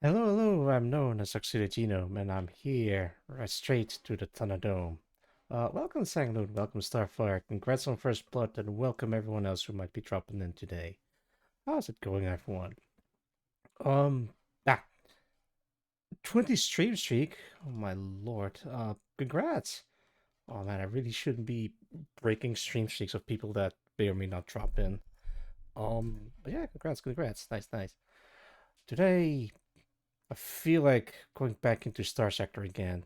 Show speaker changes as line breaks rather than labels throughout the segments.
Hello, hello, I'm known as Oxida Genome, and I'm here, right straight to the Thunderdome. Welcome Sangloon, welcome Starfire, congrats on First Blood, and welcome everyone else who might be dropping in today. How's it going, everyone? Um, ah, 20 stream streak? Oh my lord, congrats! Oh man, I really shouldn't be breaking stream streaks of people that may or may not drop in. But yeah, congrats, nice, nice. Today, I feel like going back into Star Sector again.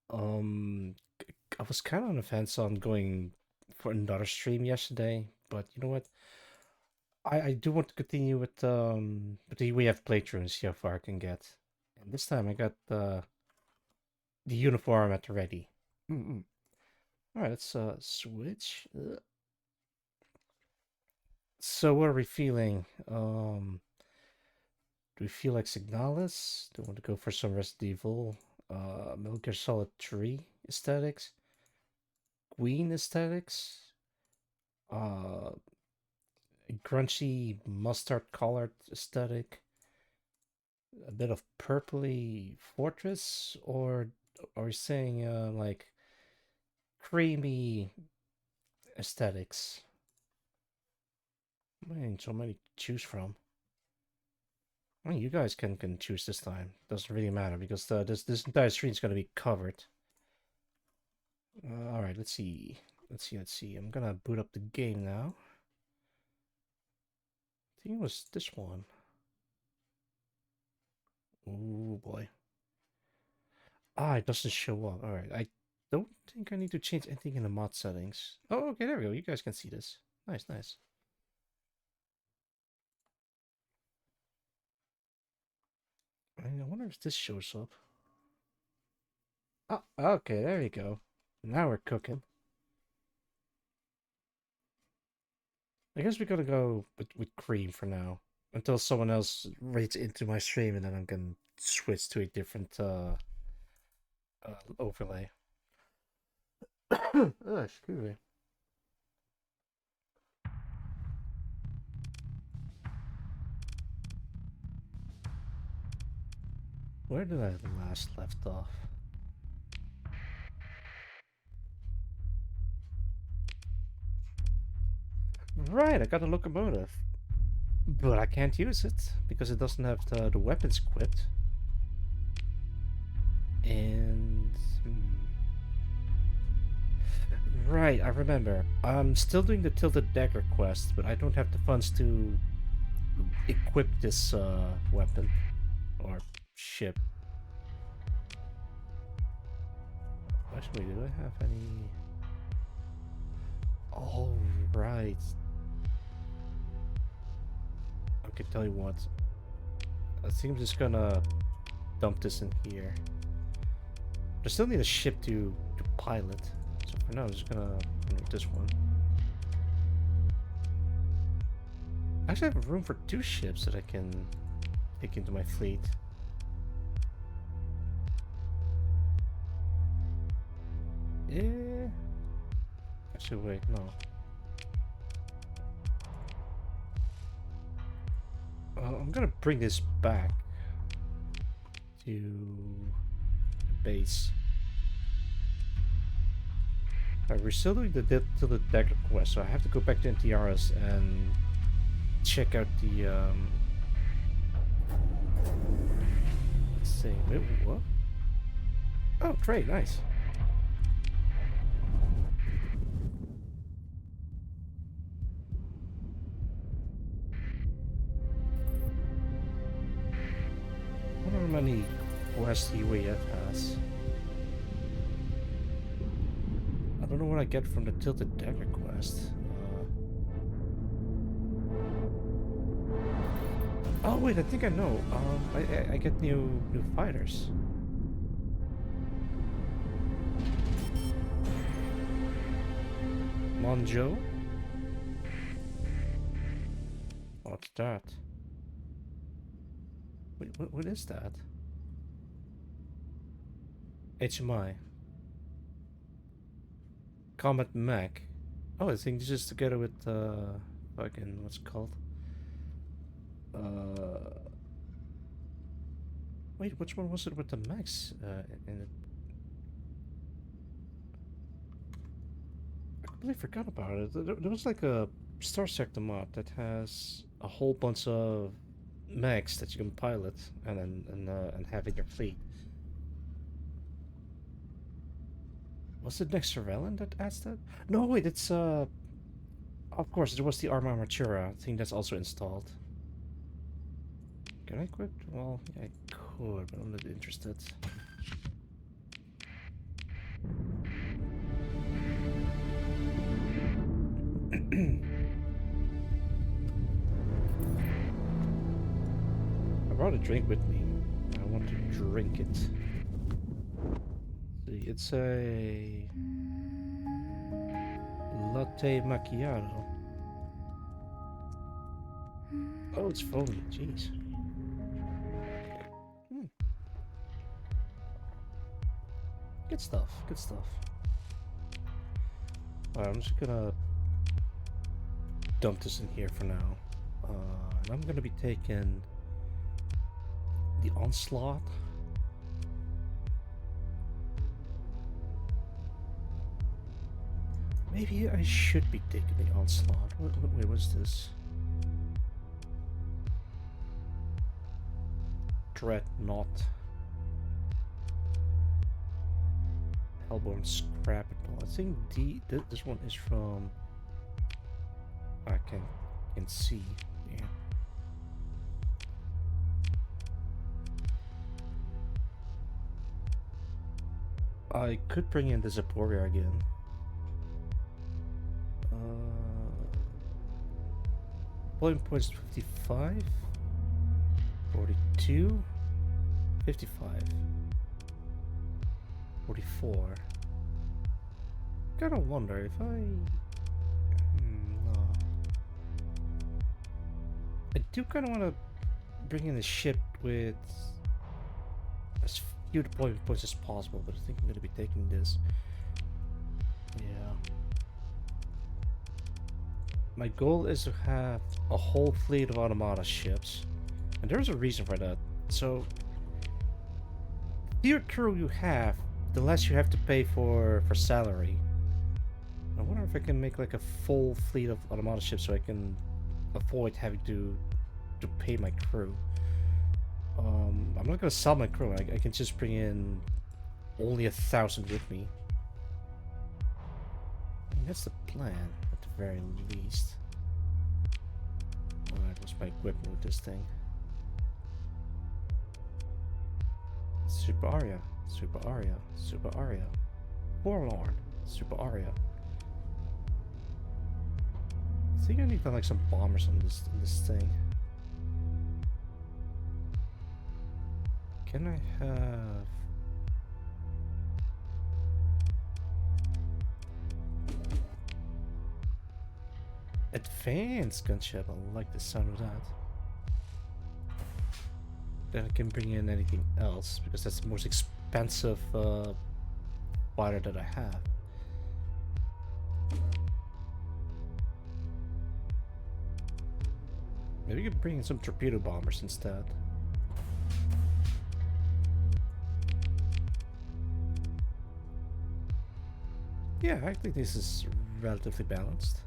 Um, I was kind of on the fence on going for another stream yesterday, but you know what? I do want to continue with the UAF playthrough and see how far I can get. And this time I got the uniform at the ready. Mm-mm. All right, let's switch. So what are we feeling? Do we feel like Signalis? Do we want to go for some Resident Evil? Metal Gear Solid 3 aesthetics? Queen aesthetics? Uh, grungy mustard colored aesthetic, a bit of purpley fortress, or are we saying like creamy aesthetics? Man, so many to choose from. I mean, you guys can choose this time. Doesn't really matter because this entire screen is gonna be covered. All right, let's see. I'm gonna boot up the game now. I think it was this one. Oh boy. Ah, it doesn't show up. Alright, I don't think I need to change anything in the mod settings. Oh, okay, there we go. You guys can see this. Nice, nice. I wonder if this shows up. Oh, okay, there you go. Now we're cooking. I guess we're gonna go with cream for now. Until someone else raids into my stream and then I'm gonna switch to a different overlay. Oh, excuse me. Where did I last left off? Right, I got a locomotive. But I can't use it because it doesn't have the weapons equipped. And... Right, I remember. I'm still doing the Tilted Dagger quest, but I don't have the funds to equip this weapon. Or ship. Actually, do I have any... Oh, right. Okay, tell you what. I think I'm just gonna dump this in here. I still need a ship to pilot. So for now, I'm just gonna make this one. I actually have room for 2 ships that I can take into my fleet. Yeah. Actually, wait, no. Well, I'm gonna bring this back to the base. Alright, we're still doing the Dagger quest, so I have to go back to NTRs and check out the let's see. Wait, what? Oh, great, nice. I wonder how many quests the UAF has. I don't know what I get from the Tilted Dagger quest. Oh wait, I think I know. I get new fighters. Monjo. What's that? Wait, what is that? HMI. Comet Mech. Oh, I think this is together with fucking what's it called? Wait, which one was it with the mechs in it? I completely forgot about it. There was like a STARSECTOR mod that has a whole bunch of mechs that you can pilot and have in your fleet. Was it next surveillance that adds that? No, wait, it's of course there was the Arma Armatura. I think that's also installed. Can I equip? Well, yeah, I could, but I'm not interested. I brought a drink with me. I want to drink it. See, it's a latte macchiato. Oh, it's foamy. Jeez. Good stuff. Good stuff. Alright, I'm just gonna dump this in here for now. And I'm gonna be taking the Onslaught. Maybe I should be taking the Onslaught. Wait, what's this? Dreadnought. Hellborn Scrap It All. I think this one is from... I can see. Yeah. I could bring in the Zaporia again. Point points 55, 42, 55, 44. Kinda wonder if I... no. I do kinda wanna bring in a ship with as few deployment points as possible, but I think I'm gonna be taking this. Yeah. My goal is to have a whole fleet of Automata ships, and there's a reason for that. So, the fewer crew you have, the less you have to pay for salary. I wonder if I can make like a full fleet of Automata ships so I can avoid having to pay my crew. I'm not gonna sell my crew. I can just bring in only 1,000 with me. I mean, that's the plan, at the very least. Alright, what's my equipment with this thing? Super Aria, Super Aria, Super Aria. Warlord, Super Aria. I think I need like some bombers on this thing. Can I have... advanced gunship? I like the sound of that. Then I can bring in anything else, because that's the most expensive fighter that I have. Maybe we could bring in some torpedo bombers instead. Yeah, I think this is relatively balanced.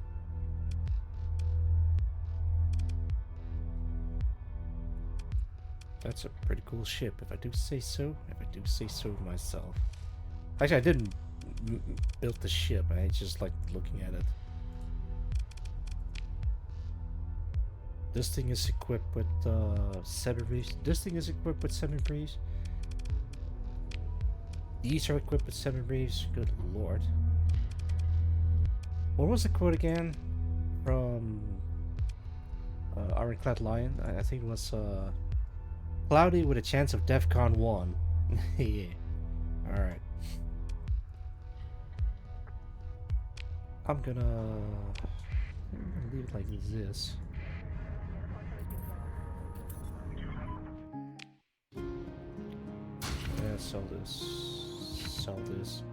That's a pretty cool ship, if I do say so. If I do say so myself. Actually, I didn't build the ship. I just like looking at it. This thing is equipped with 7 briefs. This thing is equipped with 7 briefs. These are equipped with 7 briefs. Good lord. What was the quote again from Ironclad Lion? I think it was cloudy with a chance of DEFCON 1. Yeah. Alright. I'm gonna leave it like this. Yeah, sell this. Sell this.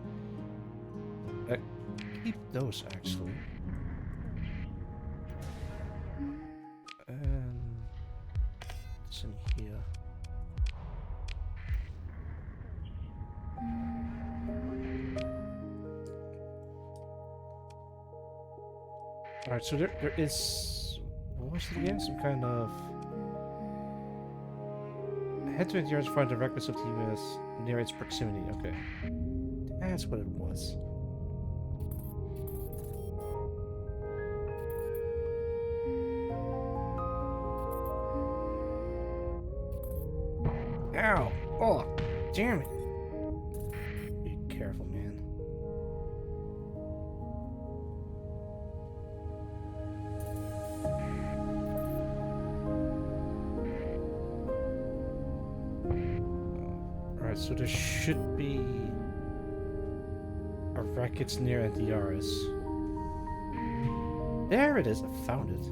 Keep those actually. And it's in here. Alright, so there is, what was it again? Some kind of head to the yards to find the records of the US near its proximity. Okay, that's what it was. Ow! Oh, damn it! Be careful, man. Alright, so there should be a wreckage near Antiaris. There it is, I found it.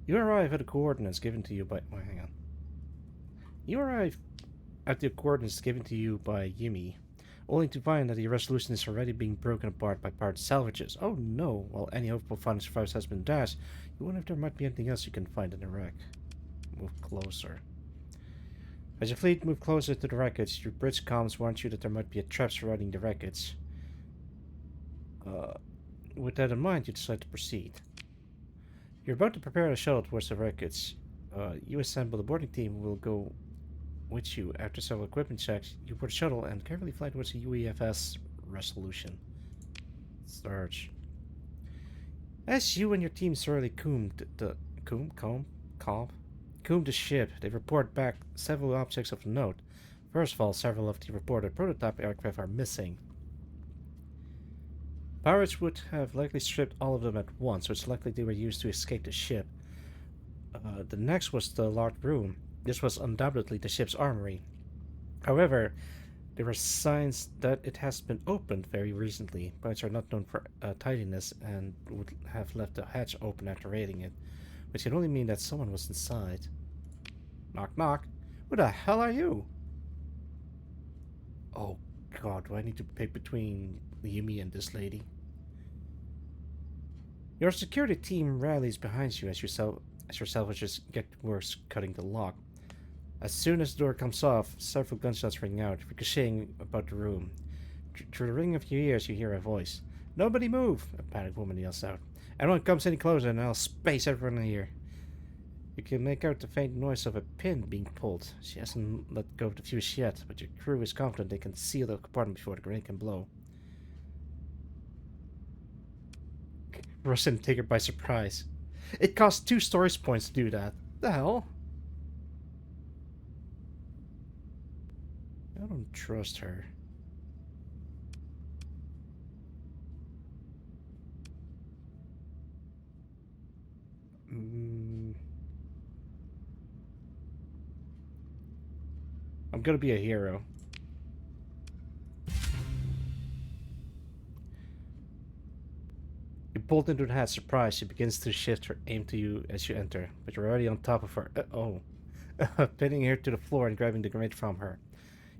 You arrive at the coordinates given to you by... oh, hang on. You arrive at the coordinates given to you by Yumi, only to find that the resolution is already being broken apart by pirate salvages. Oh no, while any hope of finding survivors has been dashed, you wonder if there might be anything else you can find in the wreck. Move closer. As your fleet moves closer to the wreckage, your bridge comms warns you that there might be a trap surrounding the wreckage. With that in mind, you decide to proceed. You're about to prepare a shuttle towards the wreckage. You assemble the boarding team who will go with you. After several equipment checks, you board the shuttle and carefully fly towards the UAF's resolution. Search. As you and your team thoroughly comb combed the ship. They report back several objects of note. First of all, several of the reported prototype aircraft are missing. Pirates would have likely stripped all of them at once, so it's likely they were used to escape the ship. The next was the locked room. This was undoubtedly the ship's armory. However, there were signs that it has been opened very recently. Pirates are not known for tidiness and would have left the hatch open after raiding it, which can only mean that someone was inside. Knock knock. Who the hell are you? Oh god, do I need to pick between Yumi and this lady? Your security team rallies behind you as your salvagers get worse cutting the lock. As soon as the door comes off, several gunshots ring out, ricocheting about the room. Through the ring of your ears, you hear a voice. "Nobody move!" a panicked woman yells out. "Anyone comes any closer and I'll space everyone in here." You can make out the faint noise of a pin being pulled. She hasn't let go of the fuse yet, but your crew is confident they can seal the compartment before the grenade can blow. Rush and take her by surprise. It costs 2 stories points to do that. The hell? I don't trust her. I'm gonna be a hero. You bolt into the hatch, surprised. She begins to shift her aim to you as you enter, but you're already on top of her. Pinning her to the floor and grabbing the grenade from her.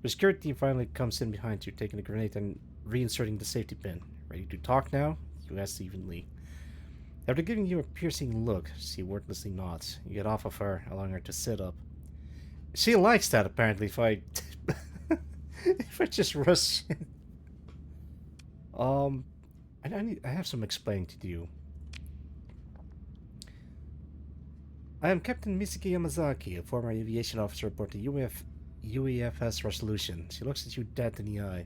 Your security team finally comes in behind you, taking the grenade and reinserting the safety pin. "Ready to talk now?" you ask evenly. After giving you a piercing look, she wordlessly nods. You get off of her, allowing her to sit up. She likes that, apparently, if I... if I just rush in. I have some explaining to do. I am Captain Misaki Yamazaki, a former aviation officer aboard the UAF's Resolution. She looks at you dead in the eye.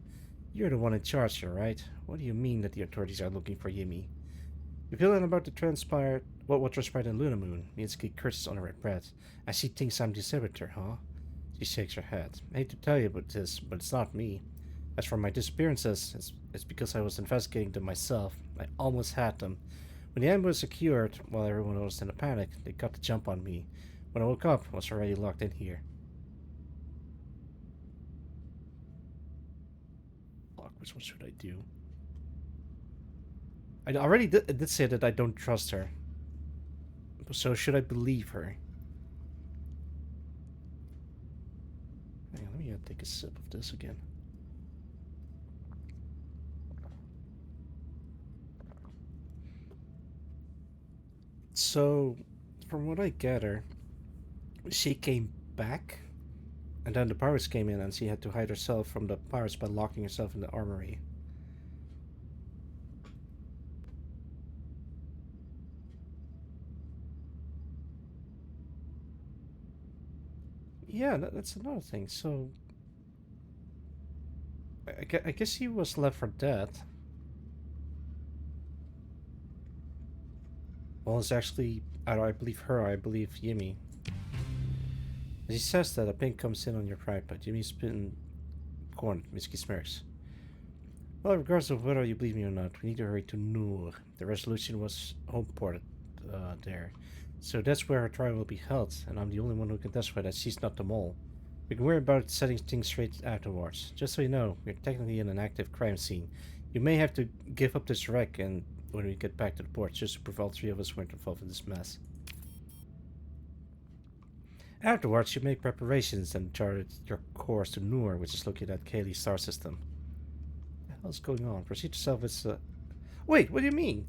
You're the one in charge here, right? What do you mean that the authorities are looking for Yimi? You feel about the what transpired in Luna Moon. Misaki curses under her breath. As she thinks I'm the saboteur, huh? She shakes her head. I hate to tell you about this, but it's not me. As for my disappearances, it's because I was investigating them myself. I almost had them. When the ambush was secured, while everyone was in a panic, they got the jump on me. When I woke up, I was already locked in here. Fuck, which one should I do? I already did say that I don't trust her. So should I believe her? Hang on, let me take a sip of this again. So, from what I gather, she came back, and then the pirates came in and she had to hide herself from the pirates by locking herself in the armory. Yeah, that's another thing. So, I guess he was left for dead. Well, it's actually, I believe her, I believe Yimi. He says that a ping comes in on your right, but Jimmy's been cornered. Mitsuki smirks. Well, regardless of whether you believe me or not, we need to hurry to Noor. The Resolution was home ported there. So that's where her trial will be held, and I'm the only one who can testify that she's not the mole. We can worry about setting things straight afterwards. Just so you know, we're technically in an active crime scene. You may have to give up this wreck and when we get back to the port, just to prove all 3 of us weren't involved in this mess. Afterwards, you make preparations and chart your course to Noor, which is located at Kaylee's star system. What the hell's going on? Proceed to salvage. Wait, what do you mean?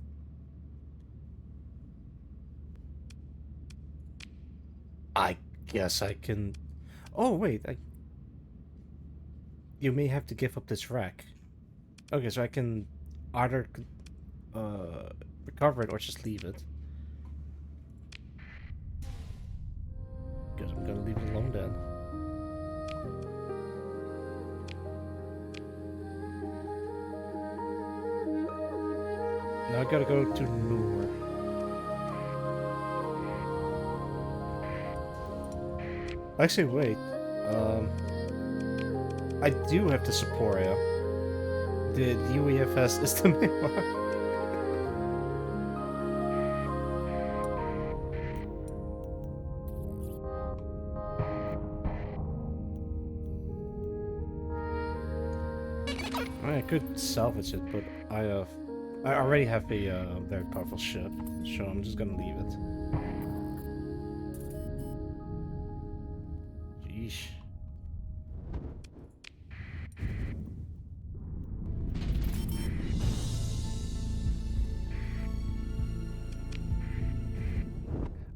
I guess I can. Oh wait, You may have to give up this rack. Okay, so I can either recover it or just leave it. Guess I'm gonna leave it alone then. Now I gotta go to Noor. Actually, wait. Um, I do have the Seporia. The UAF is the main one. I mean, I could salvage it, but I already have a very powerful ship, so I'm just gonna leave it. Yeesh.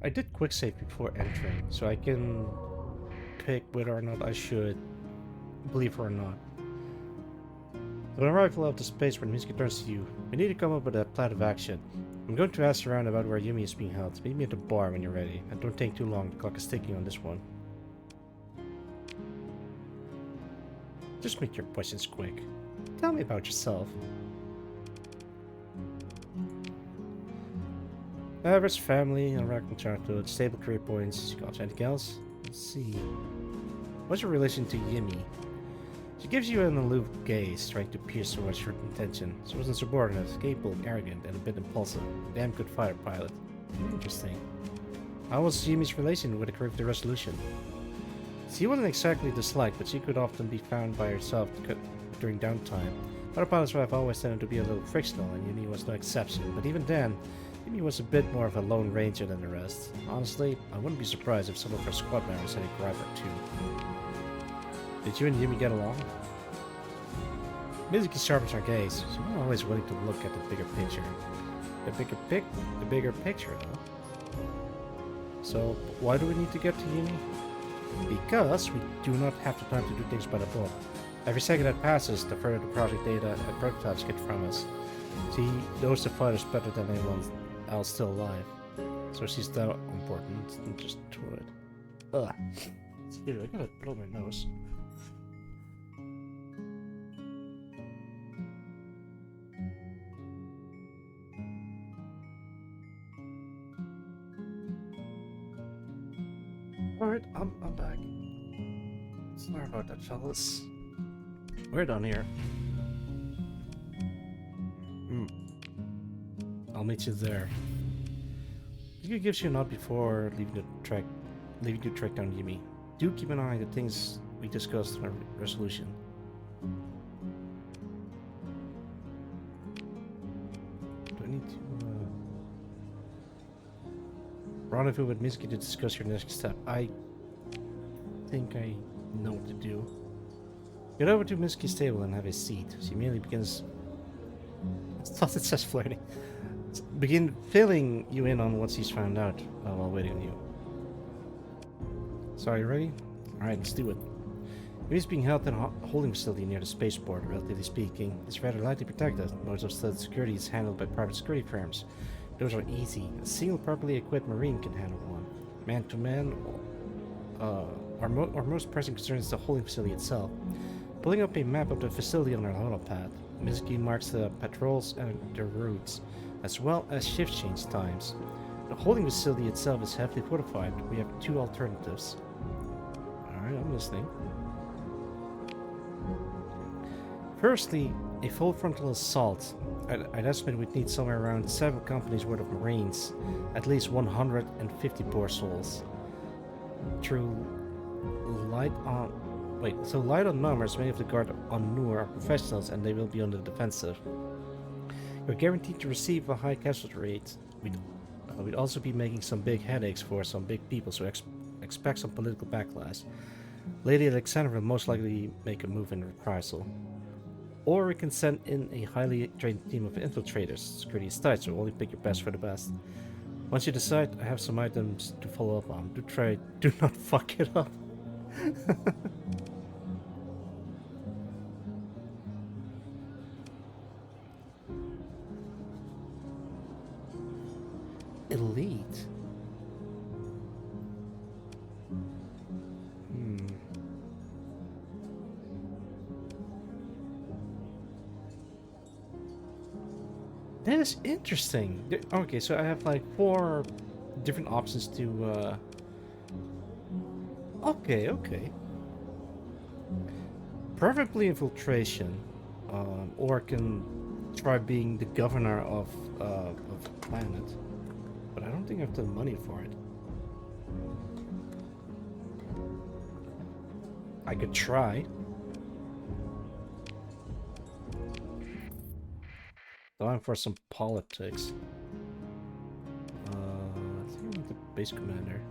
I did quick save before entering, so I can pick whether or not I should believe her or not. When arrival of the space when Miski turns to you, we need to come up with a plan of action. I'm going to ask around about where Yumi is being held. Meet me at the bar when you're ready, and don't take too long, the clock is ticking on this one. Just make your questions quick. Tell me about yourself. Average family, unracked childhood, stable career points. You got anything else? Let's see. What's your relation to Yumi? She gives you an aloof gaze, trying to pierce towards your intention. She wasn't subordinate, capable, arrogant, and a bit impulsive. A damn good fighter pilot. Interesting. How was Yumi's relation with the crew of the Resolution? She wasn't exactly disliked, but she could often be found by herself during downtime. Other pilots have always tended to be a little frictional, and Yumi was no exception. But even then, Yumi was a bit more of a lone ranger than the rest. Honestly, I wouldn't be surprised if some of her squad members had a gripe or two. Did you and Yumi get along? Mizuki sharpens her gaze. She was always willing to look at the bigger picture. The bigger picture, though. So, why do we need to get to Yumi? Because we do not have the time to do things by the book. Every second that passes, the further the project data and prototypes get from us. She knows the fighters better than anyone else still alive. So she's that important and just do it. Ugh. Excuse me, I gotta blow my nose. Alright, I'm back. Sorry about that, fellas. We're done here. I'll meet you there. It gives you a nod before leaving you to track down Yumi. Do keep an eye on the things we discussed in our resolution. Do I need to rendezvous with Mizuki to discuss your next step? I think I know what to do. Get over to Mizuki's table and have a seat. She immediately begins. It's thought it says flirting. Begin filling you in on what she's found out while waiting on you. So, are you ready? Alright, let's do it. Yumi's being held in a holding facility near the spaceport. Relatively speaking, it's rather lightly protected. Most of the security is handled by private security firms. Those are easy. A single properly equipped Marine can handle one. Man to man, our most pressing concern is the holding facility itself. Pulling up a map of the facility on our holopad, Mizuki marks the patrols and their routes, as well as shift change times. The holding facility itself is heavily fortified. We have two alternatives. Alright, I'm listening. Firstly, a full frontal assault. I'd estimate we'd need somewhere around 7 companies worth of Marines, at least 150 poor souls. Through light on... Wait, so light on numbers, many of the guard on Noor are professionals and they will be on the defensive. You're guaranteed to receive a high casualty rate. We'd also be making some big headaches for some big people, so expect some political backlash. Lady Alexandra will most likely make a move in reprisal. Or we can send in a highly trained team of infiltrators. Security is tight, so only pick your best for the best. Once you decide, I have some items to follow up on. Do not fuck it up. Elite? That is interesting. Okay, so I have like 4 different options to Okay, okay. Preferably infiltration, or can try being the governor of the planet. But I don't think I have the money for it. I could try. Time for some politics. I think I want the base commander.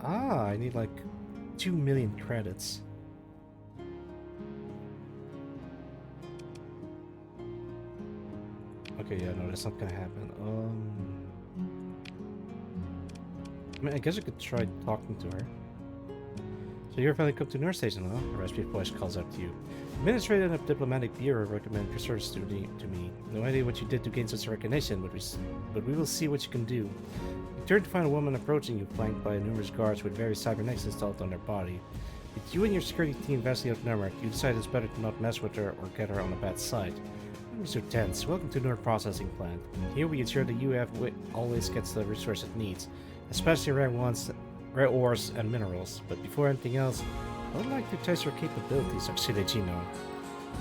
Ah, I need like 2 million credits. Okay, yeah, no, that's not gonna happen. I mean, I guess I could try talking to her. So you're finally come to North Station, huh? A raspy voice calls out to you. Administrator of Diplomatic Bureau recommend your service to me. No idea what you did to gain such recognition, but we will see what you can do. You turn to find a woman approaching you, flanked by numerous guards with various cybernetics installed on their body. With you and your security team vastly outnumbered, you decide it's better to not mess with her or get her on the bad side. Mr. Tense, welcome to Nord Processing Plant. Here we ensure the UAF always gets the resources it needs, especially rare ores and minerals. But before anything else, I would like to test your capabilities, Auxilia Gino.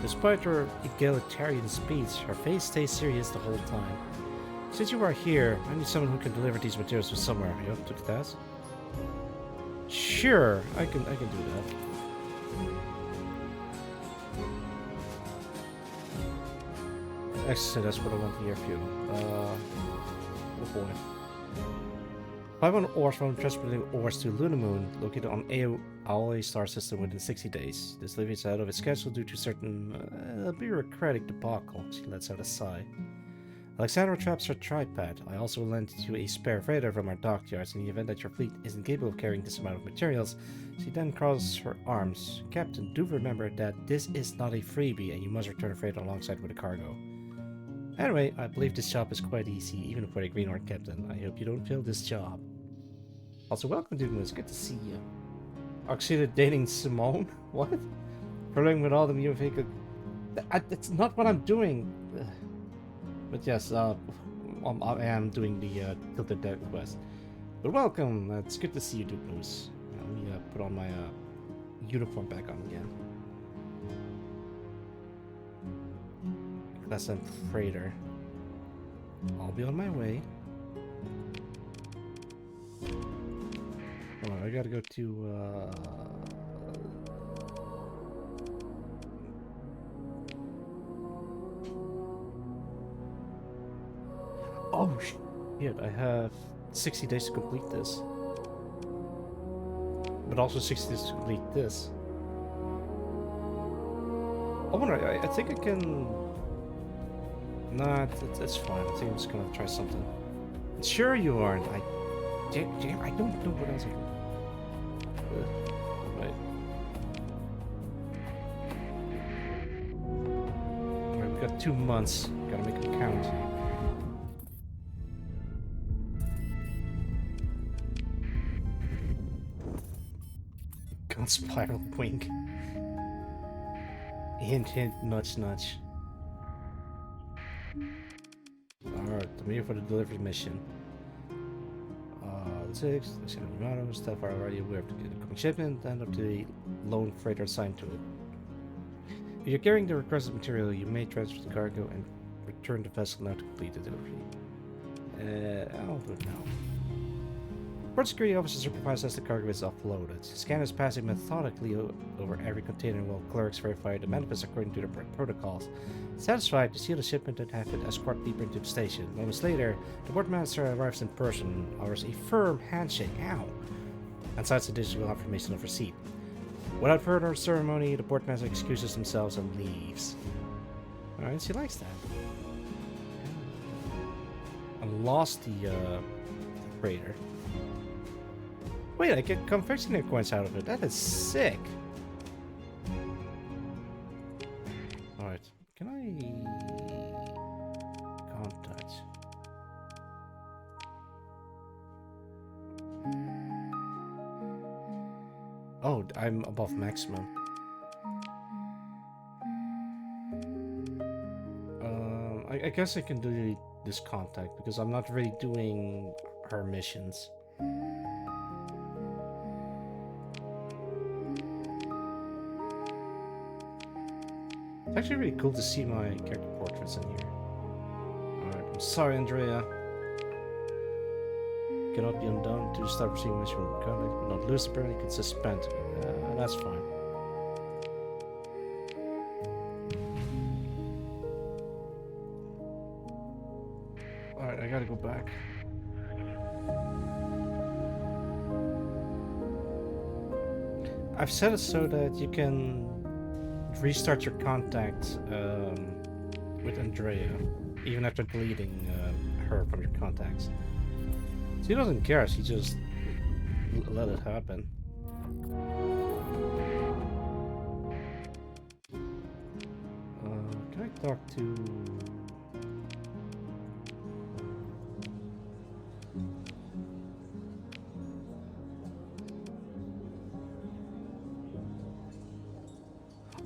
Despite her egalitarian speech, her face stays serious the whole time. Since you are here, I need someone who can deliver these materials to somewhere. You up to the task? Sure, I can do that. Actually, that's what I want to hear from you. Oh boy. 500 ores from transporting ores to Lunamoon, located on AOA star system within 60 days. This delivery is out of its schedule due to certain bureaucratic debacle. She lets out a sigh. Alexandra traps her tripod. I also lent you a spare freighter from our dockyards in the event that your fleet isn't capable of carrying this amount of materials. She then crosses her arms. Captain, do remember that this is not a freebie and you must return a freighter alongside with the cargo. Anyway, I believe this job is quite easy, even for a Green Horn captain. I hope you don't fail this job. Also, welcome to Moose. Good to see you. Auxilia dating Simone? What? Flirting with all the new vehicle. That's not what I'm doing. But yes, I am doing the Tilted Dead quest. But welcome. It's good to see you, Duke Moose. Let me put on my uniform back on again. Class M freighter. I'll be on my way. Hold on, I gotta go to oh shit, I have 60 days to complete this. But also 60 days to complete this. Oh, I think I can... Nah, it's fine. I think I'm just gonna try something. Sure you aren't. Damn, I don't know what else I can do. Right. Alright, we got 2 months. Gotta make them count. Gun spiral wink. Hint, hint, nudge, nudge. Alright, I'm here for the delivery mission. The 6, the 7 Yamato staff are already aware of the incoming shipment and up to the lone freighter assigned to it. If you're carrying the requested material, you may transfer the cargo and return the vessel now to complete the delivery. I'll do it now. Port security officer supervises as the cargo is offloaded. Scanners passing methodically over every container while clerks verify the manifest according to the protocols. Satisfied to seal the shipment and have it escort deeper into the station. Moments later, the portmaster arrives in person, offers a firm handshake, and signs the digital confirmation of receipt. Without further ceremony, the portmaster excuses themselves and leaves. Alright, she likes that. I lost the freighter. Wait, I get confectionery coins out of it. That is sick. Alright, can I... contact? Oh, I'm above maximum. I guess I can delete this contact because I'm not really doing her missions. It's actually really cool to see my character portraits in here. Alright, I'm sorry, Andrea. Cannot be undone to start receiving mission from contact, but not lose the permanently can suspend. That's fine. Alright, I gotta go back. I've set it so that you can restart your contact with Andrea, even after deleting her from your contacts. So he doesn't care, he just let it happen. Can I talk to...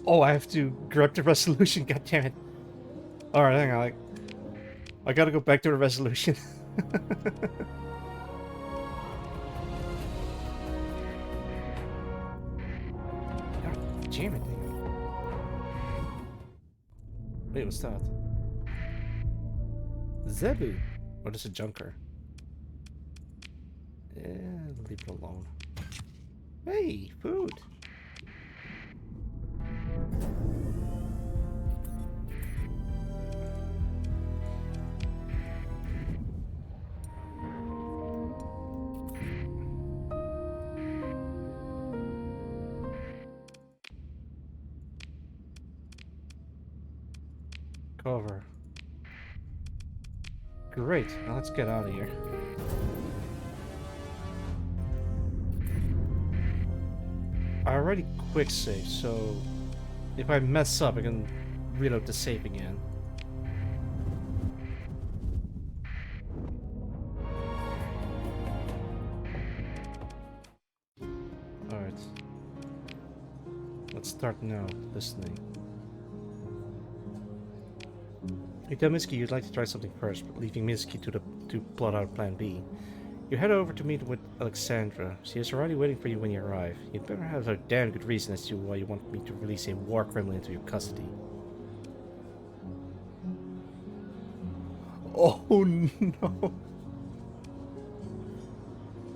Oh, I have to grab the resolution, goddammit. Alright, hang on. I gotta go back to the resolution. God damn it. Wait, what's that? Zebu! What is a junker? Yeah, leave it alone. Hey, food! Cover. Great, now let's get out of here. I already quick save, so if I mess up, I can reload the save again. Alright. Let's start now, listening. You tell Mitsuki you'd like to try something first, but leaving Mitsuki to plot out plan B. You head over to meet with Alexandra. She is already waiting for you when you arrive. You'd better have a damn good reason as to why you want me to release a war criminal into your custody. Oh no!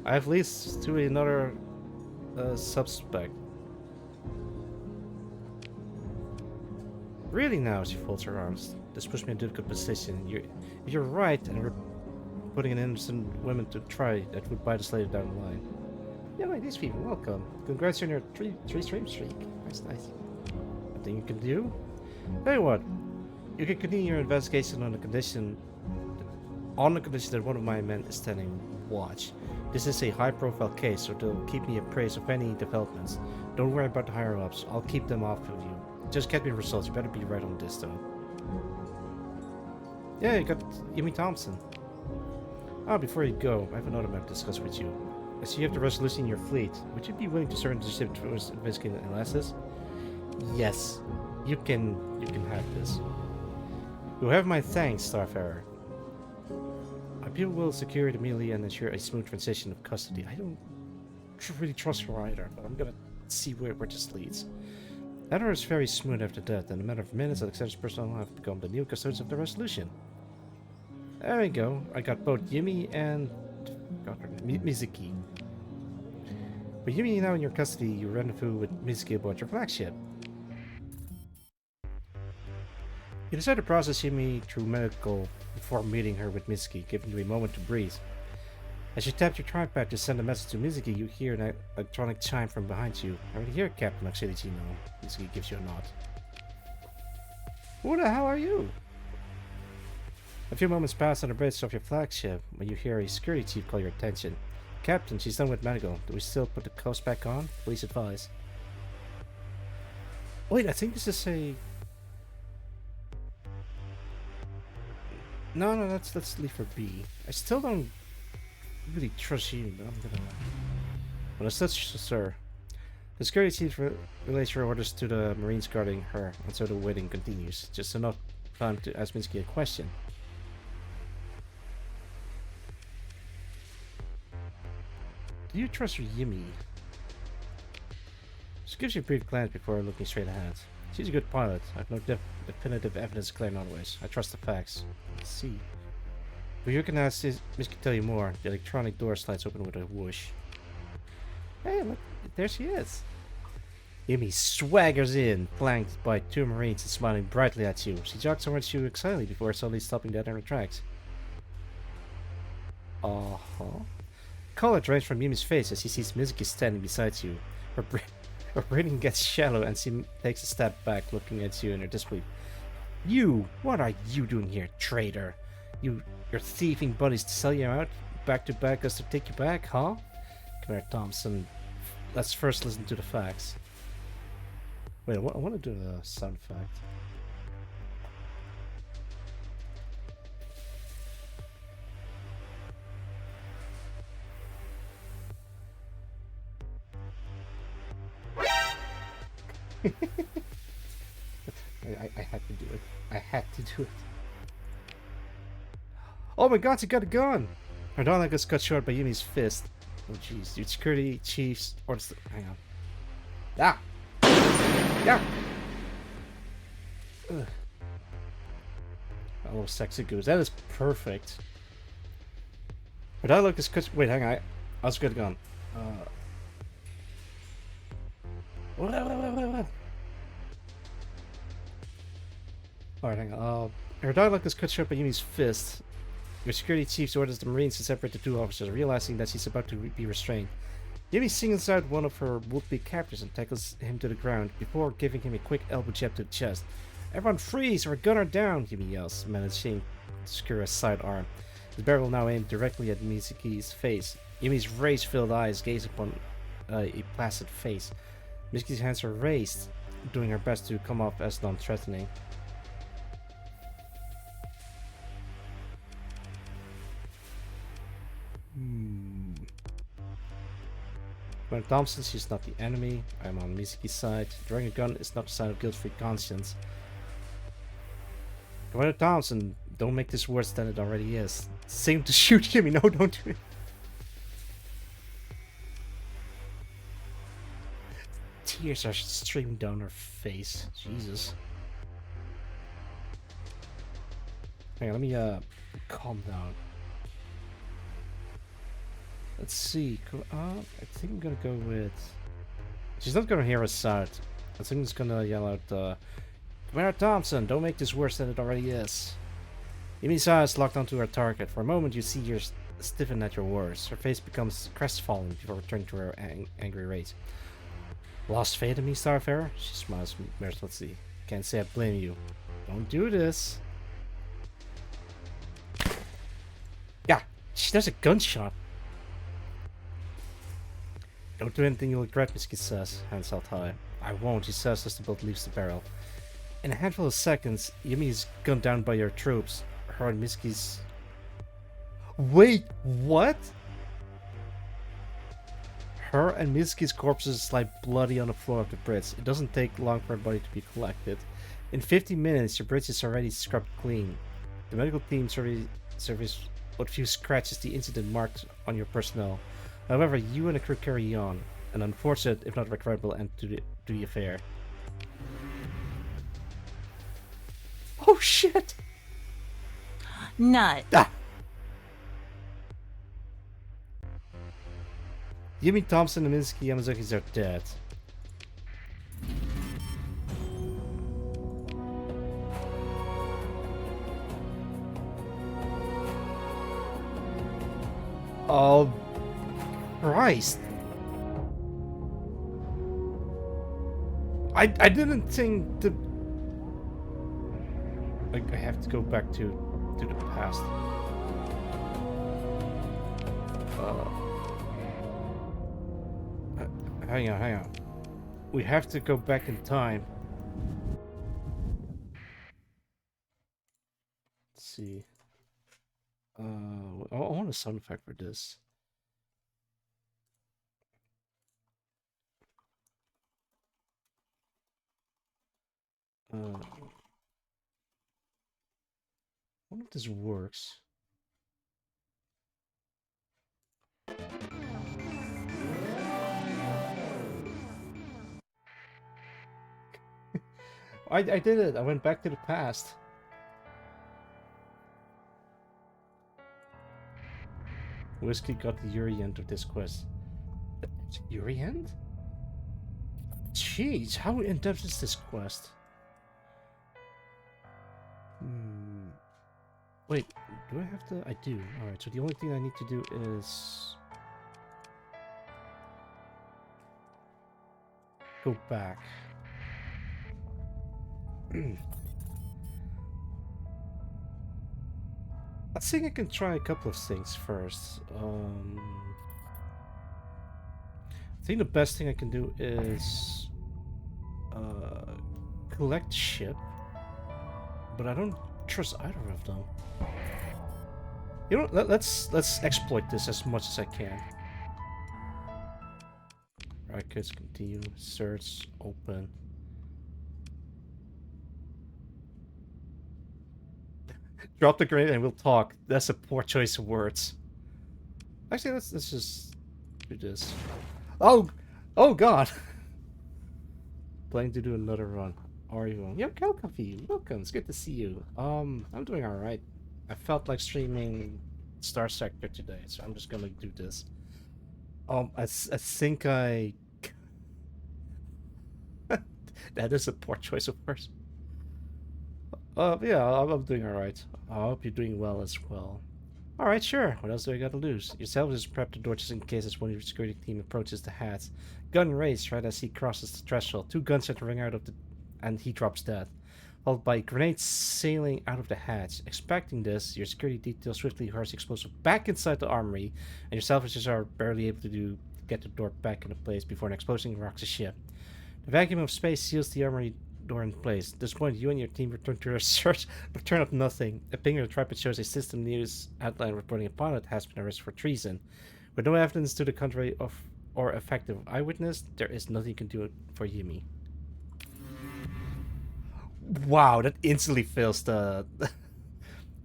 I have leads to another suspect. Really now, she folds her arms. This puts me in a difficult position. If you're right, and we're putting an innocent woman to try, that would bite us later down the line. Yeah, like these people, welcome. Congrats on your three stream streak. That's nice. Nothing you can do? Tell you what, you can continue your investigation on the condition that one of my men is standing watch. This is a high-profile case, so they'll keep me appraised of any developments. Don't worry about the higher-ups. I'll keep them off of you. Just get me results. You better be right on this, though. Yeah, you got Yumi Thompson. Ah, before you go, I have another matter to discuss with you. I see you have the resolution in your fleet. Would you be willing to serve the ship towards investigating analysis? Yes, you can have this. You have my thanks, Starfarer. My people will secure it immediately and ensure a smooth transition of custody. I don't really trust her either, but I'm gonna see where this leads. That is very smooth after that. In a matter of minutes, Alexander's personnel have become the new custodians of the resolution. There we go. I got both Yumi and Mizuki. With Yumi now in your custody, you rendezvous with Mizuki aboard your flagship. You decide to process Yumi through medical before meeting her with Mizuki, giving you a moment to breathe. As you tap your trackpad to send a message to Mizuki, you hear an electronic chime from behind you. I'm here, Captain Maxilitino. Mizuki gives you a nod. Who the hell are you? A few moments pass on the bridge of your flagship when you hear a security chief call your attention. Captain, she's done with medical. Do we still put the coast back on? Please advise. Wait, I think this is a... No, let's leave her be. I still don't really trust you, but I'm gonna... Well, as such, sir. The security chief relays your orders to the Marines guarding her, and so the waiting continues. Just enough time to ask Minsky a question. Do you trust your Yimi? She gives you a brief glance before looking straight ahead. She's a good pilot. I have no definitive evidence to claim otherwise. I trust the facts. Let's see. But you can ask this, Miss can tell you more. The electronic door slides open with a whoosh. Hey, look, there she is. Yumi swaggers in, flanked by two Marines and smiling brightly at you. She jogs towards you excitedly before suddenly stopping dead in her tracks. Color drains from Yumi's face as she sees Mizuki standing beside you. Her breathing gets shallow and she takes a step back, looking at you in her disbelief. You! What are you doing here, traitor? You're thieving buddies to sell you out back to back just to take you back, huh? Come here, Thompson. Let's first listen to the facts. Wait, I want to do a sound effect. I had to do it. I had to do it. Oh my god, she got a gun! Her dialogue is cut short by Yumi's fist. Oh jeez, dude, security chiefs orders. Hang on. Ah! Yeah! Ugh. Oh, sexy goose. That is perfect. Her dialogue is cut. Wait, hang on. I also got a gun. Alright, hang on. Her dialogue is cut short by Yumi's fist. Your security chief orders the Marines to separate the two officers, realizing that she's about to be restrained. Yumi singles out one of her would-be captors and tackles him to the ground before giving him a quick elbow jab to the chest. Everyone freeze or gunner down, Yumi yells, managing to secure a sidearm. His barrel now aimed directly at Mizuki's face. Yumi's rage-filled eyes gaze upon a placid face. Mizuki's hands are raised, doing her best to come off as non-threatening. When Thompson, she's not the enemy. I'm on Mizuki's side. Drawing a gun is not a sign of guilt-free conscience. Commander Thompson, don't make this worse than it already is. Same to shoot Jimmy. No, don't do it. Tears are streaming down her face. Jesus. Hang on, let me calm down. Let's see. I think I'm gonna go with. She's not gonna hear us out. I think it's gonna yell out, Commander Thompson, don't make this worse than it already is. Yumi's eyes locked onto her target. For a moment, you see her stiffen at your words. Her face becomes crestfallen before returning to her angry rage. Lost faith in me, Starfarer? She smiles mercilessly. Can't say I blame you. Don't do this. Yeah, there's a gunshot. Don't do anything you'll regret, Mizuki says, hands held high. I won't, he says as the bullet leaves the barrel. In a handful of seconds, Yumi is gunned down by your troops. Her and Mizuki's... Wait, what? Her and Mizuki's corpses lie bloody on the floor of the bridge. It doesn't take long for her body to be collected. In 15 minutes, your bridge is already scrubbed clean. The medical team surveys what few scratches the incident marked on your personnel. However, you and the crew carry on. An unfortunate, if not regrettable, end to the affair. Oh shit!
Nut.
Ah! Yumi, Thompson, and Mizuki Yamazakis are dead. Oh, Christ. I didn't think the... I have to go back to the past. Hang on. We have to go back in time. Let's see. I want a sound effect for this. I wonder if this works. I did it. I went back to the past. Whiskey got the Yuri end of this quest. Yuri end? Jeez, how in-depth is this quest? Wait, do I have to? I do. Alright, so the only thing I need to do is... go back. I think I can try a couple of things first. I think the best thing I can do is collect ship, but I don't trust either of them. You know, let's exploit this as much as I can. Records, continue, search, open. Drop the grenade and we'll talk. That's a poor choice of words. Actually, let's just do this. Oh God! Planning to do another run. Are you? Yeah, Coffee. Welcome. It's good to see you. I'm doing all right. I felt like streaming STARSECTOR today, so I'm just gonna do this. I think I. That is a poor choice of words. Yeah, I'm doing all right. I hope you're doing well as well. All right, sure. What else do I got to lose? Yourself just prep the door just in case as one of your security team approaches the hats. Gun raised right as he crosses the threshold. 2 gunshots ring out of the, and he drops dead. Followed by grenades sailing out of the hatch. Expecting this, your security detail swiftly hurls the explosive back inside the armory, and yourself just are barely able to get the door back into place before an explosion rocks the ship. The vacuum of space seals the armory door in place. At this point, you and your team return to your search, but turn up nothing. A ping on the tripod shows a system news outline reporting a pilot has been arrested for treason. With no evidence to the contrary of or effective eyewitness, there is nothing you can do for Yumi. Wow, that instantly fails the...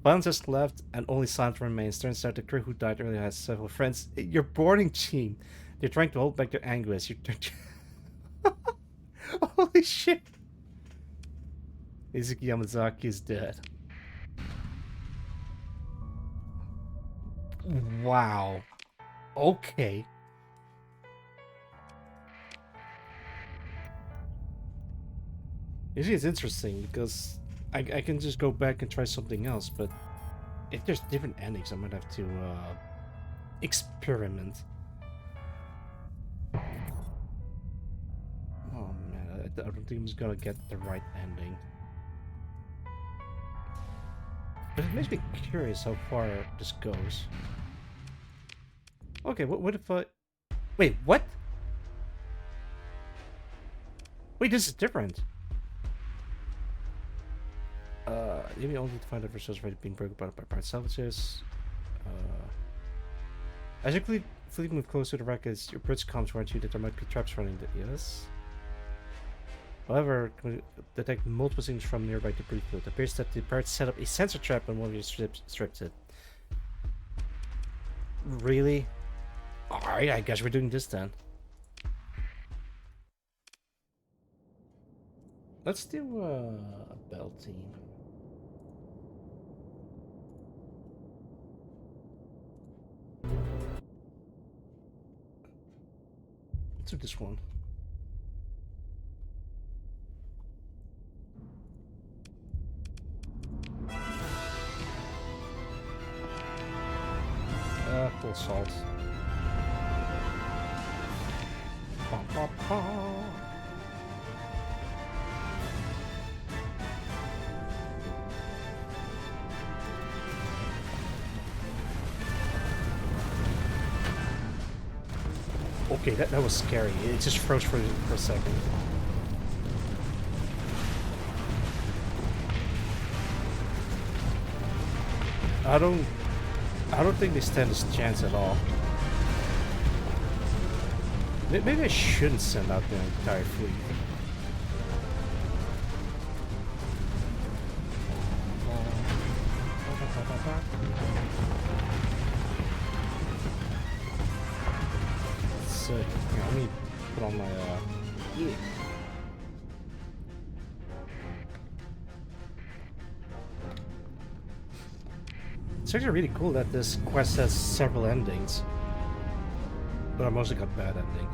Violence has left and only silence remains. Turns out the crew who died earlier has several friends. Your boarding team. They're trying to hold back their anguish. Holy shit. Izuki Yamazaki is dead. Wow. Okay. Usually it's interesting because I can just go back and try something else, but if there's different endings, I might have to experiment. Oh man, I don't think I'm just gonna get the right ending. But it makes me curious how far this goes. Okay, what if I... Wait, what? Wait, this is different. Maybe only to find out resource already being broken apart by part salvages. As you fleet move closer to the wreckage, your bridge comms warn you that there might be traps running the... Yes? However, detect multiple signals from nearby debris field. It appears that the pirates set up a sensor trap on one of your strips it. Really? Alright, I guess we're doing this then. Let's do a bell team. Let's do this one. Full salt. Okay, that was scary. It just froze for a second. I don't think they stand a chance at all. Maybe I shouldn't send out the entire fleet. Sick. Here, let me put on my yeah. It's actually really cool that this quest has several endings. But I mostly got bad ending.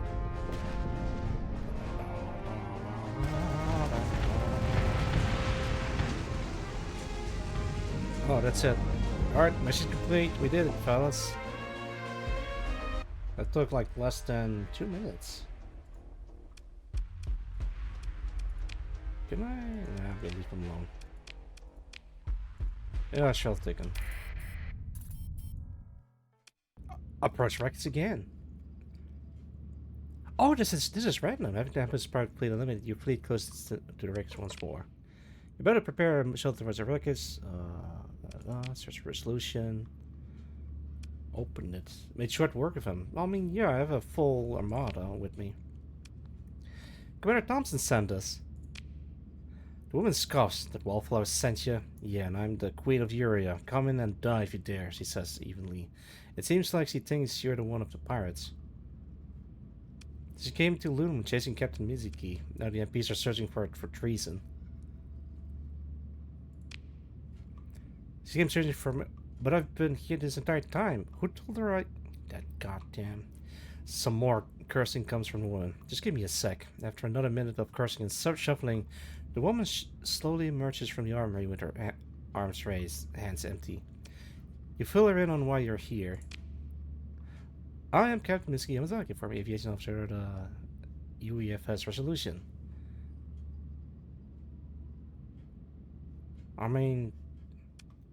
Oh, that's it. Alright, mission complete. We did it, fellas. That took like less than 2 minutes. Can I? Nah, I'm gonna leave him alone. Yeah, shell taken. Approach records again. Oh, this is random. Every time this part fleet unlimited, you fleet close to the records once more. You better prepare a shelter for the records. Search resolution. Open it. Made short work of him. I mean, yeah, I have a full armada with me. Commander Thompson sent us. The woman scoffs. The wallflower sent you. Yeah, and I'm the queen of Uria. Come in and die if you dare, she says evenly. It seems like she thinks you're the one of the pirates. She came to Loon chasing Captain Mizuki. Now the MPs are searching for it for treason. She came searching for me, but I've been here this entire time. Who told her I... That goddamn... Some more cursing comes from the woman. Just give me a sec. After another minute of cursing and shuffling, the woman slowly emerges from the armory with her arms raised, hands empty. You fill her in on why you're here. I am Captain Mizuki Yamazaki, former aviation officer of the UAF resolution. I mean,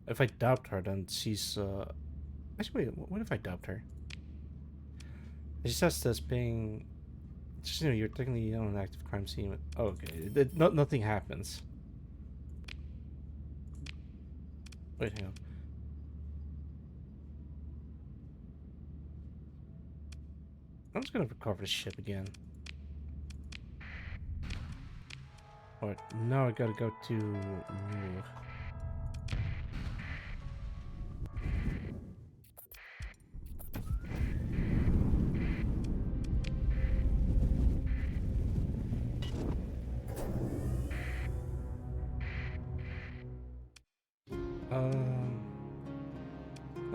if I doubt her, then she's actually, wait, what if I doubt her? She says this being, just, you know, you're technically on an active crime scene. Oh, okay, nothing happens. Wait, hang on. I'm just gonna recover the ship again. Alright, now I gotta go to New.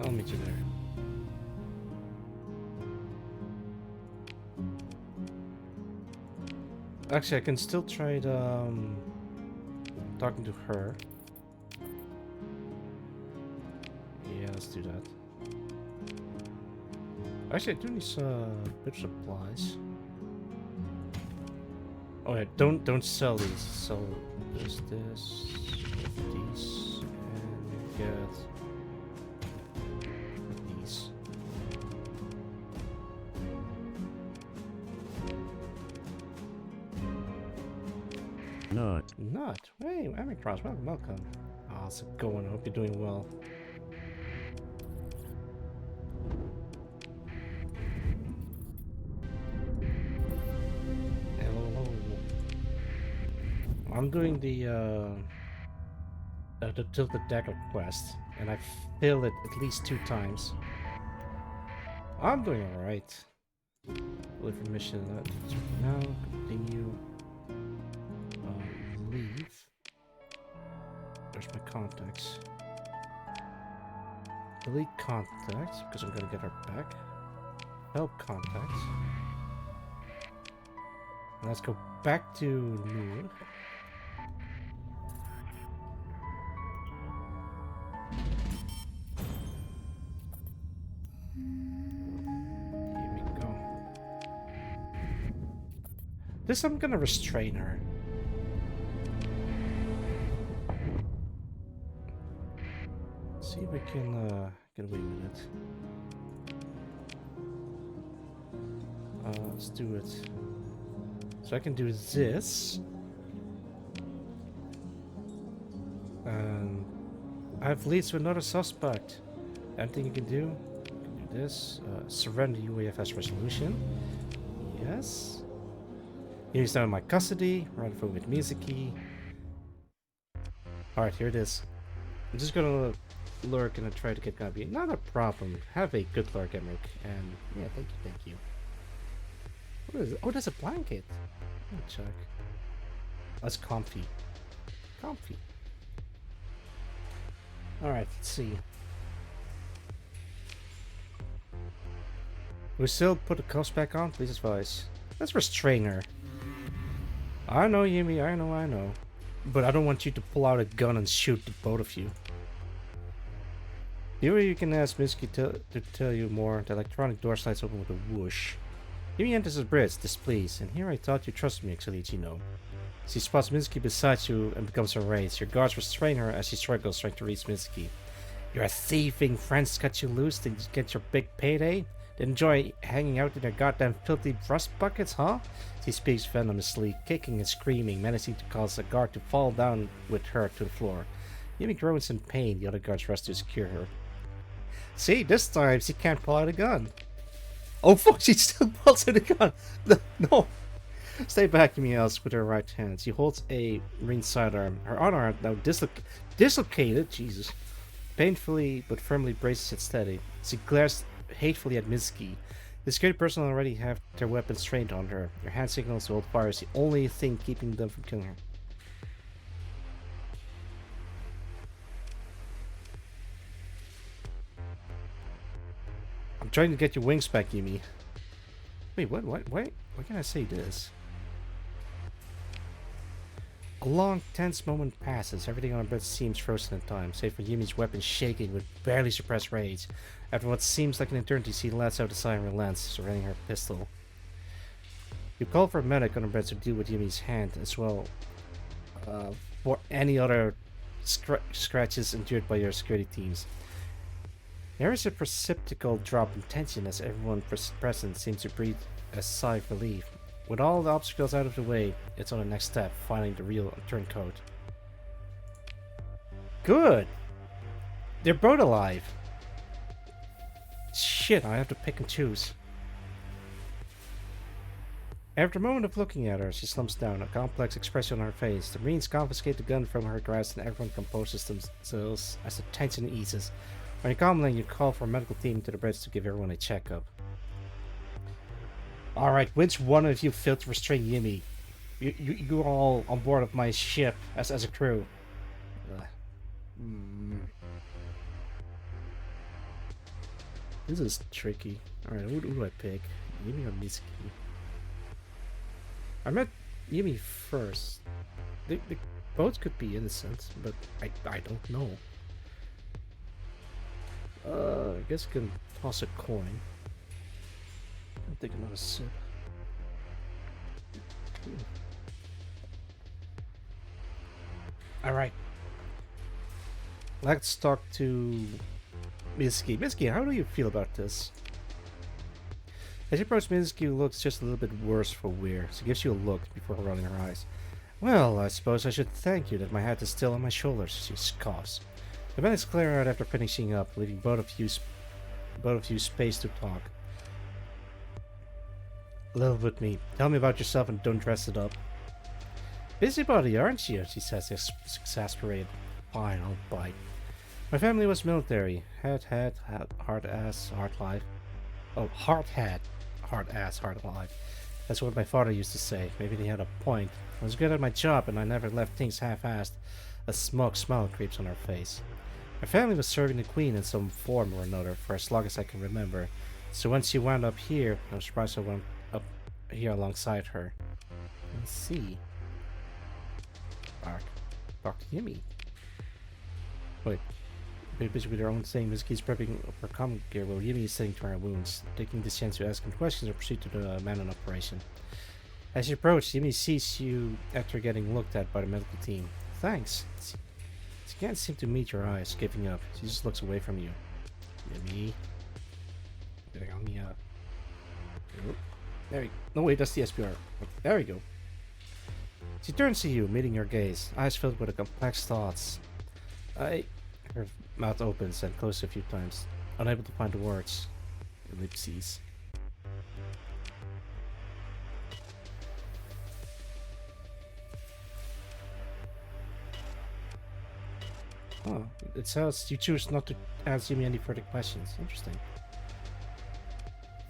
I'll meet you there. Actually, I can still try talking to her. Yeah, let's do that. Actually, I do need bit of supplies. Oh yeah, don't sell these. Sell this, these, and get these. Not. Hey, I'm Cross. Welcome. How's it going? I hope you're doing well. Hello. I'm doing the Tilted Dagger quest, and I failed it at least 2 times. I'm doing alright. Live for mission. Now, continue. Leave. There's my contacts. Delete contacts, because I'm gonna get her back. Help contacts. And let's go back to New. Here we go. This I'm gonna restrain her. See if we can get away with it. Let's do it. So I can do this. And I have leads to another suspect. Anything you can do? You can do this. Surrender UAF resolution. Yes. He's now in my custody. Run for with Mizuki. Alright, here it is. I'm just gonna lurk and I try to get copy. Not a problem. Have a good lurk, Emmerich. And yeah, thank you. What is it? Oh, there's a blanket. Let me check. That's comfy. Comfy. Alright, let's see. We still put the cuffs back on? Please advise. Let's restrain her. I know, Yumi, I know. But I don't want you to pull out a gun and shoot the both of you. Here you can ask Miski to tell you more. The electronic door slides open with a whoosh. Yumi enters the bridge, displeased, and here I thought you trusted me, Xelicino. She spots Minsky beside you and becomes enraged. Your guards restrain her as she struggles trying to reach Minsky. Your thieving friends cut you loose to get your big payday? They enjoy hanging out in their goddamn filthy rust buckets, huh? She speaks venomously, kicking and screaming, managing to cause a guard to fall down with her to the floor. Yumi groans in pain. The other guards rush to secure her. See, this time she can't pull out a gun. Oh fuck, she still pulls out a gun! No! Stay back, Yumi yells with her right hand. She holds a ringed sidearm. Her other arm, now dislocated, Jesus, painfully but firmly braces it steady. She glares hatefully at Minsky. The security personnel already have their weapons trained on her. Her hand signals to hold fire is the only thing keeping them from killing her. I'm trying to get your wings back, Yumi. Wait, what? Why can't I say this? A long, tense moment passes. Everything on the bridge seems frozen in time, save for Yumi's weapon shaking with barely suppressed rage. After what seems like an eternity, she lets out a sigh and relents, surrendering her pistol. You call for a medic on the bridge to deal with Yumi's hand, as well for any other scratches endured by your security teams. There is a perceptible drop in tension as everyone present seems to breathe a sigh of relief. With all the obstacles out of the way, it's on the next step, finding the real turncoat. Good! They're both alive! Shit, I have to pick and choose. After a moment of looking at her, she slumps down, a complex expression on her face. The Marines confiscate the gun from her grasp and everyone composes themselves as the tension eases. When you calm down, you call for a medical team to the bridge to give everyone a checkup. Alright, which one of you failed to restrain Yumi? You're all on board of my ship as a crew. This is tricky. Alright, who do I pick? Yumi or Mitsuki? I met Yumi first. They both could be innocent, but I don't know. I guess I can toss a coin. I'll take another sip. Alright. Let's talk to Mizuki. Mizuki, how do you feel about this? As you approach, Mizuki looks just a little bit worse for wear. She gives you a look before rolling her eyes. Well, I suppose I should thank you that my hat is still on my shoulders, she scoffs. The minutes clear out after finishing up, leaving both of you space to talk. Live with me. Tell me about yourself and don't dress it up. Busybody, aren't you? She says, exasperated. Fine, I'll bite. My family was military. Head, hard ass, hard life. Oh, hard head, hard ass, hard life. That's what my father used to say. Maybe they had a point. I was good at my job and I never left things half-assed. A smug smile creeps on her face. My family was serving the Queen in some form or another for as long as I can remember. So when she wound up here, I was surprised I wound up here alongside her. Let's see. Talk to Yumi. Wait. Very busy with her own thing, Mizuki's prepping for combat gear while Yumi is sitting to her wounds, taking this chance to ask him questions or proceed to the man-on operation. As you approach, Yumi sees you after getting looked at by the medical team. Thanks. She can't seem to meet your eyes, giving up. She just looks away from you. Yumi. Help me up. There we go. No wait, that's the SPR. There we go. She turns to you, meeting your gaze, eyes filled with complex thoughts. Her mouth opens and closes a few times, unable to find the words. Ellipses. Oh, it says you choose not to answer me any further questions. Interesting.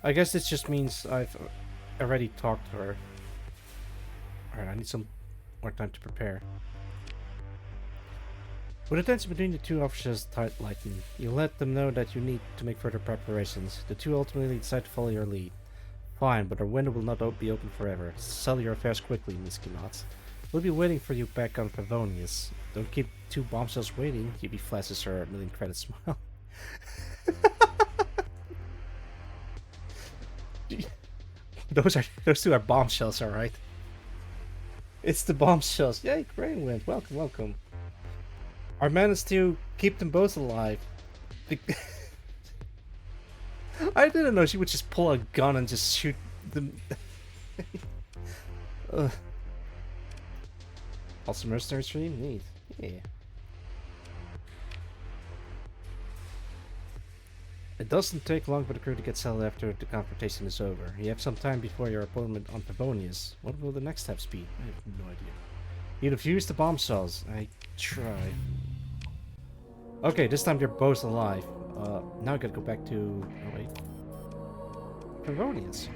I guess this just means I've already talked to her. Alright, I need some more time to prepare. With the tension between the two officers tightening, you let them know that you need to make further preparations. The two ultimately decide to follow your lead. Fine, but our window will not be open forever. Settle your affairs quickly, Misky nods. We'll be waiting for you back on Favonius. Don't keep two bombshells waiting, Hebe flashes her million credit smile. Those two are bombshells, alright. It's the bombshells. Yay, Grainwind, welcome, welcome. Our man is to keep them both alive. I didn't know she would just pull a gun and just shoot them. Also mercenary stream? Neat. Yeah. It doesn't take long for the crew to get settled after the confrontation is over. You have some time before your opponent on Favonius. What will the next steps be? I have no idea. You defuse the bomb cells. I try. Okay, this time they're both alive. Now I gotta go back to... Oh wait. Favonius.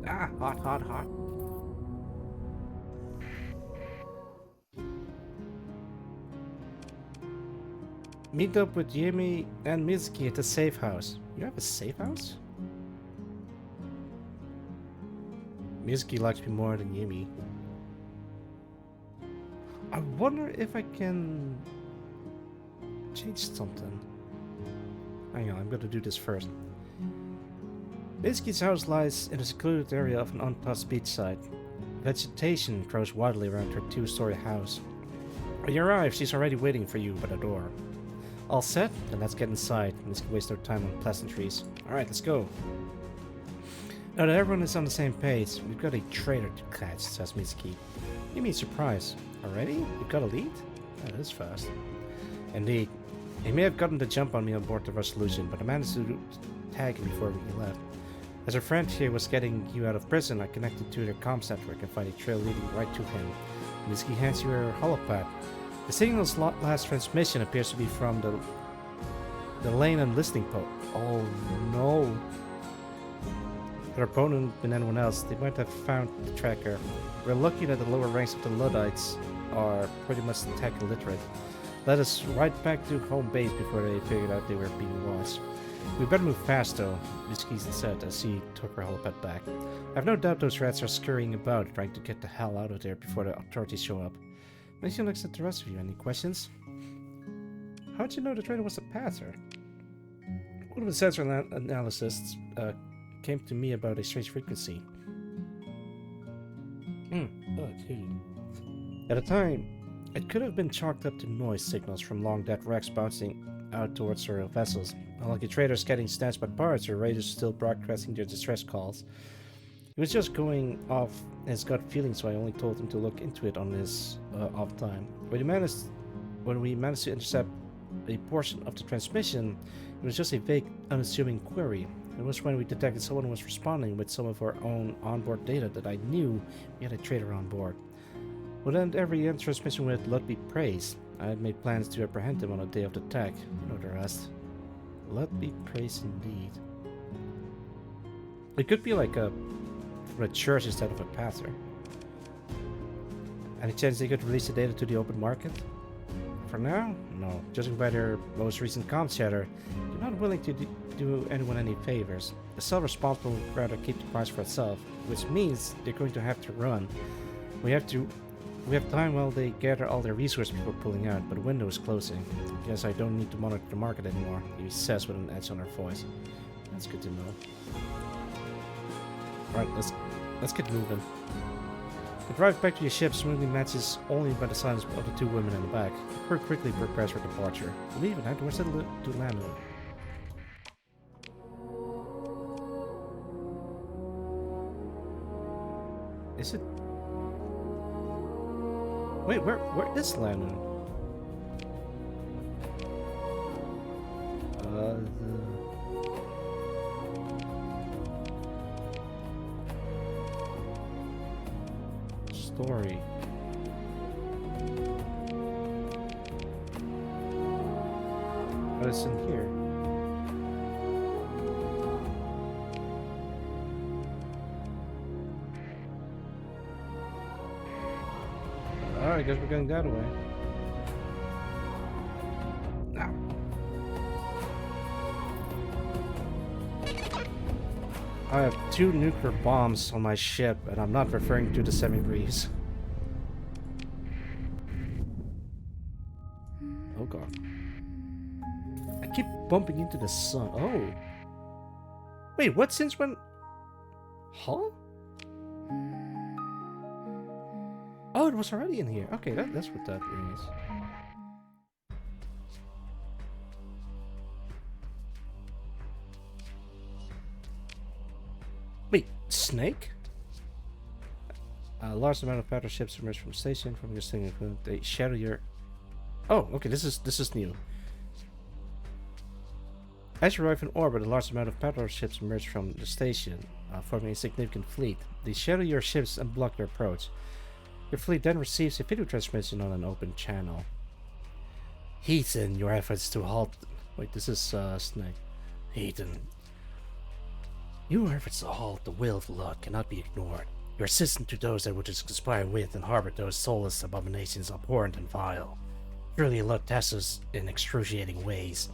Ah, hot, hot, hot. Meet up with Yemi and Mizuki at the safe house. You have a safe house? Mizuki likes me more than Yemi. I wonder if I can change something. Hang on, I'm gonna do this first. Mizuki's house lies in a secluded area of an untouched beachside. Vegetation grows wildly around her two-story house. When you arrive, she's already waiting for you by the door. All set? Then let's get inside. Mizuki wastes no time on pleasantries. Alright, let's go. Now that everyone is on the same page, we've got a traitor to catch, says Mizuki. You mean surprise. Already? You've got a lead? That is fast. Indeed. He may have gotten the jump on me on board the Resolution, but I managed to tag him before we left. As our friend here was getting you out of prison, I connected to their comms network and find a trail leading right to him. Mizuki hands you her holopad. The signal's last transmission appears to be from the lane and listening post. Oh no. Their opponent and anyone else, they might have found the tracker. We're lucky that the lower ranks of the Luddites are pretty much tech illiterate. Led us right back to home base before they figured out they were being watched. We better move fast though, Mizuki said as he took her holopad back. I have no doubt those rats are scurrying about, trying to get the hell out of there before the authorities show up. Mizuki looks at the rest of you. Any questions? How'd you know the trader was a passer? One of the sensor analysts came to me about a strange frequency. At the time, it could have been chalked up to noise signals from long-dead wrecks bouncing out towards our vessels. Unlike the traders getting snatched by pirates, our raiders still broadcasting their distress calls. He was just going off his gut feeling, so I only told him to look into it on his off time. When we managed to intercept a portion of the transmission, it was just a vague, unassuming query. It was when we detected someone was responding with some of our own onboard data that I knew we had a trader on board. We'll end every transmission with "Lud be praised." I had made plans to apprehend him on the day of the attack. You know the rest. Lud be praised indeed. It could be like from a church instead of a pastor. Any chance they could release the data to the open market? For now, no. Judging by their most recent comms chatter, they're not willing to do anyone any favors. The self-responsible would rather keep the price for itself, which means they're going to have to run. We have time while they gather all their resources before pulling out, but the window is closing. Guess I don't need to monitor the market anymore, he says with an edge on her voice. That's good to know. Alright, let's get moving. The drive back to your ship smoothly matches only by the silence of the two women in the back. The crew quickly prepares for departure. Leave it, where's it to land on? Is it? Wait, where is Landon? Story. What is in here? Alright, I guess we're going that way. I have 2 nuclear bombs on my ship, and I'm not referring to the semi-breeze. Oh god. I keep bumping into the sun. Oh. Wait, what? Since when? Huh? Oh, it was already in here. Okay, that's what that is. Wait, snake? A large amount of battleships emerge from the station from your station. They shadow your. Oh, okay. This is new. As you arrive in orbit, a large amount of battleships emerge from the station, forming a significant fleet. They shadow your ships and block your approach. Your fleet then receives a video transmission on an open channel. Heathen, your efforts to halt. Wait, this is Snake. Heathen. Your efforts to halt the will of the Lord cannot be ignored. Your assistance to those that would conspire with and harbor those soulless abominations abhorrent and vile. Surely the Lord tests us in excruciating ways.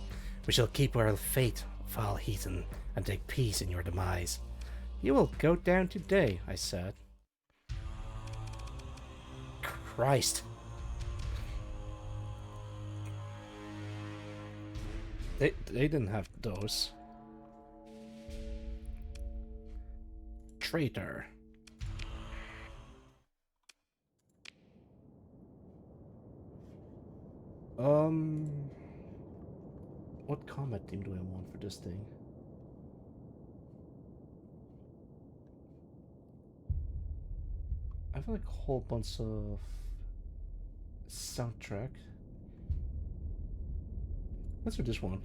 We shall keep our faith, foul heathen, and take peace in your demise. You will go down today, I said. Christ. They didn't have those. Traitor. What combat team do I want for this thing? I have like a whole bunch of soundtrack. Let's do this one.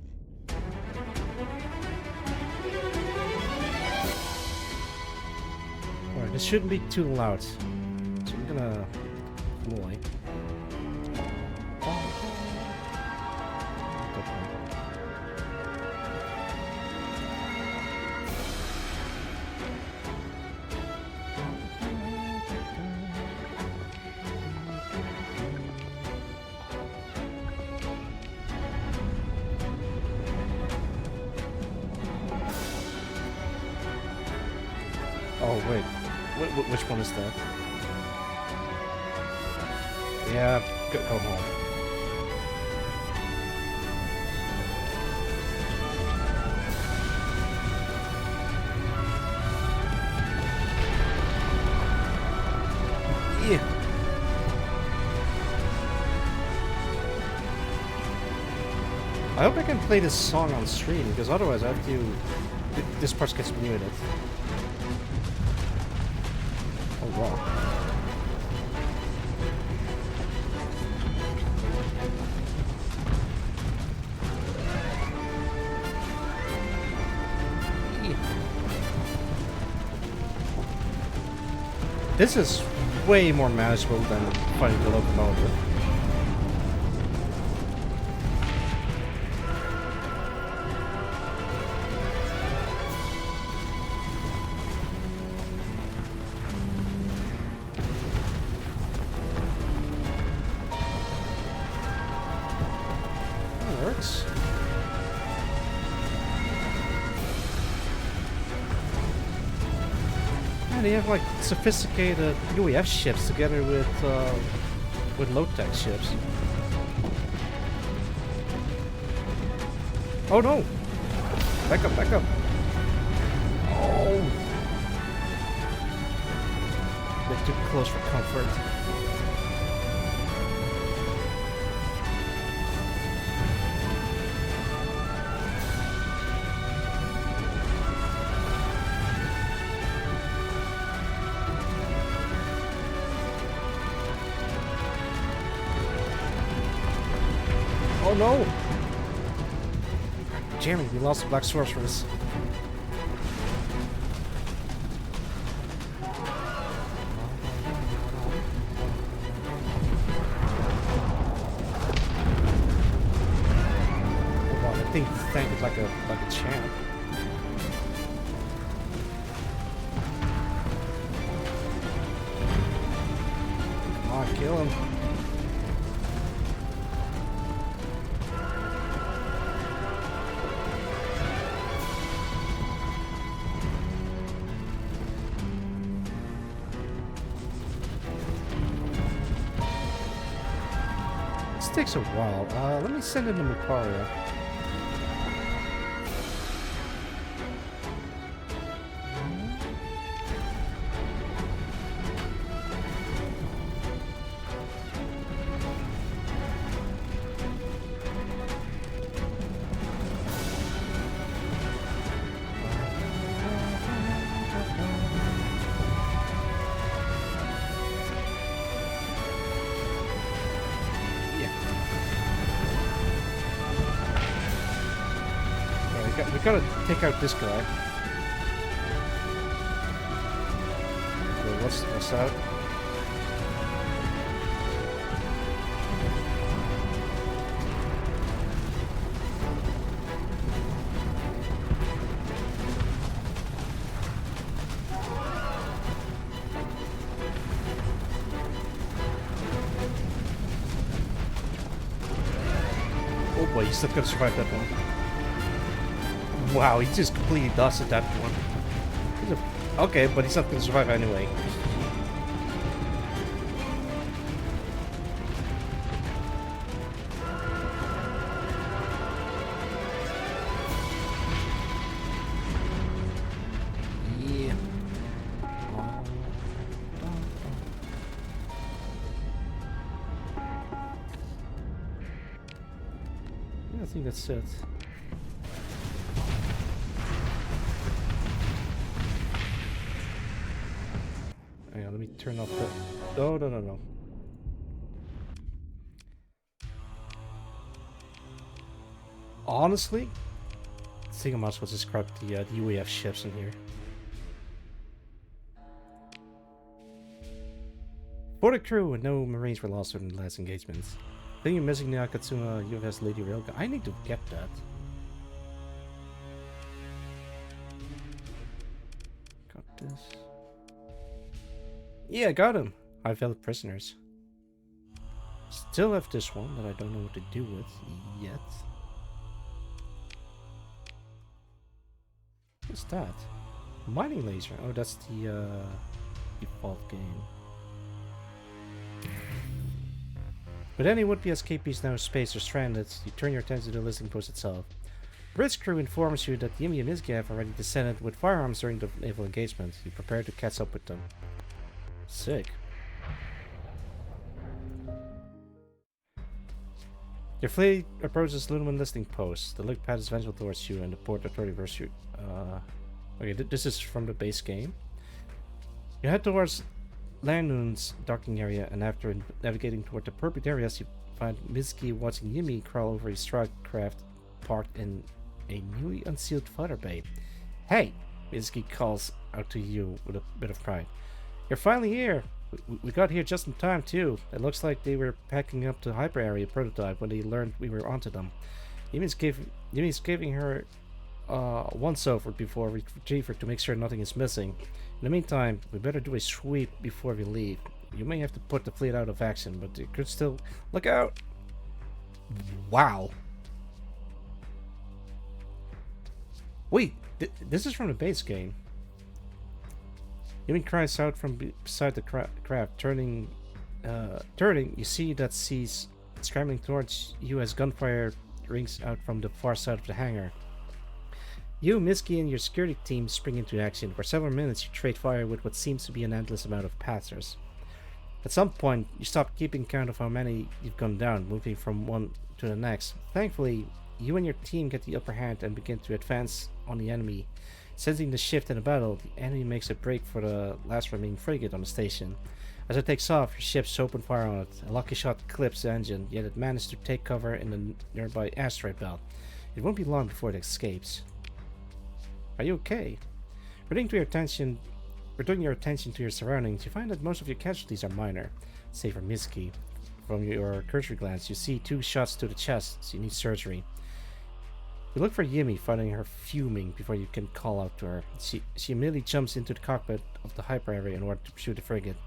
Alright, this shouldn't be too loud. So I'm gonna annoy. Oh wait, which one is that? Yeah, go home. Yeah. I hope I can play this song on stream, because otherwise I have to. This part gets muted. Oh wow. This is way more manageable than fighting the locomotive. That works. They have like sophisticated UAF ships together with low-tech ships. Oh no! Back up, back up! Oh! They're too close for comfort. Oh no! Jeremy, we lost the Black Sorceress. Oh god, I think this tank is like a champ. Come on, kill him. takes a while. Let me send in the Muparia. We gotta take out this guy. Wait, what's that? Oh boy, he's still gonna survive that one. Wow, he just completely dusted that one. Okay, but he's not gonna survive anyway. Yeah. Yeah, I think that's it. Let me turn off the... No. Honestly, I think I might as well just grab the UAF ships in here. For the crew, no Marines were lost during the last engagements. I think you're missing the Akatsuma UFS Lady Railgun. I need to get that. Got this. Yeah, I got him. High value prisoners. Still have this one that I don't know what to do with yet. What's that? Mining laser. Oh, that's the default game. With any would-be escapees now spaced or stranded, you turn your attention to the listening post itself. Bridge crew informs you that Yimi and Mizgi have already descended with firearms during the naval engagement. You prepare to catch up with them. Sick. Your fleet approaches Lumen listening post. The look pad is vengeful towards you and the port authority versus you. Okay, this is from the base game. You head towards Lanun's docking area, and after navigating toward the appropriate areas, you find Mizki watching Yimi crawl over a strike craft parked in a newly unsealed fighter bay. Hey! Mizki calls out to you with a bit of pride. You're finally here! We got here just in time, too. It looks like they were packing up the hyper area prototype when they learned we were onto them. Yimi's giving her once-over before we retrieve her to make sure nothing is missing. In the meantime, we better do a sweep before we leave. You may have to put the fleet out of action, but it could still... Look out! Wow. Wait, this is from the base game. Yumi cries out from beside the craft. Turning, you see that she's scrambling towards you as gunfire rings out from the far side of the hangar. You, Mizki, and your security team spring into action. For several minutes, you trade fire with what seems to be an endless amount of passers. At some point, you stop keeping count of how many you've gone down, moving from one to the next. Thankfully, you and your team get the upper hand and begin to advance on the enemy. Sensing the shift in the battle, the enemy makes a break for the last remaining frigate on the station. As it takes off, your ships open fire on it. A lucky shot clips the engine, yet it managed to take cover in the nearby asteroid belt. It won't be long before it escapes. Are you okay? Returning your attention to your surroundings, you find that most of your casualties are minor, save for Mizki. From your cursory glance, you see 2 shots to the chest, so you need surgery. You look for Yimi, finding her fuming before you can call out to her. She immediately jumps into the cockpit of the hyper area in order to pursue the frigate.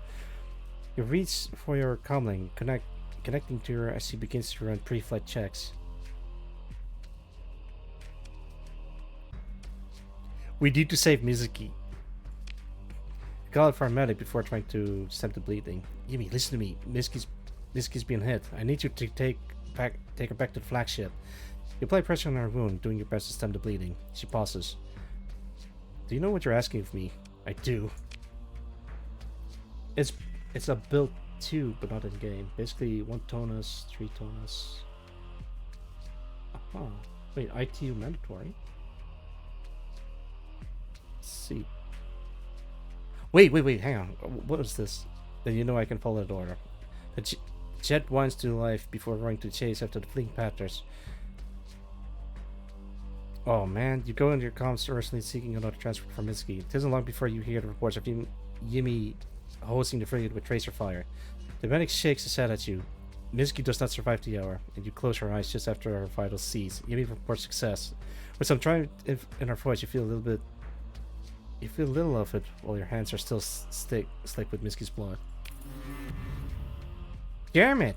You reach for your comlink, connecting to her as she begins to run pre-flight checks. We need to save Mizuki. Call it for a medic before trying to stem the bleeding. Yumi, listen to me. Mizuki's being hit. I need you to take take her back to the flagship. You apply pressure on her wound, doing your best to stem the bleeding. She pauses. Do you know what you're asking of me? I do. It's a build 2, but not in game. Basically, 1 tonus, 3 tonus. Aha. Wait, ITU mandatory? Let's see. Wait, hang on. What is this? Then you know I can follow the order. The jet winds to life before running to chase after the fleeing Panthers. Oh man, you go into your comms urgently seeking another transport from Minsky. It isn't long before you hear the reports of Yimi hosting the frigate with tracer fire. The medic shakes his head at you. Minsky does not survive the hour, and you close her eyes just after her vitals cease. Yimi reports success. With some triumph in her voice, you feel a little of it, while your hands are still slick with Minsky's blood. Damn it!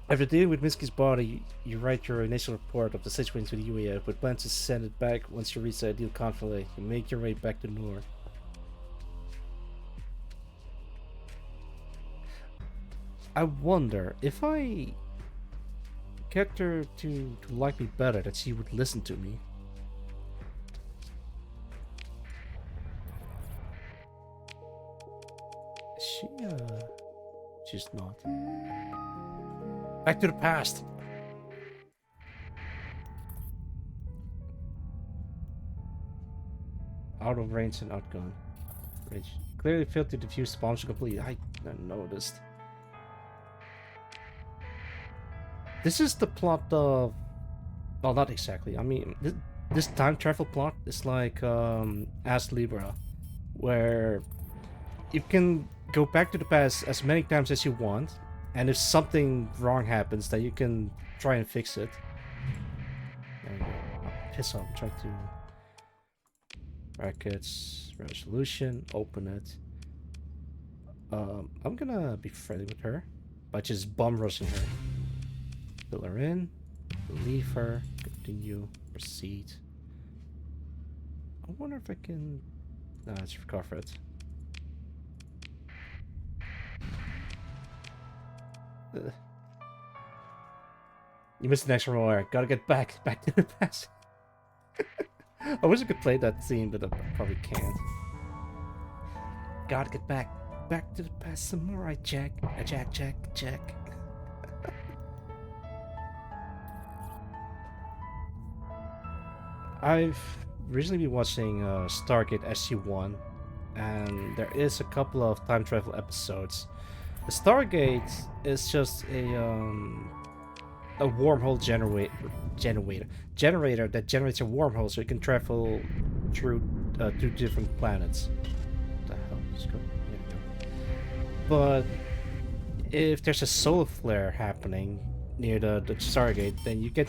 After dealing with Minsky's body, you write your initial report of the situation to the UAF, with plans to send it back once you reach the ideal conflict. You make your way back to Noor. I wonder if I get her to like me better, that she would listen to me. She's not. Back to the past. Out of range and outgun. Range. Clearly failed to defuse the bombs completely. I noticed. This is the plot of... Well, not exactly. I mean, this time travel plot is like As Libra, where you can go back to the past as many times as you want, and if something wrong happens, then you can try and fix it. There we go. Oh, piss off. Try to... Brackets, resolution, open it. I'm gonna be friendly with her by just bum rushing her. Fill her in, leave her, continue, proceed. I wonder if I can... No, let's recover it. You missed an extra wire. Gotta get back to the past. I wish I could play that scene, but I probably can't. Gotta get back to the past. Samurai Jack. Jack. I've recently been watching Stargate SG-1, and there is a couple of time travel episodes. The Stargate is just a wormhole generator that generates a wormhole so you can travel through two different planets. What the hell? Just go. There we go. But if there's a solar flare happening near the Stargate, then you get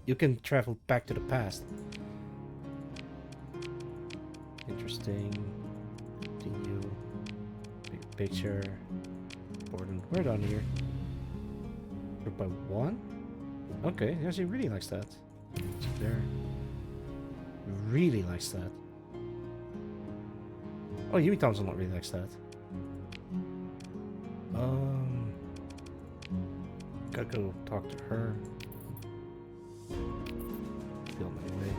you can travel back to the past. Interesting. Continue. Big picture. Important word on here. Group by 1? Okay, yeah, she really likes that. It's there. Really likes that. Oh, Yumi Thompson not really likes that. Gotta go talk to her. Feel my way.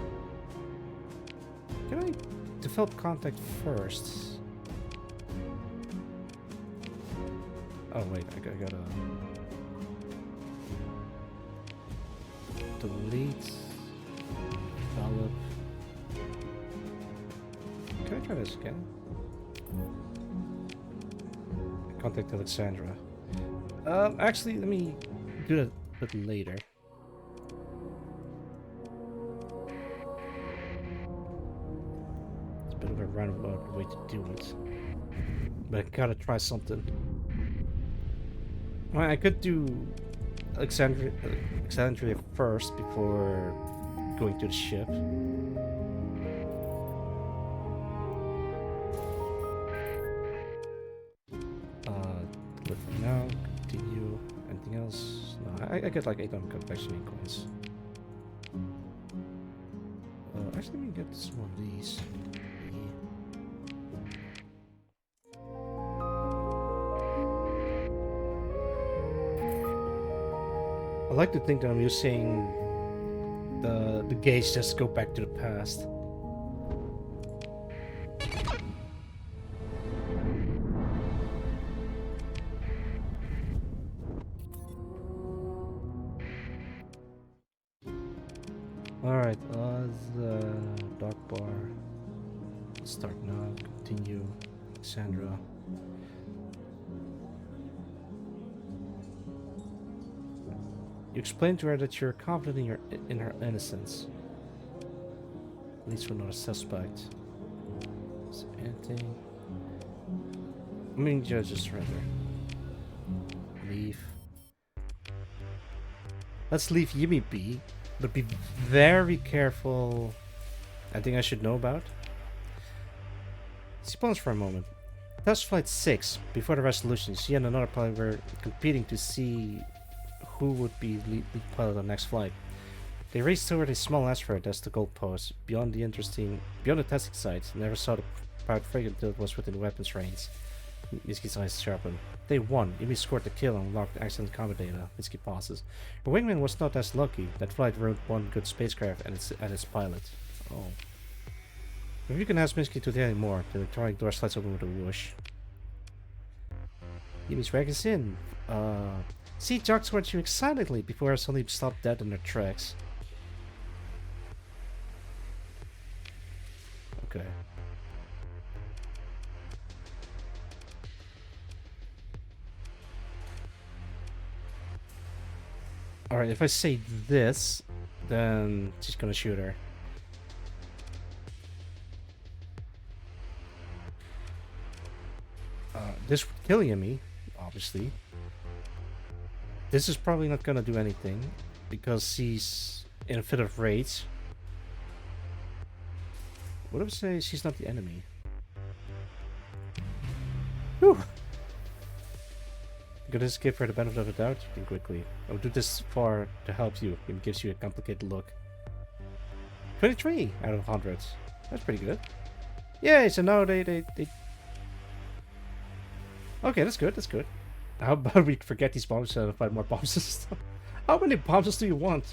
Can I develop contact first? Oh wait, I gotta delete, develop. Can I try this again? Contact Alexandra. Actually, let me do that a bit later. It's a bit of a roundabout way to do it, but I gotta try something. Well, I could do Alexandria first before going to the ship. Live for now, continue. Anything else? No, I get like 800 confectioning coins. Actually, let me get some of these. like to think that I'm using the gauge just to go back to the past. Alright, the dock bar. Start now, continue. Sandra. You explain to her that you're confident in her innocence. At least we're not a suspect. Is there anything? I mean, judges surrender. Leave. Let's leave Yimmy be, but be very careful. I think I should know about. Suppose for a moment. Test Flight 6, before the resolution, she and another pilot were competing to see who would be lead pilot on the next flight. They raced toward a small asteroid as the goalpost, beyond the testing site. Never saw the pirate frigate until it was within weapons range. Mitsuki's eyes sharpened. They won. Yumi scored the kill and unlocked the accident combat data. Mitsuki pauses. Her wingman was not as lucky. That flight ruined one good spacecraft and its pilot. Oh. If you can ask Mitsuki to tell you more, the electronic door slides open with a whoosh. Yumi's wagon is in. She jogs towards you excitedly before her suddenly stopped dead in her tracks. Okay. Alright, if I say this, then she's gonna shoot her. This would kill Yumi, obviously. This is probably not gonna do anything, because she's in a fit of rage. What if I say she's not the enemy? Whew! I'm gonna just give her the benefit of the doubt quickly. I'll do this far to help you. It gives you a complicated look. 23 out of 100. That's pretty good. Yay, so now they... Okay, that's good, that's good. How about we forget these bombs and find more bombs and stuff? How many bombs do you want?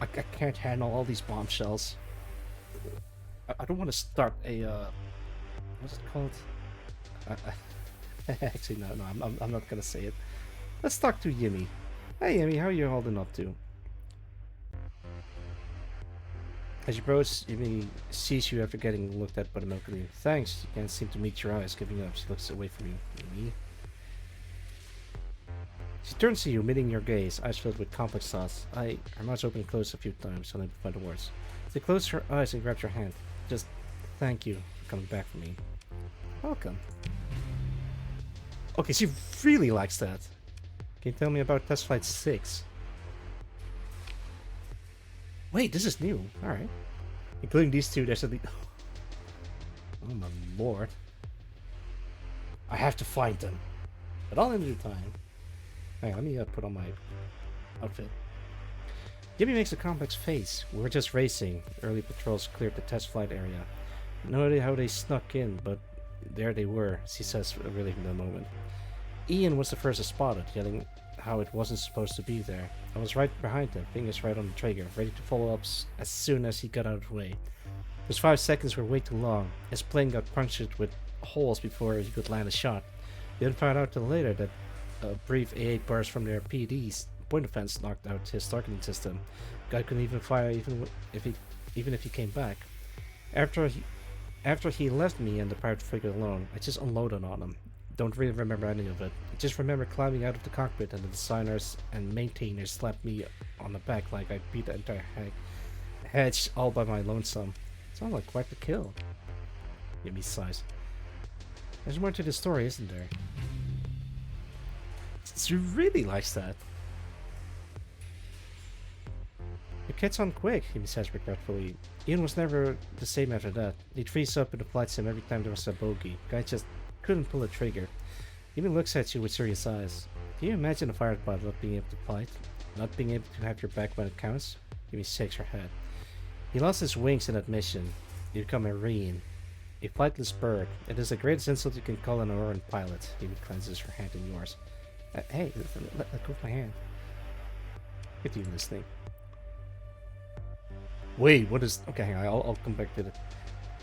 I can't handle all these bombshells. I don't want to start a what's it called? Actually, no, I'm not gonna say it. Let's talk to Yimi. Hey Yimi, how are you holding up to? As you approach, Yimi sees you after getting looked at by the milkweed. Thanks, you can't seem to meet your eyes. Giving up, she looks away from you. Yimi. She turns to you, meeting your gaze, eyes filled with complex thoughts. Her mouth's open and closed a few times, unable to find the words. She closes her eyes and grabs your hand. Just thank you for coming back for me. Welcome. Okay, she really likes that. Can you tell me about Test Flight 6? Wait, this is new. Alright. Including these two, there's at least... Oh my lord. I have to find them. But all in due time. Hang on, let me put on my outfit. Gibby makes a complex face. We were just racing. Early patrols cleared the test flight area. No idea how they snuck in, but there they were, she says, reliving the moment. Ian was the first to spot it, yelling how it wasn't supposed to be there. I was right behind him, fingers right on the trigger, ready to follow up as soon as he got out of the way. Those 5 seconds were way too long. His plane got punctured with holes before he could land a shot. He didn't find out till later that a brief A8 burst from their PD's point defense knocked out his targeting system. Guy couldn't even fire even if he came back. After he left me and the pirate frigate alone, I just unloaded on him. Don't really remember any of it. I just remember climbing out of the cockpit and the designers and maintainers slapped me on the back like I beat the entire hedge all by my lonesome. Sounds like quite the kill. Give me size. There's more to the story, isn't there? She really likes that. It gets on quick, he says regretfully. Ian was never the same after that. He'd freeze up in the flight sim every time there was a bogey. Guy just couldn't pull a trigger. He even looks at you with serious eyes. Can you imagine a fighter pilot not being able to fight? Not being able to have your back when it counts? Jimmy shakes her head. He lost his wings in that mission. He became a marine. A flightless bird. It is the greatest insult you can call an Auroran pilot. Jimmy cleanses her hand in yours. Hey, let go of my hand. Get you listening. Wait, what is... Okay, hang on, I'll come back to it.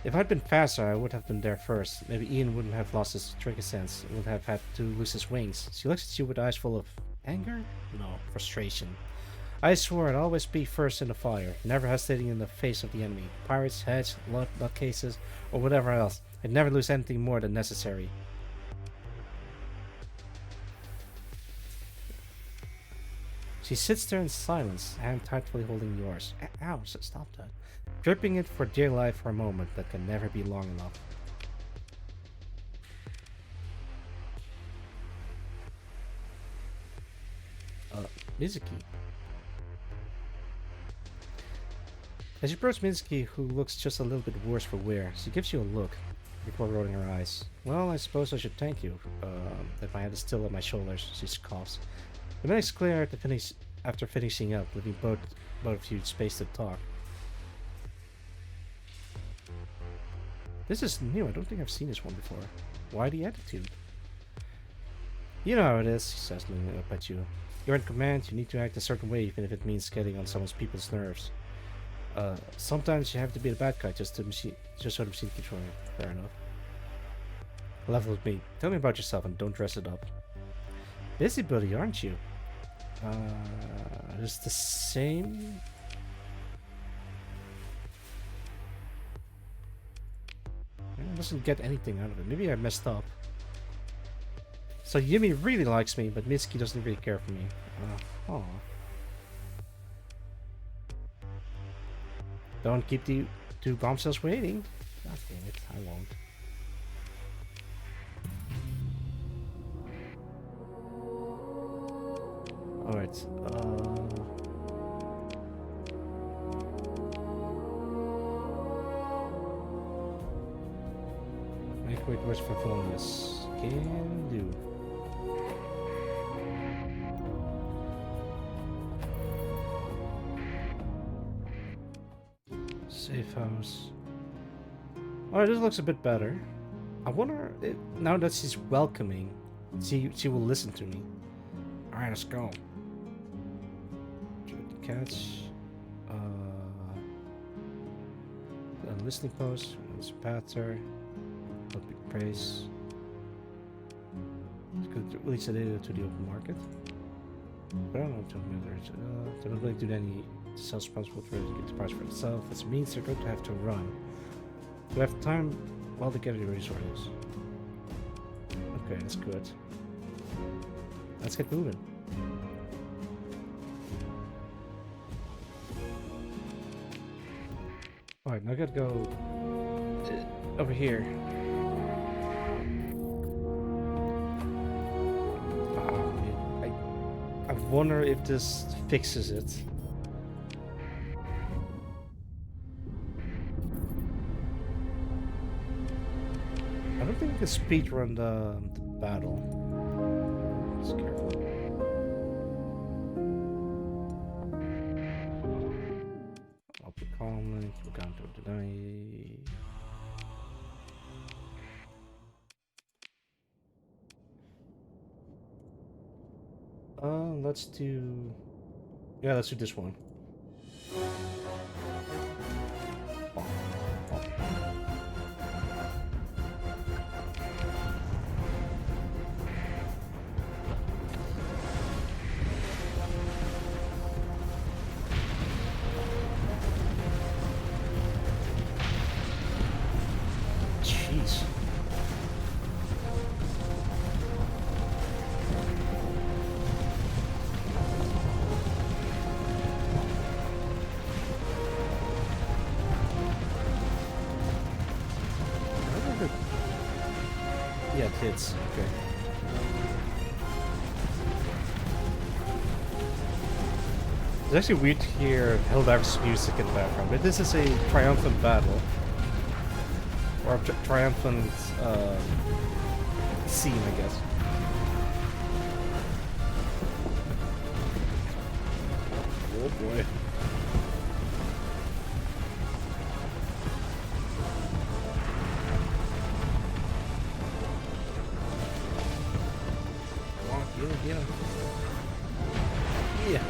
If I'd been faster, I would have been there first. Maybe Ian wouldn't have lost his trigger sense. He would have had to lose his wings. She looks at you with eyes full of anger? No, frustration. I swore I'd always be first in the fire, never hesitating in the face of the enemy. Pirates, heads, nutcases, or whatever else. I'd never lose anything more than necessary. She sits there in silence, hand tightly holding yours. Ow, stop that. Gripping it for dear life for a moment that can never be long enough. Mizuki. As you approach Mizuki, who looks just a little bit worse for wear, she gives you a look before rolling her eyes. Well, I suppose I should thank you, if my head is still on my shoulders, she scoffs. The minutes clear after finishing up, leaving both of you space to talk. This is new, I don't think I've seen this one before. Why the attitude? You know how it is, she says, looking up at you. You're in command, you need to act a certain way, even if it means getting on people's nerves. Sometimes you have to be the bad guy just so the machine can control you. Fair enough. Level with me. Tell me about yourself and don't dress it up. Busybody, aren't you? It's the same. I doesn't get anything out of it. Maybe I messed up. So Yumi really likes me, but Mitsuki doesn't really care for me. Aw. Don't keep the two bombshells waiting. God damn it, I won't. Alright, make wait words for fullness. Can do. Safe house. Alright, this looks a bit better. I wonder if, now that she's welcoming, she will listen to me. Alright, let's go. Catch. A listening post. Let's patter. Public praise. Could release the data to the open market. But I don't know to matters. They don't really do any self-responsible for to get the price for itself. This means they're going to have to run. We have time while they get the resources. Okay, that's good. Let's get moving. Alright, now I gotta go over here. I wonder if this fixes it. I don't think we can speedrun the battle. Just careful. I'll be calm. We're going to deny. Let's do... Yeah, let's do this one. Jeez. Yeah, it hits. Okay. It's actually weird to hear Helldiver's music in the background, but this is a triumphant battle. Or a triumphant scene, I guess. Oh boy. you know. Yeah.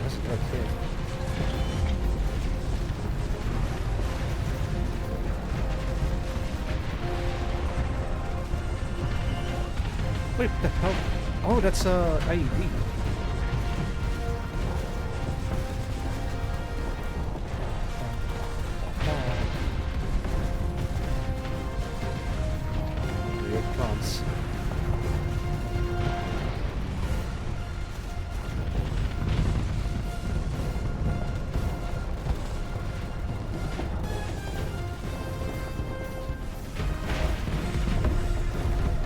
That's a good hit. Wait, what the hell? Oh, that's IED. Here it comes.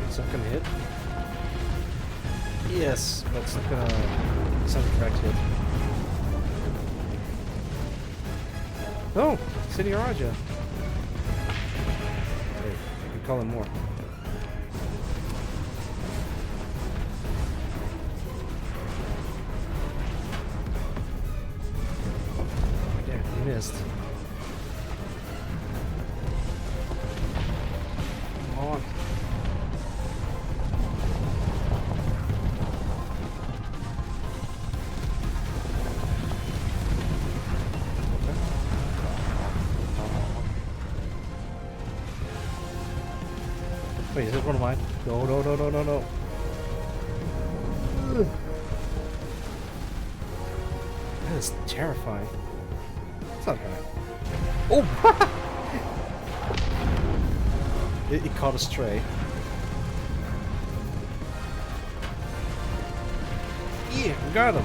It's not gonna hit. Yes, but it's not gonna. It's not a direct hit. No! City Raja! Wait, I can call him more. There, he missed. Come on. Wait, is this one of mine? No, no, no, no, no, no. Ugh. That is terrifying. It's not right. Oh! it caught a stray. Yeah, got him.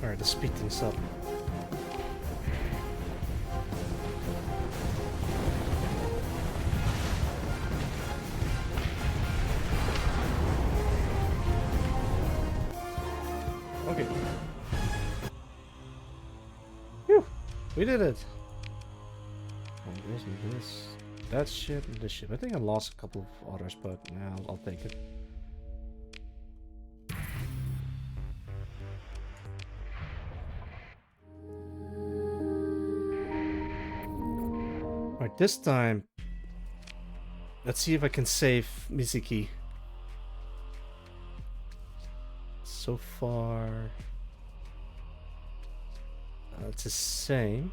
Alright, let's speed things up. Okay. Whew! We did it! And this and this. That ship and this ship. I think I lost a couple of others, but yeah, I'll take it. Alright, this time, let's see if I can save Mizuki. So far, it's the same.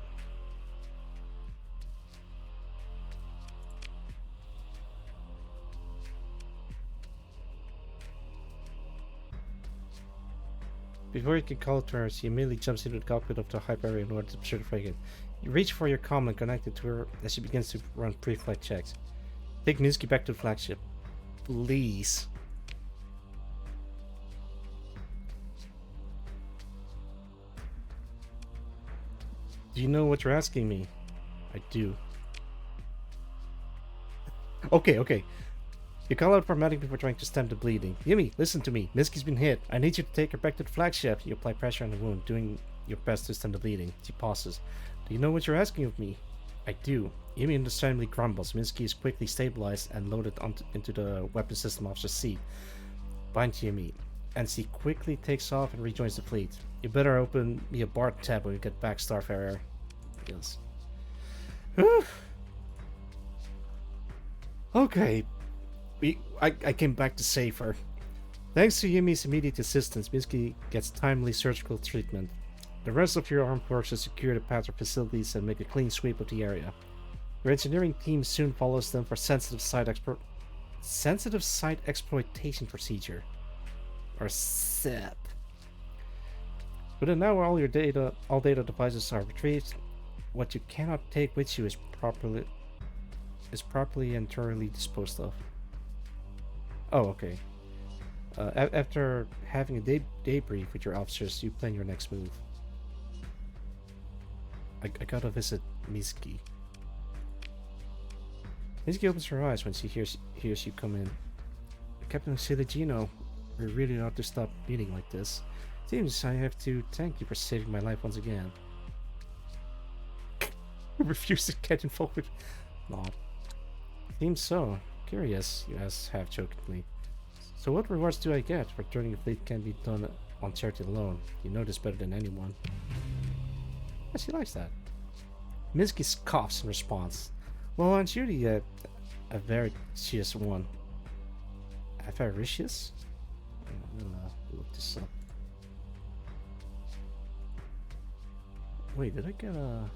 Before you can call it to her, she immediately jumps into the cockpit of the Hyperion in order to observe the frigate. You reach for your comm and connect it to her as she begins to run pre-flight checks. Take Mizuki back to the flagship. Please. Do you know what you're asking me? I do. Okay. You call out paramedic before trying to stem the bleeding. Yumi, listen to me. Mizuki's been hit. I need you to take her back to the flagship. You apply pressure on the wound, doing your best to stem the bleeding. She pauses. Do you know what you're asking of me? I do. Yumi understandably grumbles. Mizuki is quickly stabilized and loaded into the weapon system officer's seat. Bind Yumi, and she quickly takes off and rejoins the fleet. You better open me a bar tab when you get back, Starfarer. Yes. Okay. I came back to save her. Thanks to Yumi's immediate assistance, Mizuki gets timely surgical treatment. The rest of your armed forces secure the Panther facilities and make a clean sweep of the area. Your engineering team soon follows them for sensitive site exploitation procedure, or SEP. Within an hour, all data devices are retrieved. What you cannot take with you is properly and thoroughly disposed of. Oh, okay. After having a debrief with your officers, you plan your next move. I gotta visit Mizuki. Mizuki opens her eyes when she hears you come in. Captain Silagino, we really ought to stop meeting like this. Seems I have to thank you for saving my life once again. Refuse to get involved with... Not. Seems so. Curious, you ask half-jokingly. So what rewards do I get for turning a fleet can be done on charity alone. You know this better than anyone. Yes, he likes that. Minsky scoffs in response. Well, aren't you the avaricious one? Avaricious? I'm gonna look this up. Wait, did I get a...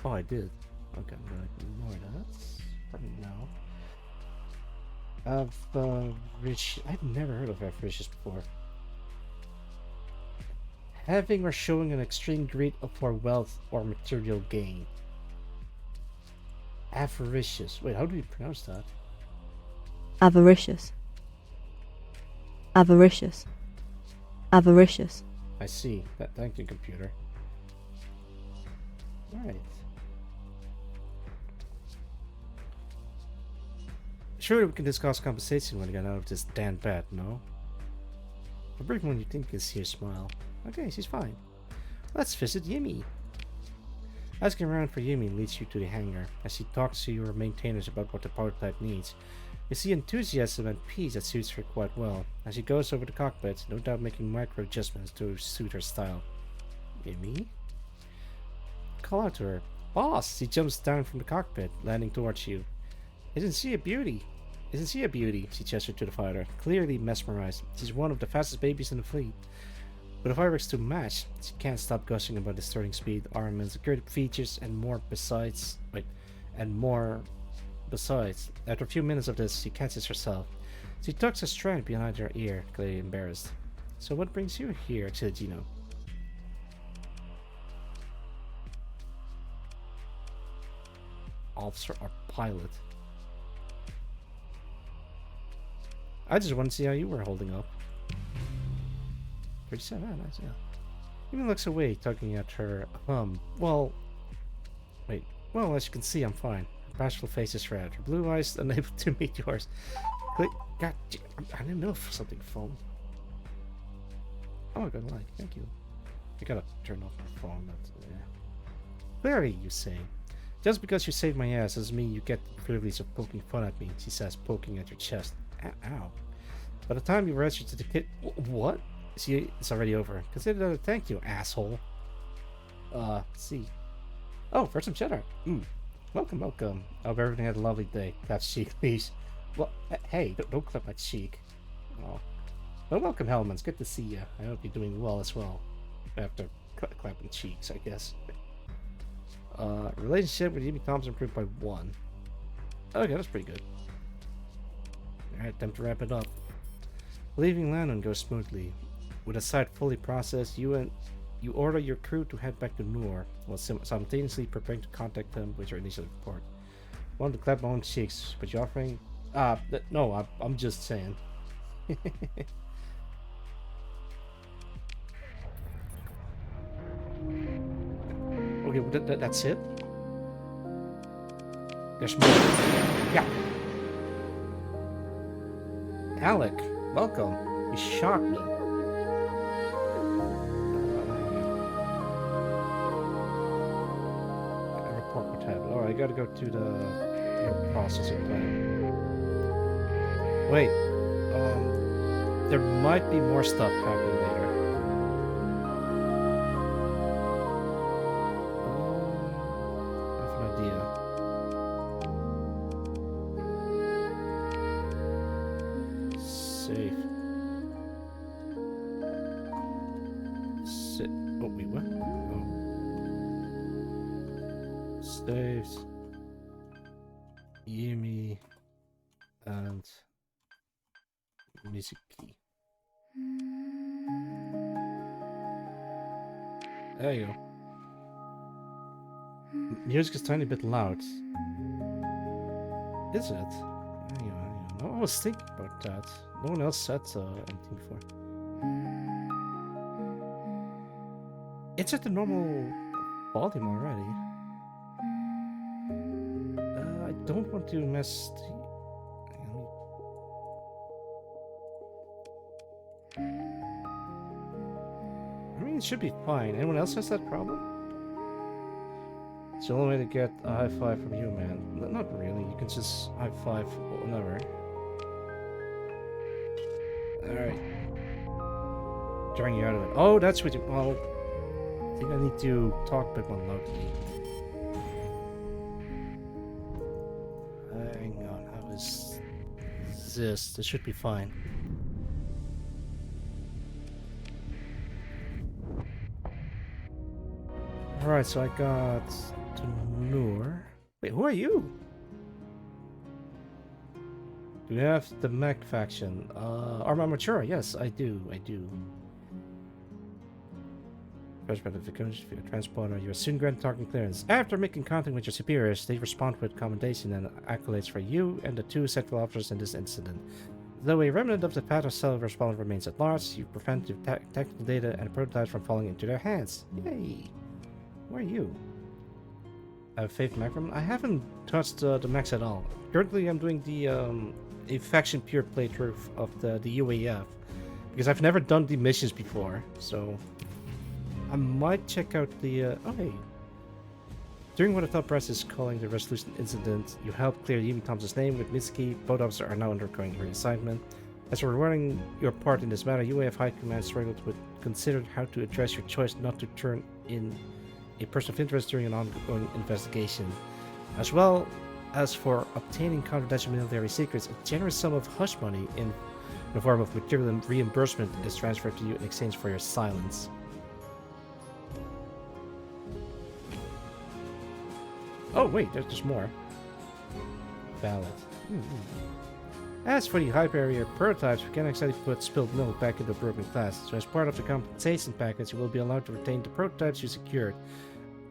Oh, I did. Okay, I'm gonna ignore that for now. I've never heard of avaricious before. Having or showing an extreme greed for wealth or material gain. Avaricious. Wait, how do you pronounce that?
Avaricious. Avaricious. Avaricious.
I see. Thank you, computer. Right. Surely we can discuss compensation when we get out of this damn bed, no? For brief when you think you see her smile. Okay, she's fine. Let's visit Yumi. Asking around for Yumi leads you to the hangar. As she talks to your maintainers about what the prototype needs, you see enthusiasm and peace that suits her quite well. As she goes over the cockpit, no doubt making micro adjustments to suit her style. Yumi? Call out to her. Boss! She jumps down from the cockpit, landing towards you. Isn't she a beauty? Isn't she a beauty? She gestured to the fighter, clearly mesmerized. She's one of the fastest babies in the fleet. With the fireworks to match, she can't stop gushing about the starting speed, armaments, security features, and more besides. After a few minutes of this, she catches herself. She tucks a strand behind her ear, clearly embarrassed. So what brings you here, Chilgino? Officer or pilot? I just want to see how you were holding up. 37, nice, yeah. Even looks away, tugging at her well, as you can see, I'm fine. Her bashful face is red, her blue eyes unable to meet yours. God, I'm in the middle of something, phone. Oh, good lie, thank you. I gotta turn off my phone, but yeah. Clearly, you say. Just because you saved my ass doesn't mean you get the privilege of poking fun at me, she says, poking at your chest. Ow. By the time you register to the kid... What? See, it's already over. Consider that a thank you, asshole. See. Oh, for some cheddar. Welcome. I hope everything had a lovely day. Claps cheek, please. Well, hey, don't clap my cheek. Oh. Well, welcome, Hellmans. Good to see you. I hope you're doing well as well. After clapping cheeks, I guess. Relationship with Yumi Thompson improved by 1. Okay, that's pretty good. Alright, time to wrap it up. Leaving Landon goes smoothly. With a site fully processed, you order your crew to head back to Noor, while simultaneously preparing to contact them with your initial report. Want to clap my own cheeks, but you're offering... no, I'm just saying. Okay, well, that's it? There's more. Yeah. Alec, welcome. You shocked me. Report what happened. Alright, I gotta go to the processing plant. Wait, there might be more stuff happening later. I have an idea. Safe. Oh, wait, what? Oh. Saves. Yumi. And Mizuki. There you go. Music is a tiny bit loud. Is it? Hang on. I was thinking about that. No one else said anything before. It's at the normal volume already. I don't want to mess the... I mean, it should be fine. Anyone else has that problem? It's the only way to get a high five from you, man. Not really. You can just high five whenever. Alright. Drawing you out of it. Oh, that's what you... Oh, I think I need to talk a bit more loudly. Hang on, how is this? This should be fine. Alright, so I got to Noor. Wait, who are you? Do you have the mech faction? Arma Mature? Yes, I do. First part of the coach, for your transporter, you are soon granted targeting clearance. After making contact with your superiors, they respond with commendation and accolades for you and the two central officers in this incident. Though a remnant of the path of self-response remains at large, you prevent your technical data and prototypes from falling into their hands. Yay! Where are you? Faith Macron? I haven't touched the mechs at all. Currently, I'm doing the a faction pure playthrough of the UAF because I've never done the missions before, so I might check out the. Oh hey! During what the top press is calling the resolution incident, you helped clear Yumi Thompson's name with Mitsuki. Both officers are now undergoing reassignment. As for rewarding your part in this matter, UAF High Command struggled with considered how to address your choice not to turn in a person of interest during an ongoing investigation. As well as for obtaining confidential military secrets, a generous sum of hush money in the form of material reimbursement is transferred to you in exchange for your silence. Oh wait, there's more. Ballot. As for the hyper-area prototypes, we can actually put spilled milk back into broken glass. So as part of the compensation package, you will be allowed to retain the prototypes you secured.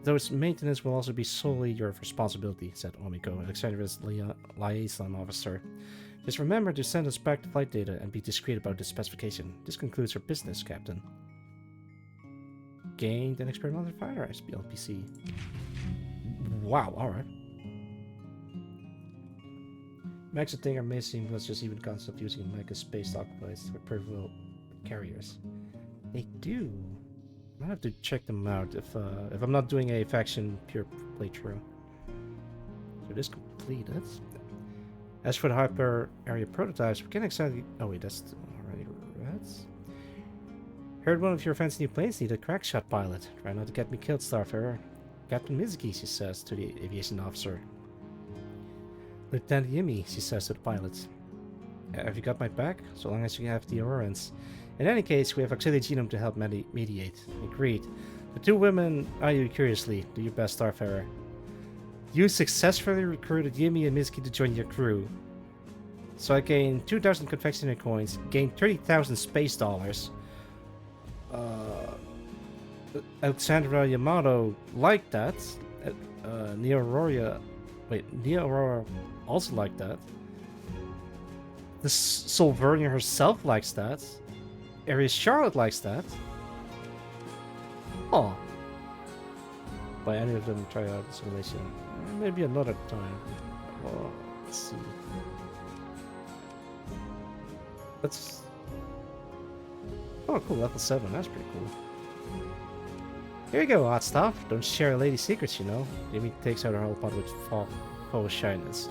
Though its maintenance will also be solely your responsibility, said Omiko, Alexandra's liaison officer. Just remember to send us back the flight data and be discreet about the specification. This concludes your business, Captain. Gained an experimental fighter LPC. Wow, alright. Mechs and thing are missing, let's just even concept using a mech as space occupies for peripheral carriers. They do. I might have to check them out if I'm not doing a faction pure playthrough. So this completed. As for the hyper area prototypes, we can exactly. Oh wait, that's already read. Heard one of your fancy new planes need a crack shot pilot. Try not to get me killed, Starfarer. Captain Mizuki, she says to the aviation officer. Lieutenant Yumi, she says to the pilot. Have you got my back? So long as you have the Aurorans. In any case, we have auxiliary genome to help mediate. Agreed. The two women eye you curiously. Do your best, Starfarer. You successfully recruited Yumi and Mizuki to join your crew. So I gained 2,000 confectionery coins, gained 30,000 space dollars. Alexandra Yamato liked that. Neo Aurora also liked that. The Solvernia herself likes that. Aries Charlotte likes that. Oh. By any of them try out the simulation. Maybe another time. Well, let's see. Let's. Oh, cool, level 7. That's pretty cool. Here you go, hot stuff. Don't share a lady's secrets, you know. Jimmy takes out her whole pot with faux shyness.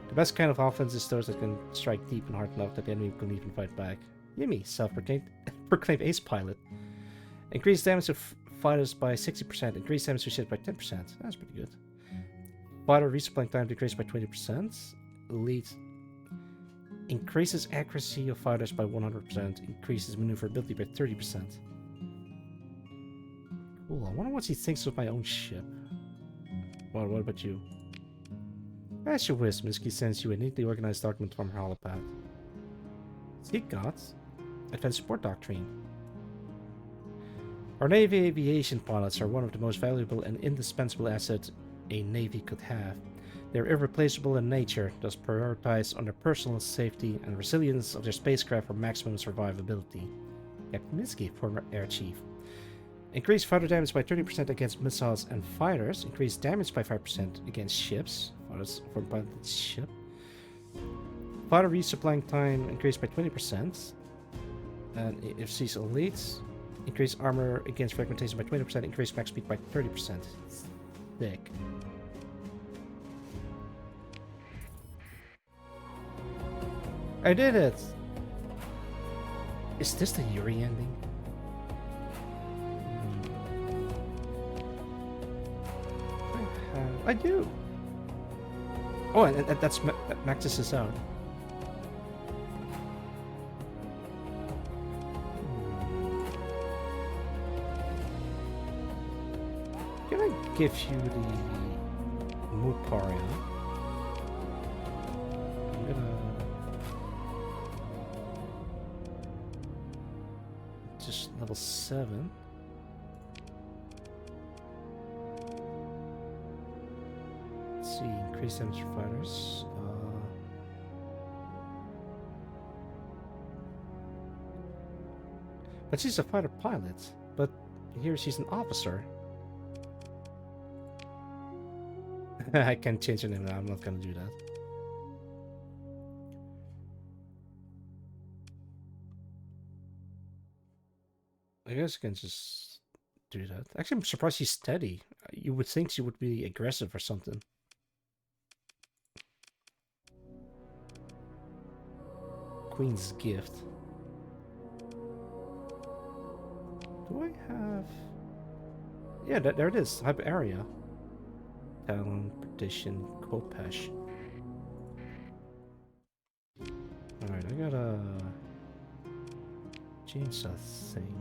The best kind of offense is those that can strike deep and hard enough that the enemy can even fight back. Yumi, self-proclaimed ace pilot. Increase damage to fighters by 60%. Increase damage to ships by 10%. That's pretty good. Fighter resupplying time decreased by 20%. Elite. Increases accuracy of fighters by 100%. Increases maneuverability by 30%. Cool. I wonder what he thinks of my own ship. Well, what about you? As you wish, Mizuki sends you a neatly organized document from her holopad. He got Advanced Support Doctrine. Our Navy aviation pilots are one of the most valuable and indispensable assets a Navy could have. They are irreplaceable in nature, thus prioritize on their personal safety and resilience of their spacecraft for maximum survivability. Captain Mizuki, former Air Chief. Increase fighter damage by 30% against missiles and fighters. Increase damage by 5% against ships. Fighters from piloted ship. Fighter resupplying time increased by 20%. And if she's elite, increase armor against fragmentation by 20%. Increase max speed by 30%. Thick. I did it! Is this the Yuri ending? I do! Oh, and that's Maxis is out. Can I give you the Muparia? I'm gonna just level 7. Let's see, increase damage for fighters. But she's a fighter pilot. But here she's an officer. I can change her name now. I'm not gonna do that. I guess I can just do that. Actually, I'm surprised she's steady. You would think she would be aggressive or something. Queen's Gift. Do I have... Yeah, there it is. Hyper area. Talon, Perdition, Kopesh. Alright, I got a chainsaw thing.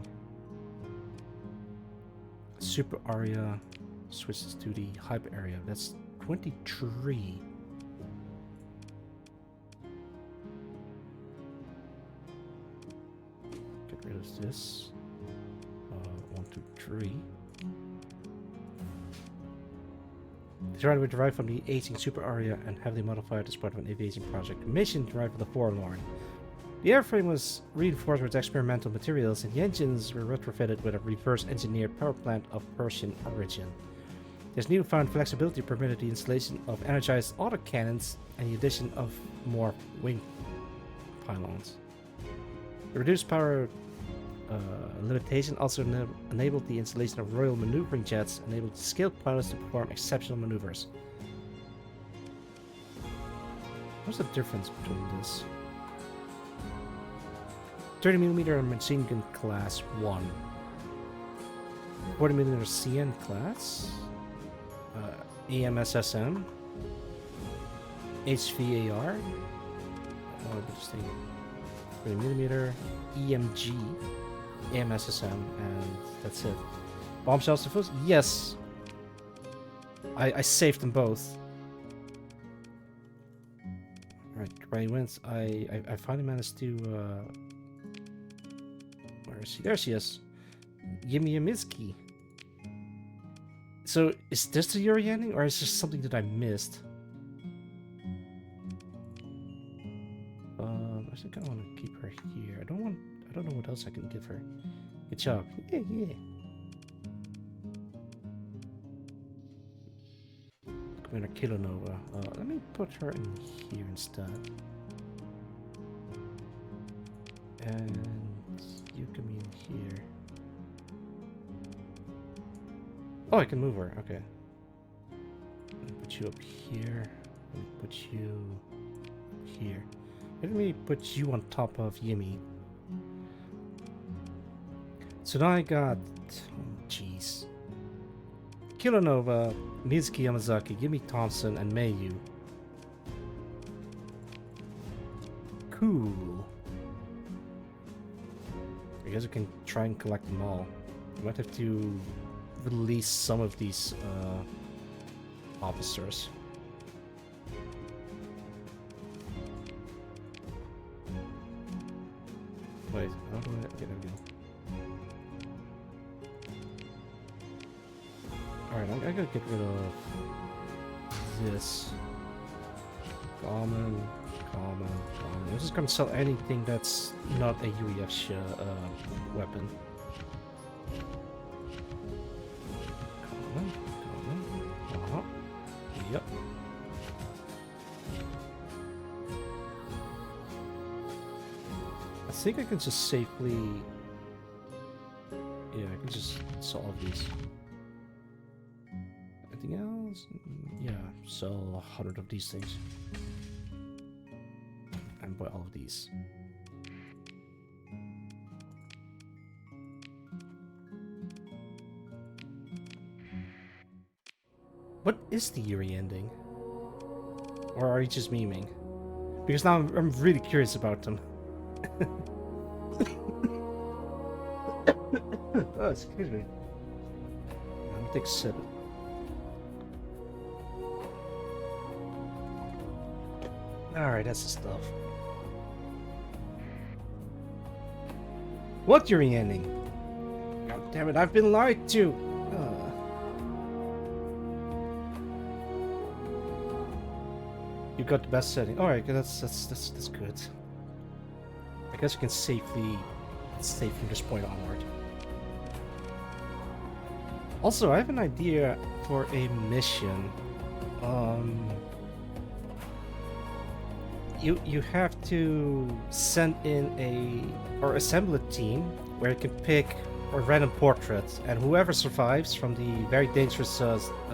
Super Aria switches to the hype area. That's 23. Get rid of this. 1, 2, 3. The terrain derived from the aging Super Aria and heavily modified as part of an aviation project. Mission derived from the Forlorn. The airframe was reinforced with experimental materials, and the engines were retrofitted with a reverse-engineered power plant of Persian origin. This newfound flexibility permitted the installation of energized autocannons and the addition of more wing pylons. The reduced power limitation also enabled the installation of Royal maneuvering jets, enabled skilled pilots to perform exceptional maneuvers. What's the difference between this? 30mm machine gun class 1. 40mm CN class. AMSSM. HVAR. Oh, interesting. 30mm EMG. AMSSM, and that's it. Bomb shells to fools? Yes! I saved them both. Alright, Gray wins. I finally managed to where is she? There she is. Gimme a Miski. So is this the Yuri ending, or is this something that I missed? I think I want to keep her here. I don't know what else I can give her. Good job. Yeah, yeah. Commander Kilonova. Let me put her in here instead. And you come in here. Oh, I can move her. Okay. Let me put you up here. Let me put you here. Let me put you on top of Yimi. So now I got... Oh, jeez. Kilonova, Mizuki Yamazaki, Yimi Thompson, and Mayu. Cool. I guess I can try and collect them all. I might have to release some of these officers. Wait, how do I... Okay, there we go. Alright, I gotta get rid of this. Common. I'm just gonna sell anything that's not a UAF weapon. Common. Yep. I think I can just safely... Yeah, I can just solve these. Anything else? Yeah, sell 100 of these things. And threatened by all of these. What is the eerie ending? Or are you just memeing? Because now I'm really curious about them. Oh, excuse me. I'm gonna take a sip. Alright, that's the stuff. What eerie ending? God damn it, I've been lied to! You got the best setting. Alright, that's good. I guess you can safely save from this point onward. Also, I have an idea for a mission. You have to send in or assemble a team where you can pick a random portrait, and whoever survives from the very dangerous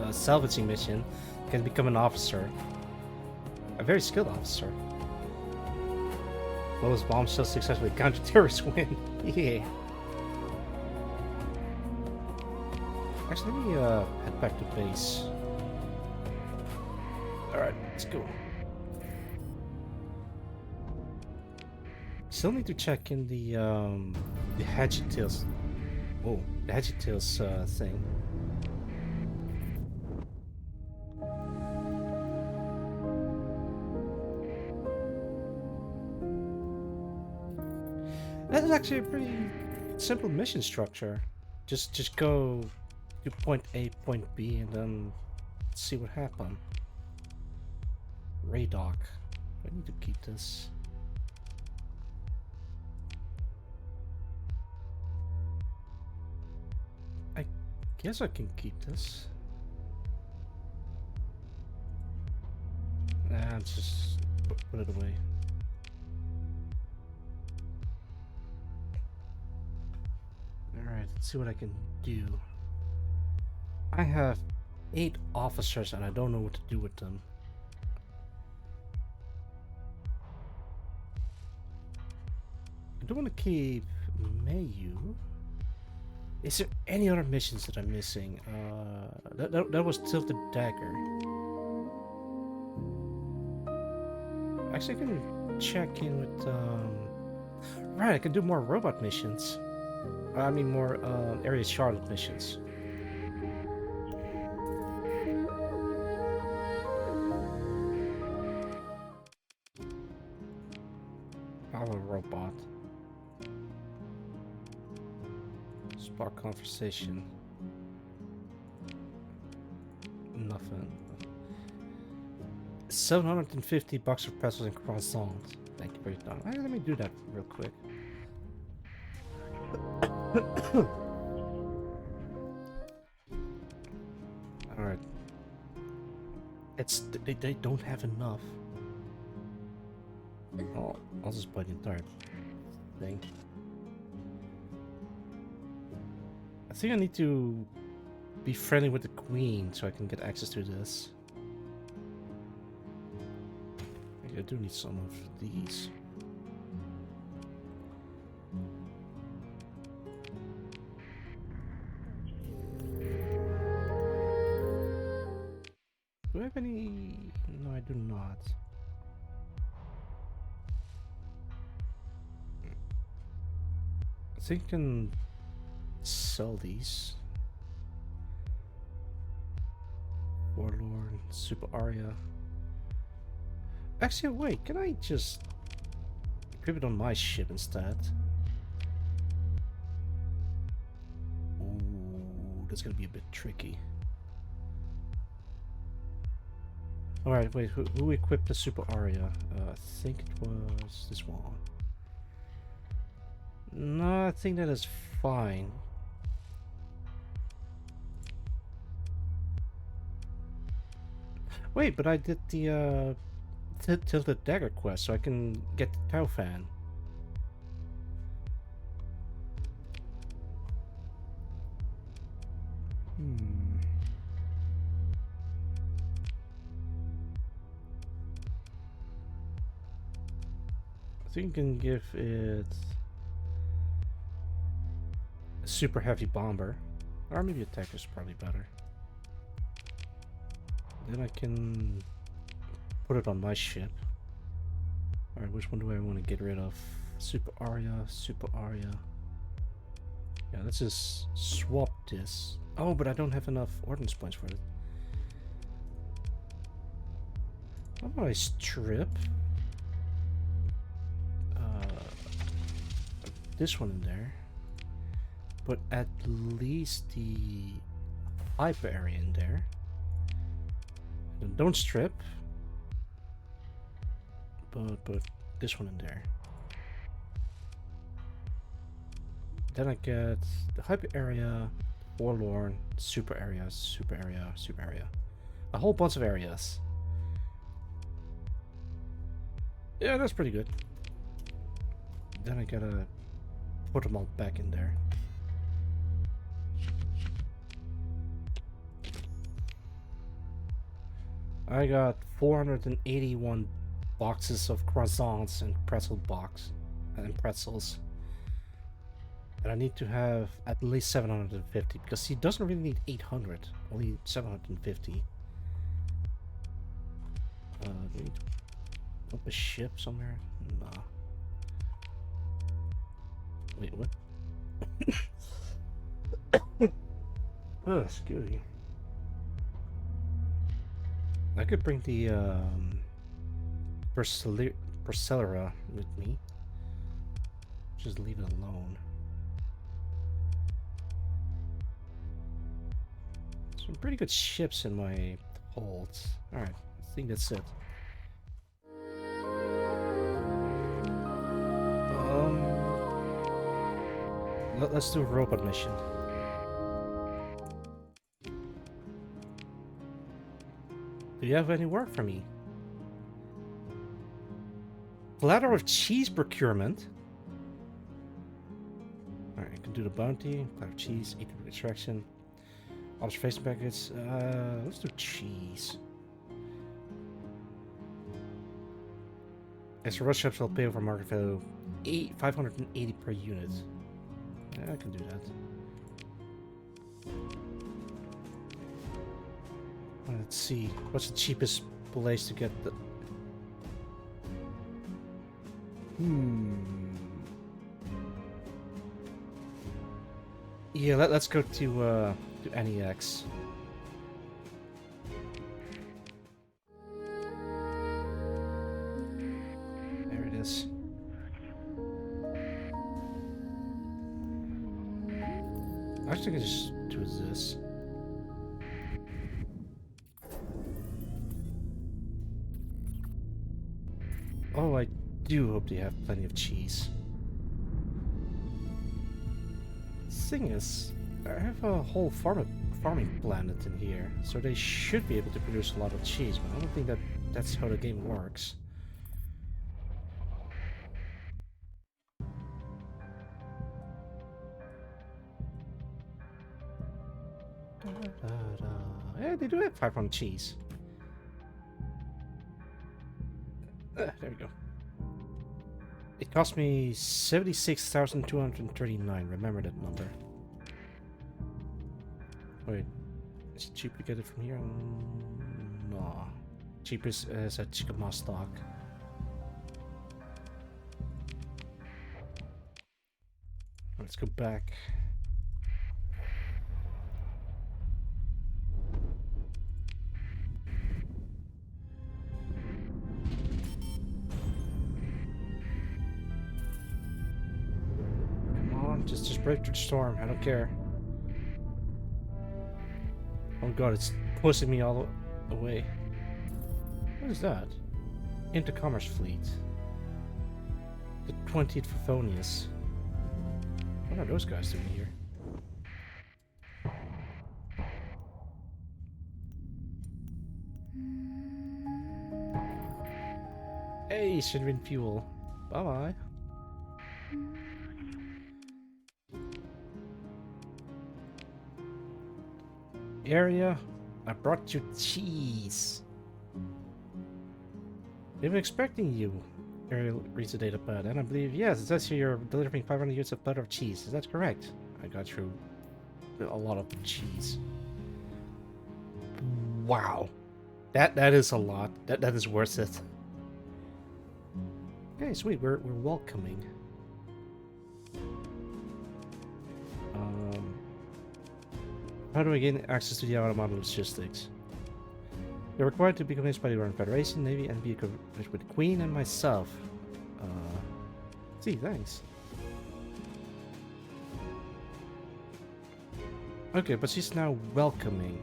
salvaging mission can become an officer. A very skilled officer. Lowest bombshell successfully counter-terrorist win. Yeah. Actually, let me head back to base. Alright, let's go. Still need to check in the Hedgy Tails. Oh, the Hedgy Tails thing. That is actually a pretty simple mission structure. Just go to point A, point B, and then see what happens. Radok. I need to keep this. I guess I can keep this. Nah, let's just put it away. Alright, let's see what I can do. I have 8 officers and I don't know what to do with them. I don't want to keep Mayu. Is there any other missions that I'm missing? That was Tilted Dagger. Actually, I can check in with right, I can do more robot missions. I mean more Area Charlotte missions. Power robot. Spark conversation. Nothing. 750 bucks for pretzels and croissants. Thank you for your time. Let me do that real quick. Alright. They don't have enough. Oh, I'll just buy the entire thing. I think I need to be friendly with the queen so I can get access to this. I do need some of these. Do I have any? No, I do not. I think I can sell these. Warlord, Super Aria. Actually, wait, can I just equip it on my ship instead? Ooh, that's gonna be a bit tricky. Alright, wait, who equipped the Super Aria? I think it was this one. No, I think that is fine. Wait, but I did the Tilted Dagger quest, so I can get the Tau fan. think you can give it a super heavy bomber. Or maybe attack is probably better. Then I can put it on my ship. Alright, which one do I want to get rid of? Super Aria, Super Aria. Yeah, let's just swap this. Oh, but I don't have enough ordnance points for it. How about I strip this one in there? Put at least the hyper area in there. Then don't strip. But put this one in there. Then I get the hyper area, forlorn, super area, super area, super area. A whole bunch of areas. Yeah, that's pretty good. Then I gotta put them all back in there. I got 481 boxes of croissants and pretzels. And I need to have at least 750 because he doesn't really need 800, only 750. Do we need to put a ship somewhere? Nah. Wait, what? Oh, excuse me. I could bring the Porcellera with me. Just leave it alone. Some pretty good ships in my holds. Alright, I think that's it. Let's do a robot mission. Do you have any work for me? Platter of cheese procurement. Alright, I can do the bounty. Platter of cheese, eat the extraction. Observation packets. Let's do cheese. Extra rush ships will pay over market value 580 per unit. Yeah, I can do that. Let's see. What's the cheapest place to get the... Yeah, let's go to NEX. There it is. Actually, I can just do this. Oh, I do hope they have plenty of cheese. Thing is, I have a whole farming planet in here, so they should be able to produce a lot of cheese, but I don't think that's how the game works. Yeah, they do have 500 cheese. There we go. It cost me 76,239. Remember that number. Wait, is it cheap to get it from here? No. Cheapest is at Chickamauga stock. Let's go back. Just break through the storm. I don't care. Oh god, it's pushing me all the way. What is that? Intercommerce fleet. The 20th Favonius. What are those guys doing here? Hey, Shinrin Fuel. Bye bye. Area, I brought you cheese. They've been expecting you. Ariel reads the data pad, and I believe, yes, it says here you're delivering 500 units of butter of cheese. Is that correct? I got through a lot of cheese. Wow. That is a lot. That is worth it. Okay, sweet. We're welcoming. How do I gain access to the automatic logistics? You're required to be convinced by the Royal Federation, Navy, and be convinced with the Queen and myself. See, thanks. Okay, but she's now welcoming.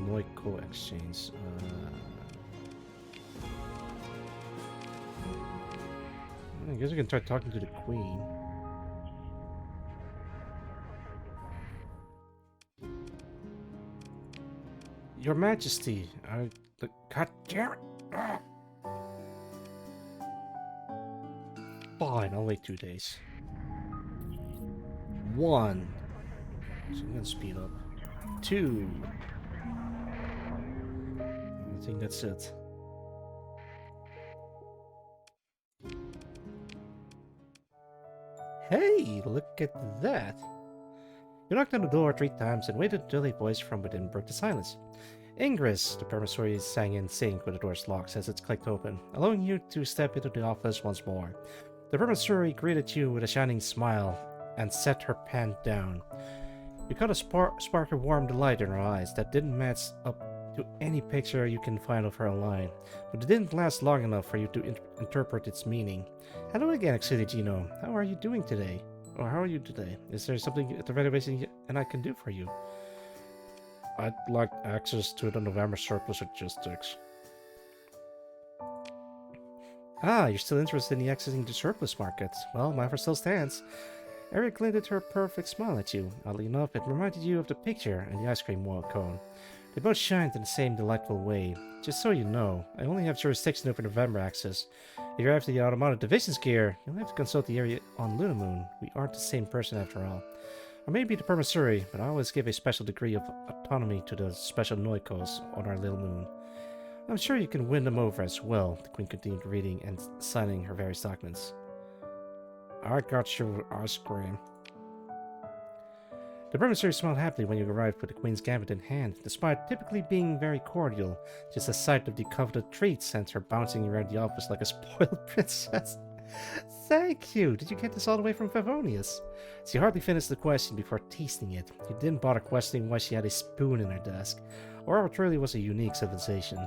Noiko exchange. I guess we can try talking to the Queen. Your Majesty, God damn it! Fine, I'll wait 2 days. 1. So I'm gonna speed up. 2. I think that's it. Hey, look at that! You knocked on the door 3 times and waited until a voice from within broke the silence. Ingress, the permissory sang in sync with the door's locks as it clicked open, allowing you to step into the office once more. The permissory greeted you with a shining smile and set her pen down. You caught a spark of warm delight in her eyes that didn't match up to any picture you can find of her online, but it didn't last long enough for you to interpret its meaning. Hello again, Exilio. How are you doing today? Or how are you today? Is there something at the renovation and I can do for you? I'd like access to the November surplus logistics. Ah, you're still interested in accessing the surplus market. Well, my offer still stands. Eric glinted her perfect smile at you. Oddly enough, it reminded you of the picture and the ice cream cone. They both shined in the same delightful way. Just so you know, I only have jurisdiction over November access. If you're after the automotive division's gear, you'll have to consult the area on Lunamoon. We aren't the same person after all. Or maybe the permissory, but I always give a special degree of autonomy to the special Noikos on our little moon. I'm sure you can win them over as well, the Queen continued reading and signing her various documents. I got you ice cream. The permissory smiled happily when you arrived with the Queen's gambit in hand, despite typically being very cordial. Just the sight of the coveted treat sent her bouncing around the office like a spoiled princess. Thank you! Did you get this all the way from Favonius? She hardly finished the question before tasting it. You didn't bother questioning why she had a spoon in her desk, or what really was a unique civilization.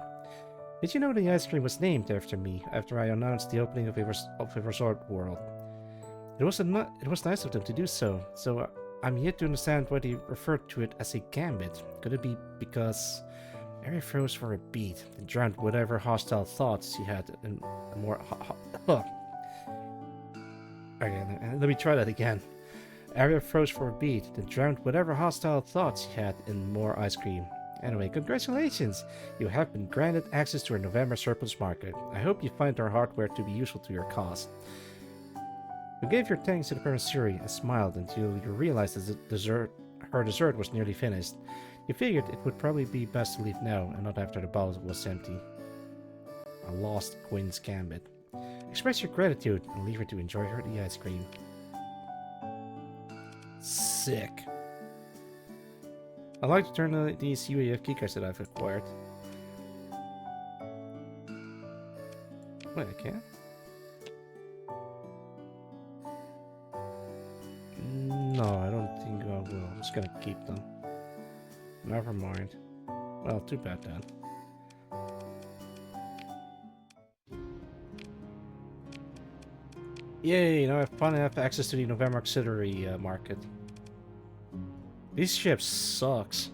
Did you know the ice cream was named after me, after I announced the opening of a resort world? It was nice of them to do so, I'm yet to understand why they referred to it as a gambit. Could it be because... Mary froze for a beat and drowned whatever hostile thoughts she had in more... Okay, let me try that again. Arya froze for a beat, then drowned whatever hostile thoughts she had in more ice cream. Anyway, congratulations! You have been granted access to our November surplus market. I hope you find our hardware to be useful to your cause. You gave your thanks to the permissory and smiled until you realized that her dessert was nearly finished. You figured it would probably be best to leave now and not after the bowl was empty. A lost Queen's gambit. Express your gratitude and leave her to enjoy the ice cream. Sick. I'd like to turn these UAF keycards that I've acquired. Wait, I can't? No, I don't think I will. I'm just gonna keep them. Never mind. Well, too bad then. Yay, now I finally have access to the November auxiliary market. These ships sucks.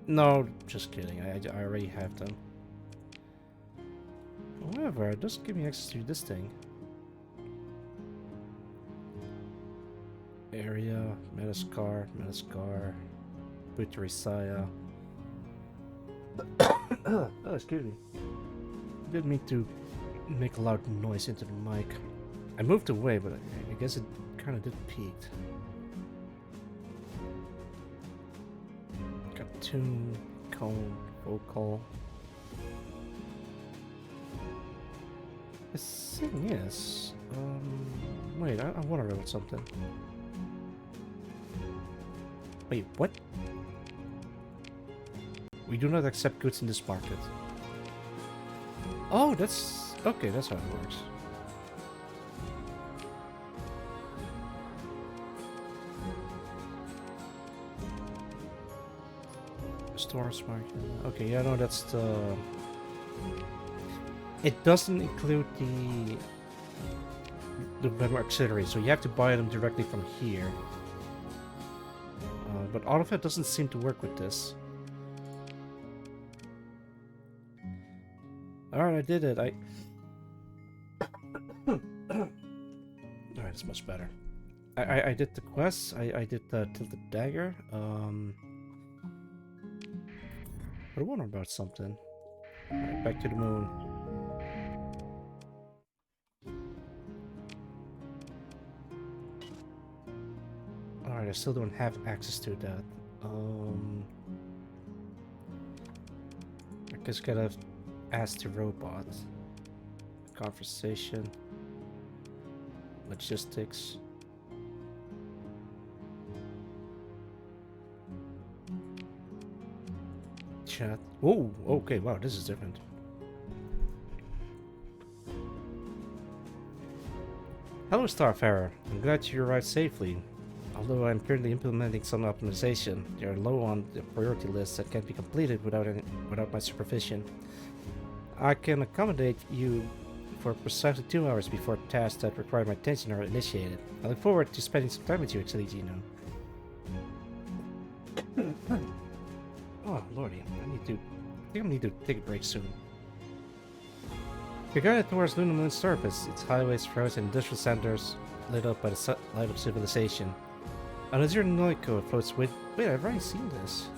No, just kidding. I already have them. However, it does give me access to this thing. Area, Metascar, Buterisaya. Oh, excuse me. Didn't mean to make a loud noise into the mic. I moved away, but I guess it kind of did peaked. Cartoon, cone, Vocal. The thing is, wait, I wonder about something. Wait, what? We do not accept goods in this market. Oh, that's okay. That's how it works. Stores market. Okay, yeah, no, that's the. It doesn't include the better auxiliary, so you have to buy them directly from here. But all of it doesn't seem to work with this. Alright, I did it. Alright, it's much better. I did the quests. I did the tilted dagger. But I wonder about something. Alright, back to the moon. Alright, I still don't have access to that. I guess gotta ask the robot. Conversation. Logistics. Chat. Oh, okay, wow, this is different. Hello, Starfarer. I'm glad you arrived safely. Although I'm currently implementing some optimization, they are low on the priority list that can't be completed without my supervision. I can accommodate you for precisely 2 hours before tasks that require my attention are initiated. I look forward to spending some time with you, Excelligino. Oh, lordy, I think I need to take a break soon. You're guided towards Lunar Moon's surface, its highways, roads, and industrial centers lit up by the light of civilization. An azure Noiko floats with. Wait, I've already seen this.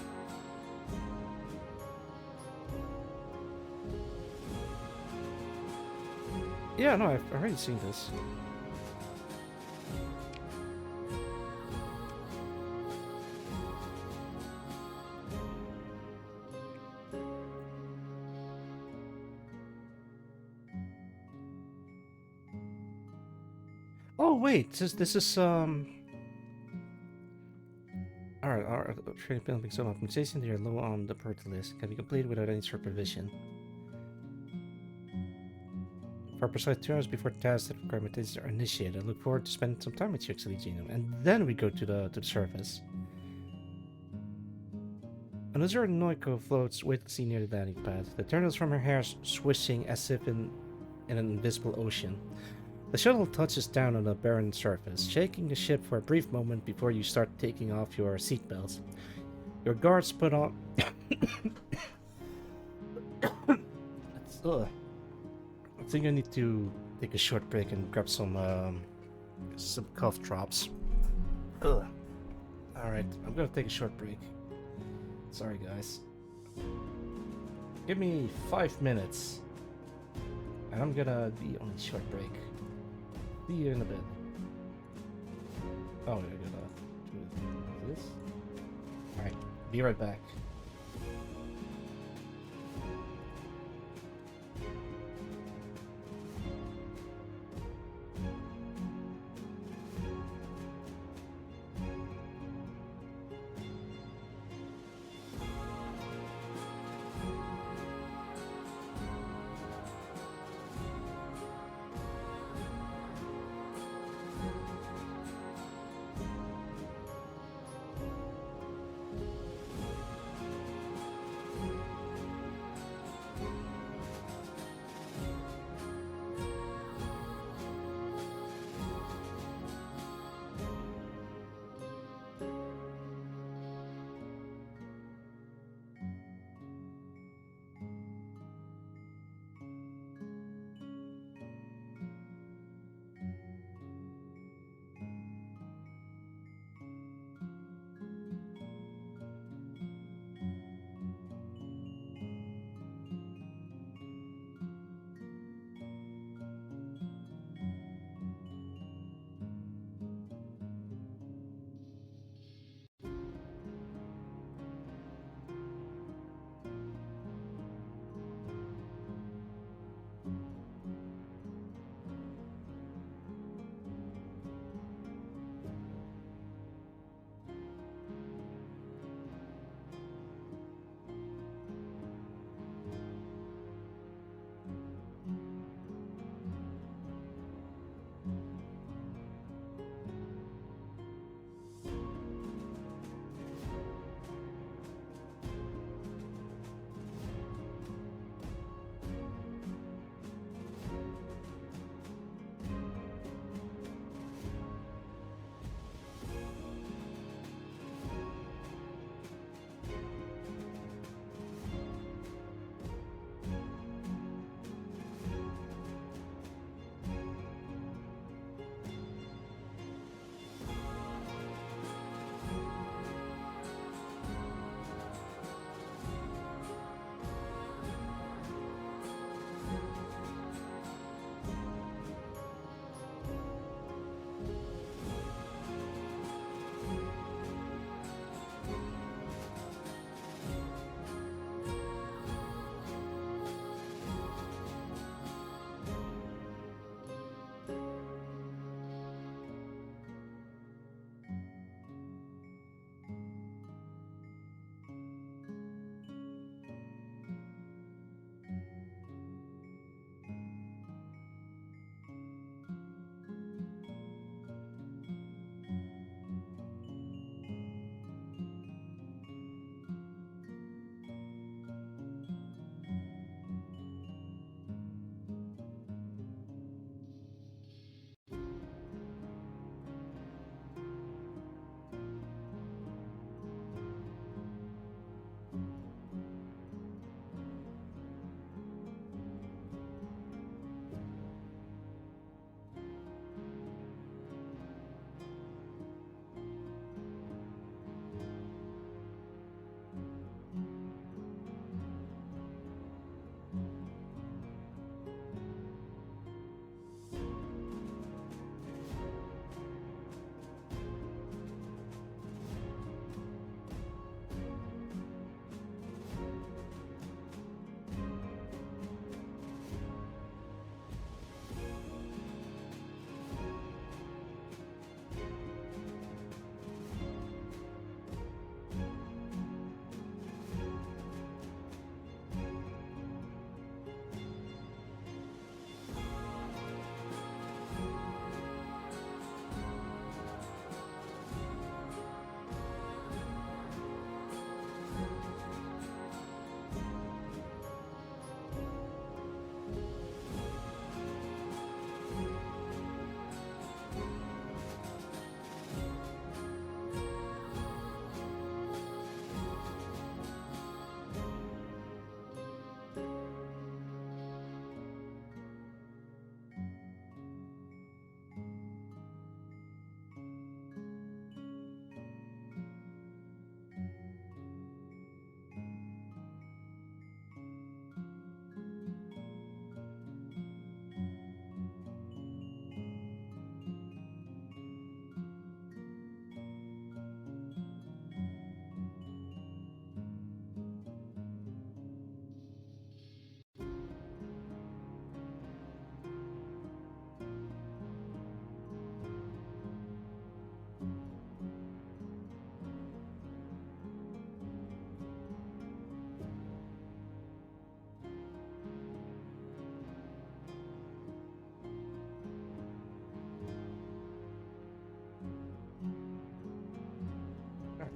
Yeah, no, I've already seen this. Oh wait, this is Alright, training building some optimization. They are low on the priority list. Can be completed without any supervision. For precise 2 hours before tasks that require my attention are initiated, I look forward to spending some time with you, Excelligino. And then we go to the surface. An azure Noiko floats weightlessly near the landing pad. The tendrils from her hair swishing as if in an invisible ocean. The shuttle touches down on a barren surface, shaking the ship for a brief moment before you start taking off your seatbelts. Your guards put on. I think I need to take a short break and grab some cough drops. Ugh. All right, I'm gonna take a short break. Sorry, guys. Give me 5 minutes, and I'm gonna be on a short break. See you in a bit. Oh, I gotta do this. Alright, be right back.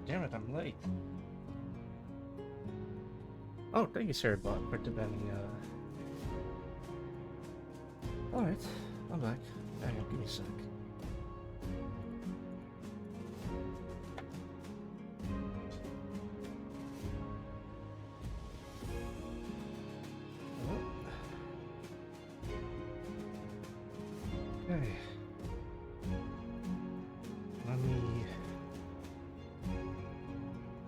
Damn it, I'm late. Oh, thank you, Sir Bot, for demanding, Alright, I'm back. Hang on, give me a sec. Okay. Let me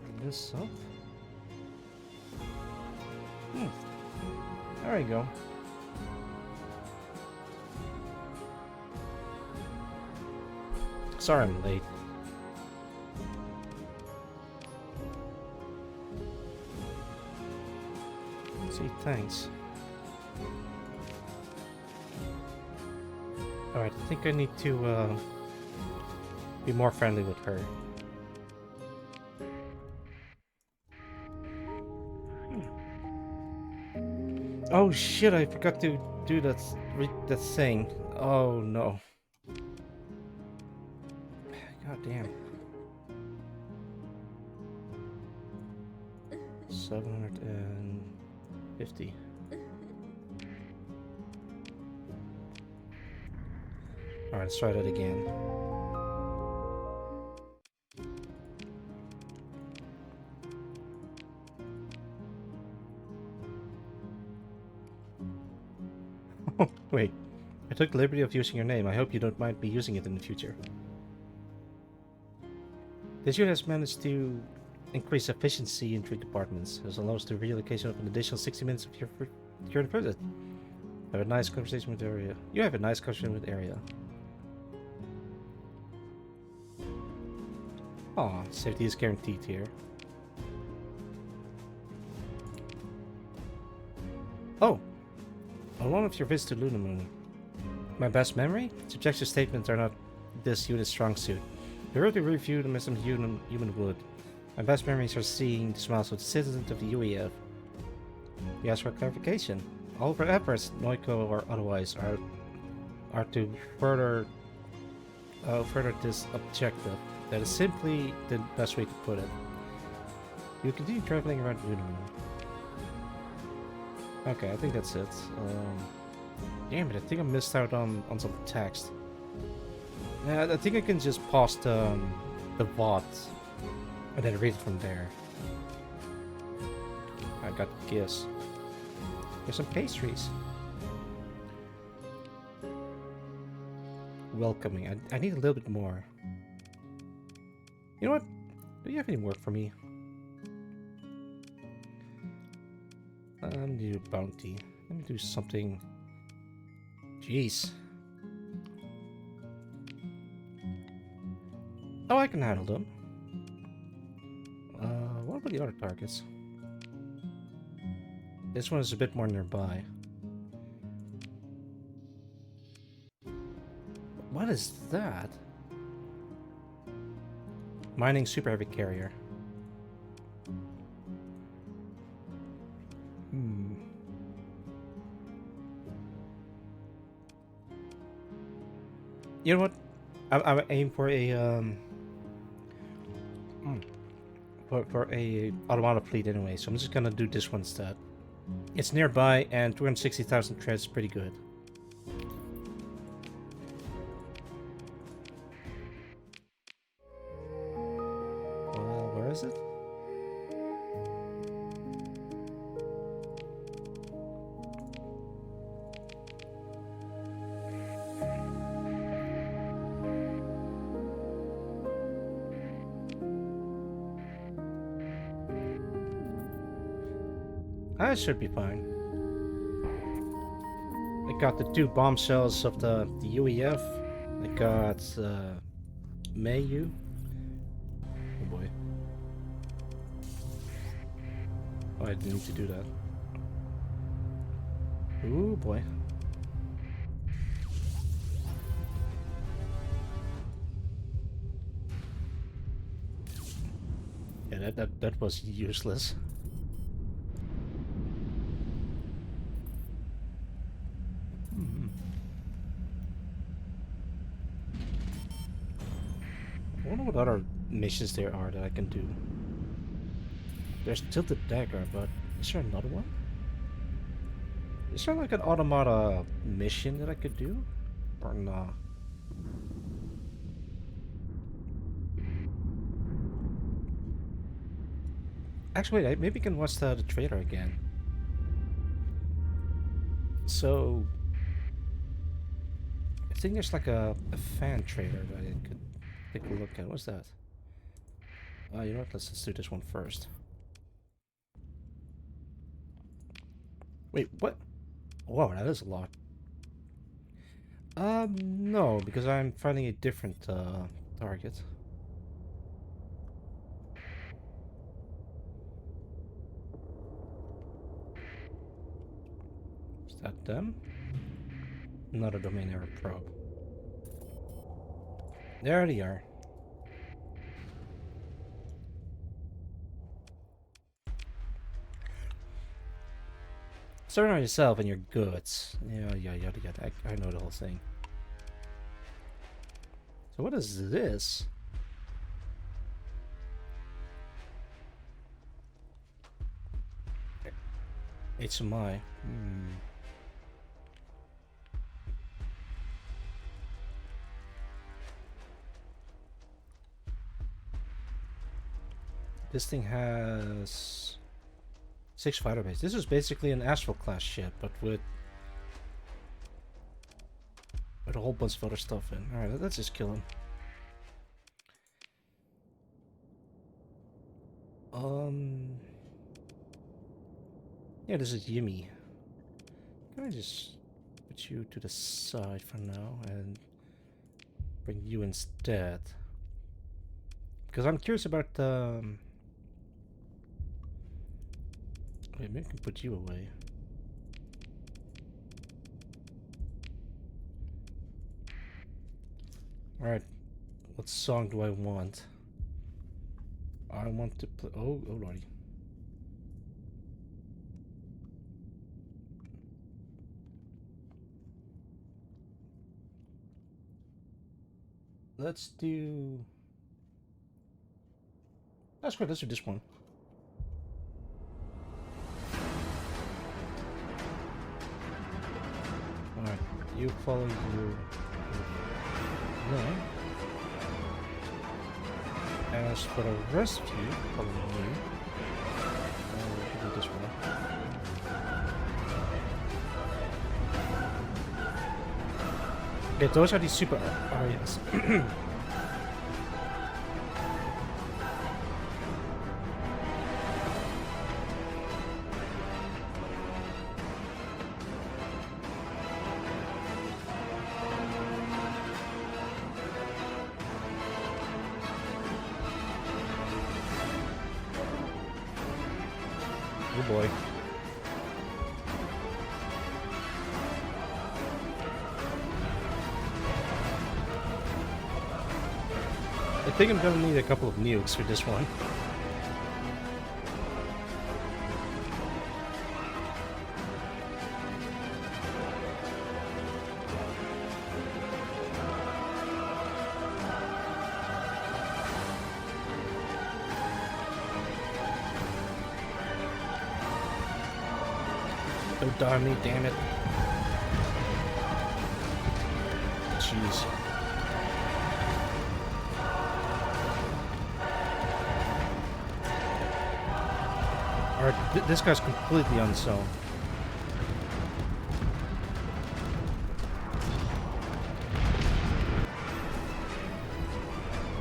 bring this up. There you go. Sorry I'm late. See, thanks. Alright, I think I need to be more friendly with her. Oh shit, I forgot to do that thing. Oh no. God damn. 750. Alright, let's try that again. Wait, I took the liberty of using your name. I hope you don't mind me using it in the future. This unit has managed to increase efficiency in 3 departments. This allows the relocation of an additional 60 minutes of your current visit. Have a nice conversation with Area. You have a nice conversation with Area. Aw, safety is guaranteed here. Oh! On one of your visits to Luna Moon. My best memory? Subjective statements are not this unit's strong suit. We wrote a review them as some human would. My best memories are seeing the smiles of the citizens of the UAF. We ask for clarification. All of our efforts, Noiko or otherwise, are to further this objective. That is simply the best way to put it. You continue traveling around Luna Moon. Okay, I think that's it. Damn it, I think I missed out on some text. Yeah, I think I can just pause the VOD and then read it from there. I got gifts. There's some pastries. Welcoming. I need a little bit more. You know what? Do you have any work for me? New bounty. Let me do something. Jeez. Oh, I can handle them. What about the other targets? This one is a bit more nearby. What is that? Mining super heavy carrier. You know what? I aim for a for a automatic fleet anyway, so I'm just gonna do this one instead. It's nearby, and 260,000 treads is pretty good. Well, where is it? I should be fine. I got the 2 bomb shells of the UAF. I got Mayu. Oh boy. Oh, I didn't need to do that. Ooh boy. Yeah, that was useless. I wonder what other missions there are that I can do. There's still the Dagger, but is there another one? Is there like an automata mission that I could do? Or nah? Actually, wait, maybe I can watch the trailer again. So, I think there's like a fan trailer that I could take a look at. What's that? You know what? Let's do this one first. Wait, what? Whoa, that is a lot. No, because I'm finding a different target. Is that them? Another domain error probe. There they are. Start on yourself and your goods. Yeah, yada. I know the whole thing. So what is this? HMI. This thing has 6 fighter bases. This is basically an Astral class ship, but with a whole bunch of other stuff in. Alright, let's just kill him. Yeah, this is Yimmy. Can I just put you to the side for now and bring you instead? Because I'm curious about wait, maybe I can put you away. Alright, what song do I want? I want to play. Oh lordy. Let's do. That's great. Let's do this one. Alright, you follow you. No. As for the rest of you, follow me. We can do this one. Okay, those are the super areas. Oh boy. I think I'm gonna need a couple of nukes for this one. Don't die on me, damn it. Jeez. Alright, this guy's completely unsewn.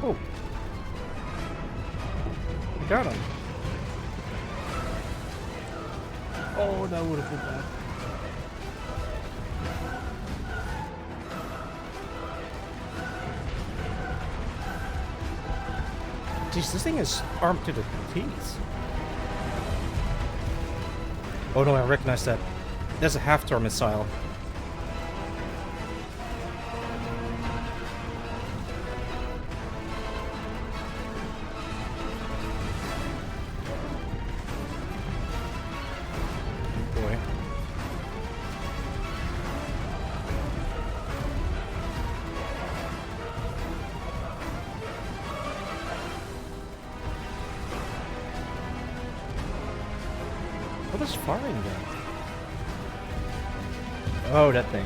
Oh. Got him. Oh, that would have been bad. Jeez, this thing is armed to the teeth. Oh no, I recognize that. That's a half-torn missile. Boy. What is firing then? Oh, that thing.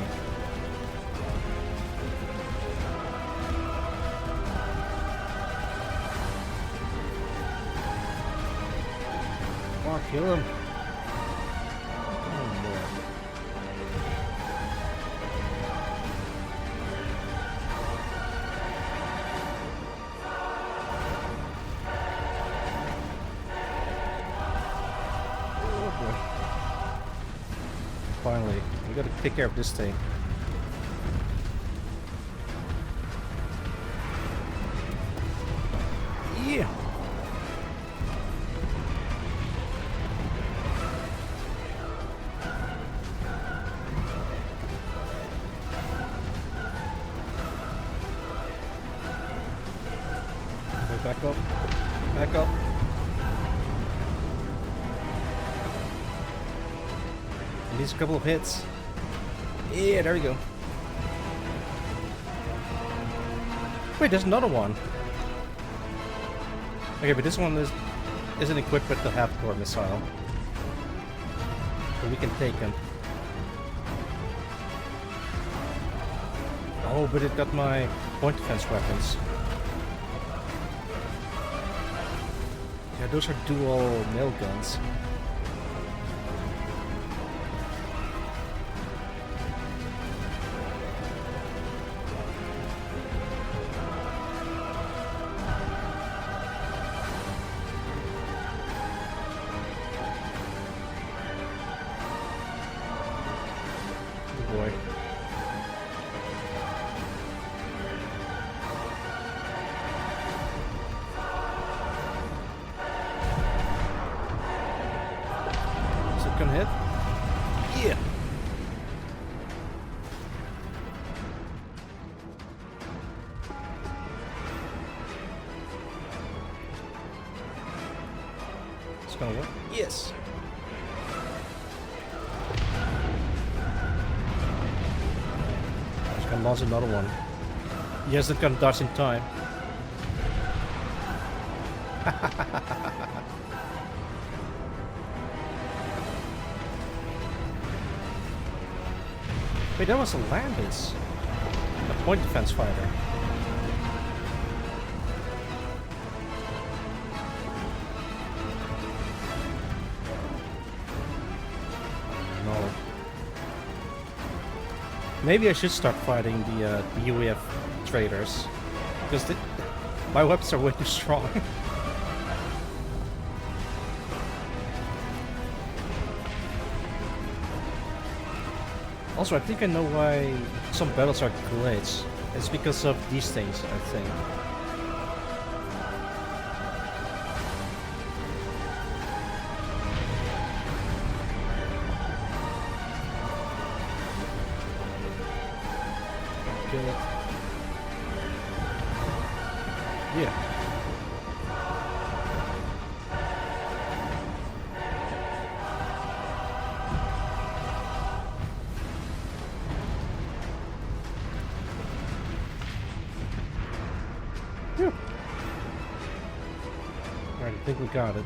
Come on, kill him. Finally, we gotta take care of this thing. Yeah. Okay, back up. Back up. It needs a couple of hits. Yeah, there we go. Wait, there's another one. Okay, but this one isn't equipped with the half-core missile. So we can take him. Oh, but it got my point defense weapons. Yeah, those are dual nail guns. Boy. Is it gonna hit? Yeah. It's gonna work? Yes. And launch another one. He hasn't gonna dodge in time. Wait, that was a Landis. A point defense fighter. No. Maybe I should start fighting the UAF traders, because my weapons are way too strong. Also, I think I know why some battles are glitched. It's because of these things, I think. Kill it. Yeah. Phew. Alright, I think we got it.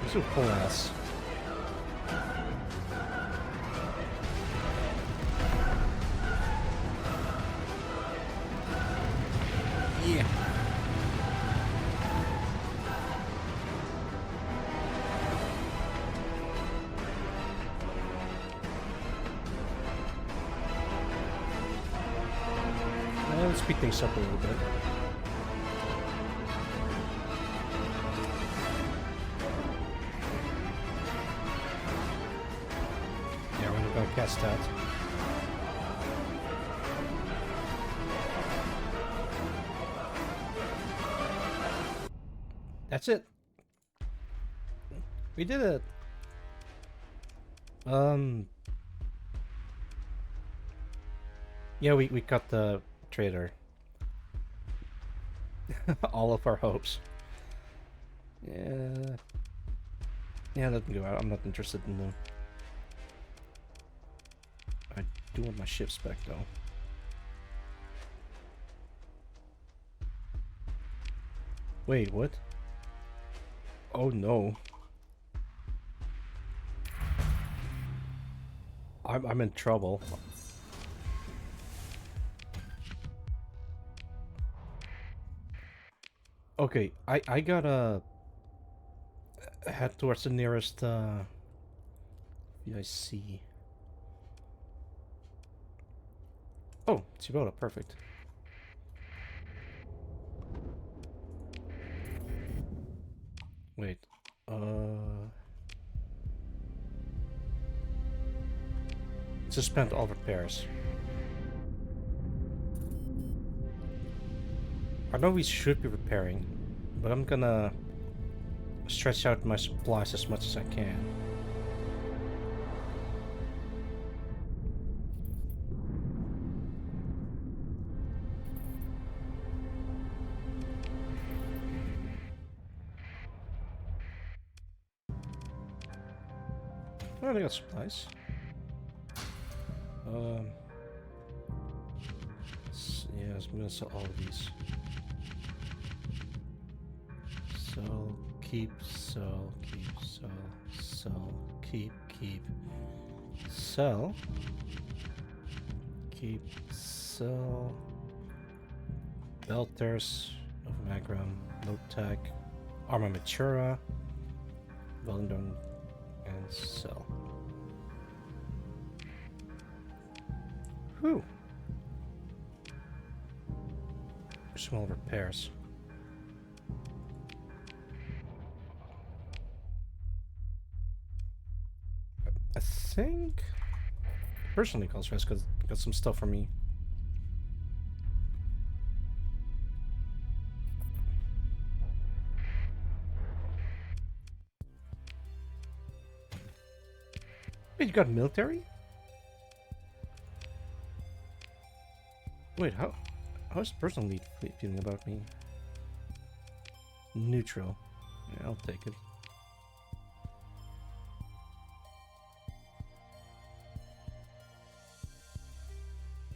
This will pull ass. Yeah. Let's speed things up a little bit. Yeah, we're gonna cast that. That's it. We did it. Yeah, we cut the trader. All of our hopes. Yeah. Yeah, let them go out. I'm not interested in them. I do want my ships back though. Wait, what? Oh no. I'm in trouble. Okay, I gotta head towards the nearest VIC. Oh, Chiboda, perfect. Wait. Suspend all repairs. I know we should be repairing, but I'm gonna stretch out my supplies as much as I can. Oh, they got supplies. Yes, I'm gonna sell all of these. Sell, keep, sell, keep, sell, sell, keep, sell, keep, sell. Belters, Novomagram, Note Tech, Arma Matura, Wellington, and sell. Whew. Small repairs. I think personally calls rest because got some stuff for me. Wait, you got military? Wait, how's personal lead feeling about me? Neutral. Yeah, I'll take it.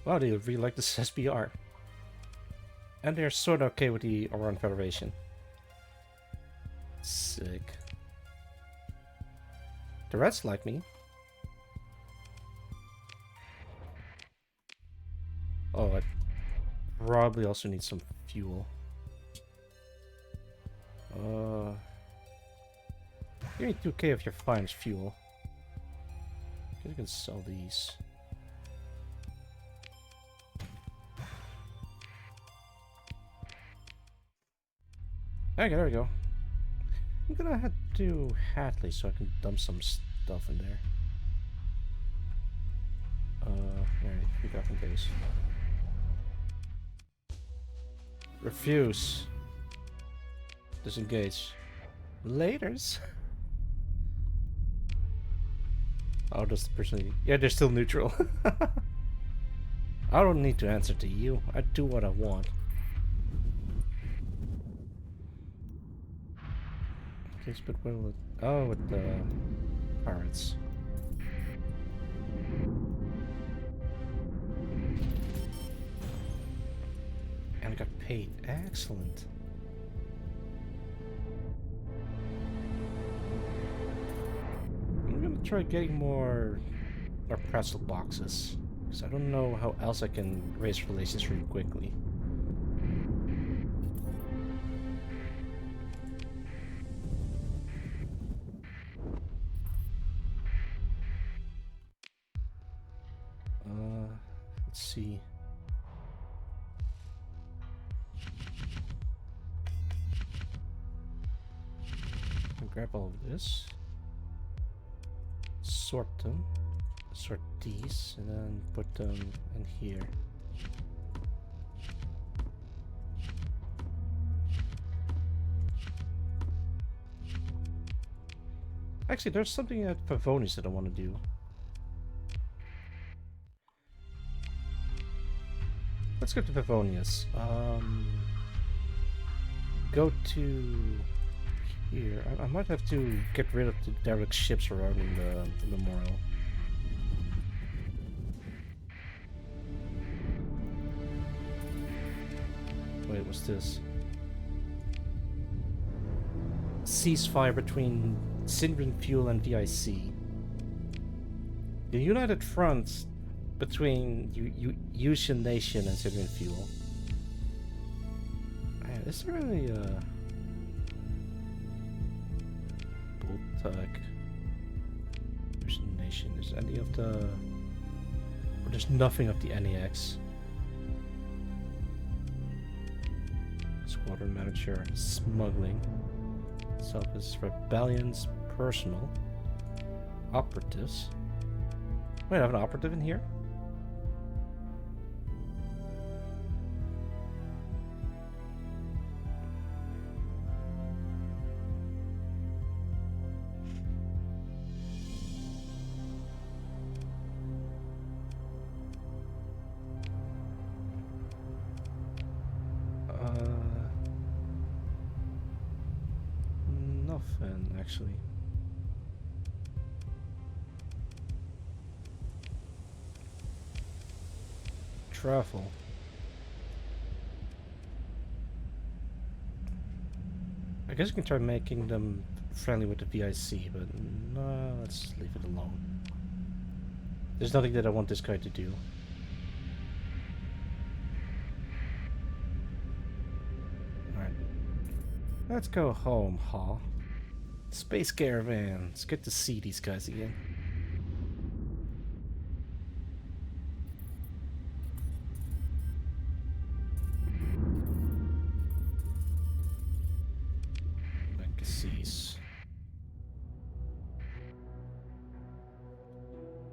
Wow, they really like this SBR. And they're sort of okay with the Oran Federation. Sick. The Reds like me. Oh, I probably also need some fuel. Give me 2k of your finest fuel. You can sell these. Okay, there we go. I'm gonna head to Hatley so I can dump some stuff in there. Alright, we got in base. Refuse. Disengage. Laters. Oh, does the person... Yeah, they're still neutral. I don't need to answer to you. I do what I want. Okay, but where will it... Oh, with the pirates. And I got paid. Excellent. I'm gonna try getting more pretzel boxes. Because I don't know how else I can raise relations really quickly. Let's see. I'll grab all of this. Sort them. Sort these and then put them in here. Actually, there's something at Pavonis that I want to do. Let's go to Pavonius. Go to here. I might have to get rid of the derelict ships surrounding the memorial. Wait, what's this? ceasefire between Syrian Fuel and VIC. The united front between Usian Nation and Syrian Fuel. Man, is there any Bultag Usian Nation? Is any of the... Or there's nothing of the NEX. Squadron manager, smuggling. Self-is rebellions, personal. Operatives. Wait, I have an operative in here? Nothing, actually. Travel. I guess you can try making them friendly with the VIC, but no, let's leave it alone. There's nothing that I want this guy to do. Alright. Let's go home, huh? Space Caravan. It's good to see these guys again. Legacies.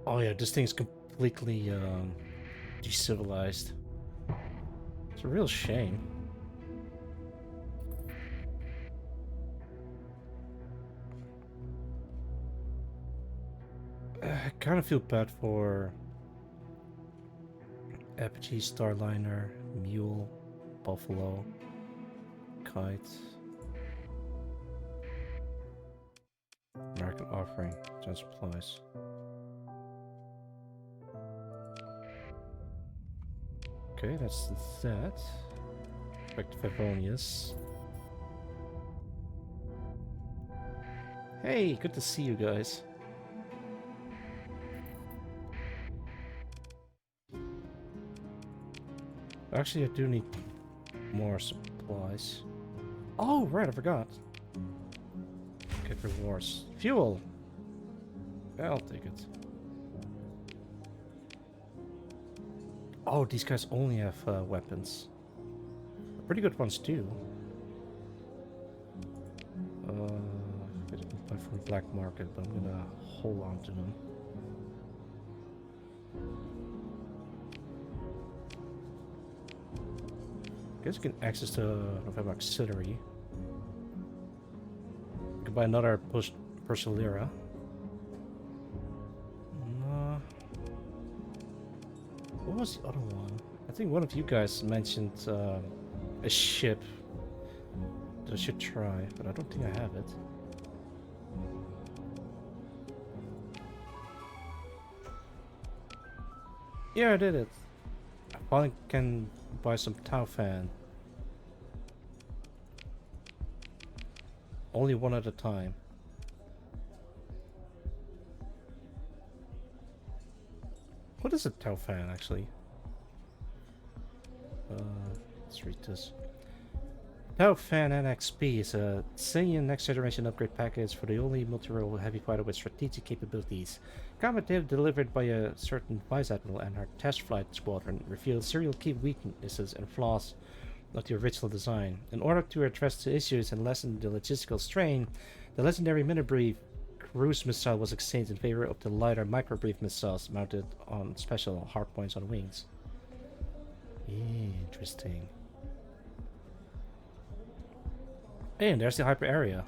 Oh yeah, this thing's completely decivilized. It's a real shame. I kind of feel bad for Apogee, Starliner, Mule, Buffalo, Kite, American Offering, John Supplies. Okay, that's that. Back to Favonius. Hey, good to see you guys. Actually, I do need more supplies. Oh, right, I forgot. Get rewards. Fuel! I'll take it. Oh, these guys only have weapons. Pretty good ones, too. I didn't buy from the black market, but I'm gonna hold on to them. Guess you can access the November Auxiliary. You can buy another Persilera. What was the other one? I think one of you guys mentioned a ship that I should try, but I don't think I have it. Yeah, I did it. I finally can buy some Tau fan. Only one at a time. What is a Tau fan, actually? Let's read this. Tau fan NXP is a Xenian next generation upgrade package for the only multi-role heavy fighter with strategic capabilities. Combat data delivered by a certain Vice Admiral and her test flight squadron revealed serial key weaknesses and flaws of the original design. In order to address the issues and lessen the logistical strain, the legendary mini-brief cruise missile was exchanged in favor of the lighter micro-brief missiles mounted on special hardpoints on wings. Interesting. And there's the hyper area.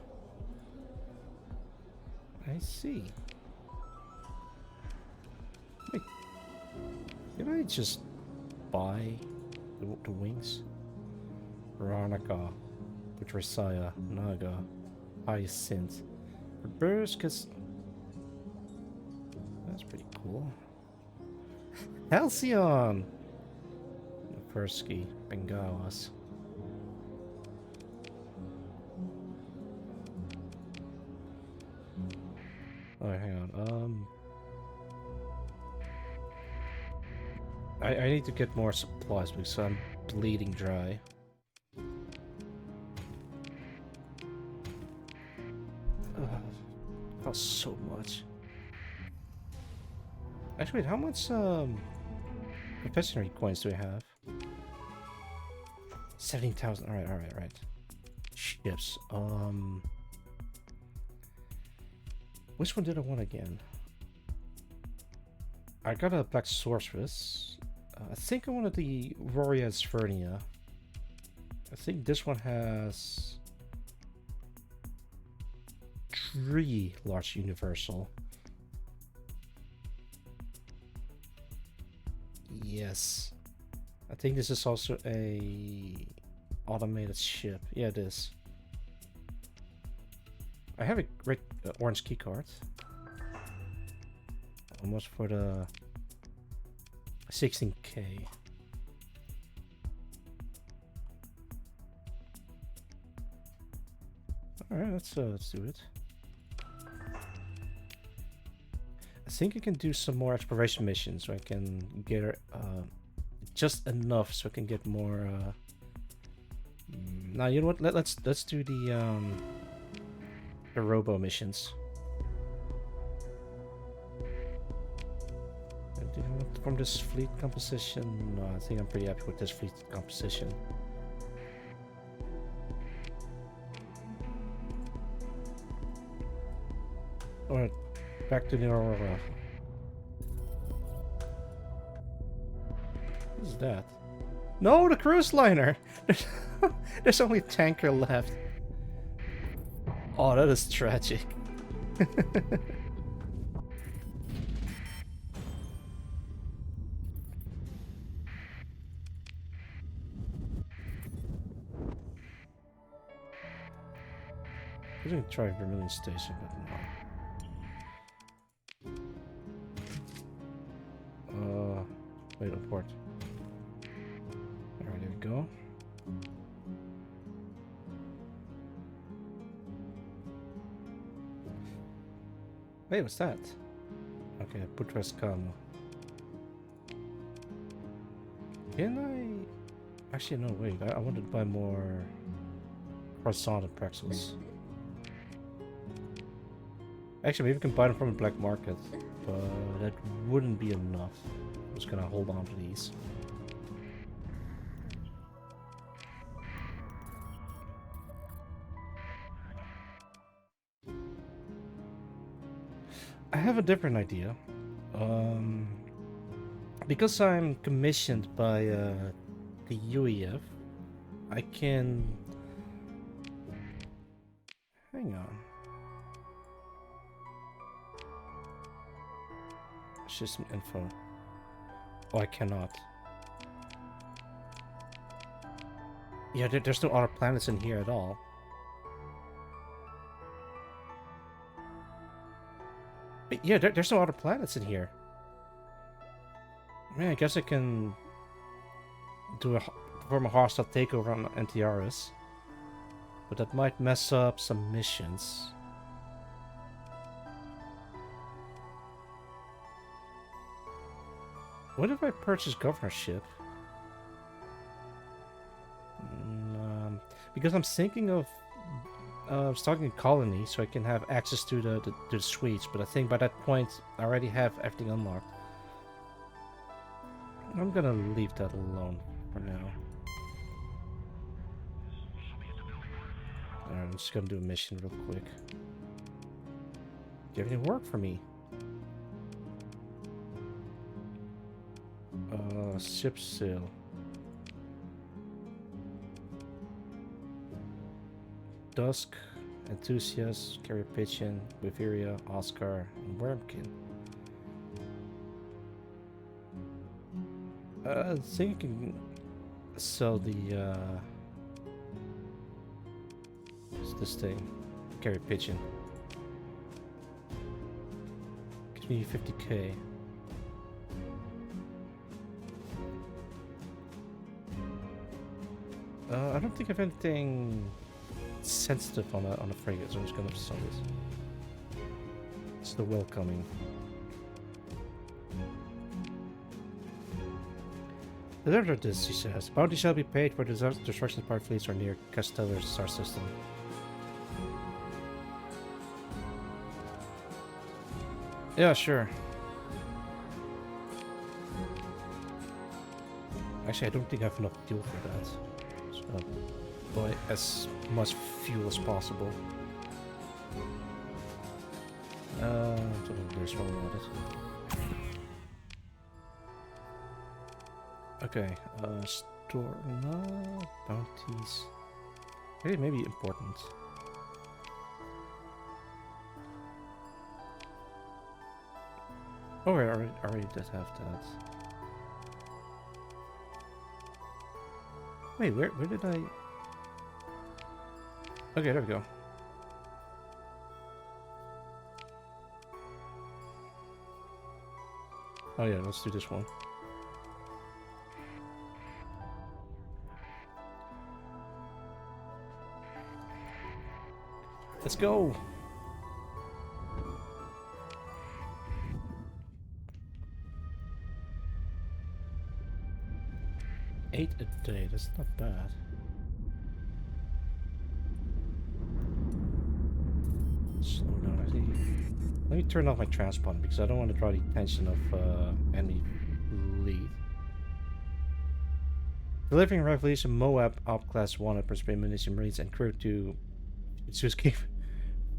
I see. Wait, did I just buy the wings? Ranaka, Putresaya, Naga, Hyacinth. Burskis. That's pretty cool. Halcyon! Persky, Bengawas. hang on. I need to get more supplies because I'm bleeding dry. Costs so much. Actually, how much professional coins do I have? 17,000. Alright. Ships. Which one did I want again? I got a black sorceress. I think I wanted the Roria Svernia. I think this one has 3 large universal. Yes. I think this is also a automated ship. Yeah, it is. I have a red orange key card. Almost for the 16k. Alright, let's do it. I think I can do some more exploration missions so I can get just enough so I can get more now you know what, let's do the robo missions. Do you want from this fleet composition? No, I think I'm pretty happy with this fleet composition. Alright, back to the Aurora. What is that? No, the cruise liner! There's only a tanker left. Oh, that is tragic. I'm gonna try Vermilion Station, but no. Wait, port. Alright, there we go. Wait, what's that? Okay, Putrescano. Can I... Actually, no, wait. I wanted to buy more croissant and pretzels. Actually, maybe we can buy them from the black market, but that wouldn't be enough. I'm just gonna hold on to these. I have a different idea. Because I'm commissioned by the UAF, I can... Hang on. System info. Oh, I cannot. Yeah, there's no other planets in here at all. But yeah, there's no other planets in here. I mean, I guess I can perform a hostile takeover on Antiaris, but that might mess up some missions. What if I purchase governorship? Because I'm thinking of starting a colony so I can have access to the suites, but I think by that point I already have everything unlocked. I'm gonna leave that alone for now. Alright, I'm just gonna do a mission real quick. Do you have any work for me? Ship sail. Dusk, Enthusiast, Carrier Pigeon, Bavaria, Oscar, and Wormkin. I think you can sell the what's this thing? Carrier Pigeon. Gives me 50k. I don't think I have anything sensitive on a frigate, so I'm just gonna sell this. It's the welcoming. Deliver this, he says. Bounty shall be paid for destruction of part fleets or near Castellar's star system. Yeah, sure. Actually, I don't think I have enough fuel for that. So, buy as much fuel as possible. There's one at it. Okay, store, no, bounties. Maybe important. Oh, I already did have that. Wait, where did I... Okay, there we go. Oh yeah, let's do this one. Let's go! $8 a day, that's not bad. Slow down, I think. Let me turn off my transponder because I don't want to draw the attention of enemy fleet. Delivering Revelation Moab Op Class 1 at Principal Munition Marines and crew to escape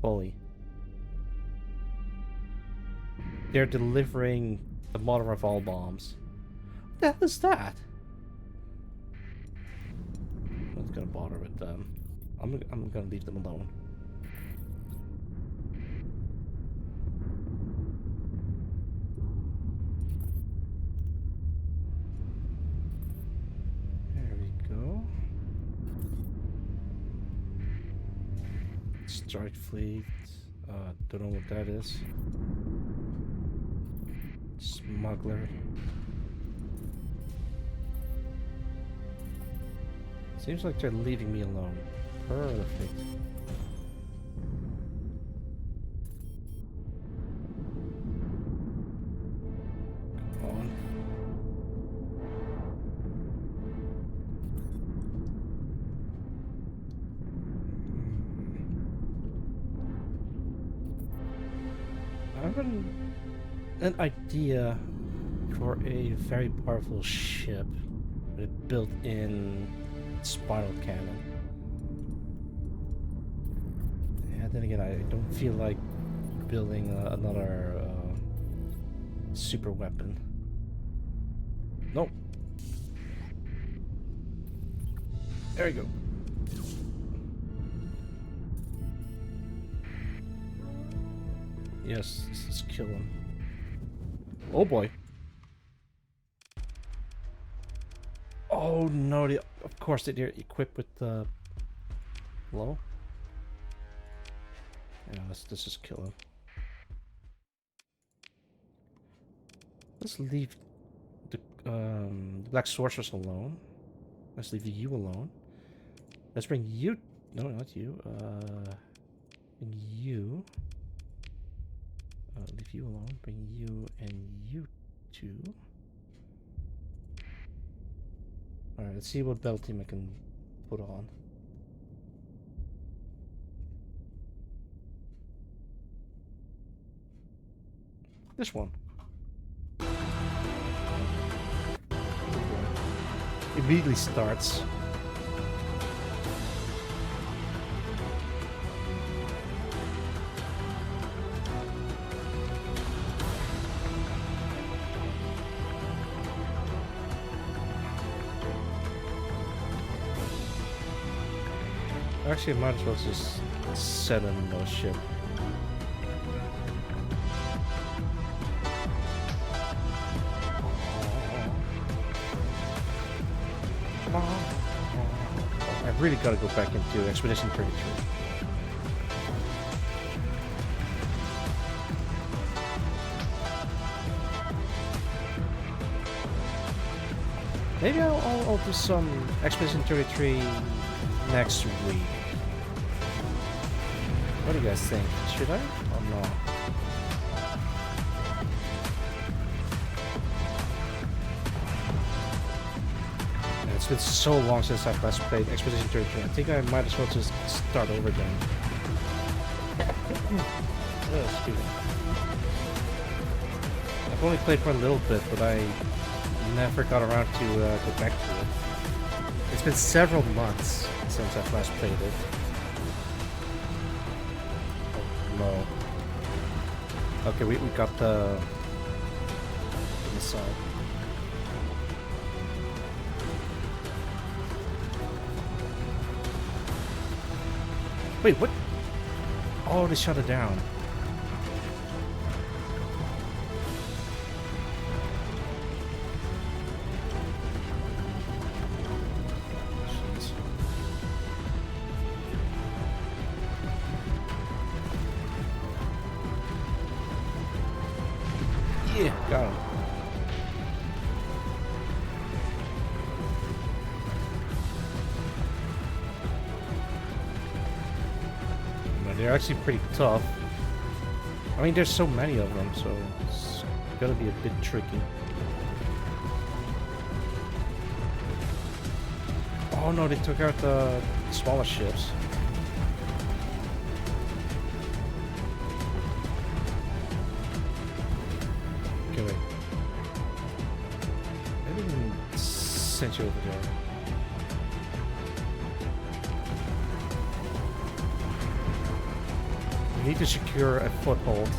fully. They're delivering the mother of all bombs. What the hell is that? I'm not gonna bother with them. I'm gonna leave them alone. There we go. Strike fleet. Don't know what that is. Smuggler. Seems like they're leaving me alone. Perfect. Come on. I have an idea for a very powerful ship with a built-in spiral cannon. Yeah, then again, I don't feel like building another super weapon. Nope. There you go. Yes, let's kill him. Oh boy. Oh no, of course they're equipped with the... Hello? Yeah, let's just kill him. Let's leave the Black Sorceress alone. Let's leave you alone. Let's bring you... No, not you. Bring you... leave you alone. Bring you and you two. Alright, let's see what belt team I can put on. This one. Immediately starts. Actually, I might as well just set in no ship. I really gotta go back into Expedition 33. Maybe I'll do some Expedition 33 next week. What do you guys think? Should I or not? been so long since I've last played Expedition 33. I think I might as well just start over again. Oh, excuse me. I've only played for a little bit, but I never got around to go back to it. It's been several months since I've last played it. Oh no. Okay, we got the missile. Wait, what? Oh, they shut it down. Jeez. Yeah, got him. They're actually pretty tough. I mean, there's so many of them, so it's gonna be a bit tricky. Oh no, they took out the smaller ships. Okay, wait. I didn't send you over there. We need to secure a foothold.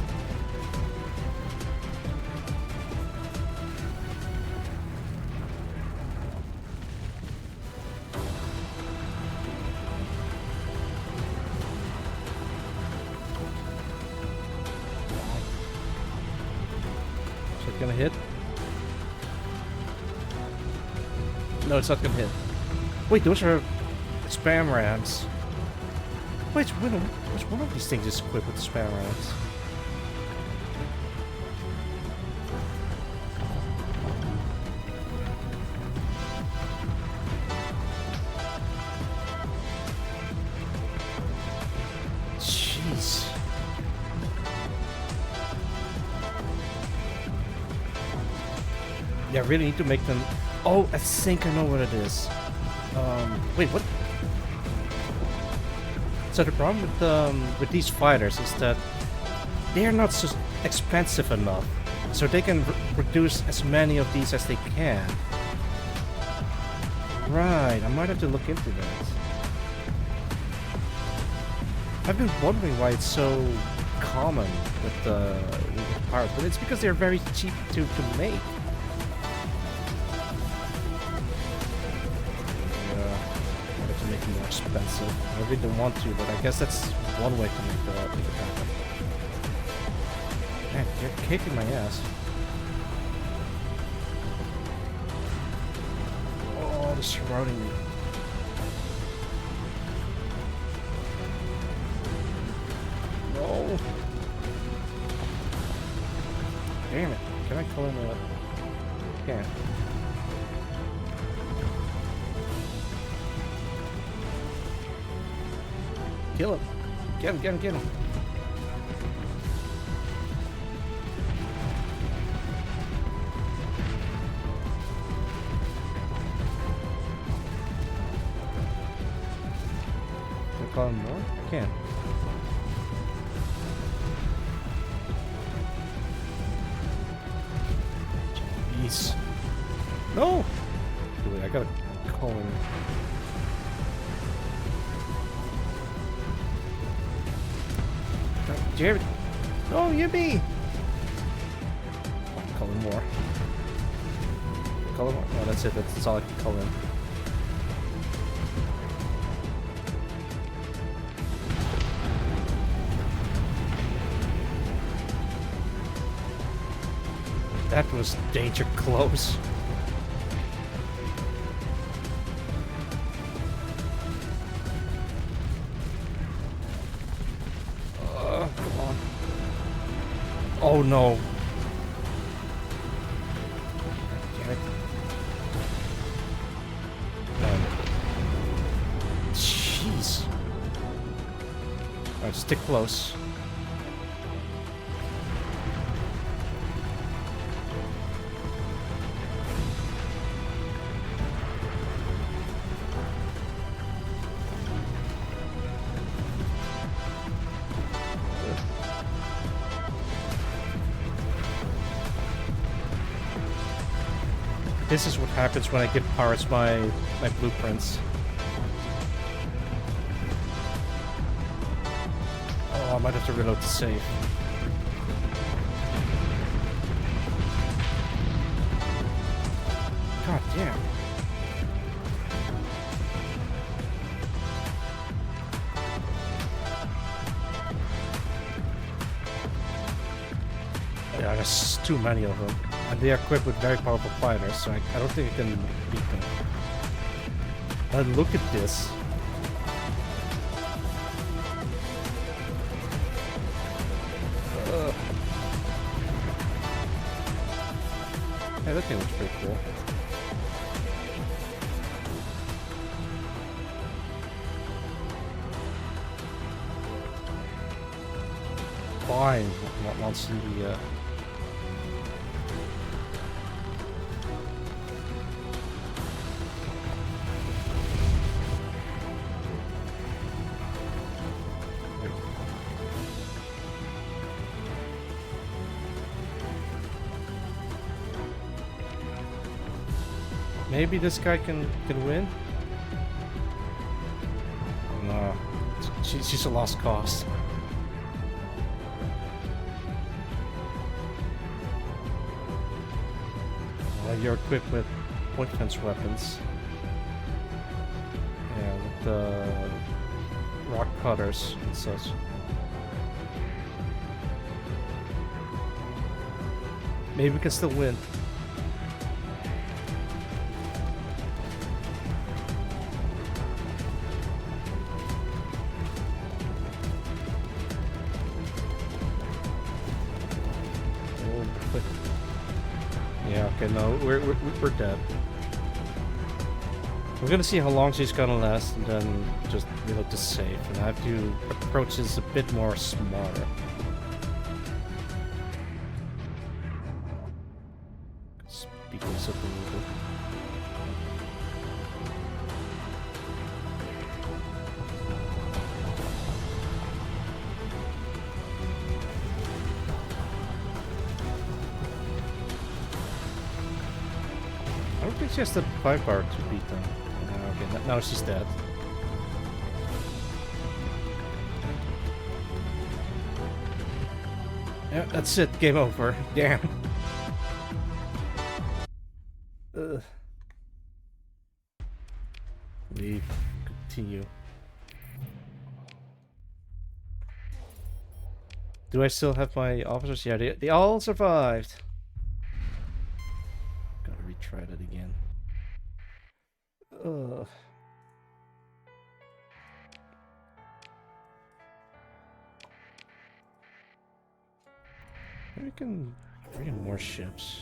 Is it gonna hit? No, it's not gonna hit. Wait, those are spam rams. Which one of these things is equipped with spam rams? Jeez. Yeah, I really need to make them. Oh, I think I know what it is. Wait, what? So the problem with these fighters is that they are not so expensive enough, so they can produce as many of these as they can. Right, I might have to look into that. I've been wondering why it's so common with the parts, but it's because they're very cheap to make. Make it more expensive. I really don't want to, but I guess that's one way to make it happen. Man, they're kicking my ass. Oh, they're surrounding me. No. Damn it. Can I call in a... Can't. Kill him. Get him, get him, get him. Can I call him more? I can. Jeez. No! Wait, I gotta call him. Jared. No, you me. Call him more. Call him more. Oh, that's it. That's all I can call him. That was danger close. Oh no. Damn it. Jeez. Alright, stick close. This is what happens when I give pirates my blueprints. Oh, I might have to reload the save. God damn. Yeah, there's too many of them. And they are equipped with very powerful fighters, so I don't think I can beat them. And look at this. Yeah, that thing looks pretty cool. Fine, not see the maybe this guy can win? No. She's a lost cause. You're equipped with point defense weapons. Yeah, with the rock cutters and such. Maybe we can still win. Okay, no, we're dead. We're gonna see how long she's gonna last, and then just reload the save. And I have to approach this a bit more smarter. Speaking of something a little bit. I don't think she has the firepower to beat them. Okay, now she's dead. Yeah, that's it. Game over. Damn. We continue. Do I still have my officers? Yeah, they all survived. Try that again. Maybe we can bring in more ships.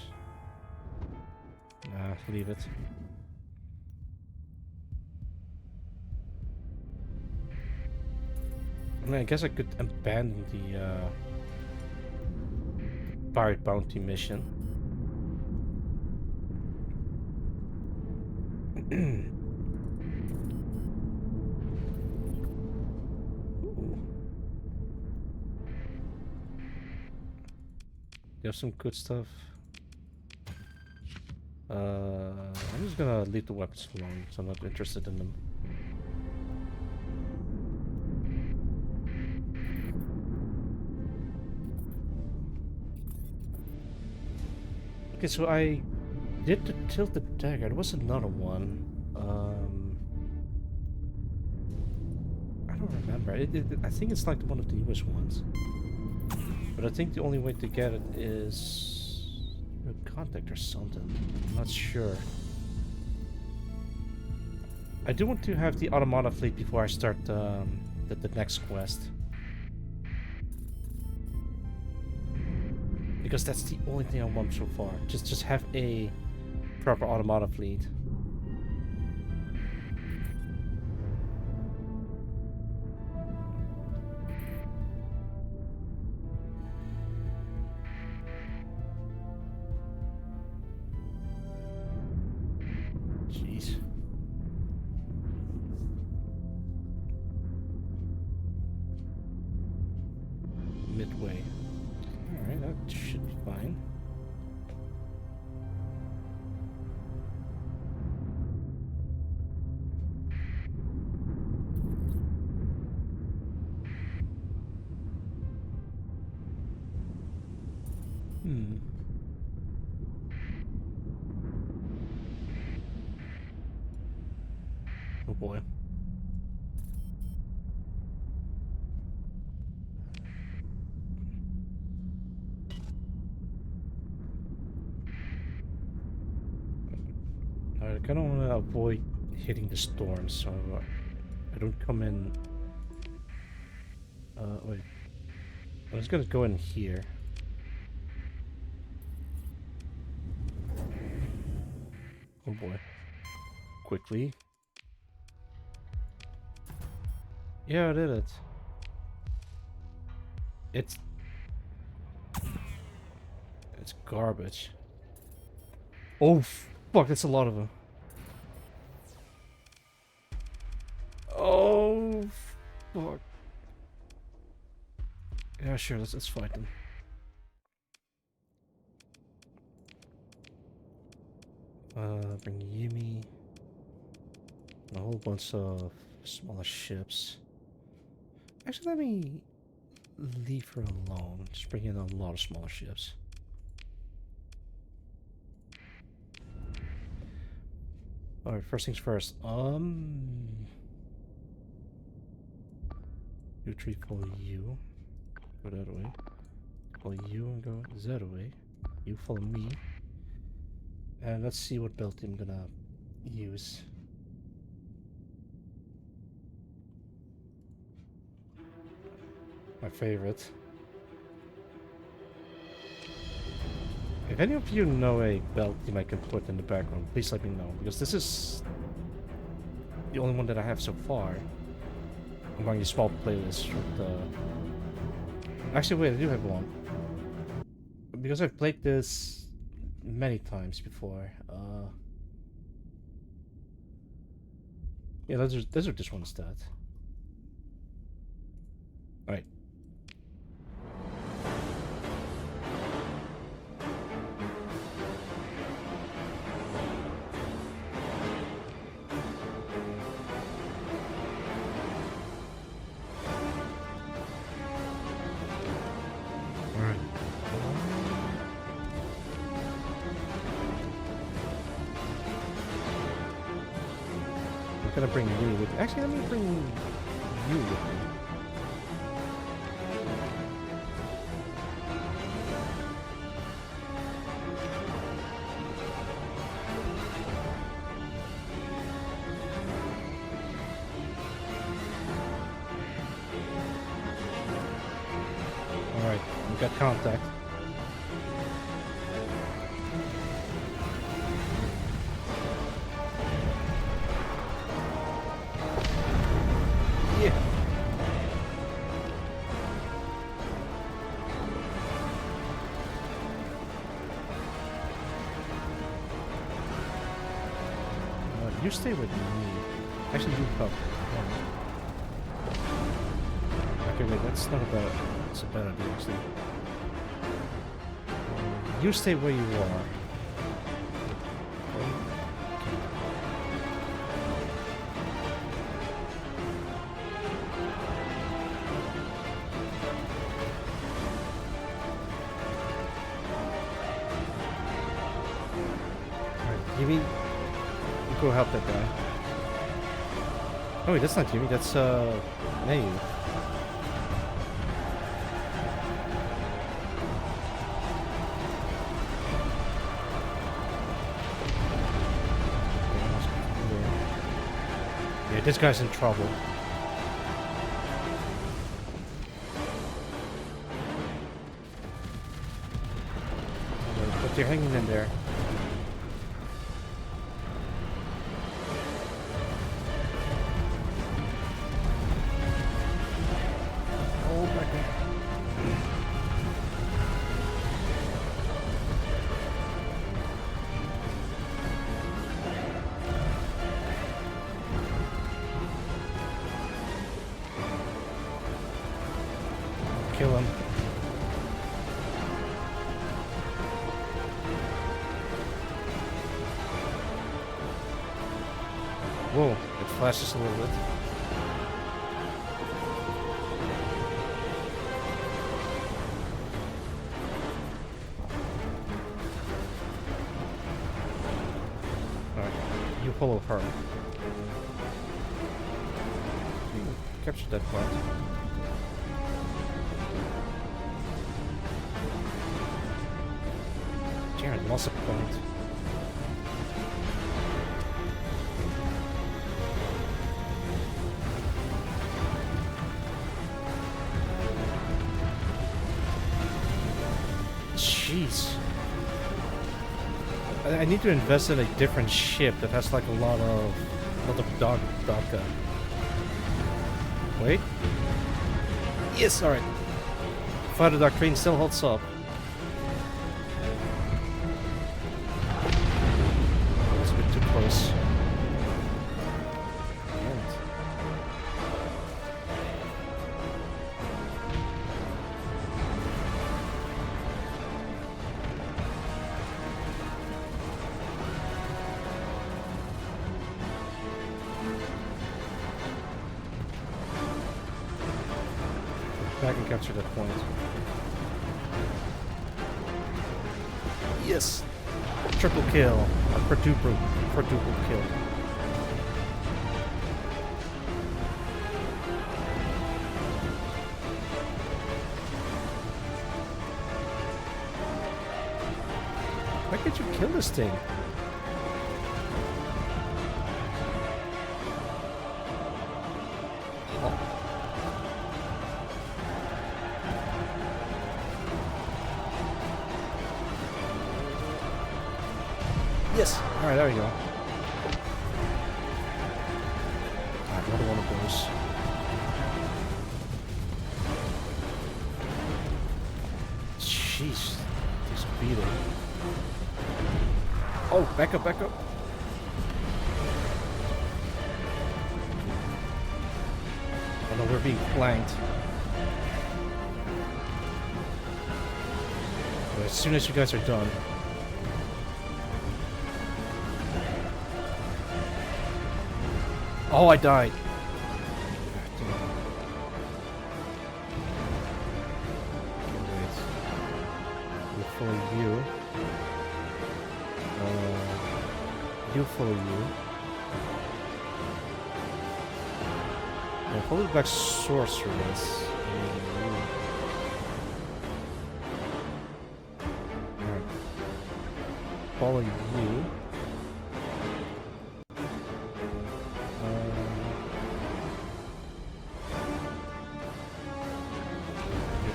Nah, leave it. I mean, I guess I could abandon the pirate bounty mission. You have some good stuff. I'm just gonna leave the weapons alone, so I'm not interested in them. Okay, so I did the tilted dagger. There was another one. I don't remember. I think it's like one of the newest ones. But I think the only way to get it is a contact or something. I'm not sure. I do want to have the automata fleet before I start the next quest. Because that's the only thing I want so far. Just have a proper automata fleet. Jeez. Midway. Alright, that should be fine. boy. I kind of want to avoid hitting the storm, so I don't come in. Wait. I'm just gonna go in here. Oh boy. Quickly. Yeah, I did it. It's garbage. Oh fuck, that's a lot of them. Oh fuck. Yeah, sure, let's fight them. Bring Yumi. A whole bunch of smaller ships. Actually, let me leave her alone. Just bring in a lot of smaller ships. Alright, first things first. You three call you. Go that way. Call you and go that way. You follow me. And let's see what belt I'm gonna use. My favorite. If any of you know a belt team I can put in the background, please let me know, because this is the only one that I have so far among the small playlists with actually wait, I do have one. Because I've played this many times before. Yeah, those are just one stat. Alright. I'm gonna bring you with. Actually, let me bring you with me. All right, we got contact. You stay with me. Actually, you cover. Okay, wait, that's not a bad. It's a bad idea, actually. You stay where you are. Okay. Alright, give me. Go help that guy. Oh wait, that's not Jimmy, that's Mayu. Yeah, this guy's in trouble. But they're hanging in there. Kill him. Whoa, it flashes a little bit. Alright, you follow her. captured that point. Jared lost a point. Jeez. I need to invest in a different ship that has like a lot of Dagger. Wait. Yes, alright. Fighter doctrine still holds up. That's a bit too close. Back and capture that point. Yes! Triple kill. Or quadruple kill. Why can't you kill this thing? Yes! Alright, there we go. Alright, another one of those. Jeez. This beating. Oh, back up, back up. Oh no, we're being flanked. But as soon as you guys are done. Oh, I died. Wait. You follow you. You follow you. Yeah, follow the black sorceress. Alright. Follow you.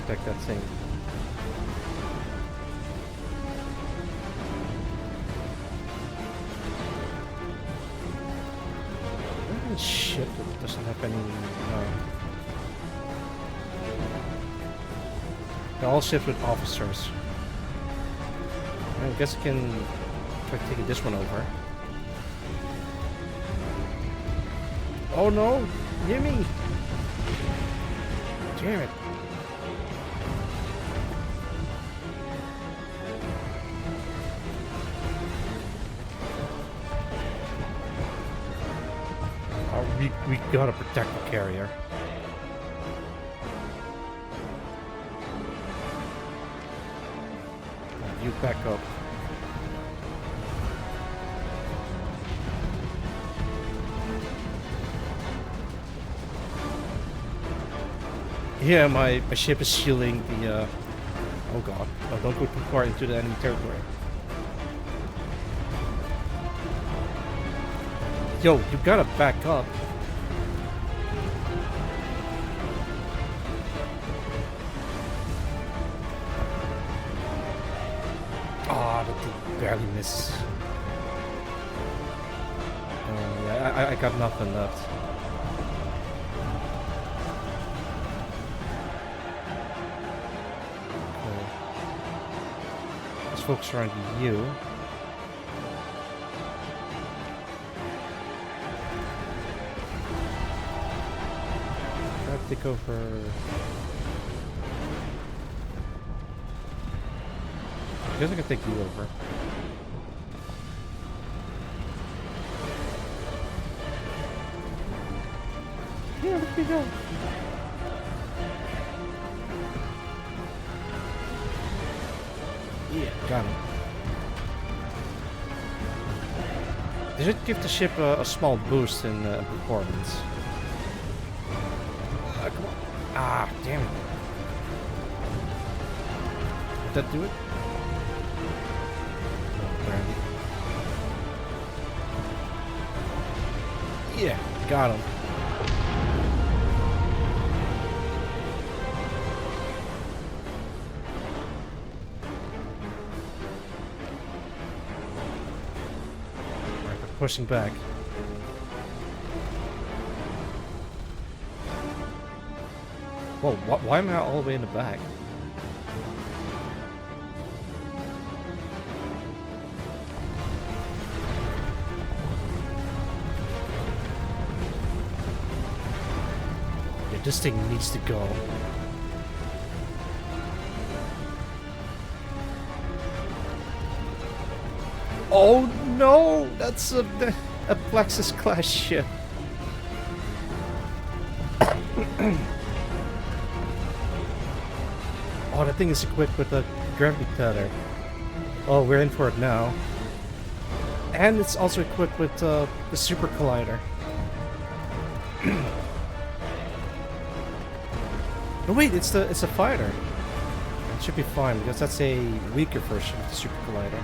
Protect that thing. Shit, it doesn't have any. They're all ships with officers. I guess I can try taking this one over. Oh no! Gimme! Damn it! We gotta protect the carrier. You back up. Yeah, my ship is shielding the oh god. Oh, don't go too far into the enemy territory. Yo, you gotta back up. Ah, that did barely miss. Yeah, I got nothing left. Okay. Let's focus around you. Take over. I guess I can take you over. Yeah, let me go. Yeah, got him. Does it give the ship a small boost in performance? Come on. Ah, damn it. Did that do it? No, apparently. Yeah, got him. Alright, we're pushing back. Whoa, why am I all the way in the back? Yeah, this thing needs to go. Oh no! That's a Plexus class ship. Oh, that thing is equipped with a gravity tether. Oh, we're in for it now. And it's also equipped with the super collider. No, wait, it's a fighter. It should be fine because that's a weaker version of the super collider.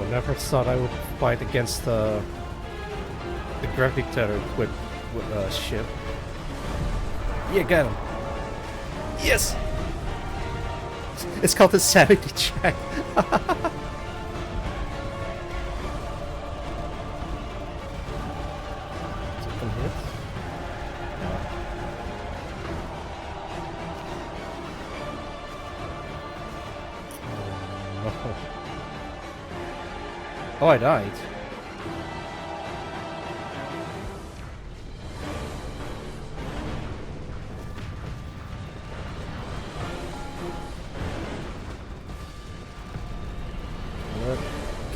Never thought I would fight against the gravity tether equipped ship. Yeah, get him. Yes. It's called the sanity check. Second hit. Oh, no. Oh, I died.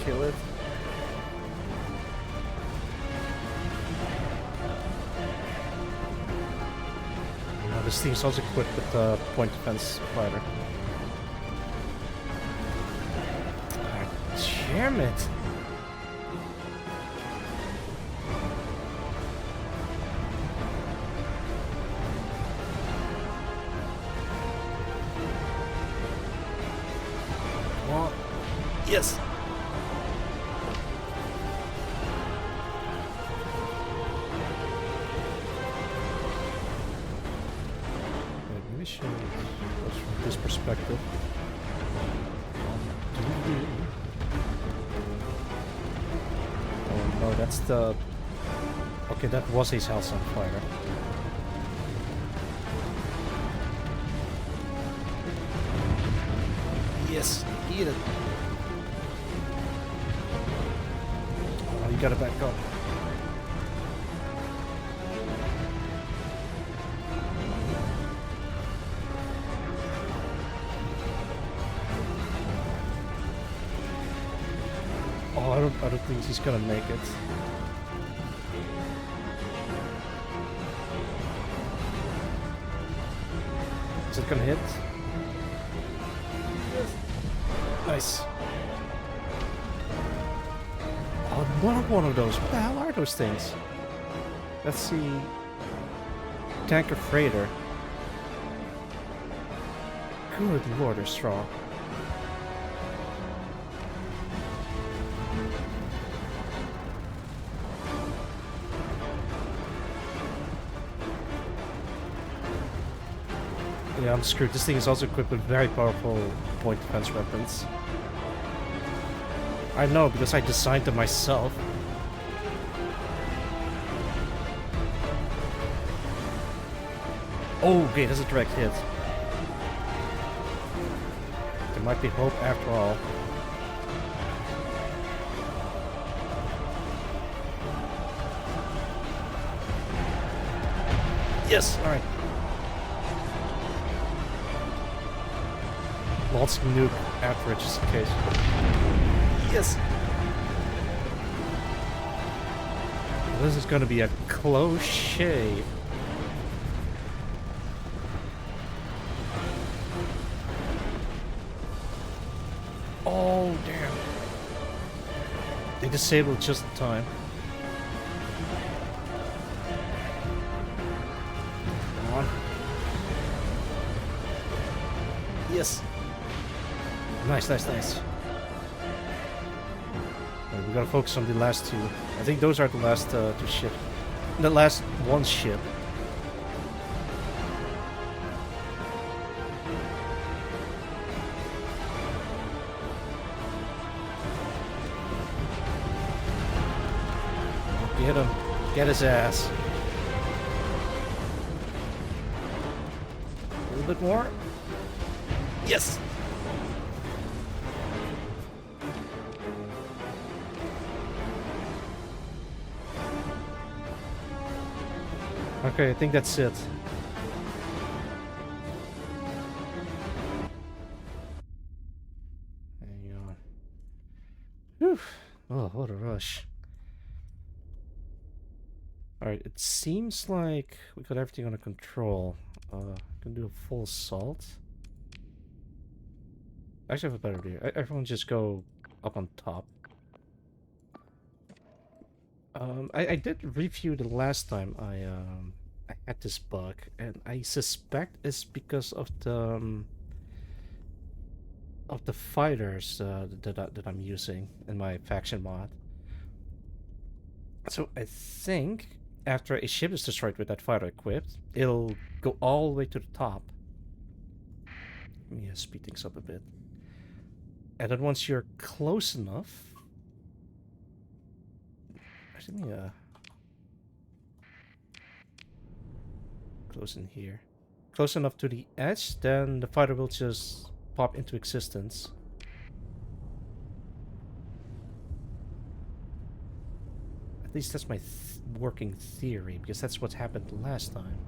Kill it. Now this thing's also equipped with the point defense fighter. Ah, damn it. Yes. Maybe should watch from this perspective. Oh no, that's the. Okay, that was his house on fire. Yes, eat it. You gotta back up. Oh, I don't think he's gonna make it. Is it gonna hit? Nice. Another one of those. What the hell are those things? Let's see. Tanker freighter. Good lord, they're strong. Yeah, I'm screwed. This thing is also equipped with very powerful point defense weapons. I know, because I designed them myself. Oh, okay, that's a direct hit. There might be hope after all. Yes, alright. Launching nuke after it, just in case. Yes! This is gonna be a close shave. Oh, damn. They disabled just in time. Come on. Yes. Nice, nice, nice. Right, we gotta focus on the last two. I think those are the last two ships. The last one ship. Get him. Get his ass. A little bit more. Yes! Okay, I think that's it. Hang on. Whew. Oh, what a rush. Alright, it seems like we got everything under control. Can do a full assault. Actually, I have a better idea. Everyone just go up on top. I did review the last time I had this bug, and I suspect it's because of the fighters that I'm using in my faction mod. So I think after a ship is destroyed with that fighter equipped, it'll go all the way to the top. Let me speed things up a bit. And then once you're close enough, actually, close in here, close enough to the edge, then the fighter will just pop into existence. At least that's my working theory, because that's what happened last time.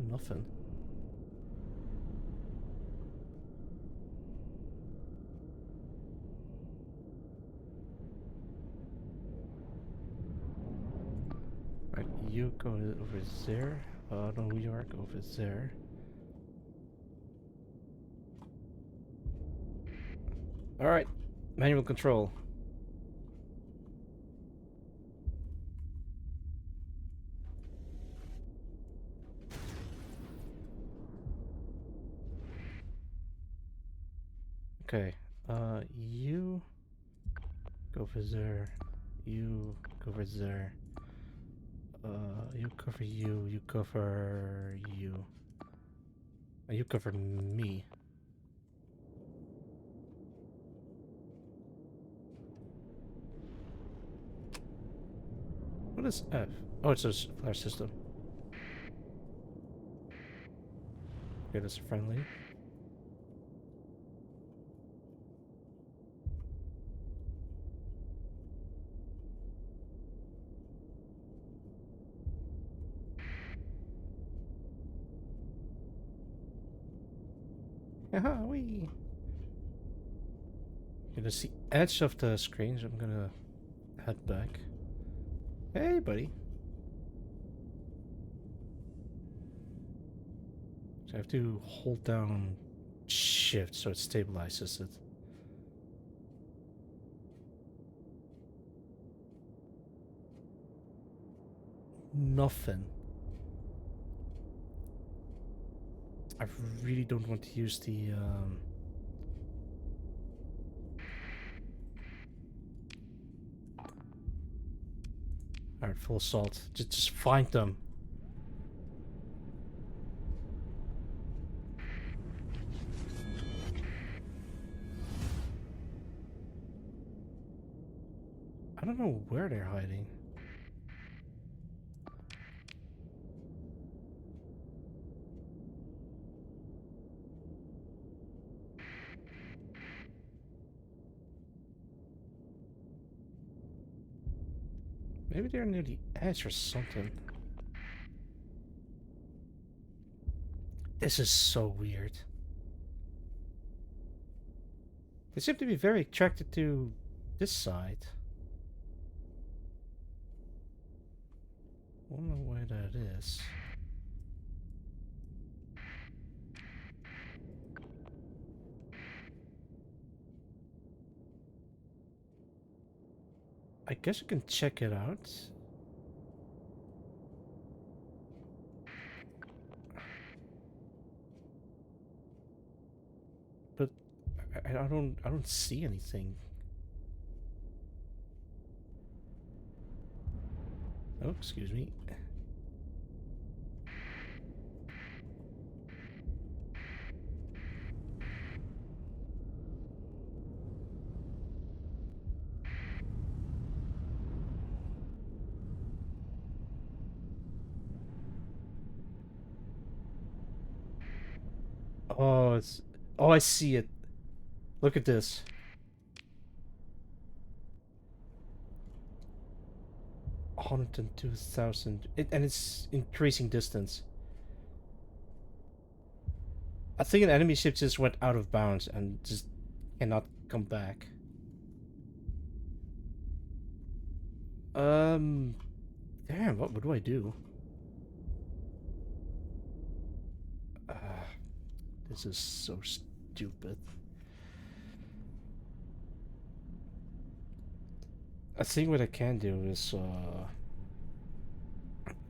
Nothing. Right, you go over there. No, you are over there. Alright, manual control. Okay, you go over there. You go over there. You cover you. You cover you. You cover me. What is F? Oh, it's a flare system. Okay, that's friendly. Haha, wee! Okay, that's the edge of the screen, so I'm gonna head back. Hey, buddy. So I have to hold down shift so it stabilizes it. Nothing. I really don't want to use the Alright, full assault. Just find them. I don't know where they're hiding. Maybe they're near the edge or something. This is so weird. They seem to be very attracted to this side. I don't know why that is. I guess you can check it out. But I don't see anything. Oh, excuse me. Oh, it's... Oh, I see it. Look at this. $102,000. And it's increasing distance. I think an enemy ship just went out of bounds and just cannot come back. Damn, what do I do? Uh, this is so stupid. I think what I can do is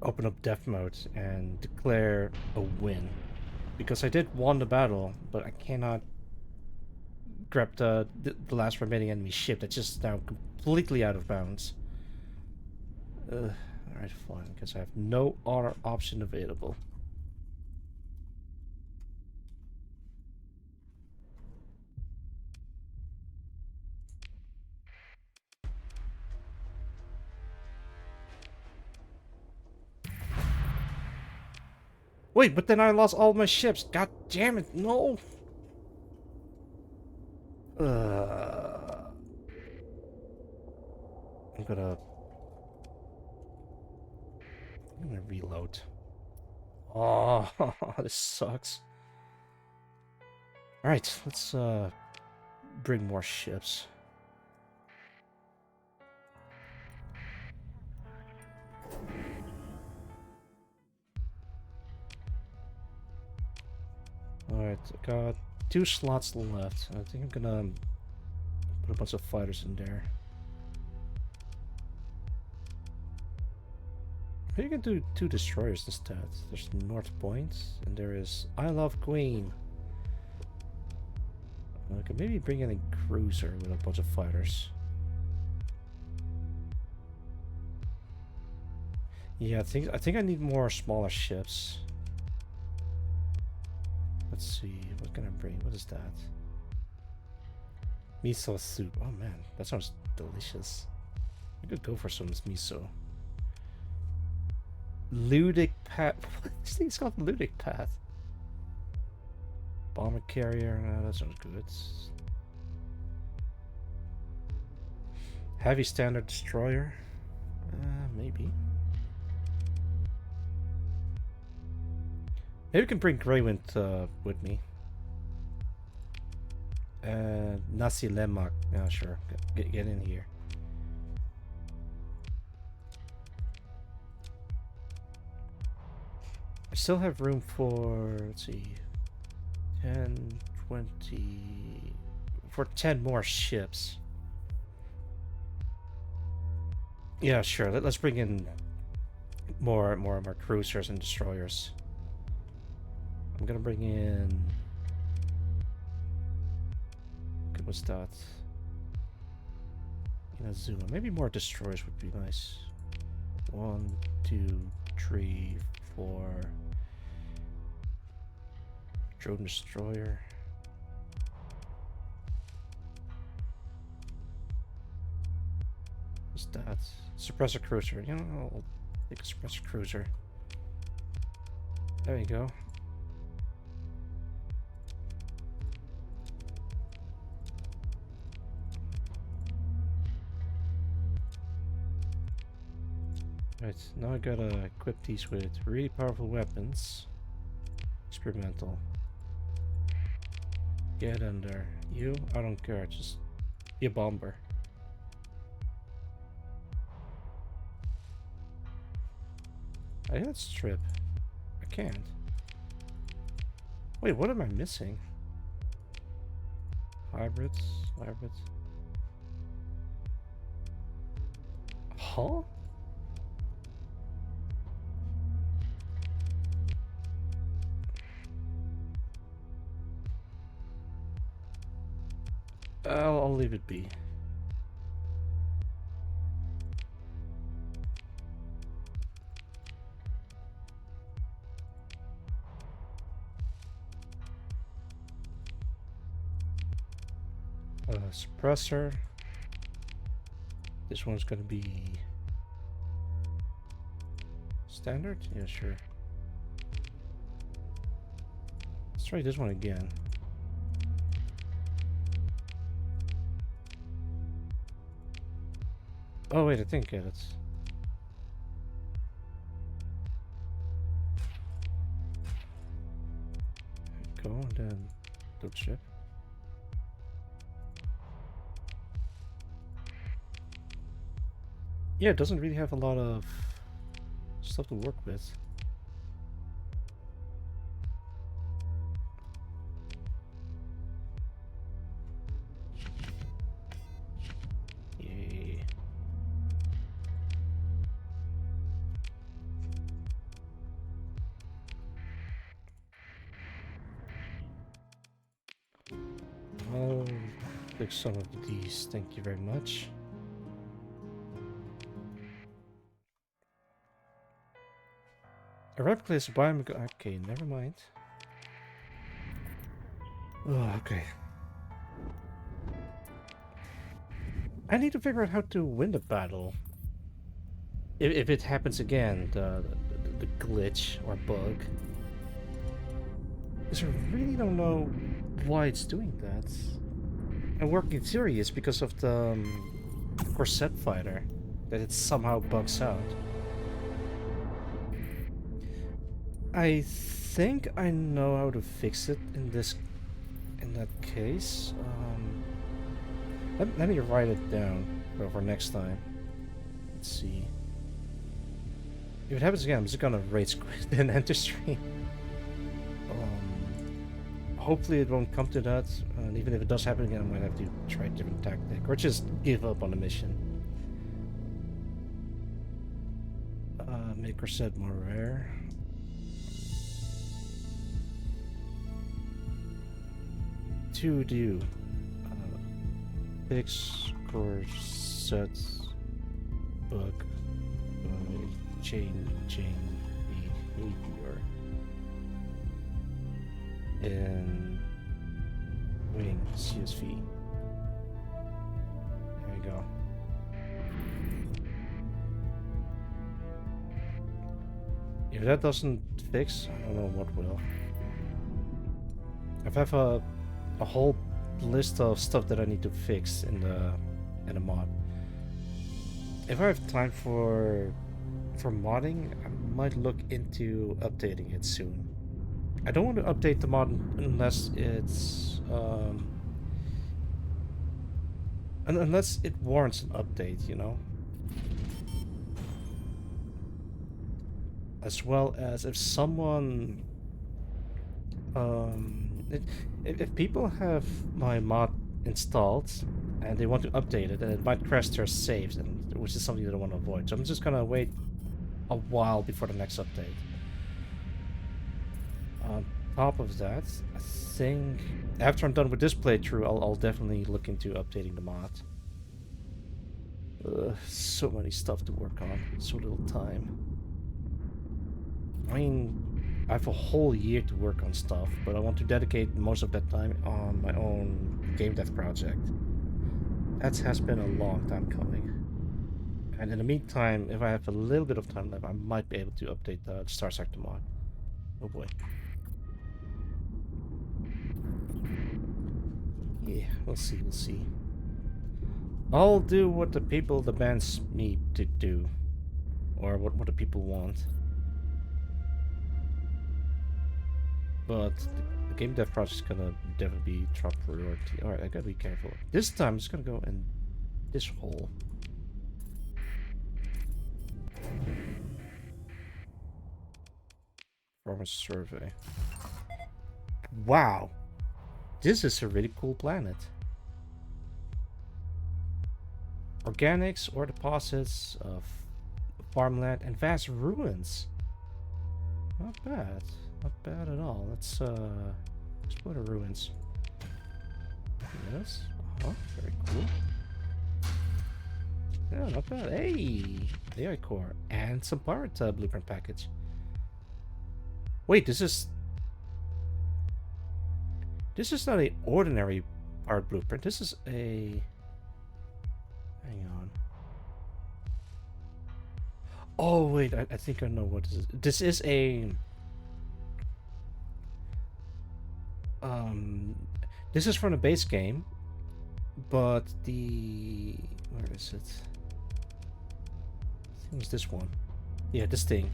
open up death mode and declare a win. Because I did won the battle, but I cannot grab the last remaining enemy ship that's just now completely out of bounds. Alright, fine, because I have no other option available. Wait, but then I lost all my ships. God damn it, no! I'm gonna reload. Oh, this sucks. Alright, let's bring more ships. Alright, I got 2 slots left. I think I'm gonna put a bunch of fighters in there. Maybe you can do 2 destroyers instead. There's North Point, and there is I Love Queen. I could maybe bring in a cruiser with a bunch of fighters. Yeah, I think I need more smaller ships. Let's see, what can I bring? What is that? Miso soup. Oh man, that sounds delicious. I could go for some miso. Ludic path. This thing's called Ludic path. Bomber carrier. No, that sounds good. Heavy standard destroyer. Maybe. Maybe we can bring Greywind with me. Nasi Lemak. Yeah, sure. Get in here. I still have room for, let's see, 10, 20, for 10 more ships. Yeah, sure. Let's bring in more cruisers and destroyers. I'm gonna bring in... Okay, what's that? Inazuma. Maybe more destroyers would be nice. 1, 2, 3, 4. Drone destroyer. What's that? Suppressor cruiser. You know, I'll take a suppressor cruiser. There you go. Right, now I gotta equip these with really powerful weapons. Experimental. Get in there. You? I don't care. Just be a bomber. I hit strip. I can't. Wait, what am I missing? Hybrids? Hybrids? Huh? I'll leave it be. Suppressor. This one's gonna be standard? Yeah, sure. Let's try this one again. Oh wait, I think yeah, that's go and then do strip. Yeah, it doesn't really have a lot of stuff to work with. Yay. I'll pick some of these, thank you very much. A replica is okay, never mind. Oh, okay. I need to figure out how to win the battle. If it happens again, the glitch or bug. Because I really don't know why it's doing that. And working theory is because of the corset fighter, that it somehow bugs out. I think I know how to fix it in that case. Let me write it down for next time. Let's see. If it happens again, I'm just gonna rage quit and enter stream. Hopefully it won't come to that, and even if it does happen again, I might have to try a different tactic, or just give up on the mission. Make corset more rare. To do fix corset bug changing behavior in wing CSV. There you go. If that doesn't fix, I don't know what will. I have a whole list of stuff that I need to fix in the mod. If I have time for modding, I might look into updating it soon. I don't want to update the mod unless it's unless it warrants an update, you know. As well as if someone if people have my mod installed and they want to update it, and it might crash their saves, and which is something that I want to avoid. So I'm just gonna wait a while before the next update. On top of that, I think after I'm done with this playthrough, I'll definitely look into updating the mod. So many stuff to work on, so little time. I mean, I have a whole year to work on stuff, but I want to dedicate most of that time on my own game dev project. That has been a long time coming. And in the meantime, if I have a little bit of time left, I might be able to update the STARSECTOR mod. Oh boy. Yeah, we'll see, we'll see. I'll do what the people demands me to do. Or what the people want. but the game dev process is gonna definitely be top priority. Alright, I gotta be careful. This time I'm just gonna go in this hole. From a survey. Wow! This is a really cool planet. Organics or deposits of farmland and vast ruins. Not bad. Not bad at all. Let's explore the ruins. Yes. Very cool. Yeah, not bad. Hey! AI core. And some pirate blueprint package. Wait, this is not a ordinary pirate blueprint. This is a... Hang on. Oh, wait. I think I know what this is. This is a... This is from the base game, but the... Where is it? I think it's this one. Yeah, this thing.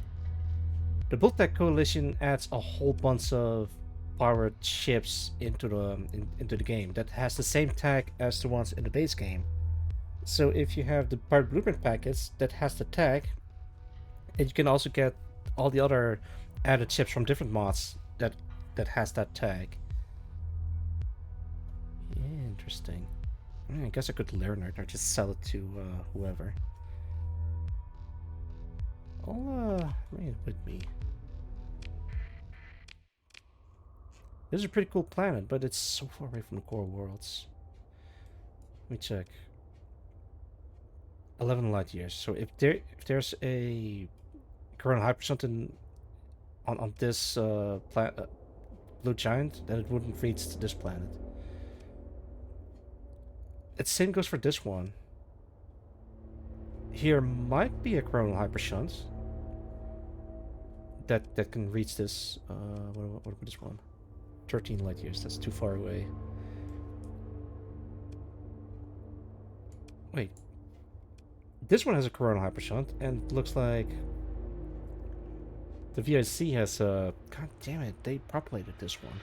The Bulltech Coalition adds a whole bunch of pirate ships into the game that has the same tag as the ones in the base game. So if you have the pirate blueprint package that has the tag, and you can also get all the other added ships from different mods that has that tag. Yeah, interesting. I guess I could learn it or just sell it to whoever. I'll bring it with me. This is a pretty cool planet, but it's so far away from the core worlds. Let me check. 11 light years. So if there's a coronal hypersun on this blue giant, then it wouldn't reach to this planet. The same goes for this one. Here might be a coronal hypershunt that can reach this. What about this one? 13 light years. That's too far away. Wait. This one has a coronal hypershunt, and looks like the VIC has a... God damn it, they populated this one.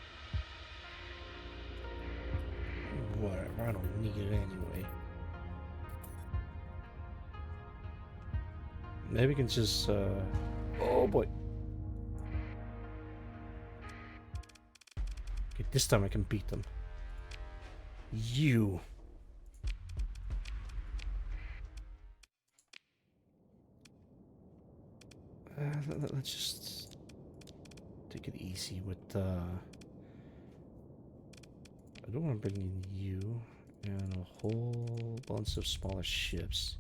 Whatever, I don't need it anyway. Maybe we can just... Oh boy. Okay, this time I can beat them. You. Let's just take it easy with I don't want to bring in you and a whole bunch of smaller ships.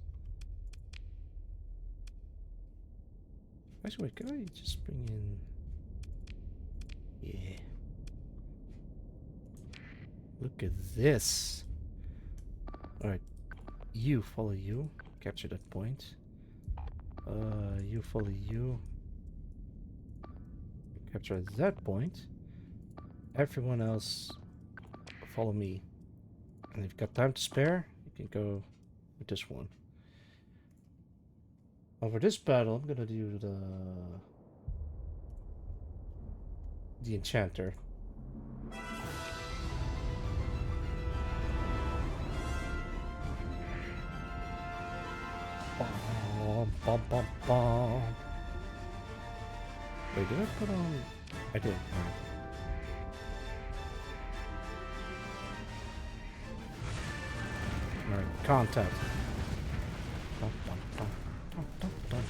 Actually, wait, can I just bring in... Yeah. Look at this. Alright. You, follow you. Capture that point. You follow you. Capture that point. Everyone else follow me. And if you've got time to spare, you can go with this one. Over this battle, I'm gonna do the enchanter. Bum, bum, bum. Wait, did I put on... I did. Alright, contact. Dun, dun, dun, dun, dun, dun.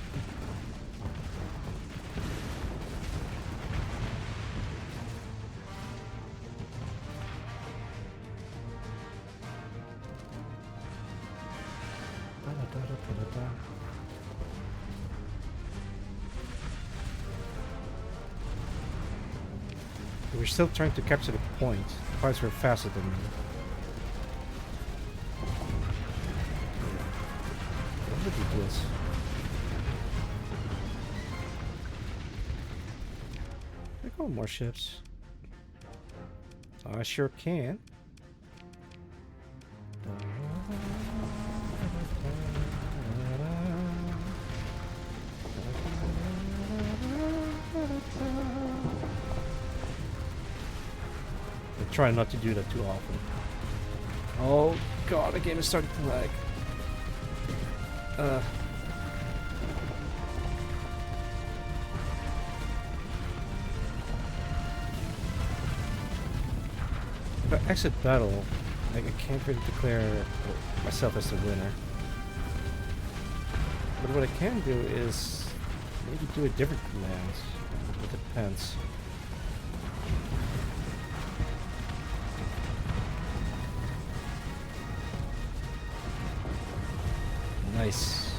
Da, da, da, da, da, da. We're still trying to capture the point. The pirates were faster than me. What did he do this? Can I call more ships? I sure can. try not to do that too often. Oh god, the game is starting to lag. If I exit battle, like, I can't really declare myself as the winner. But what I can do is maybe do a different command. It depends. Nice.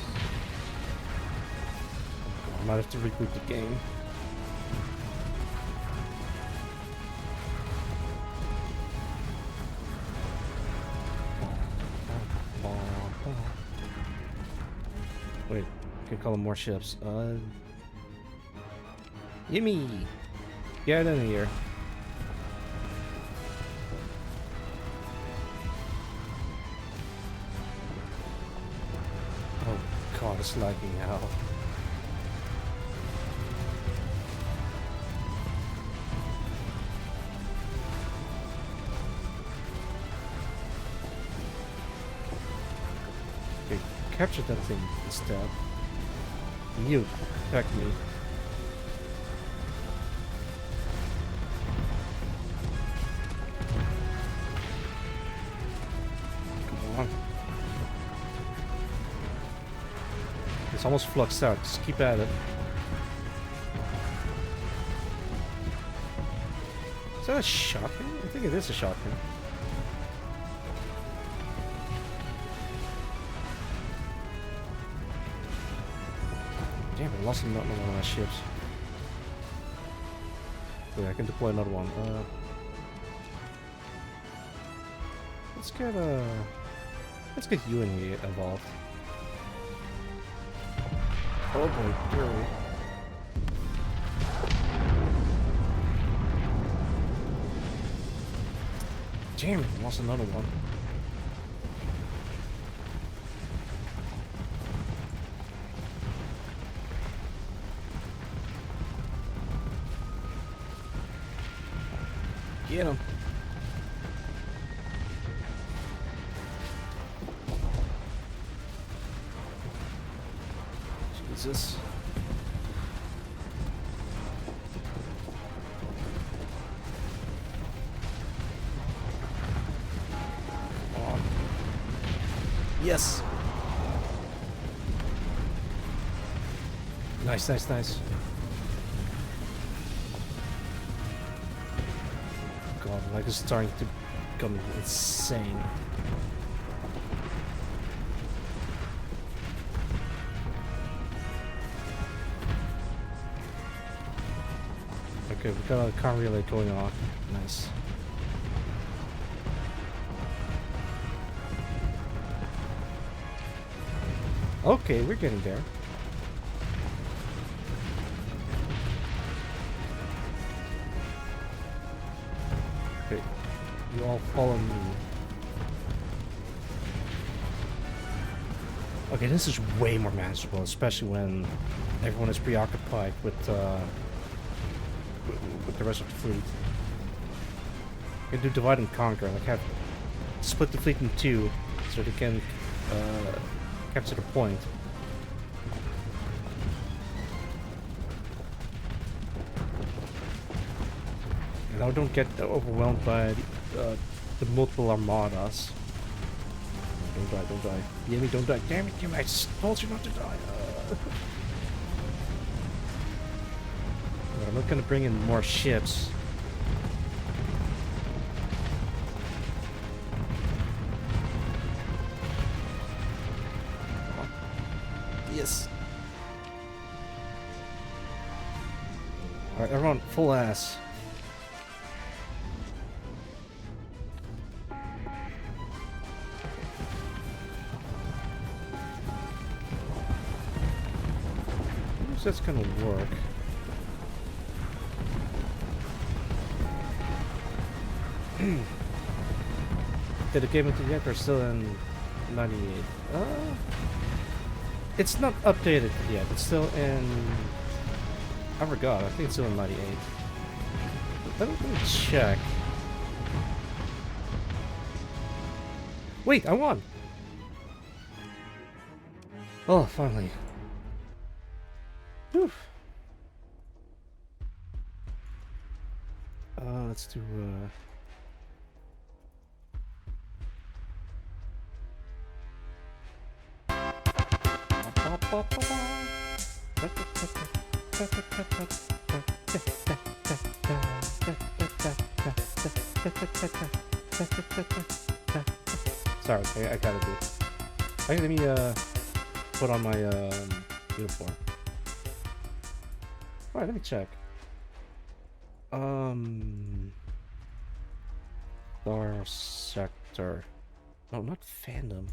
I might have to reboot the game. Wait, I can call them more ships. Yimmy! Get in here. Oh god, it's lagging out. Okay, capture that thing instead. You, attack me. Come on. It's almost fluxed out. Just keep at it. Is that a shotgun? I think it is a shotgun. Damn, I lost another one of my ships. Wait, I can deploy another one. Let's get you in here involved. Oh boy, Fury. Damn it, I lost another one. Get him. Jesus. Come on. Yes. Nice, nice, nice. God, like it's starting to become insane. Okay, we got a car relay going on. Nice. Okay, we're getting there. Okay, you all follow me. Okay, this is way more manageable, especially when everyone is preoccupied with the rest of the fleet. You can do divide and conquer, like have split the fleet in two so they can capture the point. And now don't get overwhelmed by the multiple armadas. Don't die, don't die. Yemi, don't die. Damn it, Yemi, I told you not to die. I'm not gonna bring in more ships. Yes. Alright, everyone, full ass. How that's gonna work? Did the game into yet or still in 98? It's not updated yet. It's still in. I forgot. I think it's still in 98. Let me check. Wait, I won! Oh, finally. Whew. Let's do, Sorry, I gotta do it. Okay, let me, put on my, uniform. Alright, let me check. STARSECTOR. No, not fandom.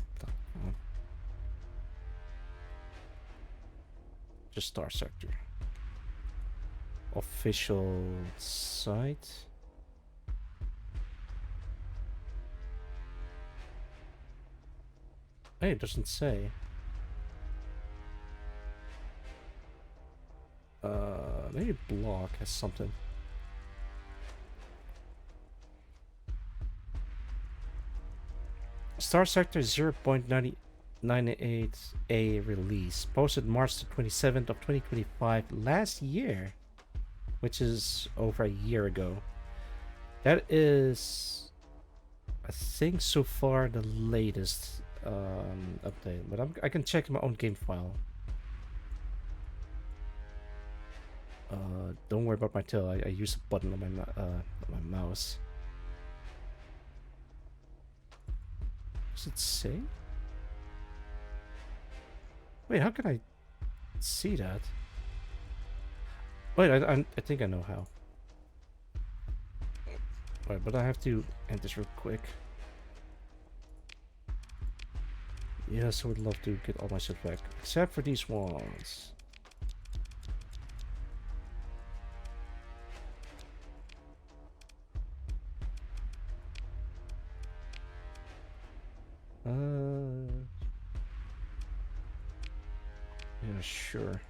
Just STARSECTOR. Official site. Hey, it doesn't say. Maybe blog has something. STARSECTOR 0.98A release, posted March the 27th of 2025 last year, which is over a year ago. That is, I think, so far the latest update, but I can check my own game file. Don't worry about my tail. I use a button on my mouse. Does it say? Wait, how can I see that? Wait, I think I know how. Wait, but I have to end this real quick. Yes, I would love to get all my stuff back, except for these ones. Yeah, sure.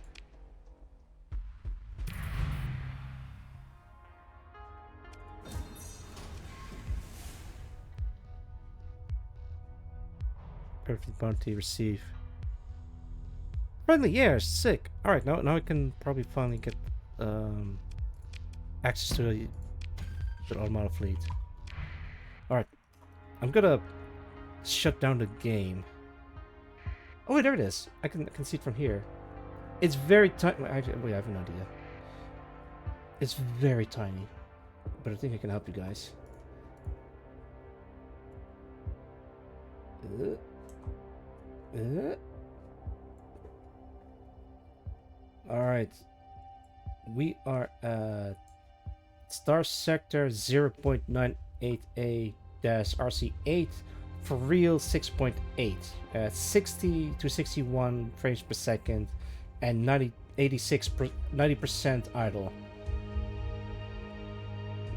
Perfect bounty receive. Friendly, yeah, sick. Alright, now I can probably finally get access to the Armada fleet. Alright. I'm gonna shut down the game. Oh wait, there it is. I can see it from here. It's very tiny. Wait, I have an idea. It's very tiny, but I think I can help you guys. Alright. We are at STARSECTOR 0.98A-RC8 for real 6.8 at 60 to 61 frames per second and 90% idle.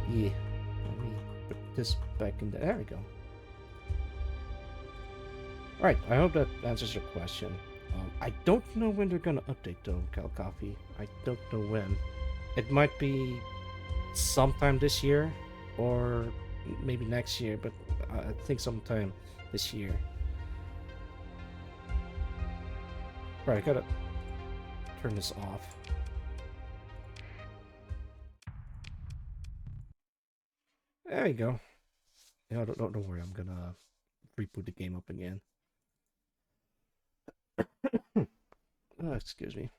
Yeah. Let me put this back in there. There we go. Alright, I hope that answers your question. I don't know when they're gonna update though, Cal Coffee. I don't know when. It might be sometime this year or maybe next year, but I think sometime this year. Right, I gotta turn this off. There you go. Yeah, don't worry, I'm gonna reboot the game up again. Oh, excuse me.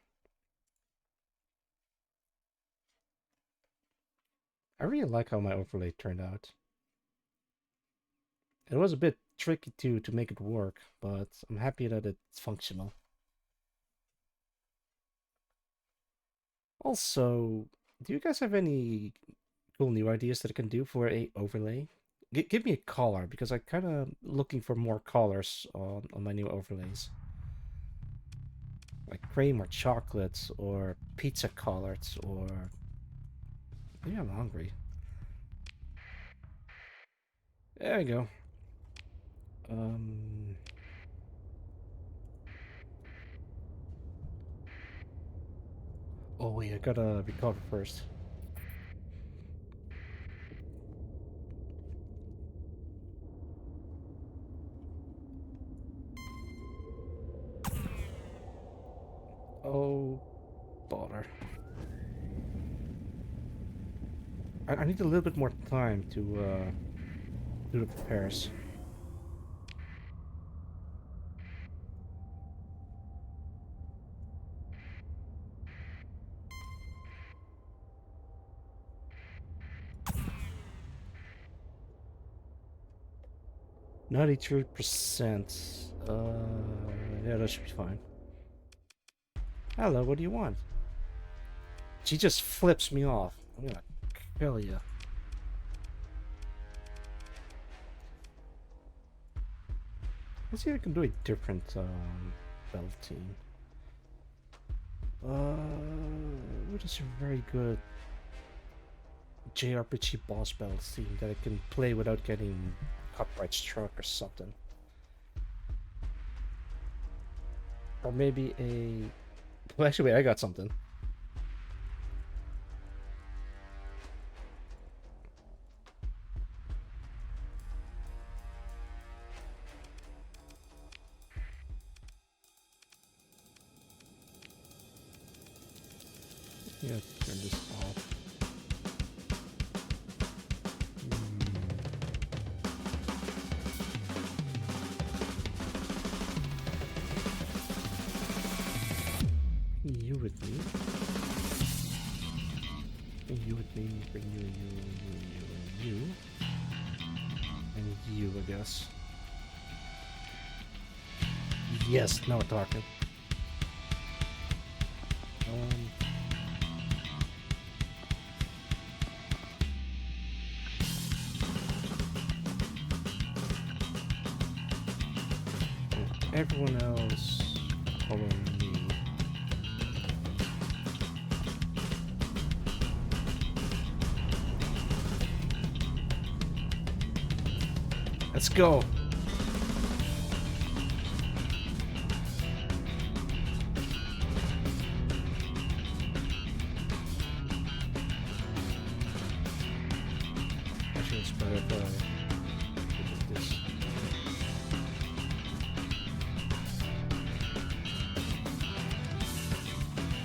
I really like how my overlay turned out. It was a bit tricky to make it work, but I'm happy that it's functional. Also, do you guys have any cool new ideas that I can do for a overlay? Give me a color, because I'm kind of looking for more colors on my new overlays. Like cream or chocolate or pizza colors or... Maybe I'm hungry. There we go. Oh wait, I gotta recover first. Oh, bother. I need a little bit more time to do the repairs. %. Yeah, that should be fine. Hello, what do you want? She just flips me off. I'm gonna kill you. Let's see if I can do a different belt team. What is a very good JRPG boss belt team that I can play without getting copyright struck or something? Or maybe a... Well, actually, wait, I got something. Yeah, turn this off. You with me. You with me. Bring you. And you, I guess. Yes, now we're talking. Everyone else following me. Let's go. Actually, it's better if I do this.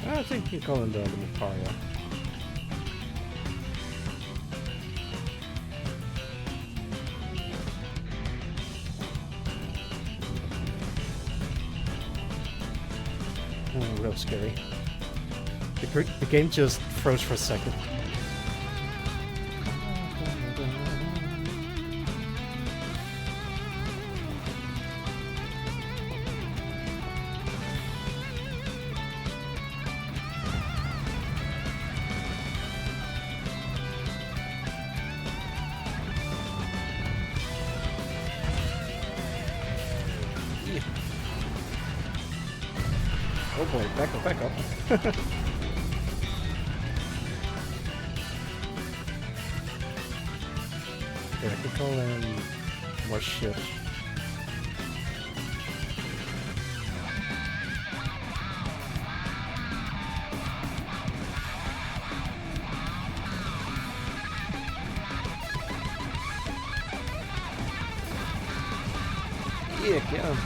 I think you can call him the Macario. Oh, real scary. The game just froze for a second. Oh boy, back up, back up. Okay, I can call in more shit. Yeah, get him.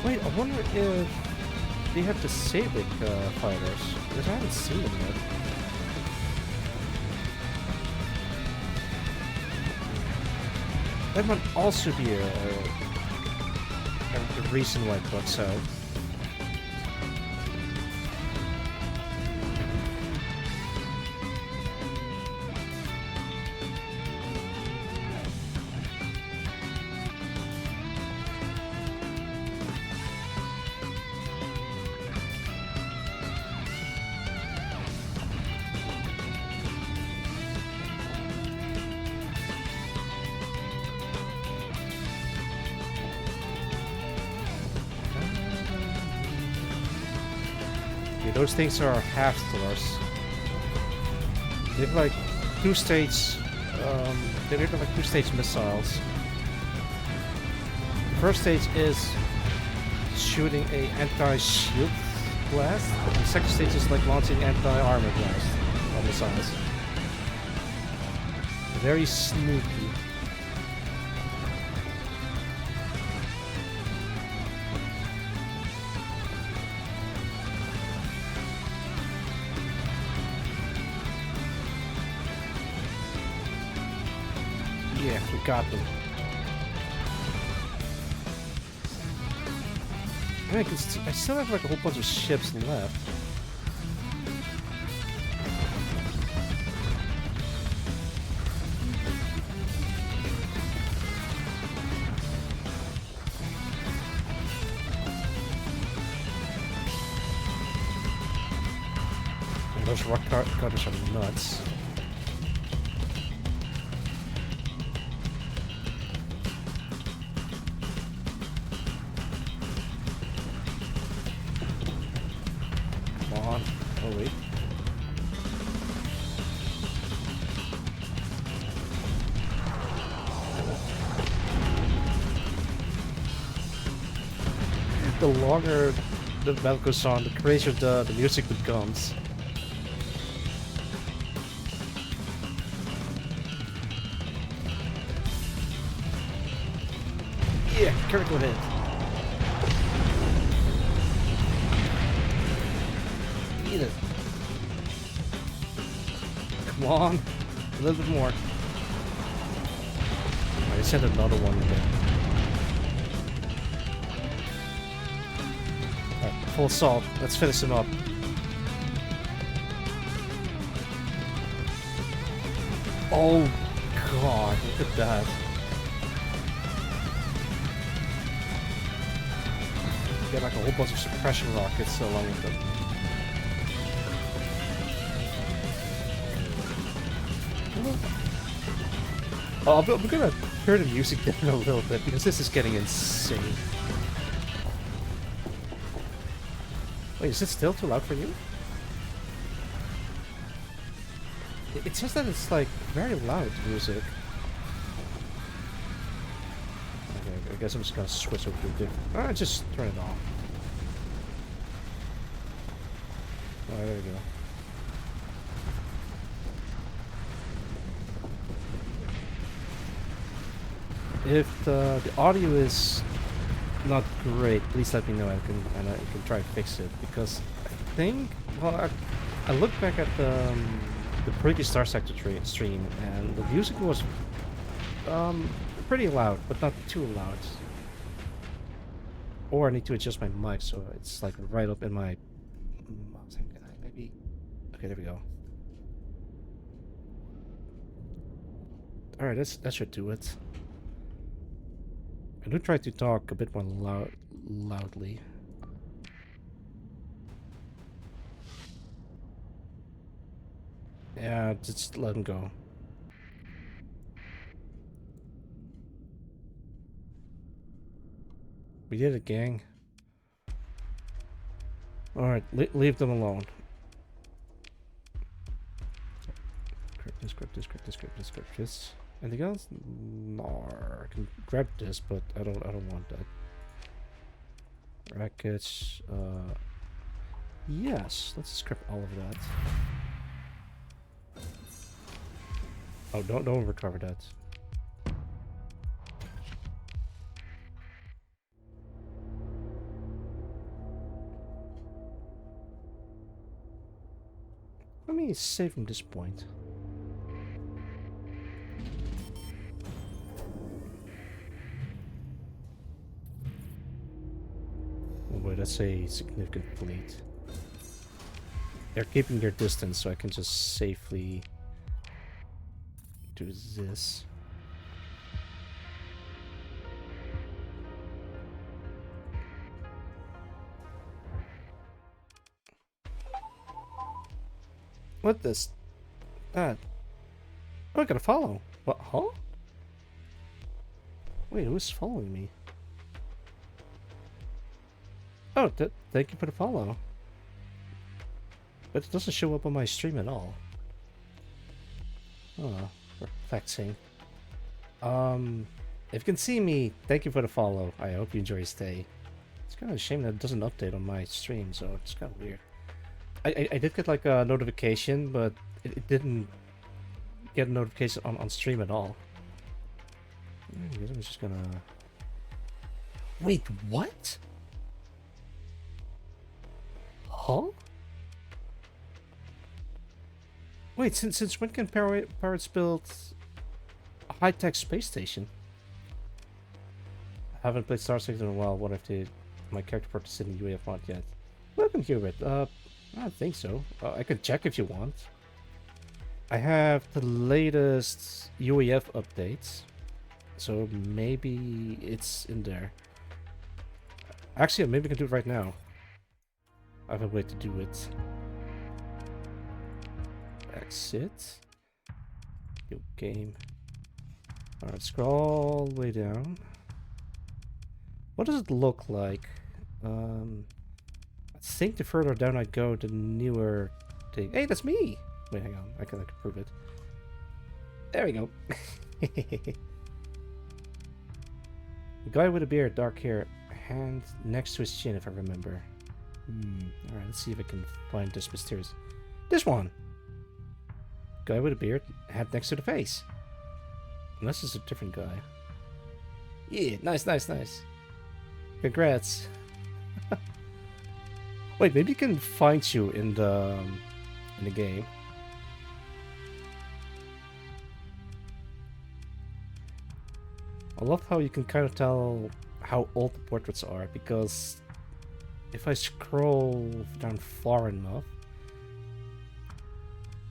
Wait, I wonder if they have the Sabic fighters, because I haven't seen them yet. That might also be a reason why it got out. Those things are half stars. They have like two-stage. They have like two-stage missiles. The first stage is shooting a anti-shield blast. And the second stage is like launching anti-armor blast on missiles. Very sneaky. Yeah, we got them. I still have like a whole bunch of ships left. And those rock cutters are nuts. Oh wait. The longer the battle goes on, the crazier the music becomes. Yeah, critical hit. Eat it. Come on. A little bit more. I sent another one in there. Alright, full assault. Let's finish him up. Oh god, look at that. Get like a whole bunch of suppression rockets along with them. Oh, I'm gonna hear the music down a little bit because this is getting insane. Wait, is it still too loud for you? It's just that it's like very loud music. Okay, I guess I'm just gonna switch over to a different. Alright, just turn it off. Oh, there we go. If the audio is not great, please let me know. I can try to fix it because I think I looked back at the previous StarSector stream and the music was pretty loud, but not too loud. Or I need to adjust my mic so it's like right up in my. Maybe. Okay, there we go. All right, that should do it. I do try to talk a bit more loudly. Yeah, just let him go. We did it, gang. Alright, leave them alone. Grab this. Anything else? No, I can grab this, but I don't want that. Rackets. Yes, let's scrap all of that. Oh, don't recover that. Let me save from this point. Oh boy, that's a significant fleet. They're keeping their distance, so I can just safely do this. What this? That? Oh, I gotta follow. What? Huh? Wait, who's following me? Oh, thank you for the follow. But it doesn't show up on my stream at all. Oh, perplexing. If you can see me, thank you for the follow. I hope you enjoy your stay. It's kind of a shame that it doesn't update on my stream, so it's kind of weird. I did get like a notification, but it didn't get a notification on stream at all. I guess I'm just gonna... Wait, what? Huh? Wait, since when can pirates build a high-tech space station? I haven't played StarSector in a while. What if my character participated in the UAF mod yet? Welcome, Hubert. I don't think so. I could check if you want. I have the latest UAF updates, so maybe it's in there. Actually, maybe I can do it right now. I have a way to do it. Exit. Yo, game. Alright, scroll all the way down. What does it look like? I think the further down I go, the newer thing. Hey, that's me! Wait, hang on. I can prove it. There we go. The guy with a beard, dark hair, hand next to his chin, if I remember. Alright, let's see if I can find this mysterious... This one! Guy with a beard, hand next to the face. Unless it's a different guy. Yeah, nice. Congrats. Wait, maybe you can find you in the game. I love how you can kind of tell how old the portraits are, because if I scroll down far enough,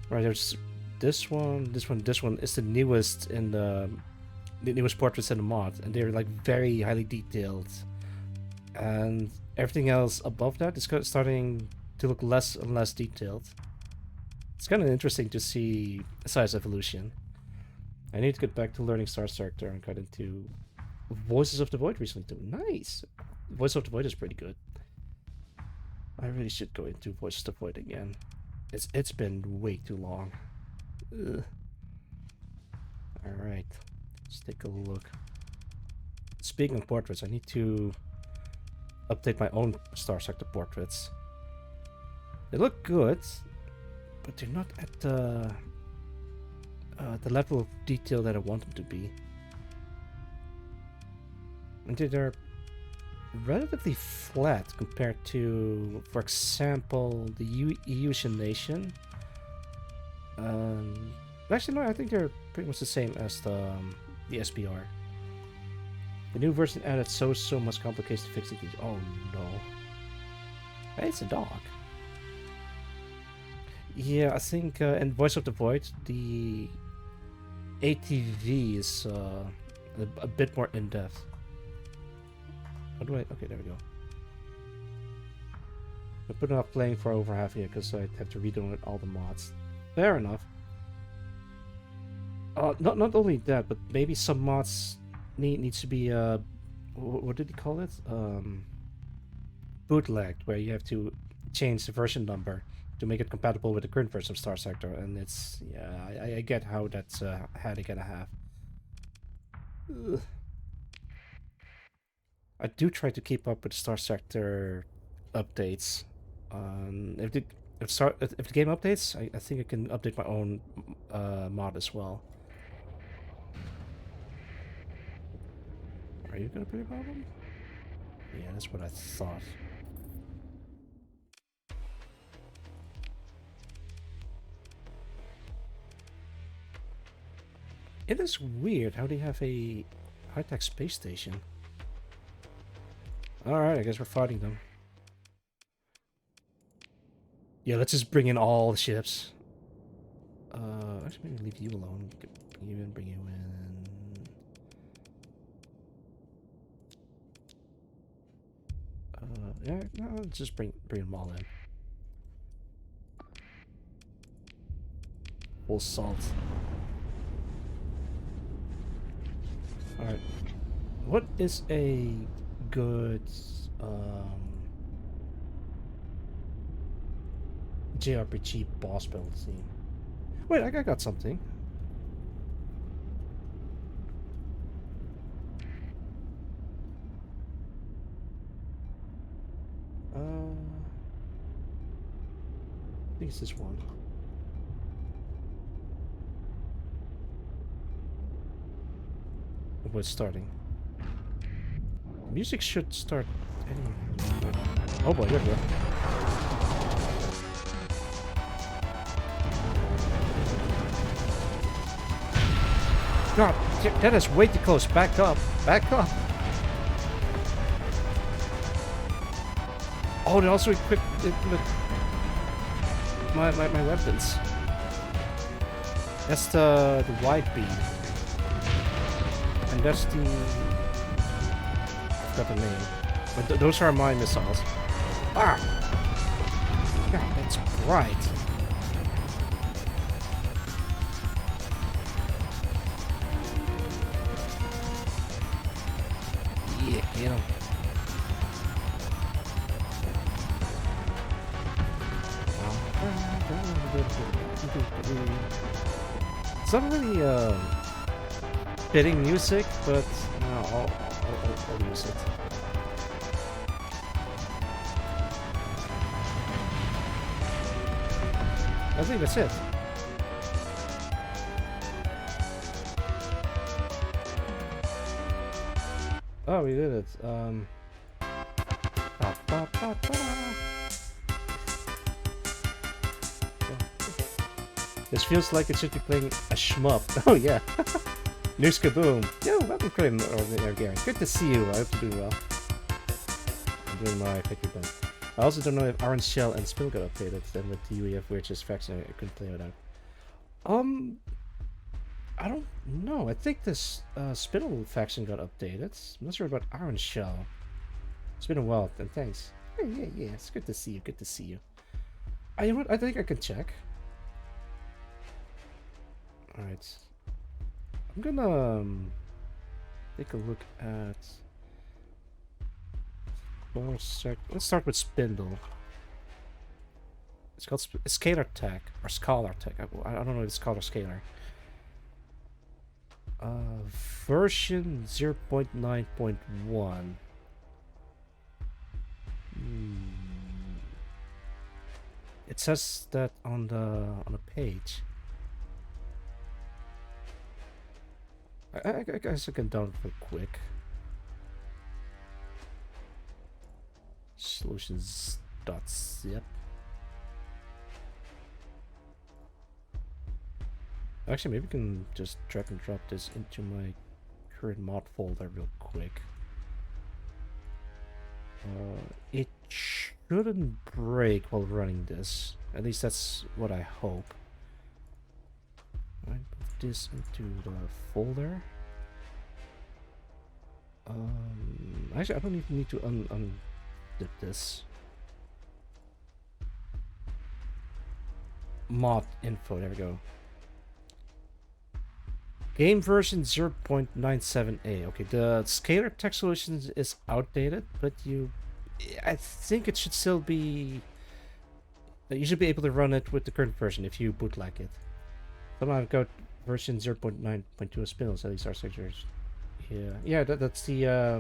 right, there's this one is the newest in the newest portraits in the mod, and they're like very highly detailed, and everything else above that is starting to look less and less detailed. It's kind of interesting to see a size evolution. I need to get back to learning StarSector and got into Voices of the Void recently too. Nice! Voice of the Void is pretty good. I really should go into Voices of the Void again. It's been way too long. Alright, let's take a look. Speaking of portraits, I need to update my own StarSector portraits. They look good, but they're not at the level of detail that I want them to be. And they're relatively flat compared to, for example, the EU Nation. Actually, no, I think they're pretty much the same as the SPR. The new version added so much complication to fix it. Oh no. Hey, it's a dog. Yeah, I think in Voice of the Void, the ATV is a bit more in-depth. How do I... Okay, there we go. I've been off playing for over half a year because I have to redo all the mods. Fair enough. Not only that, but maybe some mods needs to be what did he call it? Bootlegged, where you have to change the version number to make it compatible with the current version of StarSector, and it's... yeah, I get how that's a headache and a half. Ugh. I do try to keep up with StarSector updates. If the game updates, I think I can update my own mod as well. Are you gonna be a problem? Yeah, that's what I thought. It is weird how they have a high-tech space station. Alright, I guess we're fighting them. Yeah, let's just bring in all the ships. Actually, maybe leave you alone. Bring you in, bring you in. Yeah, no, let's just bring them all in. Full salt. Alright. What is a good JRPG boss build scene? Wait, I got something. think it's this one. It was starting. Music should start any... Oh boy, there we go. God, that is way too close. Back up. Back up. Oh, they also equipped it with my weapons. That's the vibin. And that's the... I forgot the name. But those are my missiles. Ah! God, that's bright. Yeah, get him. It's not really fitting music, but I'll use it. I think that's it. Oh, we did it. This feels like it should be playing a shmup. Oh yeah. News kaboom. Yo, welcome Krim or Gary. Good to see you. I hope you're doing well. I'm doing my picky bun. I also don't know if Orange Shell and Spill got updated. Then with the UAF which is faction I couldn't play without. I don't know. I think this Spittle faction got updated. I'm not sure about Orange Shell. It's been a while, and thanks. Yeah. It's good to see you. Good to see you. I think I can check. Alright. I'm gonna take a look at... Let's start with Spindle. It's called Scalar Tech, or Scholar Tech. I don't know if it's called or Scalar. Version 0.9.1. It says that on the page. I guess I can download it real quick. Solutions.zip. Actually, maybe we can just drag and drop this into my current mod folder real quick. It shouldn't break while running this. At least that's what I hope. Alright, put this into the folder. Actually, I don't even need to undip this. Mod info, there we go. Game version 0.97a. Okay, the Scalar Tech Solutions is outdated, but I think it should still be... You should be able to run it with the current version if you bootleg it. Somehow I've got version 0.9.2 of Spindles, at least STARSECTOR. Yeah, that's the I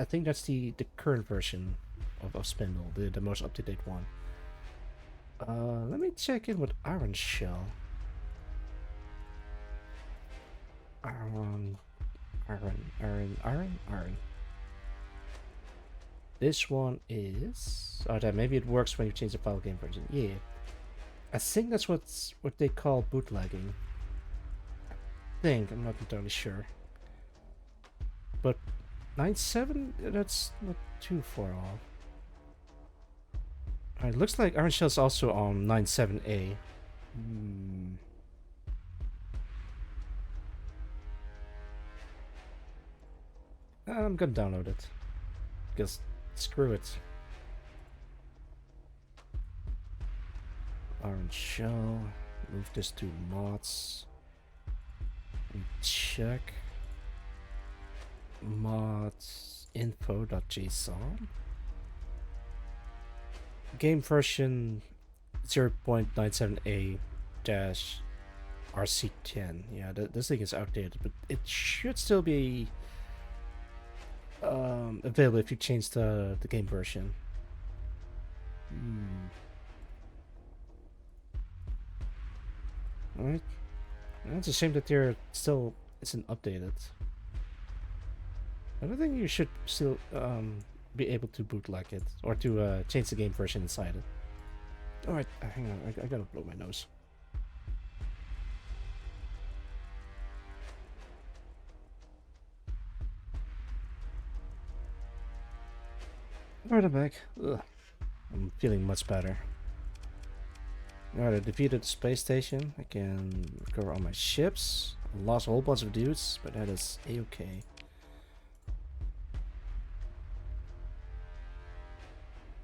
think that's the current version of Spindle, the most up-to-date one. Let me check in with Orange Shell. Iron. This one is... Oh, that maybe it works when you change the file game version. Yeah. I think that's what they call bootlegging. I think, I'm not entirely sure. But 9.7, that's not too far off. Alright, looks like Orange Shell is also on 9.7a. I'm gonna download it. Because screw it. Orange Shell. Move this to mods. And check. Mods info.json. Game version 0.97a RC10. Yeah, this thing is outdated, but it should still be available if you change the game version. Alright. It's a shame that they're still isn't updated. I don't think you should still be able to bootleg it or to change the game version inside it. Alright, hang on, I gotta blow my nose. Alright, I'm back. Ugh. I'm feeling much better. Alright, I defeated the space station. I can recover all my ships. I lost a whole bunch of dudes, but that is a-okay.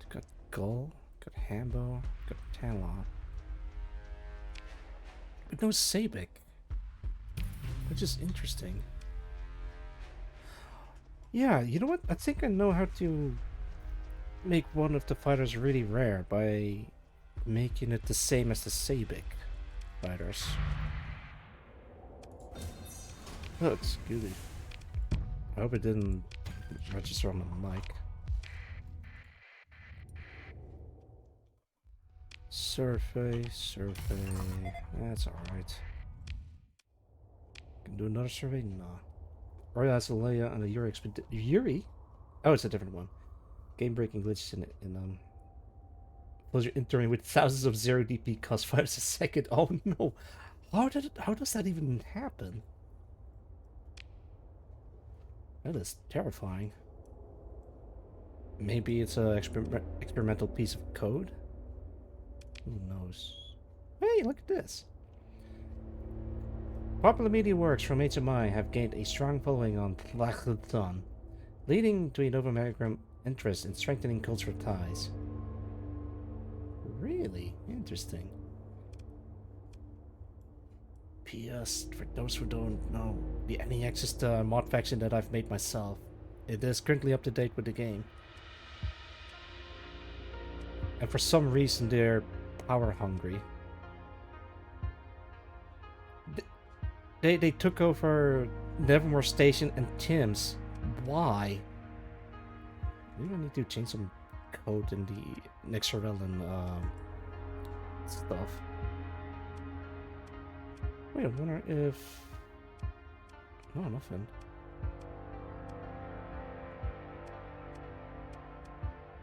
Got Gull, got Hambo, got Talon. But no Sabik. Which is interesting. Yeah, you know what? I think I know how to make one of the fighters really rare by making it the same as the Sabik fighters. Oh, excuse me. I hope it didn't register on the mic. Survey. That's alright. Can do another survey? Nah. Royal Azalea and the Yuri expedition. Yuri? Oh, it's a different one. Game-breaking glitches in pleasure entering with thousands of 0 DP cost 5 a second. Oh no! How does that even happen? That is terrifying. Maybe it's a experimental piece of code? Who knows? Hey, look at this! Popular media works from HMI have gained a strong following on Plachathon, leading to a Nova American interest in strengthening cultural ties. Really interesting. P.S. For those who don't know, the NEX is the mod faction that I've made myself. It is currently up to date with the game. And for some reason they're power hungry. They took over Nevermore Station and Tim's. Why? Maybe I need to change some code in the Nexarellan stuff. Wait, I wonder if... No, nothing.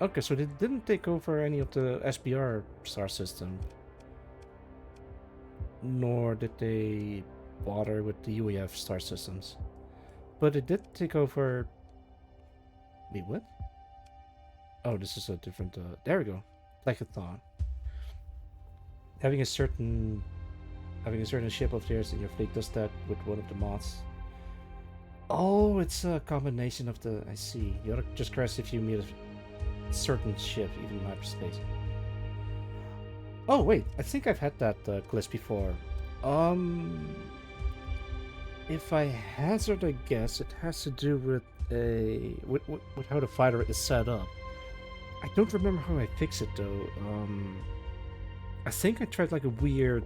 Okay, so they didn't take over any of the SBR star system. Nor did they bother with the UAF star systems. But it did take over... Wait, what? Oh, this is a different... there we go. Plachathon. Having a certain ship of theirs in your fleet does that with one of the mods. Oh, it's a combination of the... I see. You ought to just crash if you meet a certain ship, even in hyperspace. Oh, wait. I think I've had that glitch before. If I hazard a guess, it has to do with with how the fighter is set up. I don't remember how I fix it though. I think I tried like a weird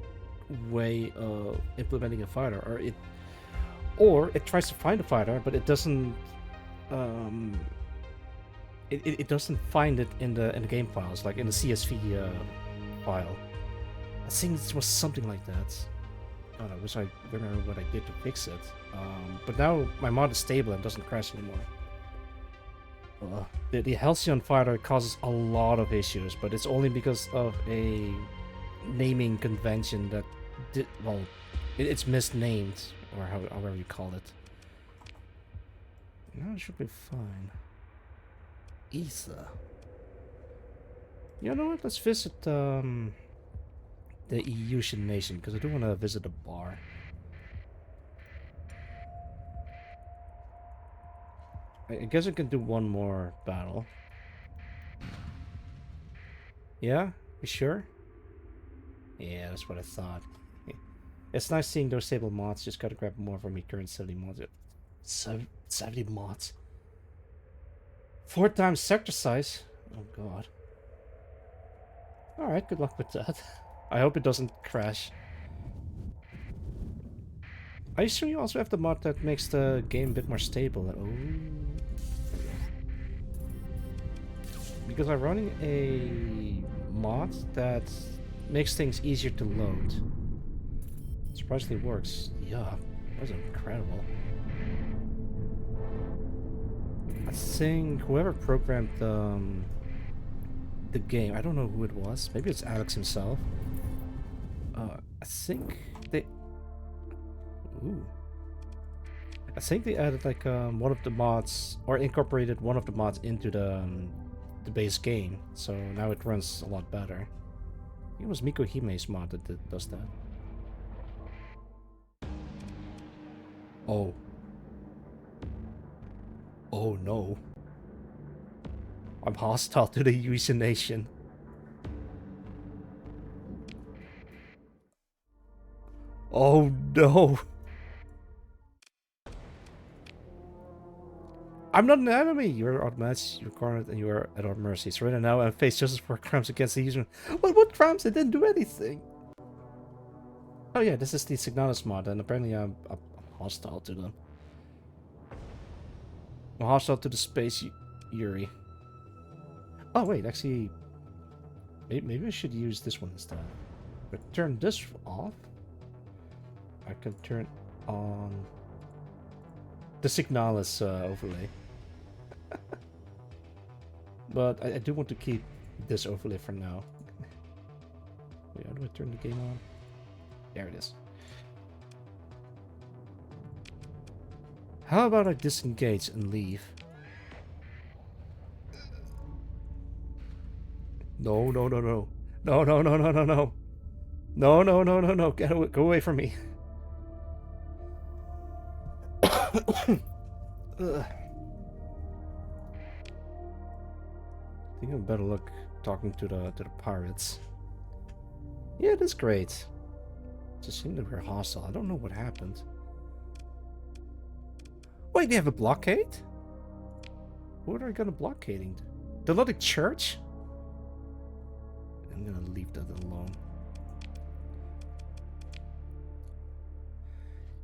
way of implementing a fighter, or it tries to find a fighter, but it doesn't. It doesn't find it in the game files, like in the CSV file. I think it was something like that. God, I wish I remember what I did to fix it. But now my mod is stable and doesn't crash anymore. The Halcyon fighter causes a lot of issues, but it's only because of a naming convention that it's misnamed, or however you call it. Now it should be fine. Isa. You know what? Let's visit the EU Nation, because I do want to visit a bar. I guess I can do one more battle. Yeah? You sure? Yeah, that's what I thought. It's nice seeing those stable mods. Just gotta grab more from my current 70 mods. 70 mods. 4 times sector size. Oh god. Alright, good luck with that. I hope it doesn't crash. I assume you also have the mod that makes the game a bit more stable. Oh. Because I'm running a mod that makes things easier to load. Surprisingly works. Yeah, that was incredible. I think whoever programmed the game, I don't know who it was. Maybe it's Alex himself. I think they. Ooh. I think they added like one of the mods, or incorporated one of the mods into the base game, so now it runs a lot better. I think it was Miko Hime's mod that does that. Oh. Oh no. I'm hostile to the Yuuzhan Nation. Oh no. I'm not an enemy. You're outmatched, you're cornered, and you are at our mercy. Surrender now and face justice for crimes against the Yuuzhan. What crimes? I didn't do anything. Oh yeah, this is the Signalis mod, and apparently I'm hostile to them. I'm hostile to the space Yuri. Oh wait, actually, maybe I should use this one instead. But turn this off. I can turn on the Signalis overlay. But I do want to keep this overlay for now. Wait, how do I turn the game on? There it is. How about I disengage and leave? No, no, no, no. No, no, no, no, no, no. No, no, no, no, no. Get away, go away from me. Ugh. I think I'm better luck talking to the pirates. Yeah, that's great. It's a shame that we're hostile. I don't know what happened. Wait, they have a blockade? What are they gonna blockading? The Luddic Church? I'm gonna leave that alone.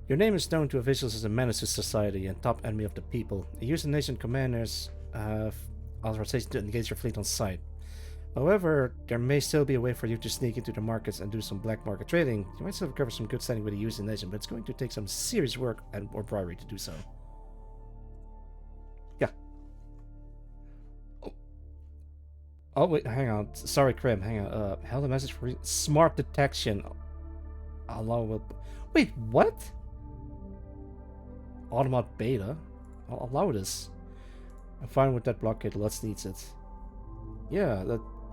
Your name is known to officials as a menace to society and top enemy of the people. The Yuuzhan Nation commanders have authorization to engage your fleet on sight. However, there may still be a way for you to sneak into the markets and do some black market trading. You might still recover some good standing with the Yuuzhan Nation, but it's going to take some serious work and or bribery to do so. Yeah. Oh wait, hang on. Sorry, Krim, hang on. Held a message for smart detection. Allow will. Wait, what? Automat beta? I'll allow this. I'm fine with that blockade. Let's needs it. Yeah,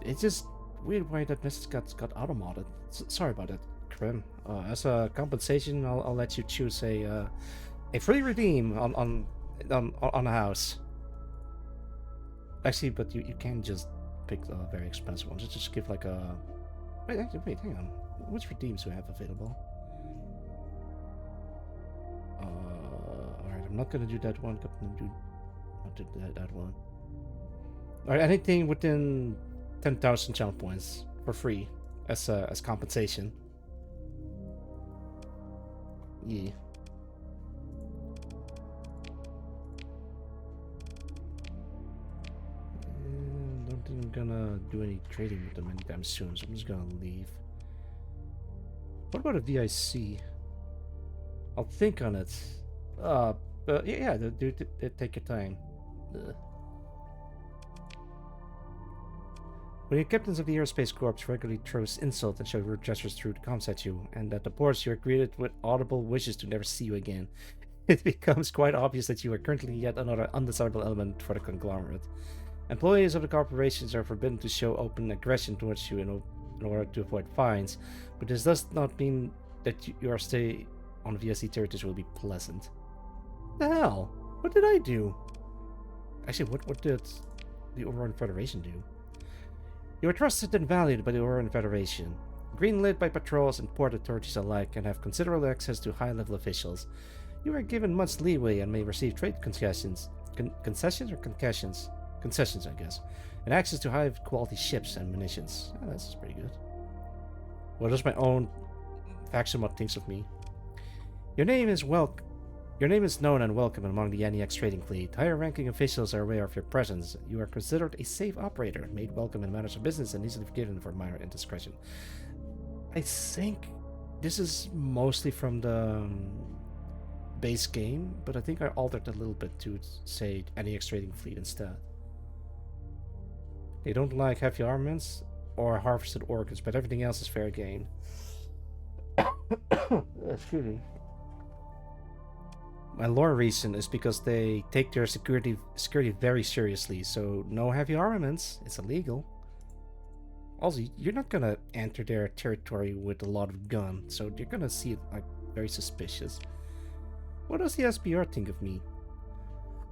it's just weird why that message got automated. Sorry about that, Krim. As a compensation, I'll let you choose a free redeem on a house. Actually, but you can just pick the very expensive ones. Just give like a wait, hang on. Which redeems do I have available? Alright, I'm not gonna do that one. Not do that one. Alright, anything within 10,000 channel points for free as compensation. Yeah. Don't think I'm gonna do any trading with them anytime soon, so I'm just gonna leave. What about a VIC? I'll think on it. But yeah, take your time. When your captains of the Aerospace Corps regularly throws insult and show rude gestures through the comms at you, and at the ports you are greeted with audible wishes to never see you again, it becomes quite obvious that you are currently yet another undesirable element for the conglomerate. Employees of the corporations are forbidden to show open aggression towards you in order to avoid fines, but this does not mean that your stay on VSC territories will be pleasant. The hell? What did I do? Actually, what did the Overrun Federation do? You are trusted and valued by the Overrun Federation, greenlit by patrols and port authorities alike, and have considerable access to high-level officials. You are given much leeway and may receive trade concessions. Concessions or concessions? Concessions, I guess. And access to high-quality ships and munitions. Oh, that's pretty good. What does my own faction mod thinks of me? Your name is known and welcome among the NEX trading fleet. Higher-ranking officials are aware of your presence. You are considered a safe operator, made welcome in matters of business, and easily forgiven for minor indiscretion. I think this is mostly from the base game, but I think I altered a little bit to say NEX Trading Fleet instead. They don't like heavy armaments or harvested organs, but everything else is fair game. Excuse me. My lore reason is because they take their security very seriously, so no heavy armaments, it's illegal. Also, you're not gonna enter their territory with a lot of guns, so you're gonna see it like very suspicious. What does the SBR think of me?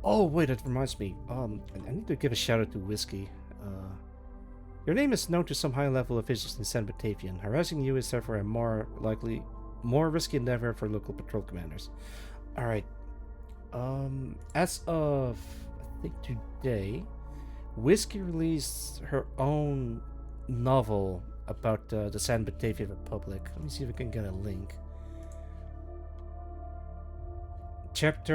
Oh wait, that reminds me. I need to give a shout out to Whiskey. Your name is known to some high-level officials in San Batavian. Harassing you is therefore a more risky endeavor for local patrol commanders. Alright. As of, I think today, Whiskey released her own novel about the San Batavian Republic. Let me see if I can get a link. At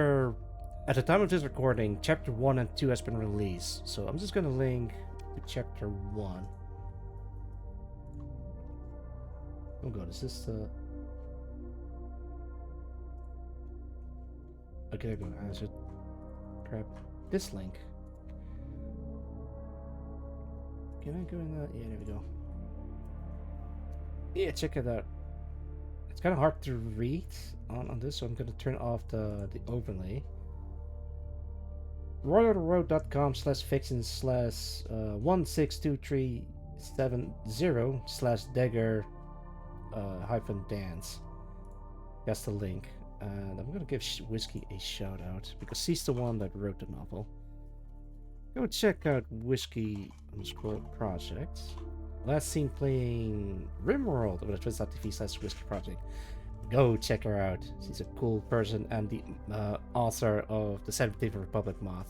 the time of this recording, Chapter 1 and 2 has been released. So I'm just gonna link to Chapter 1. Oh god, is this the... Okay, I'm gonna answer. Grab this link. Can I go in that? Yeah, there we go. Yeah, check it out. It's kind of hard to read on this, so I'm gonna turn off the overlay. royalroad.com/fiction/16237/Dagger-dance. That's the link. And I'm gonna give Whiskey a shout out because he's the one that wrote the novel. Go check out Whiskey_project. Last seen playing Rimworld over at twitch.tv/Whiskey Project. Go check her out. She's a cool person and the author of the 17th Republic mod.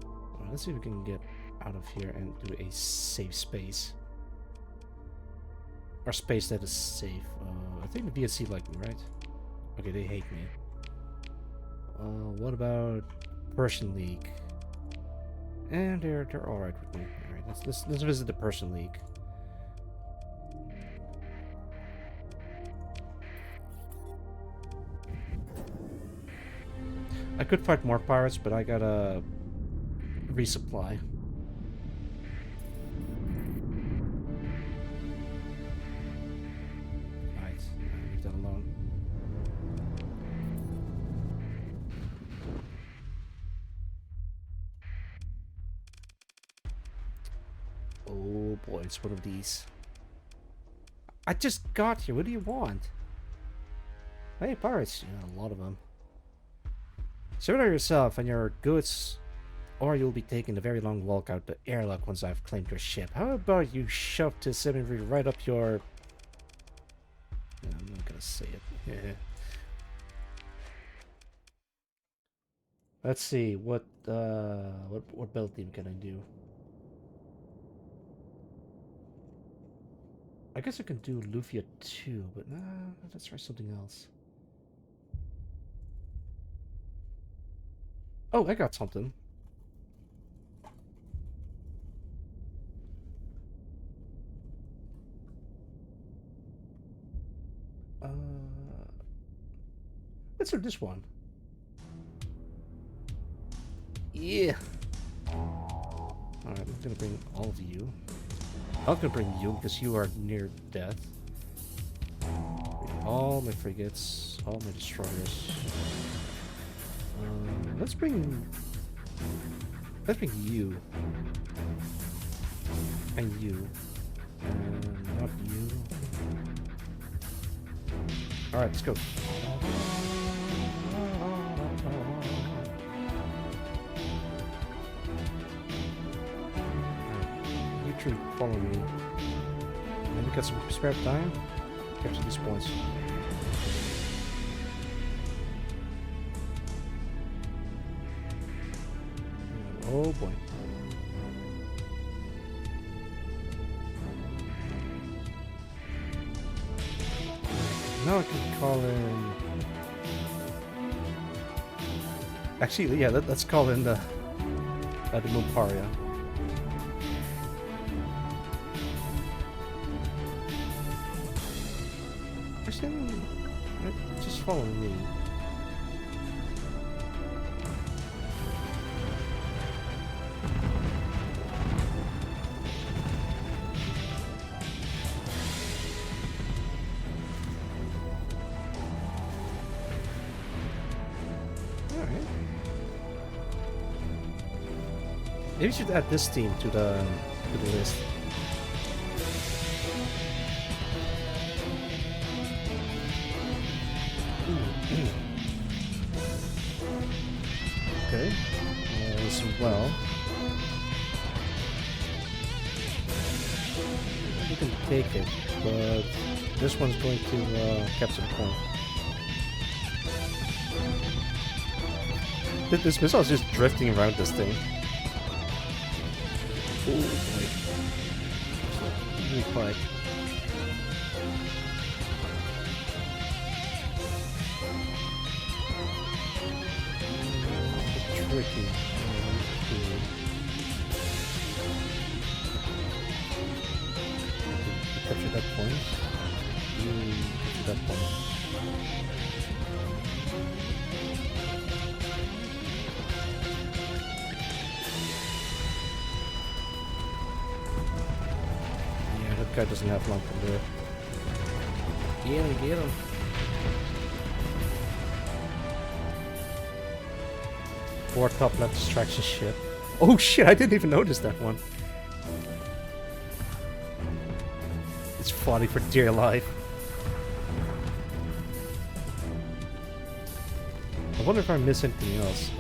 Well, let's see if we can get out of here and do a safe space. Or space that is safe. I think the VSC like me, right? Okay, they hate me. What about Persian League? And they're alright with me. Alright, let's visit the Persian League. I could fight more pirates, but I gotta resupply. Right, leave that alone. Oh boy, it's one of these. I just got here. What do you want? Hey, pirates. Yeah, a lot of them. Surrender yourself and your goods, or you'll be taking a very long walk out the airlock once I've claimed your ship. How about you shove this symmetry right up your... Yeah, I'm not gonna say it. Yeah. Let's see, what build team can I do? I guess I can do Lufia 2, but nah, let's try something else. Oh, I got something. Let's do this one. Yeah. Alright, I'm gonna bring all of you. I'm gonna bring you because you are near death. Bring all my frigates, all my destroyers. Let's bring you and you and not you. All right, let's go. You two follow me. And then we got some spare time. Capture these points. Oh boy. Now I can call in... Actually, yeah, let's call in the Mumparia. follow me. Alright. Maybe we should add this team to the list. Okay. As well. We can take it, but this one's going to capture the point. This missile is just drifting around this thing. Oh boy. Really quiet. Tricky. Capture that point. Capture that point. Yeah, that guy doesn't have long to do it. Get him. Four top left distraction shit. Oh shit, I didn't even notice that one. It's fighting for dear life. I wonder if I miss anything else.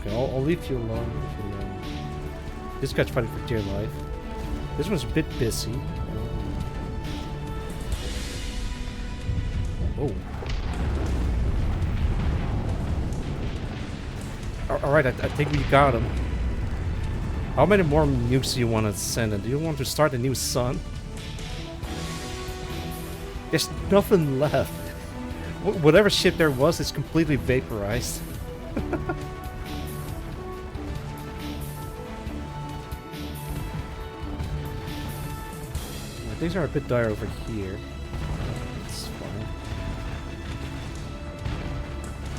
Okay, I'll leave you alone. This guy's fighting for dear life. This one's a bit busy. Oh. Alright, I think we got him. How many more nukes do you want to send in? Do you want to start a new sun? There's nothing left. Whatever shit there was is completely vaporized. Things are a bit dire over here. It's fine.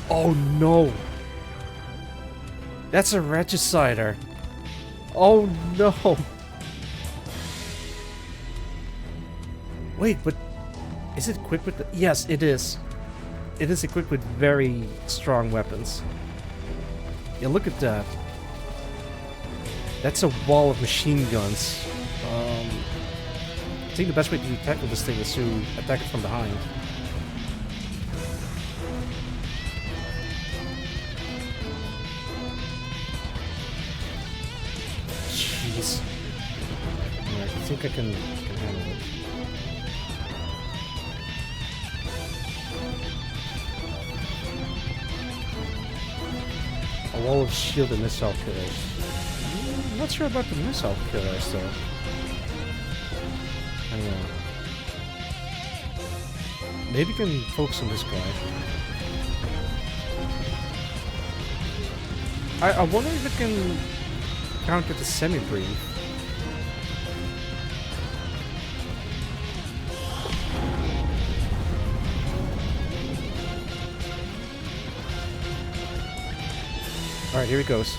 Oh no! That's a regicider! Oh no! Wait, but is it equipped with the— yes, it is. It is equipped with very strong weapons. Yeah, look at that. That's a wall of machine guns. I think the best way to tackle this thing is to attack it from behind. Jeez. Alright, I think I can handle it. A wall of shield and missile killers. I'm not sure about the missile killers though. Hang on. Maybe we can focus on this guy. I wonder if it can counter the semi-brief. Alright, here he goes.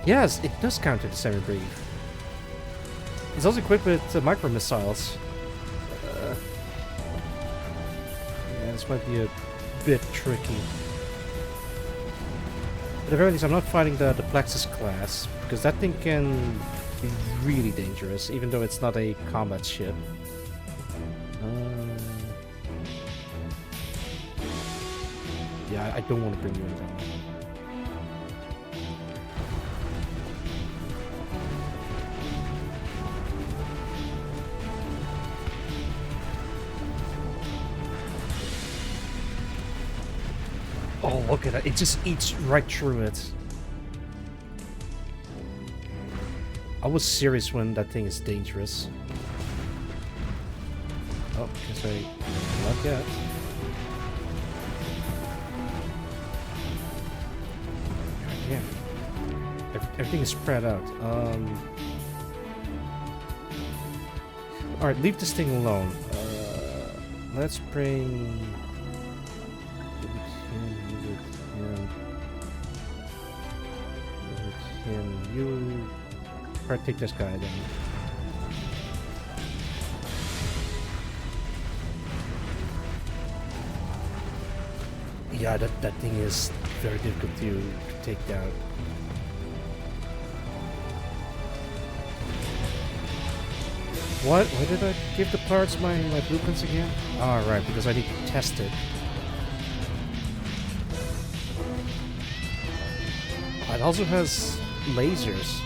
Yes, it does counter the semi-brief. It's also equipped with micro-missiles. Yeah, this might be a bit tricky. At the very least, I'm not fighting the Plexus class, because that thing can be really dangerous, even though it's not a combat ship. Yeah, I don't want to bring you in down. Oh, look at that. It just eats right through it. I was serious when that thing is dangerous. Oh, guess I not yet. Yeah. Everything is spread out. Alright, leave this thing alone. Let's bring... You... Try to take this guy then. Yeah, that thing is very difficult to take down. What? Why did I give the parts my blueprints again? Ah, right, because I need to test it. It also has lasers.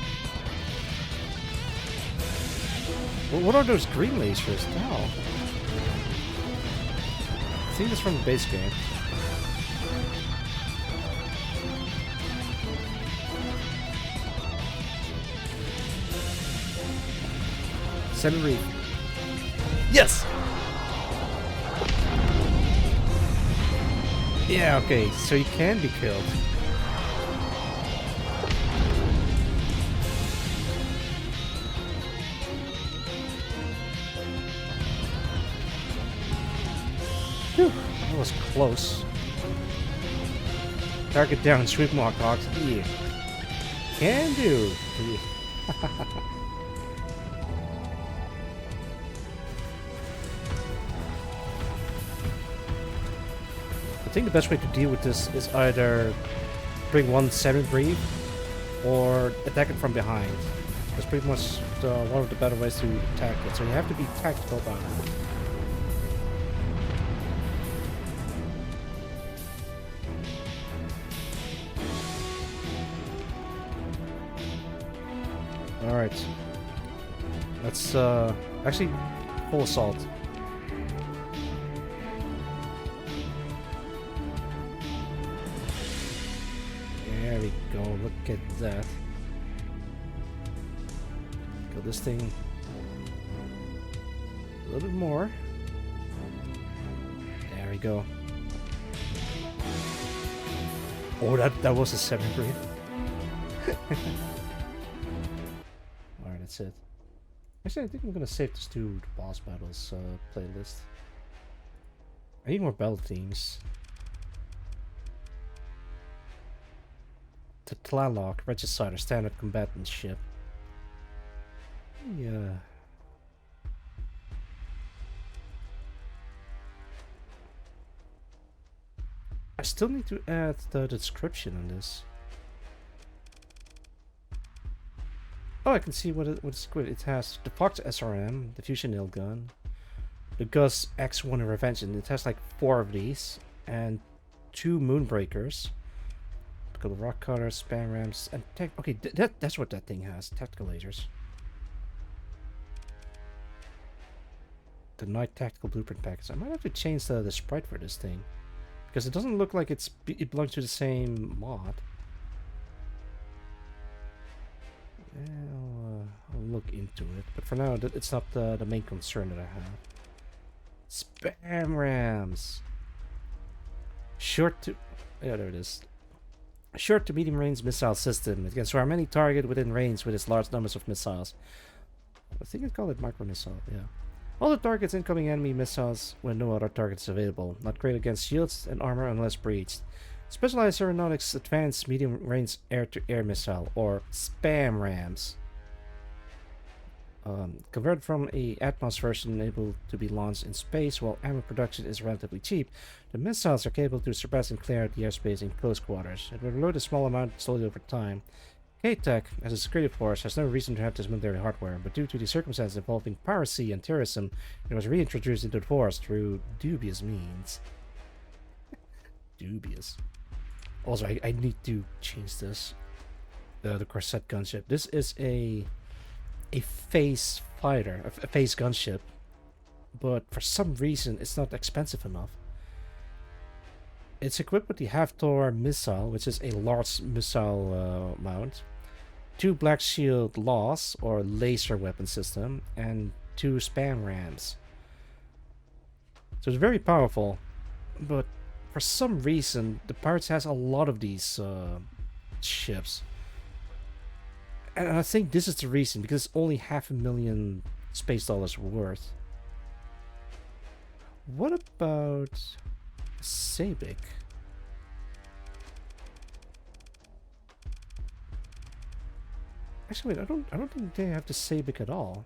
Well, what are those green lasers now? I think it's from the base game. Seven reef. Yes! Yeah, okay, so you can be killed. Whew, that was close. Target down, sweep Mockbox. Yeah. Can do. Yeah. I think the best way to deal with this is either bring one semi-brief or attack it from behind. That's pretty much one of the better ways to attack it. So you have to be tactical about it. Alright. Let's actually full assault. There we go, look at that. Kill this thing a little bit more. There we go. Oh, that was a 7-3. Alright, that's it. Actually, I think I'm gonna save this to the boss battles playlist. I need more battle themes. The Tlaloc, Regicide, standard combatant ship. Yeah. I still need to add the description on this. Oh, I can see what it's equipped. It has the Fox SRM, the Fusion Nail Gun, the Gus X1 Revenge, and it has like 4 of these, and 2 Moonbreakers. A couple of rock cutters, spam rams, and okay, that's what that thing has. Tactical lasers. The Night Tactical Blueprint Package. I might have to change the sprite for this thing, because it doesn't look like it belongs to the same mod. Yeah, I'll look into it, but for now, it's not the main concern that I have. Spam rams. Short to... Yeah, there it is. Short to medium range missile system. It can swarm any target within range with its large numbers of missiles. I think I call it micro missile, yeah. All the targets incoming enemy missiles when no other targets available. Not great against shields and armor unless breached. Specialized Aeronautics Advanced Medium Range Air-to-Air Missile, or SPAM rams. Converted from a Atmos version able to be launched in space while ammo production is relatively cheap, the missiles are capable to surpass and clear the airspace in close quarters. It will reload a small amount slowly over time. K-Tech, as a security force, has no reason to have this military hardware, but due to the circumstances involving piracy and terrorism, it was reintroduced into the force through dubious means. Dubious. Also, I need to change this. The Corset gunship. This is a phase fighter, a phase gunship, but for some reason it's not expensive enough. It's equipped with the Haftor missile, which is a large missile mount, 2 Black Shield LAWs, or laser weapon system, and 2 spam rams. So it's very powerful, but for some reason the Pirates has a lot of these ships. And I think this is the reason, because it's only 500,000 space dollars worth. What about Sabic? Actually, wait, I don't think they have the Sabic at all.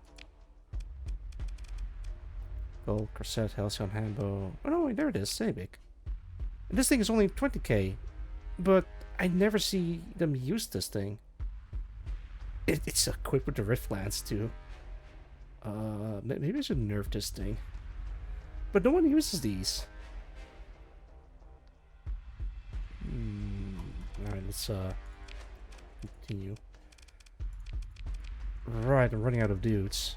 Gold, Corset, Halcyon, Hambo. Oh no, wait, there it is, Sabic. And this thing is only 20k, but I never see them use this thing. It's equipped with the Rift Lance too. Maybe I should nerf this thing. But no one uses these. Alright, let's continue. Right, I'm running out of dudes.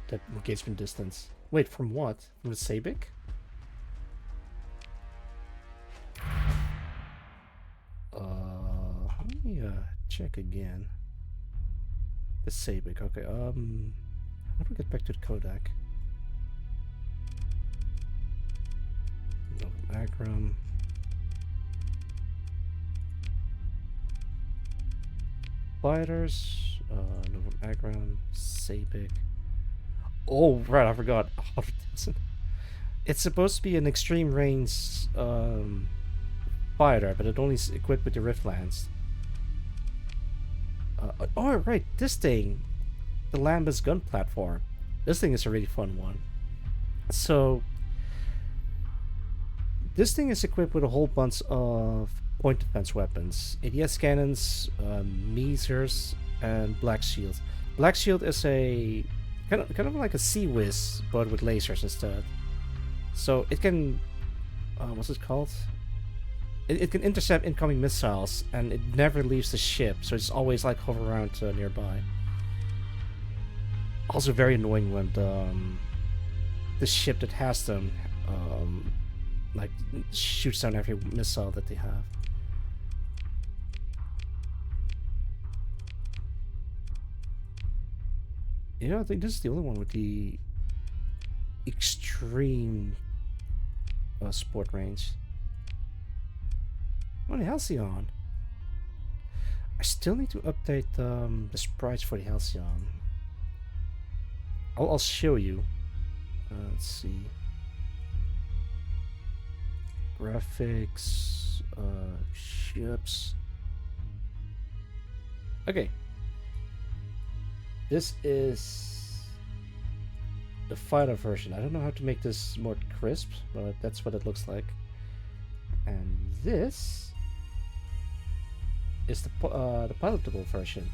That engagement distance. Wait, from what? From the Sabic? Let me check again. The Sabic, okay, how do we get back to the Kodak? Agram. Fighters, Novum Agram, Sabic. Oh, right, I forgot. It's supposed to be an extreme range fighter, but it only is equipped with the Rift Lance. Oh, right, this thing, the Lambus gun platform. This thing is a really fun one. So, this thing is equipped with a whole bunch of point defense weapons. ADS cannons, Measers, and Black Shield. Black Shield is a kind of like a Sea Whiz, but with lasers instead. So it can, what's it called? It can intercept incoming missiles, and it never leaves the ship, so it's always like hover around nearby. Also very annoying when the ship that has them like shoots down every missile that they have. Yeah, I think this is the only one with the extreme support range. Oh, the Halcyon. I still need to update the sprites for the Halcyon. I'll show you. Let's see. Graphics, ships. Okay. This is the fighter version. I don't know how to make this more crisp, but that's what it looks like. And this is the pilotable version.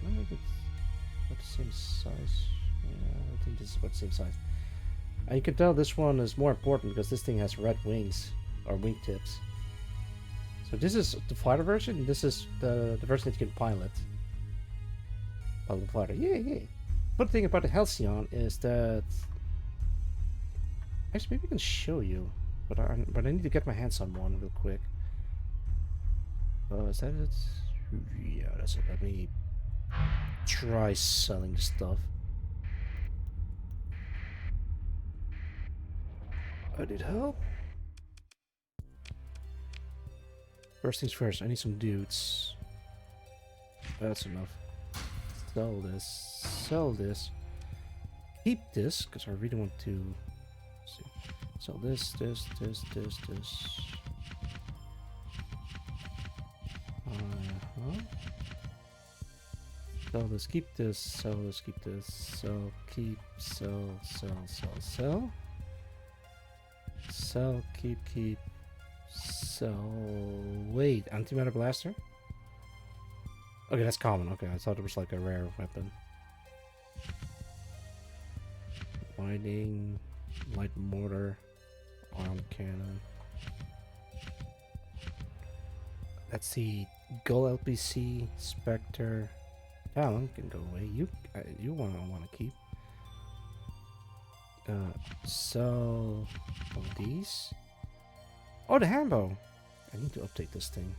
I don't think it's about the same size. Yeah, I think this is about the same size. And you can tell this one is more important because this thing has red wings or wingtips. So this is the fighter version, and this is the version that you can pilot. Pilot fighter, yeah. But the thing about the Halcyon is that actually maybe I can show you, but I need to get my hands on one real quick. Is that it? Yeah, that's it. Let me try selling stuff. I need help. First things first, I need some dudes. That's enough. Sell this. Sell this. Keep this, because I really want to see. Sell this. Sell this, keep this, sell this, keep this, sell, keep, sell. Sell, keep, sell. Wait, antimatter blaster? Okay, that's common. Okay, I thought it was like a rare weapon. Lightning, light mortar, arm cannon. Let's see, Gull LPC, Spectre. Talon can go away. You want to keep. Sell these. Oh, the Hambo. I need to update this thing.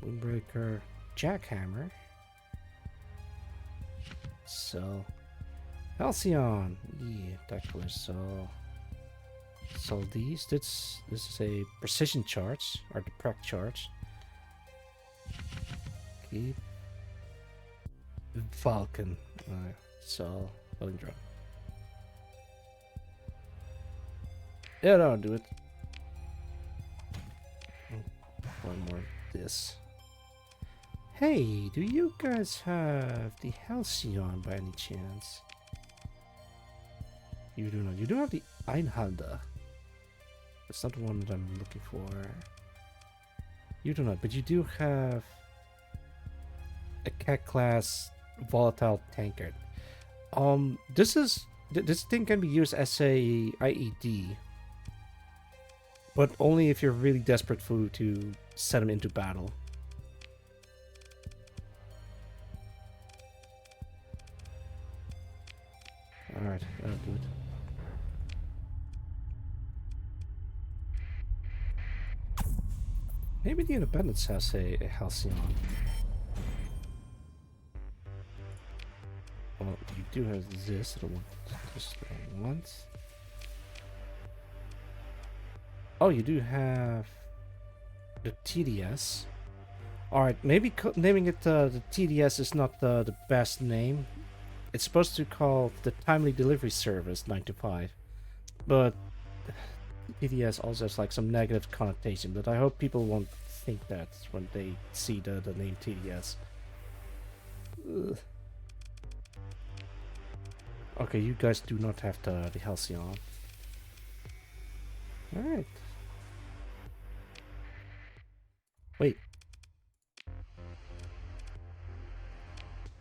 Windbreaker, Jackhammer. Sell. Halcyon. Yeah, Dagger. Sell these. This is a precision charge or the prac charge. Eat. Falcon. So, loading drop. Yeah, no, do it. One more of this. Hey, do you guys have the Halcyon by any chance? You do not. You do have the Einhalder. That's not the one that I'm looking for. You do not, but you do have a cat class volatile tankard. This thing can be used as a IED, but only if you're really desperate to set him into battle. Alright, that'll do it. Maybe the Independence has a Halcyon. Well, you do have this. I don't want this once. Oh, you do have the TDS. Alright, maybe naming it the TDS is not the best name. It's supposed to be called the Timely Delivery Service 9 to 5. But TDS also has like some negative connotation, but I hope people won't think that when they see the name TDS. Ugh. Okay, you guys do not have the Halcyon. Alright. Wait.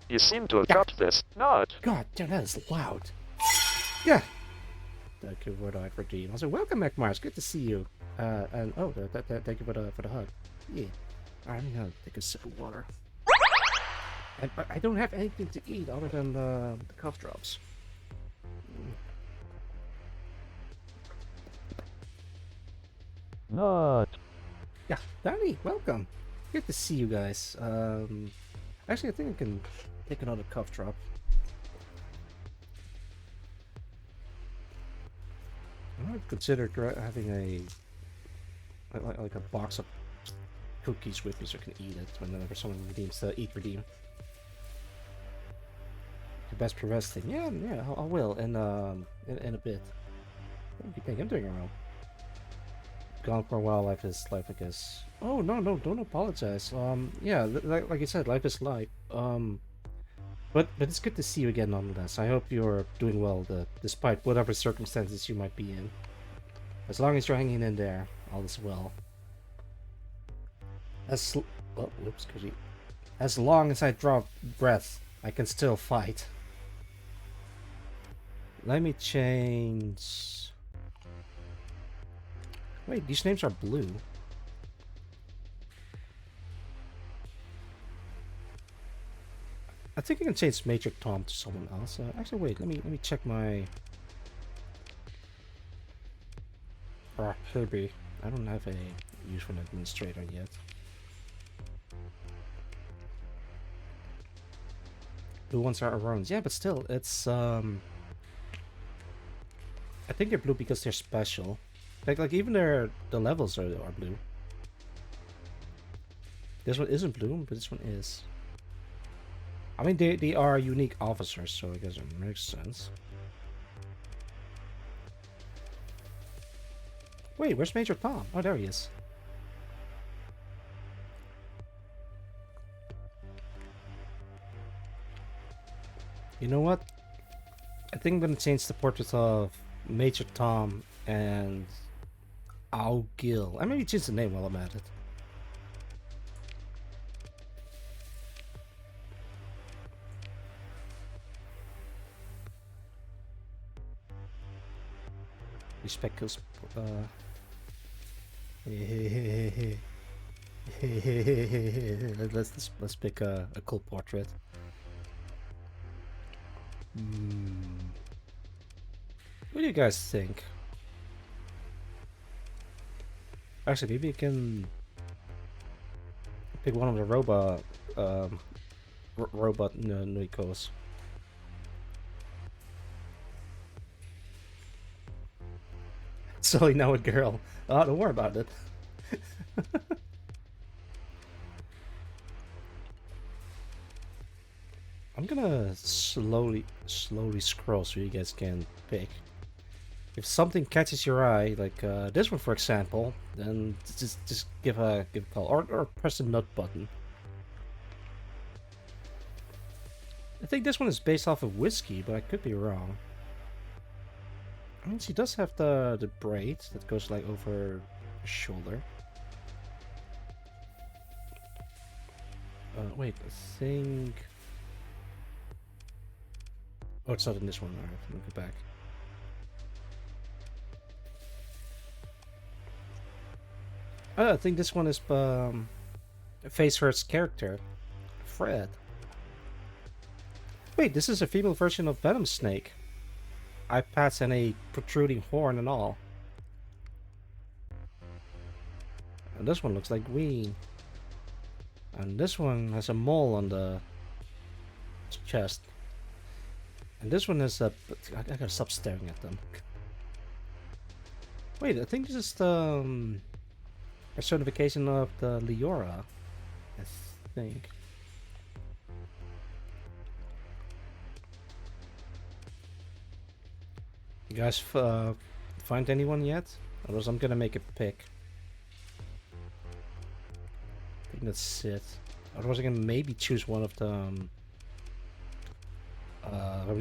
You seem to have dropped this. Not.
God damn, that is loud. Yeah. Thank you for the redeem. Also, welcome back, Mars. Good to see you. And oh, thank you for the hug. Yeah. I'm gonna take a sip of water. And I don't have anything to eat other than the cough drops.
Not.
Yeah, Danny, welcome. Good to see you guys. Actually, I think I can take another cough drop. I've considered having a like a box of cookies with me so I can eat it whenever someone redeems the eat redeem. The best progress thing, yeah, I will in a bit. What do you think? I'm doing it wrong. Gone for a while. Life is life, I guess. Oh no, don't apologize. Yeah, like you said, life is life. But it's good to see you again nonetheless. I hope you're doing well, despite whatever circumstances you might be in. As long as you're hanging in there, all is well. As long as I draw breath, I can still fight. Let me change. Wait, these names are blue. I think I can change Major Tom to someone else. Actually, wait. Let me check my. Kirby. I don't have a use for an administrator yet. Blue ones are Arones. Yeah, but still, it's I think they're blue because they're special. Like even the levels are blue. This one isn't blue, but this one is. I mean, they are unique officers, so I guess it makes sense. Wait, where's Major Tom? Oh, there he is. You know what? I think I'm gonna change the portrait of Major Tom and Ao Gil. I maybe change the name while I'm at it. Respect kills. Let's pick a cool portrait. What do you guys think? Actually, maybe you can pick one of the robot Nuikos. Sully now a girl. Oh, don't worry about it. I'm gonna slowly scroll so you guys can pick. If something catches your eye, like this one for example, then just give a call or press the note button. I think this one is based off of whiskey, but I could be wrong. I mean, she does have the braid that goes like over her shoulder. Wait, I think. Oh, it's not in this one. Alright, let me go back. I think this one is Facehurst's character, Fred. Wait, this is a female version of Venom Snake. Eye patch and a protruding horn and all. And this one looks like Ween. And this one has a mole on the chest. And this one has a... I gotta stop staring at them. Wait, I think this is the personification of the Leora. I think. You guys find anyone yet? Otherwise I'm gonna make a pick. I think that's it. Otherwise I can maybe choose one of the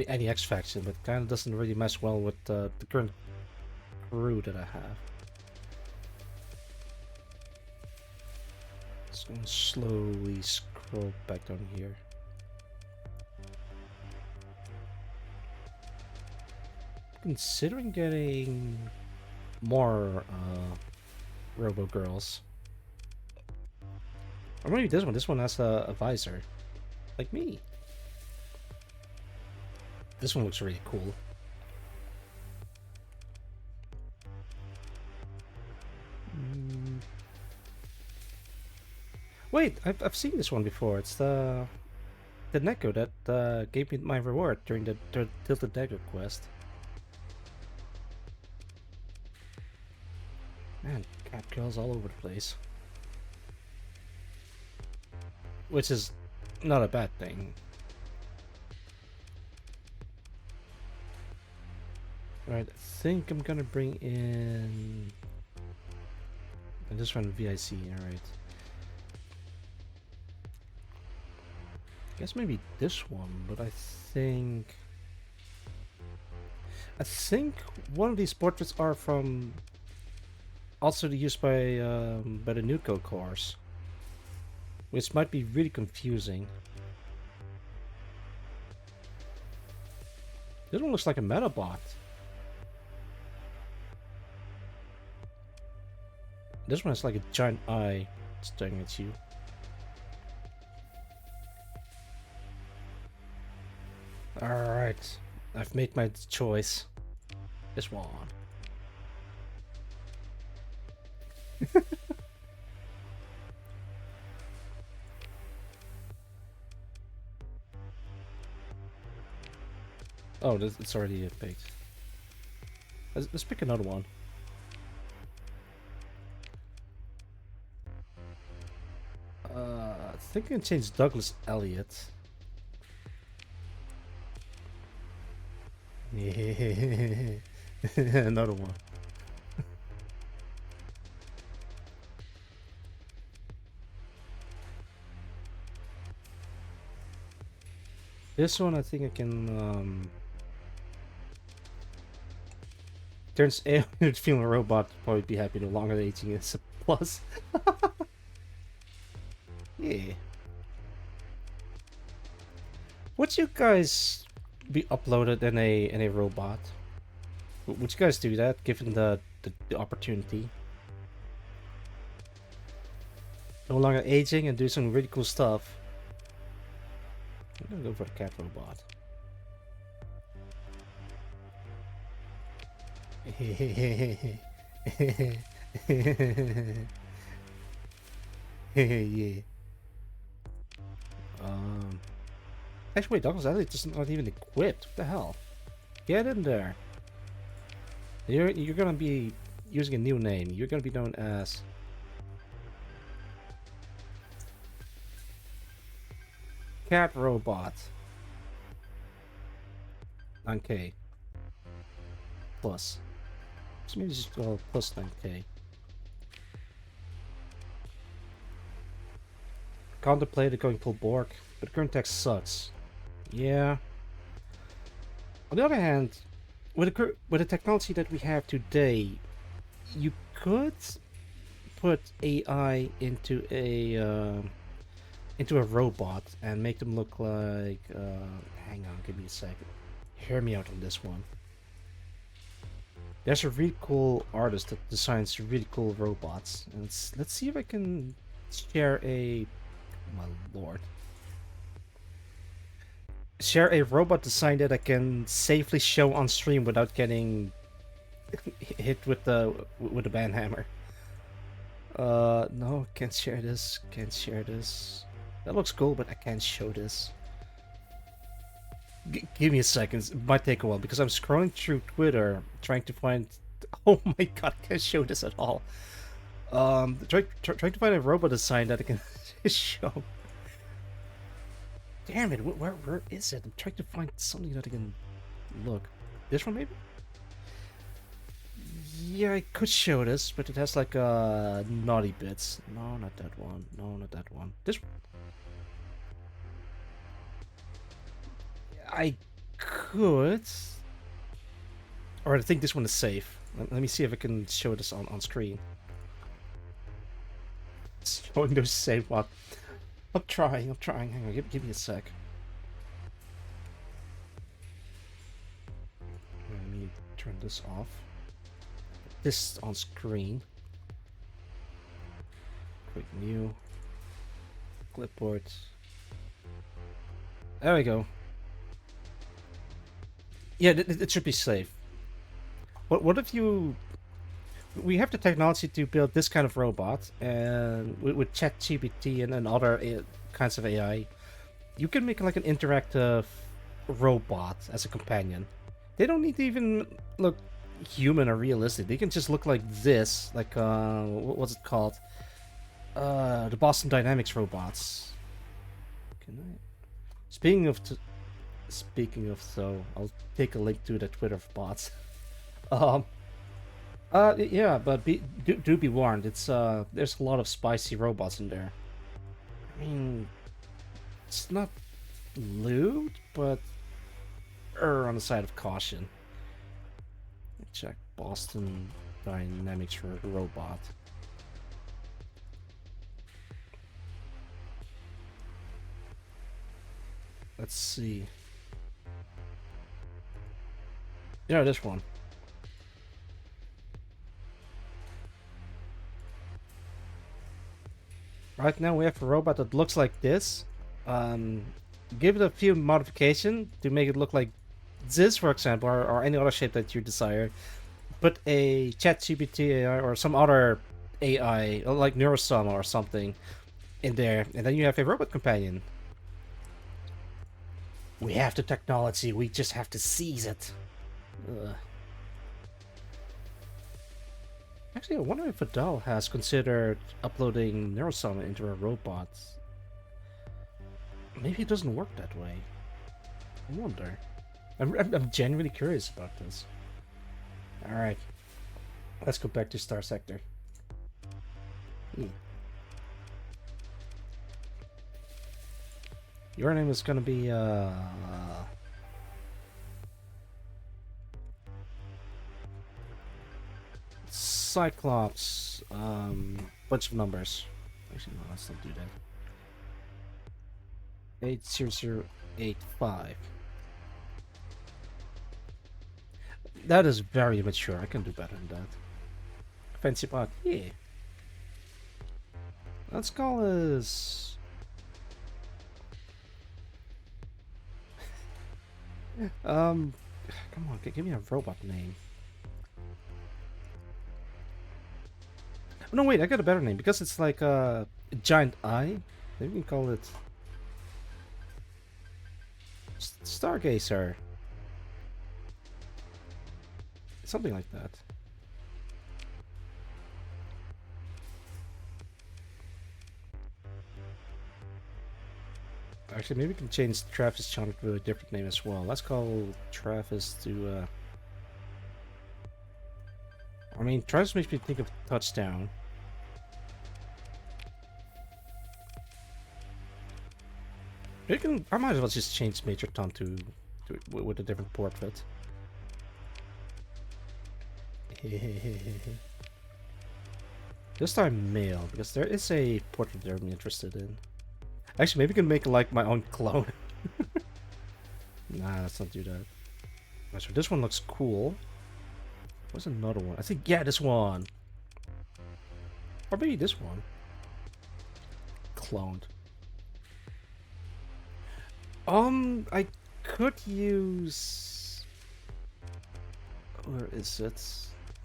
any X faction, but kind of doesn't really mess well with the current crew that I have. So I'm gonna slowly scroll back down here. Considering getting more Robo Girls. Or maybe this one. This one has a visor. Like me. This one looks really cool. Wait, I've seen this one before. It's the Neko that gave me my reward during the Tilted Dagger quest. Man, cat girls all over the place. Which is not a bad thing. Alright, I think I'm gonna bring in... And this one VIC, alright. Guess maybe this one, but I think one of these portraits are from also used by the Nuco cores, which might be really confusing. This one looks like a Metabot. This one has like a giant eye staring at you. Alright, I've made my choice. This one. Oh, it's already picked. Let's pick another one. I think I can change Douglas Elliott. Another one. This one I think I can turns alien into female robot, probably be happy no longer aging is a plus. Yeah. Would you guys be uploaded in a robot? Would you guys do that given the opportunity? No longer aging and do some really cool stuff. I'm gonna go for the cat robot. Yeah. Actually, wait, Douglas Elliott is not even equipped. What the hell? Get in there. You're gonna be using a new name. You're gonna be known as Cat Robot. 9K. Plus. So maybe just go plus 9K. Contemplated going full Borg, but current tech sucks. Yeah. On the other hand, with the technology that we have today, you could put AI into a robot and make them look like. Hang on, give me a second. Hear me out on this one. There's a really cool artist that designs really cool robots, and let's see if I can share a. My lord. Share a robot design that I can safely show on stream without getting hit with the banhammer. No, can't share this. Can't share this. That looks cool, but I can't show this. Give me a second. It might take a while because I'm scrolling through Twitter trying to find. Oh my god, I can't show this at all. Trying to find a robot design that I can show. Damn it! Where is it? I'm trying to find something that I can look. This one maybe? Yeah, I could show this, but it has like naughty bits. No, not that one. No, not that one. This one. I could. Or I think this one is safe. Let me see if I can show this on screen. Showing those safe one. I'm trying. Hang on, give me a sec. Let me turn this off. This on screen. Quick new. Clipboard. There we go. Yeah, it should be safe. What if you... We have the technology to build this kind of robot, and with ChatGPT and other kinds of AI, you can make like an interactive robot as a companion. They don't need to even look human or realistic. They can just look like this, like what's it called? The Boston Dynamics robots. Can I? Speaking of, so I'll take a link to the Twitter of bots. Yeah, but do be warned. It's there's a lot of spicy robots in there. I mean, it's not lewd, but on the side of caution. Check Boston Dynamics for robot. Let's see. Yeah, this one. Right now we have a robot that looks like this. Give it a few modifications to make it look like this, for example, or any other shape that you desire. Put a ChatGPT AI or some other AI, like Neurosoma or something, in there, and then you have a robot companion. We have the technology, we just have to seize it. Actually, I wonder if Adele has considered uploading Neurosoma into a robot. Maybe it doesn't work that way. I wonder. I'm genuinely curious about this. Alright. Let's go back to Star Sector. Your name is gonna be, Cyclops, bunch of numbers. Actually, no, let's not do that. 80085. That is very mature. I can do better than that. Fancy bot, yeah. Let's call this. Come on, give me a robot name. No, wait, I got a better name because it's like a giant eye. Maybe we can call it Stargazer. Something like that. Actually, maybe we can change Travis channel to a different name as well. Let's call Travis to, I mean, Travis makes me think of touchdown. I might as well just change Major Tom to with a different portrait. This time male, because there is a portrait there I'm interested in. Actually, maybe we can make like my own clone. Nah, let's not do that. Right, so this one looks cool. What's another one? I think, yeah, this one. Or maybe this one. Cloned. I could use... Where is it?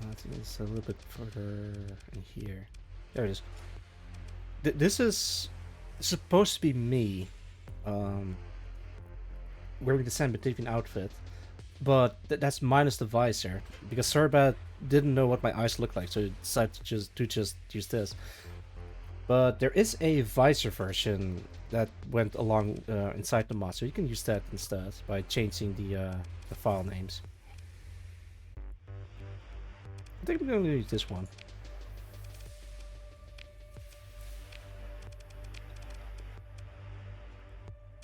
I think it's a little bit further in here. There it is. This is supposed to be me. Wearing the San Batavian outfit. But that's minus the visor. Because Serbat didn't know what my eyes looked like, so he decided to just use this. But there is a visor version that went along inside the mod, so you can use that instead by changing the file names. I think I'm going to use this one.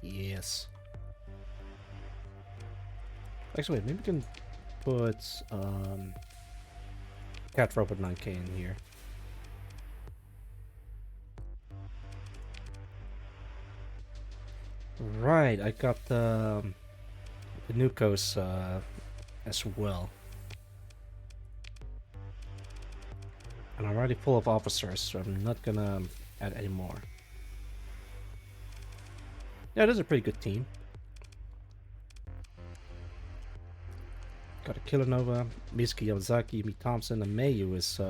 Yes. Actually, wait, maybe we can put Cat Robot 9K in here. Right, I got the Nucos as well. And I'm already full of officers, so I'm not gonna add any more. Yeah, this is a pretty good team. Got a Killanova, Mizuki Yamazaki, Mi Thompson, and Mayu is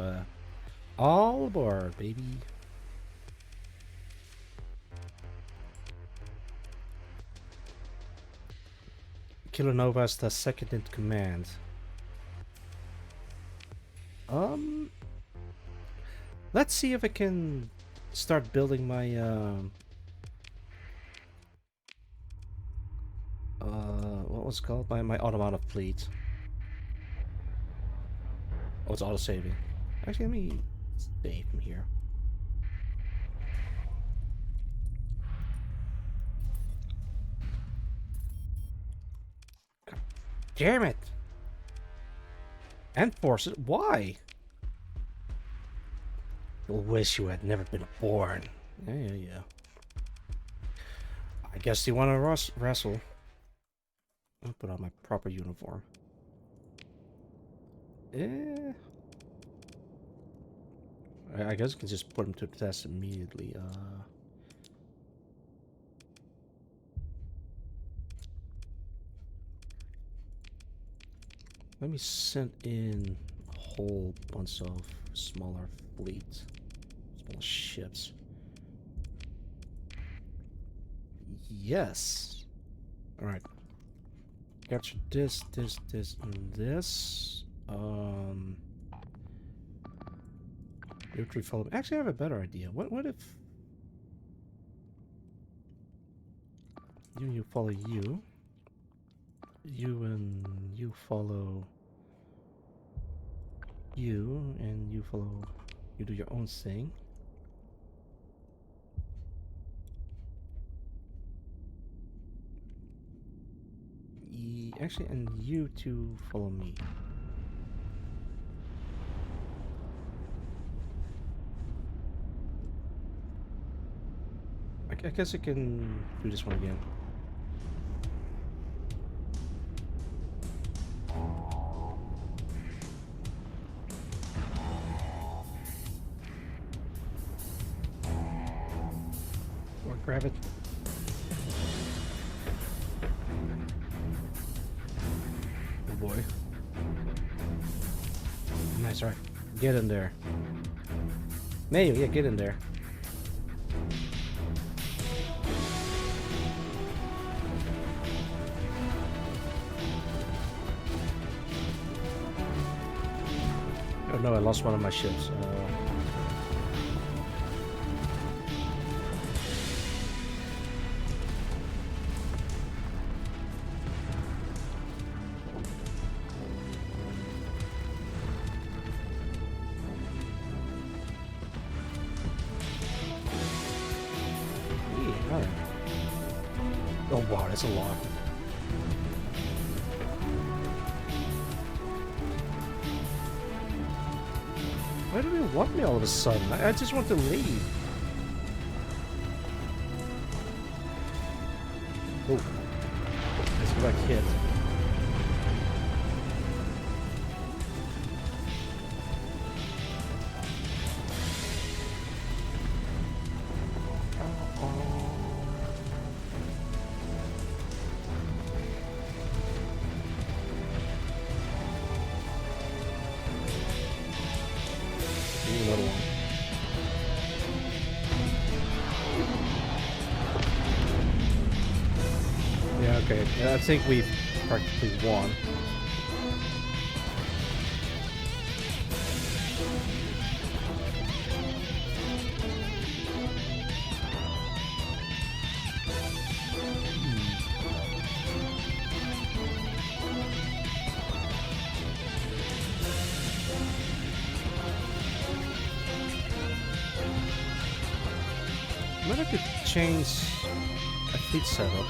all aboard, baby. Killanova is the second in command. Let's see if I can start building my what was it called? My automatic fleet. Oh, it's auto saving. Actually, let me save from here. God damn it! Enforce it? Why? You'll wish you had never been born. Yeah. I guess you want to wrestle. I'll put on my proper uniform. I guess I can just put him to the test immediately. Let me send in a whole bunch of smaller fleets. Small ships. Yes. Alright. Capture this, and this. Follow. Actually, I have a better idea. What if you follow you? You and you follow you, and you follow. You do your own thing. Actually, and you two follow me. I guess I can do this one again. Or grab it. Oh boy. Nice, alright. Get in there. Mayo, yeah, get in there. Oh no, I lost one of my ships. Oh wow, that's a lot. Why do they want me all of a sudden? I just want to leave. Oh, let's go back hit. Another one. Yeah, okay. Yeah, I think we've practically won. Maybe I could change a fleet setup.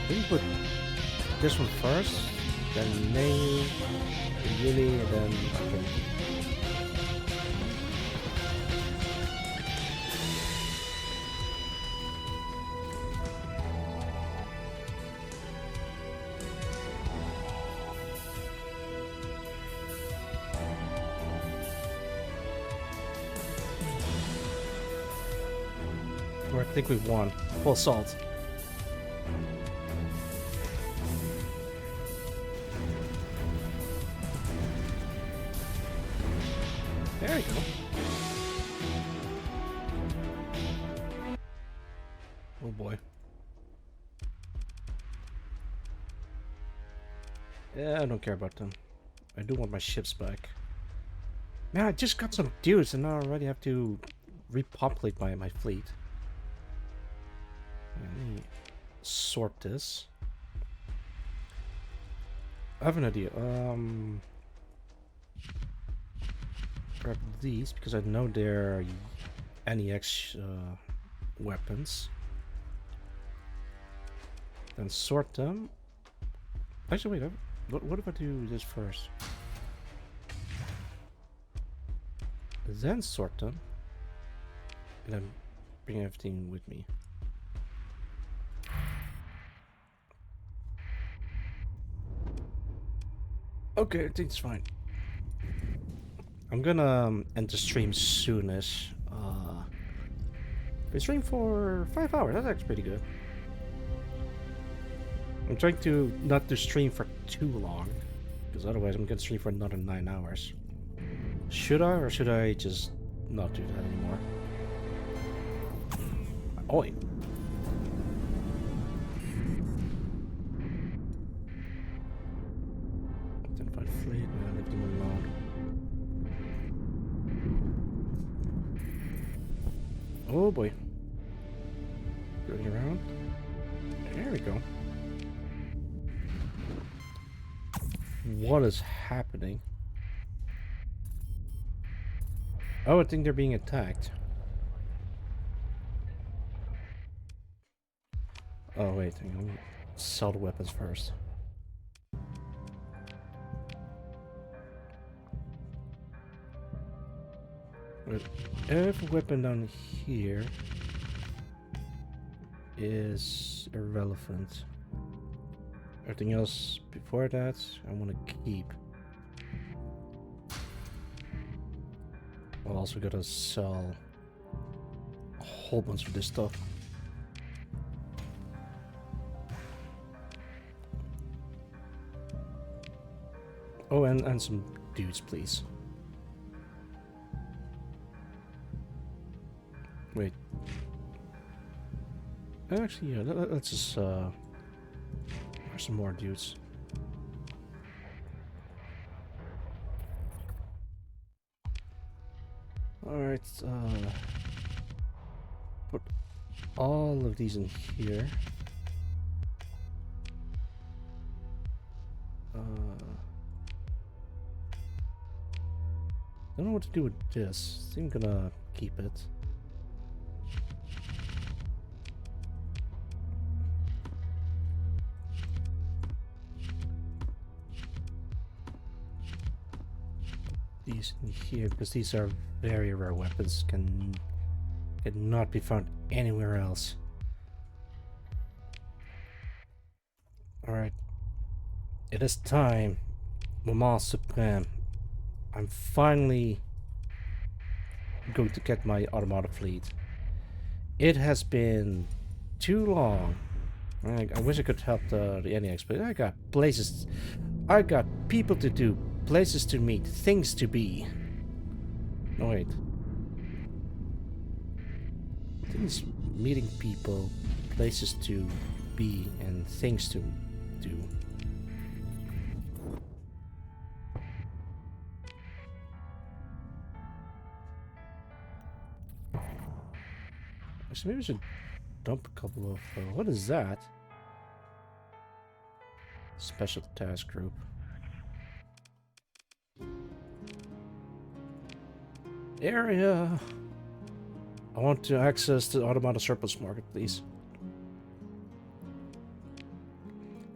We can put this one first, then May, Yuli, and then okay. Or I think we've won. Full assault. There we go. Oh boy. Yeah, I don't care about them. I do want my ships back. Man, I just got some dudes and now I already have to repopulate my fleet. Let me sort this. I have an idea. Grab these because I know they're NEX weapons. Then sort them. Actually, wait. What if I do this first? Then sort them. And then bring everything with me. Okay, I think it's fine. I'm gonna end the stream soonish. We stream for 5 hours. That's actually pretty good. I'm trying to not to stream for too long, because otherwise I'm gonna stream for another 9 hours. Should I, or should I just not do that anymore? Oi. Identified fleet. I leave them alone. Oh boy. Going around. There we go. What is happening? Oh, I think they're being attacked. Oh wait, hang on. Let me sell the weapons first. Wait, every weapon down here is irrelevant. Everything else before that, I want to keep. I'll also gotta sell a whole bunch of this stuff. Oh, and some dudes, please. Wait. Actually, yeah, let's just, there's some more dudes. Alright, put all of these in here. Don't know what to do with this. I think I'm gonna keep it. These in here, because these are very rare weapons, cannot be found anywhere else. Alright. It is time. Moment Supreme. I'm finally going to get my automata fleet. It has been too long. I wish I could help the NEX, but I got places. I got people to do, places to meet, things to be. No, wait. Things, meeting people, places to be, and things to do. Actually, maybe I should dump a couple of... what is that? Special task group. Area! I want to access the automata surplus market, please.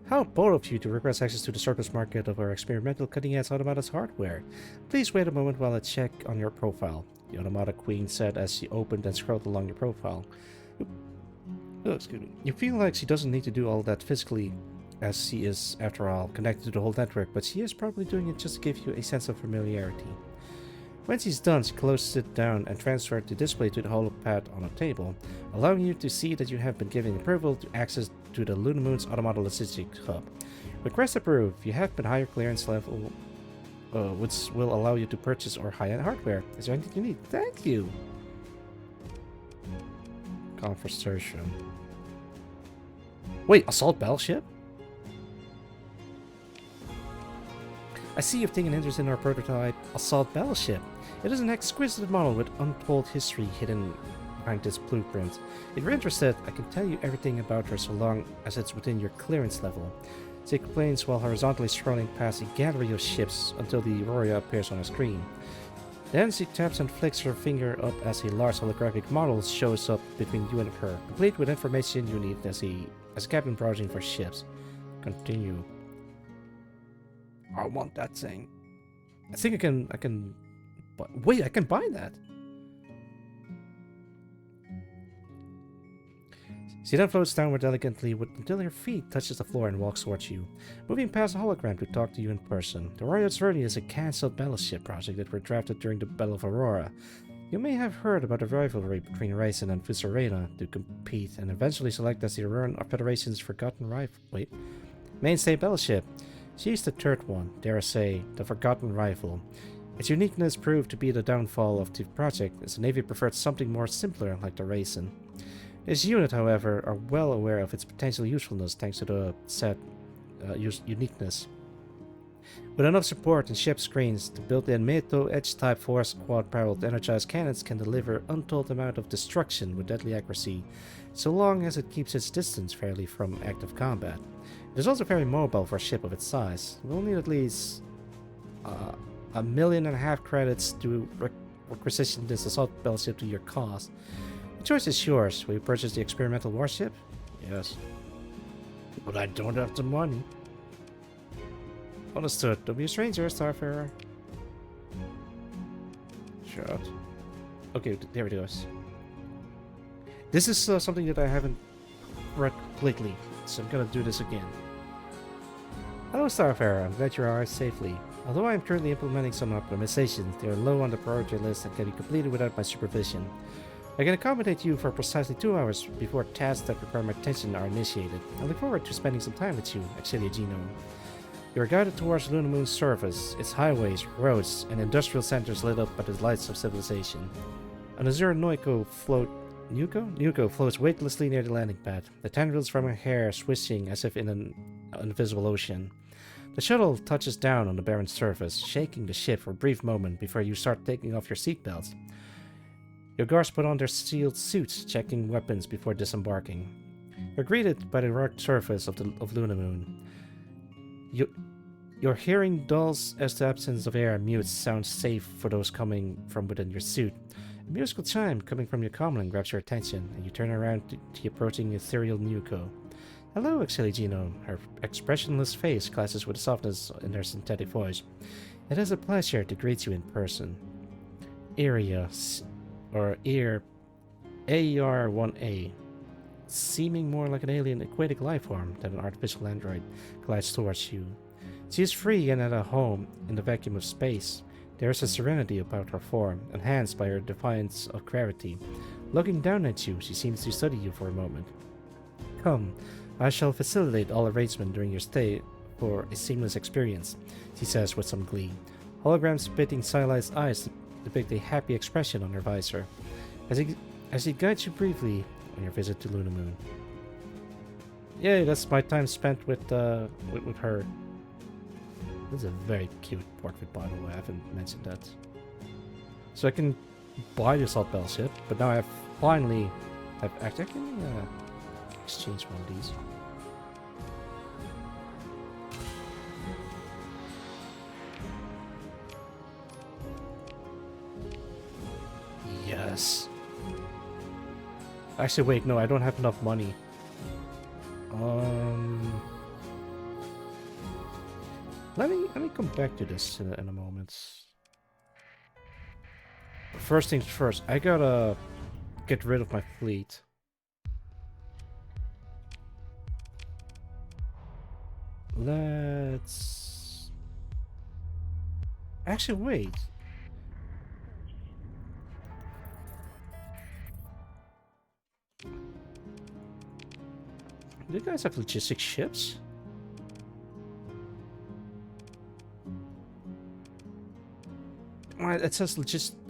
How bold of you to request access to the surplus market of our experimental cutting-edge automata's hardware. Please wait a moment while I check on your profile, the automata queen said as she opened and scrolled along your profile. Oh, excuse me. You feel like she doesn't need to do all that physically, as she is, after all, connected to the whole network, but she is probably doing it just to give you a sense of familiarity. When she's done, she closes it down and transfers the display to the holopad on a table, allowing you to see that you have been given approval to access to the Lunamoon's Automata Logistics Hub. Request approved. You have been higher clearance level, which will allow you to purchase our high-end hardware. Is there anything you need? Thank you! Conversation. Wait, assault battleship? I see you've taken interest in our prototype assault battleship. It is an exquisite model with untold history hidden behind this blueprint. If you're interested, I can tell you everything about her so long as it's within your clearance level. She explains while horizontally scrolling past a gallery of ships until the Aurora appears on her screen. Then she taps and flicks her finger up as a large holographic model shows up between you and her, complete with information you need as a captain browsing for ships. Continue. I want that thing. I think I can... Wait, I can buy that? She then floats downward elegantly until her feet touches the floor and walks towards you, moving past the hologram to talk to you in person. The Royal Journey is a cancelled battleship project that were drafted during the Battle of Aurora. You may have heard about the rivalry between Ryzen and Fusorena to compete and eventually select as the Auroran Federation's forgotten mainstay battleship. She's the third one, dare I say, the forgotten rival. Its uniqueness proved to be the downfall of the project, as the Navy preferred something more simpler like the Ryzen. This unit, however, are well aware of its potential usefulness thanks to the set uniqueness. With enough support and ship screens, the built-in Meto Edge-type force quad-barreled energized cannons can deliver untold amount of destruction with deadly accuracy, so long as it keeps its distance fairly from active combat. It is also very mobile for a ship of its size. You will need at least 1.5 million credits to requisition this assault battleship to your cost. The choice is yours. Will you purchase the experimental warship? Yes. But I don't have the money. Understood. Don't be a stranger, Starfarer. Shut. Okay, there it goes. This is something that I haven't read completely, so I'm gonna do this again. Hello, Starfarer. I'm glad you arrived safely. Although I am currently implementing some optimizations, they are low on the priority list and can be completed without my supervision. I can accommodate you for precisely 2 hours before tasks that require my attention are initiated. I look forward to spending some time with you, Auxilia Genome. You are guided towards Lunamoon's surface, its highways, roads, and industrial centers lit up by the lights of civilization. An azure Nuko floats weightlessly near the landing pad, the tendrils from her hair swishing as if in an invisible ocean. The shuttle touches down on the barren surface, shaking the ship for a brief moment before you start taking off your seatbelts. Your guards put on their sealed suits, checking weapons before disembarking. You're greeted by the rugged surface of Lunamoon. Your hearing dulls as the absence of air mutes sounds safe for those coming from within your suit. A musical chime coming from your comlink grabs your attention, and you turn around to the approaching ethereal Nuko. Hello, Exceligino. Her expressionless face clashes with softness in her synthetic voice. It is a pleasure to greet you in person. Area, or AER-1A, seeming more like an alien aquatic life form than an artificial android, glides towards you. She is free and at a home in the vacuum of space. There is a serenity about her form, enhanced by her defiance of gravity. Looking down at you, she seems to study you for a moment. Come, I shall facilitate all arrangement during your stay for a seamless experience, she says with some glee. Holograms spitting stylized eyes depict a happy expression on her visor, as he guides you briefly on your visit to Luna Moon. Yay, that's my time spent with her. This is a very cute portrait, by the way. I haven't mentioned that. So I can buy the Assault Battleship, but now I've actually, I can exchange one of these. Yes. Actually, wait, no, I don't have enough money. Let me come back to this in a moment. First things first, I gotta get rid of my fleet. Let's... Actually, wait. Do you guys have logistic ships? It says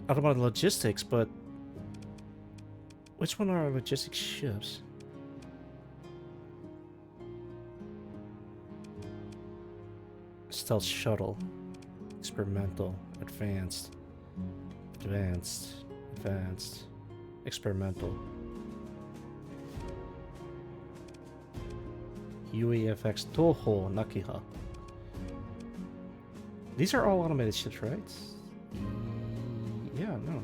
automatic logistics, but which one are logistic ships? Stealth shuttle, experimental, advanced, experimental. UAFX Toho Nakiha. These are all automated ships, right? Yeah, no,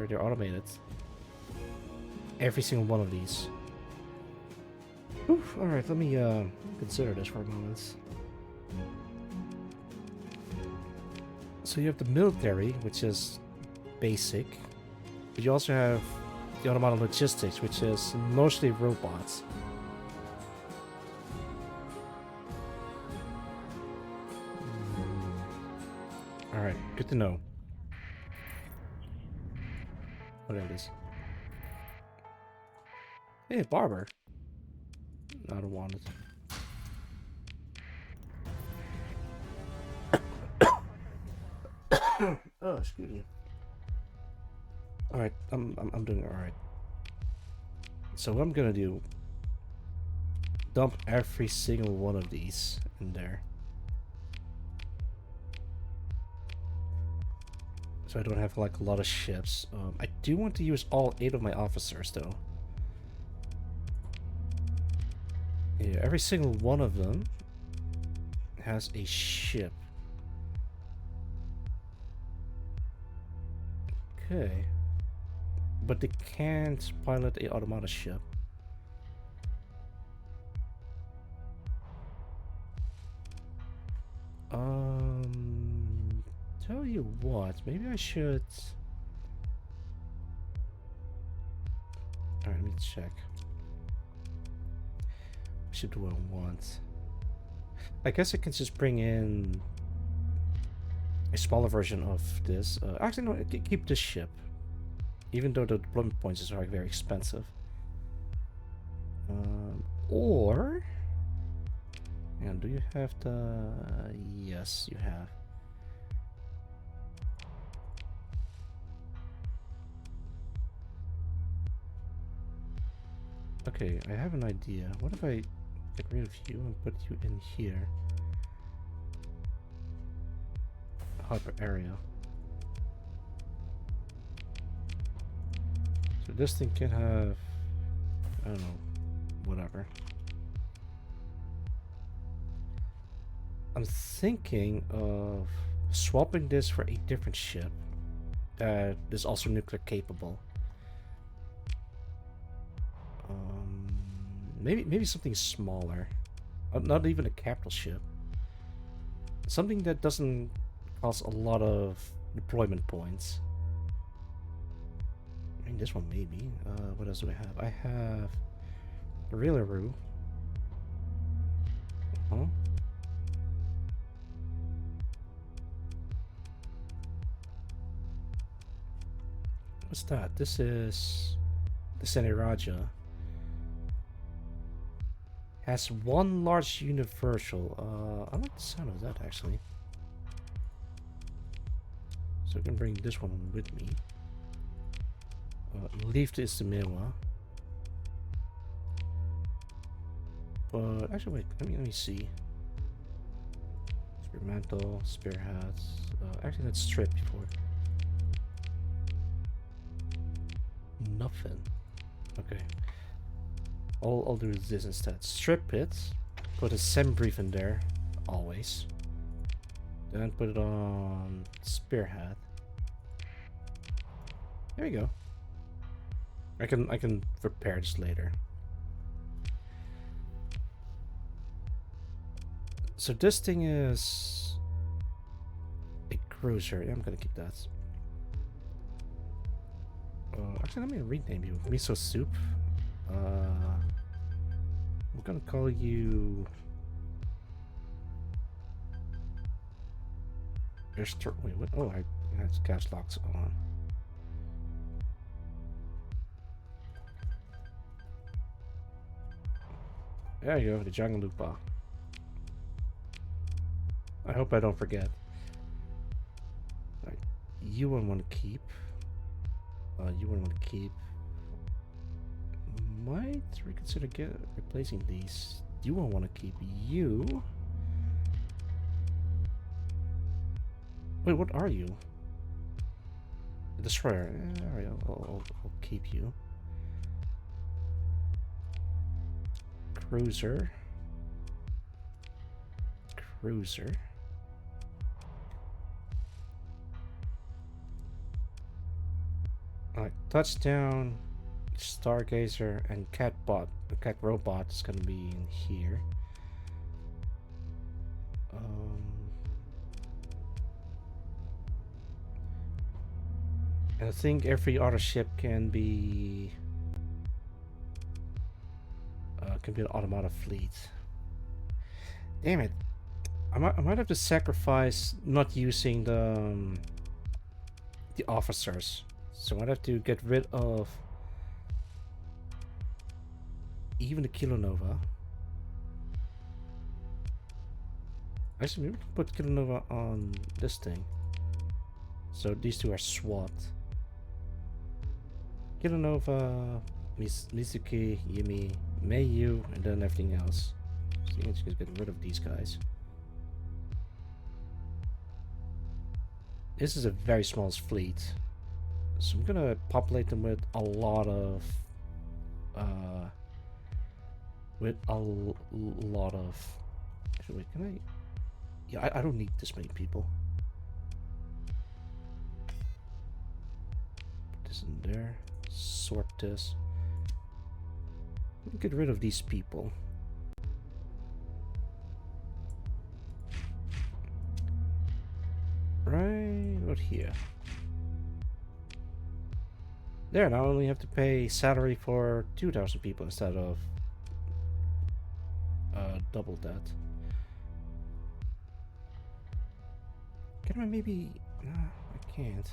they're automated. Every single one of these. Oof, alright, let me consider this for a moment. So you have the military, which is basic. But you also have the automatic logistics, which is mostly robots. Alright, good to know. Whatever it is. Hey, barber. I don't want it. Oh, excuse me. Alright, I'm doing alright. So what I'm gonna do, dump every single one of these in there. So I don't have like a lot of ships. I do want to use all 8 of my officers though. Yeah, every single one of them has a ship. Okay. But they can't pilot a automata ship. Tell you what, maybe I should... Alright, let me check. What ship do I want? I guess I can just bring in a smaller version of this. Actually, no, keep this ship. Even though the deployment points are very expensive. Or... And do you have the... Yes, you have. Okay, I have an idea. What if I get rid of you and put you in here? Hyper area. So this thing can have... I don't know. Whatever. I'm thinking of swapping this for a different ship that is also nuclear capable. Maybe something smaller. Not even a capital ship. Something that doesn't cost a lot of deployment points. I mean, this one maybe. What else do I have? I have the Rilaroo. Huh? What's that? This is the Seniraja. Has one large universal. I like the sound of that actually. So I can bring this one with me. Leave the Istimewa. But actually, wait. Let me see. Spear mantle, spear hats. Actually, let's strip before. Nothing. Okay. I'll do this instead. Strip it. Put a semi-brief in there. Always. Then put it on spear hat. There we go. I can repair this later. So this thing is a cruiser. Yeah, I'm gonna keep that. Actually, let me rename you. Miso Soup. I'm gonna call you. Wait, what? Oh, I had caps locks on. There you go, the Jungle Lupa. I hope I don't forget. Right. You won't want to keep. You won't want to keep. Might reconsider replacing these. You won't want to keep you. Wait, what are you? The Destroyer. Alright, I'll keep you. Cruiser. Cruiser. Alright, touchdown, Stargazer, and Catbot. The Cat Robot is gonna be in here. And I think every other ship can be an automatic fleet. Damn it! I might have to sacrifice not using the officers. So I'd have to get rid of even the Kilonova. Actually, maybe we can put Kilonova on this thing. So these two are swapped. Kilonova, Mizuki, Yumi, Meiyu, and then everything else. So let's just get rid of these guys. This is a very small fleet. So I'm gonna populate them with a lot of actually, wait, can I? Yeah, I don't need this many people. Put this in there. Sort this. Get rid of these people. Right about here. There, now I only have to pay salary for 2,000 people instead of double that. Can I maybe... Nah, I can't.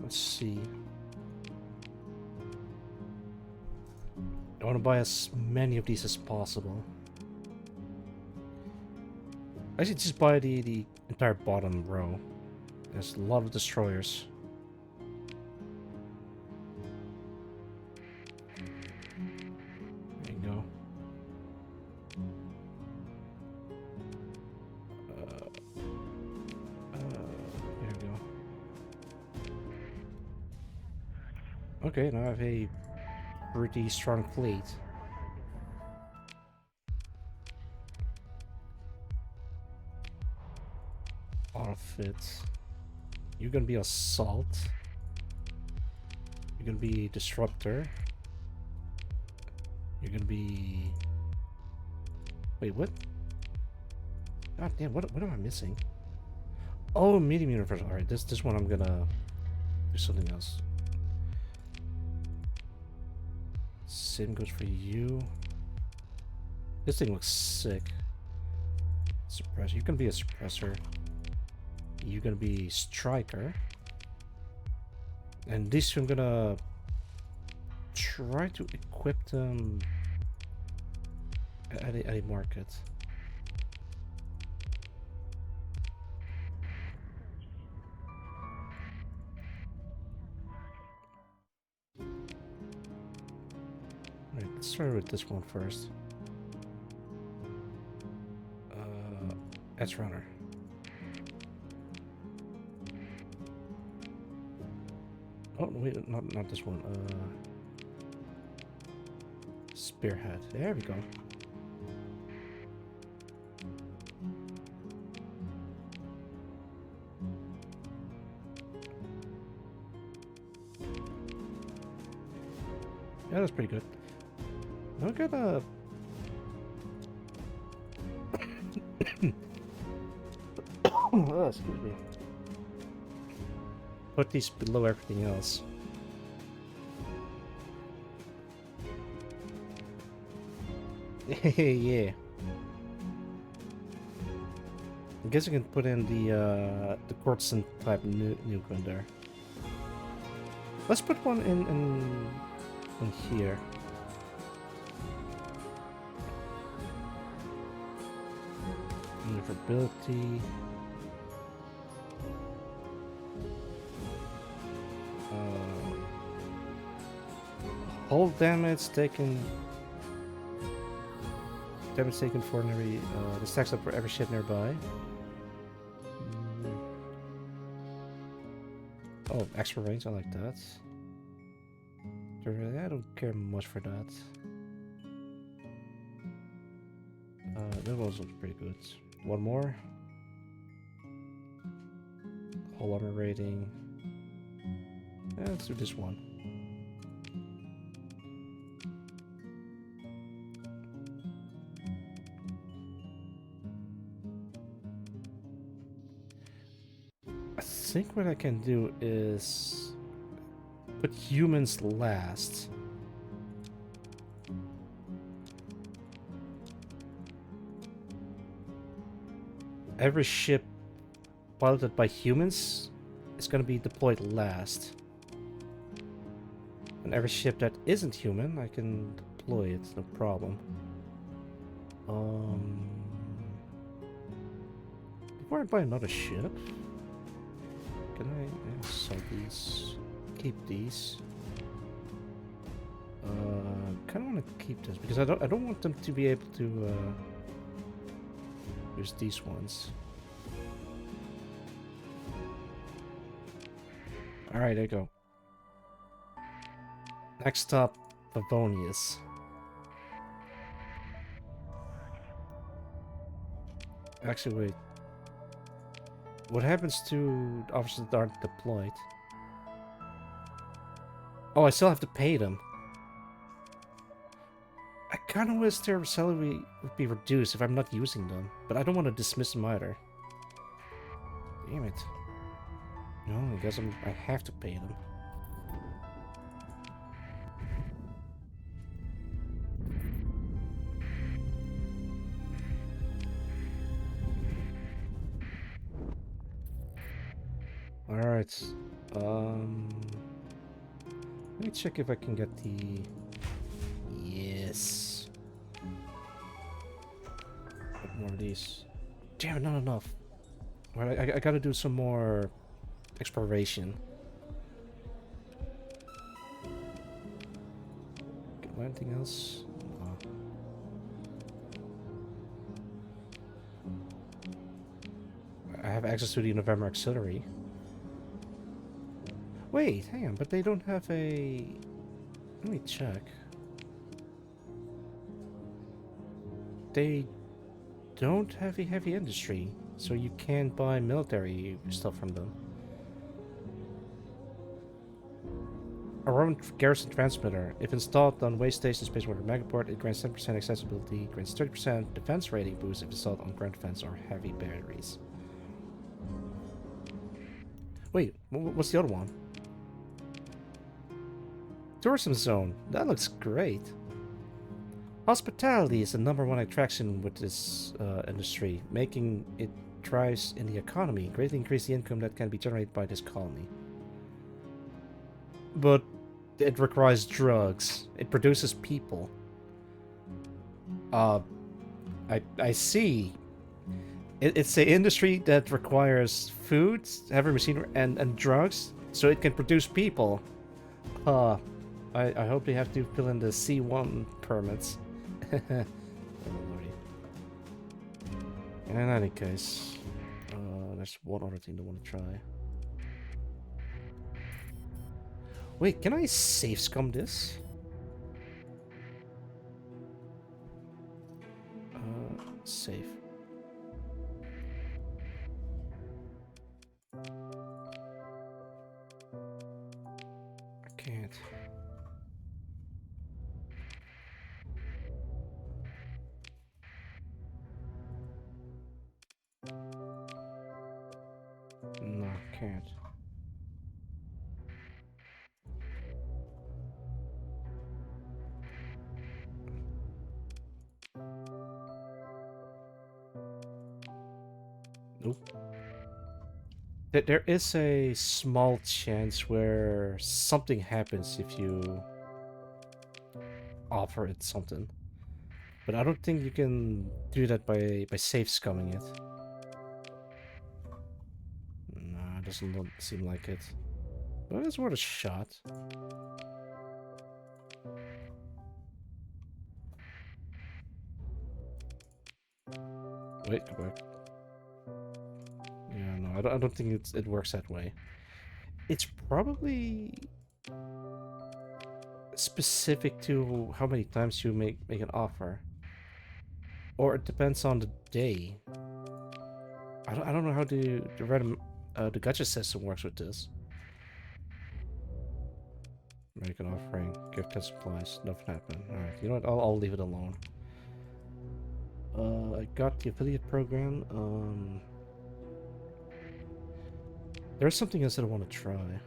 Let's see. I want to buy as many of these as possible. I should just buy the entire bottom row. There's a lot of destroyers. There you go. Okay, now I have a pretty strong fleet. Outfit. You're gonna be assault. You're gonna be disruptor. You're gonna be. Wait, what? God damn! What am I missing? Oh, medium universe. All right, this one I'm gonna do something else. Same goes for you. This thing looks sick. Suppressor. You're gonna be a suppressor. You're gonna be striker. And these two I'm gonna try to equip them at a market. Right, let's start with this one first. S runner. Oh wait, not this one. Spearhead. There we go. Yeah, that's pretty good. Now I gotta. Oh, excuse me. Put these below everything else. Yeah. I guess I can put in the Quartzen type nuke in there. Let's put one in here. Maneuverability. Hold damage taken. Damage taken for every. The stacks up for every ship nearby. Oh, extra range. I like that. I don't care much for that. That was pretty good. One more. Whole armor rating. Yeah, let's do this one. I think what I can do is put humans last. Every ship piloted by humans is going to be deployed last. And every ship that isn't human, I can deploy it, no problem. Before I buy another ship, can I sell these? Keep these. Kind of want to keep this because I don't want them to be able to use these ones. All right, there you go. Next up, Favonius. Actually, wait. What happens to officers that aren't deployed? Oh, I still have to pay them. I kind of wish their salary would be reduced if I'm not using them, but I don't want to dismiss them either. Damn it. No, I guess I have to pay them. Alright. Let me check if I can get the... Yes. What more of these? Damn it, not enough. Alright, I gotta do some more exploration. Anything else? No. I have access to the November auxiliary. wait, hang on, but they don't have a... Let me check. They don't have a heavy industry, so you can't buy military stuff from them. A Roman garrison transmitter. If installed on way station space water megaport, it grants 10% accessibility, grants 30% defense rating boost if installed on ground defense or heavy batteries. Wait, what's the other one? Tourism zone. That looks great. Hospitality is the #1 attraction with this industry, making it thrives in the economy, greatly increase the income that can be generated by this colony. But it requires drugs. It produces people. I see. It's an industry that requires food, heavy machinery, and drugs, so it can produce people. I hope they have to fill in the C1 permits. Oh, lordy. In any case, there's one other thing I want to try. Wait, can I save scum this? Save. I can't. No, I can't. Nope. There is a small chance where something happens if you offer it something. But I don't think you can do that by safe scumming it. Nah, it doesn't seem like it. But it's worth a shot. Wait, go back. Yeah, no, I don't think it works that way. It's probably specific to how many times you make an offer, or it depends on the day. I don't know how the gacha system works with this. Make an offering, gift and supplies, nothing happened. All right, you know what? I'll leave it alone. I got the affiliate program. There's something else that I want to try.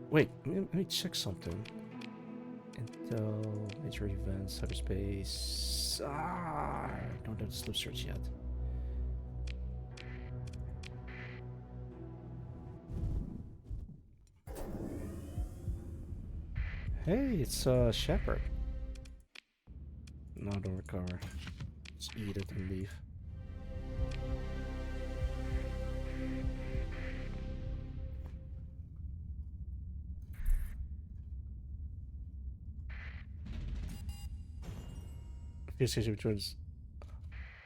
Wait, let me check something. Intel, major events, cyberspace. I don't have the slip search yet. Hey, it's Shepard. No, don't recover. Just eat it and leave.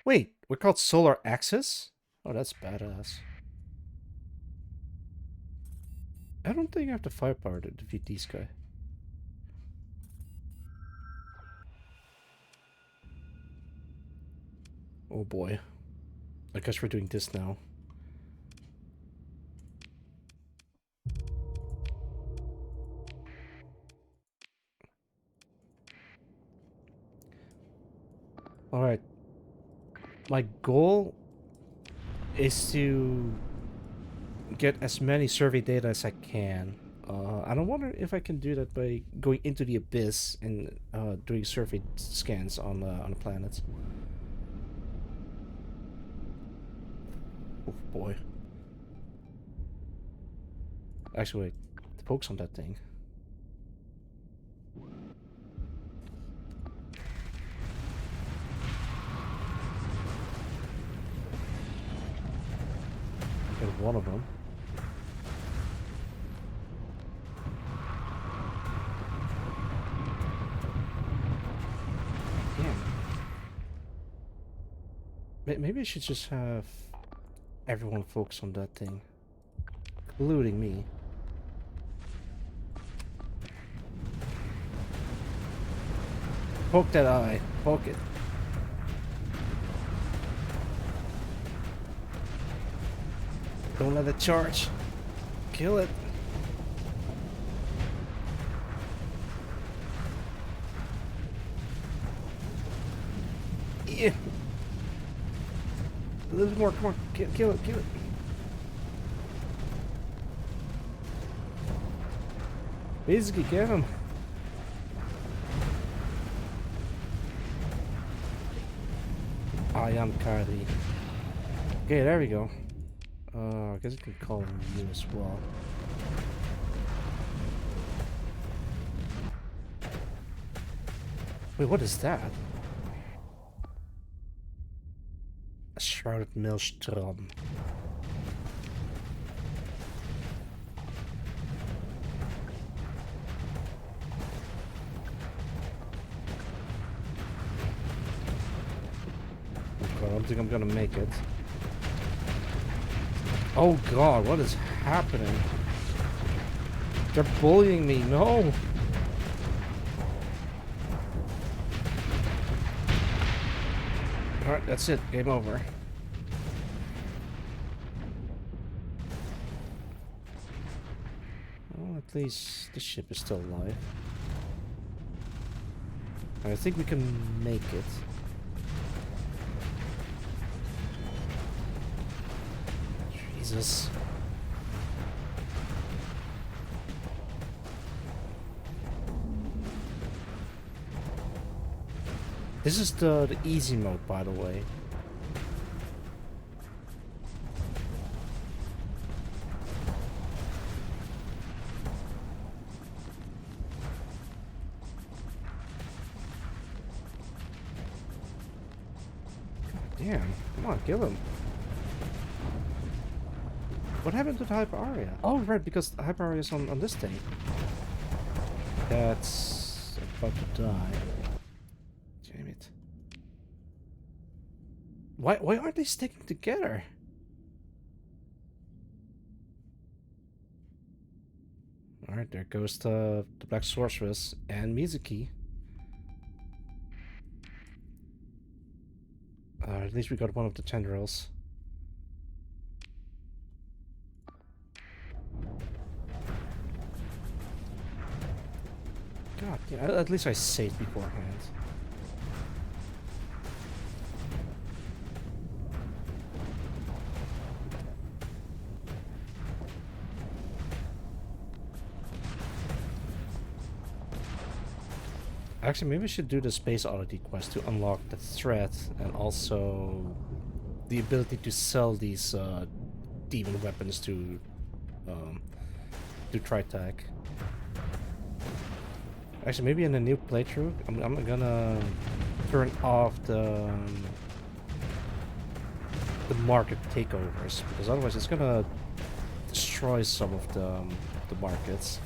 Wait, we're called Solar Axis? Oh, that's badass. I don't think I have the firepower to defeat these guys. Oh boy. I guess we're doing this now. Alright. My goal is to get as many survey data as I can. I don't wonder if I can do that by going into the abyss and doing survey scans on the planets. Oh boy. Actually, wait. The poke's on that thing. Get one of them. Damn. Maybe I should just have everyone focus on that thing, including me. Poke that eye. Poke it. Don't let it charge. Kill it. Yeah. A little more. Come on. Kill it. Kill it. Basically, get him. I am Cardi. Okay, there we go. I guess I can call him you as well. Wait, what is that? A shrouded maelstrom. I don't think I'm gonna make it. Oh god, what is happening? They're bullying me, no! Alright, that's it, game over. Well, at least the ship is still alive. I think we can make it. Jesus. This is the easy mode, by the way. God damn. Come on, kill him. What happened to the hyper aria? Oh, right, because the hyper aria is on this thing. That's about to die. Damn it. Why aren't they sticking together? Alright, there goes the Black Sorceress and Mizuki. At least we got one of the tendrils. God, yeah, at least I saved beforehand. Actually, maybe we should do the Space Oddity quest to unlock the threat and also the ability to sell these demon weapons to Tritag. Actually, maybe in a new playthrough, I'm gonna turn off the market takeovers, because otherwise it's gonna destroy some of the markets.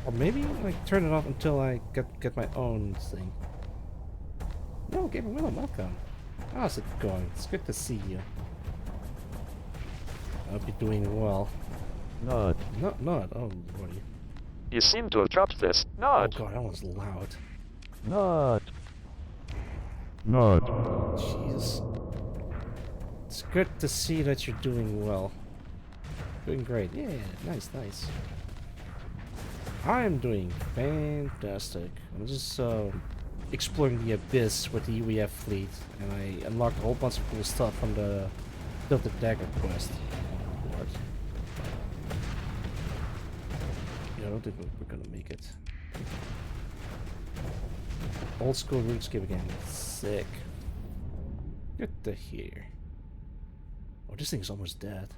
Or maybe like turn it off until I get my own thing. No, Gamer Willem, welcome. How's it going? It's good to see you. I hope you're doing well.
Not.
Not. Oh boy.
You seem to have dropped this.
Oh
Not.
god, that was loud.
Not.
Jeez. It's good to see that you're doing well. Doing great. Yeah, nice. I'm doing fantastic. I'm just exploring the abyss with the UAF fleet, and I unlocked a whole bunch of cool stuff from the Dagger quest. Yeah, I don't think we're gonna make it. Old school RuneScape again. Sick. Good to hear. Oh, this thing's almost dead.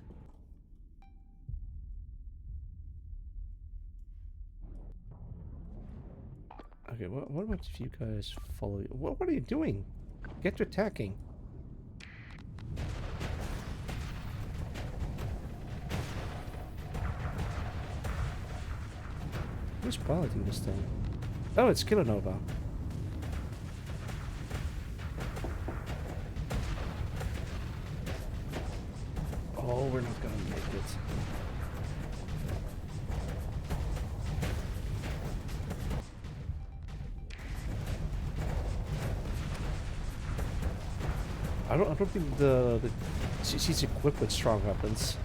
Okay, what about if you guys follow? What are you doing? Get to attacking. Who's piloting this thing? Oh, it's Kilonova. Oh, we're not gonna make it. I don't think she's equipped with strong weapons.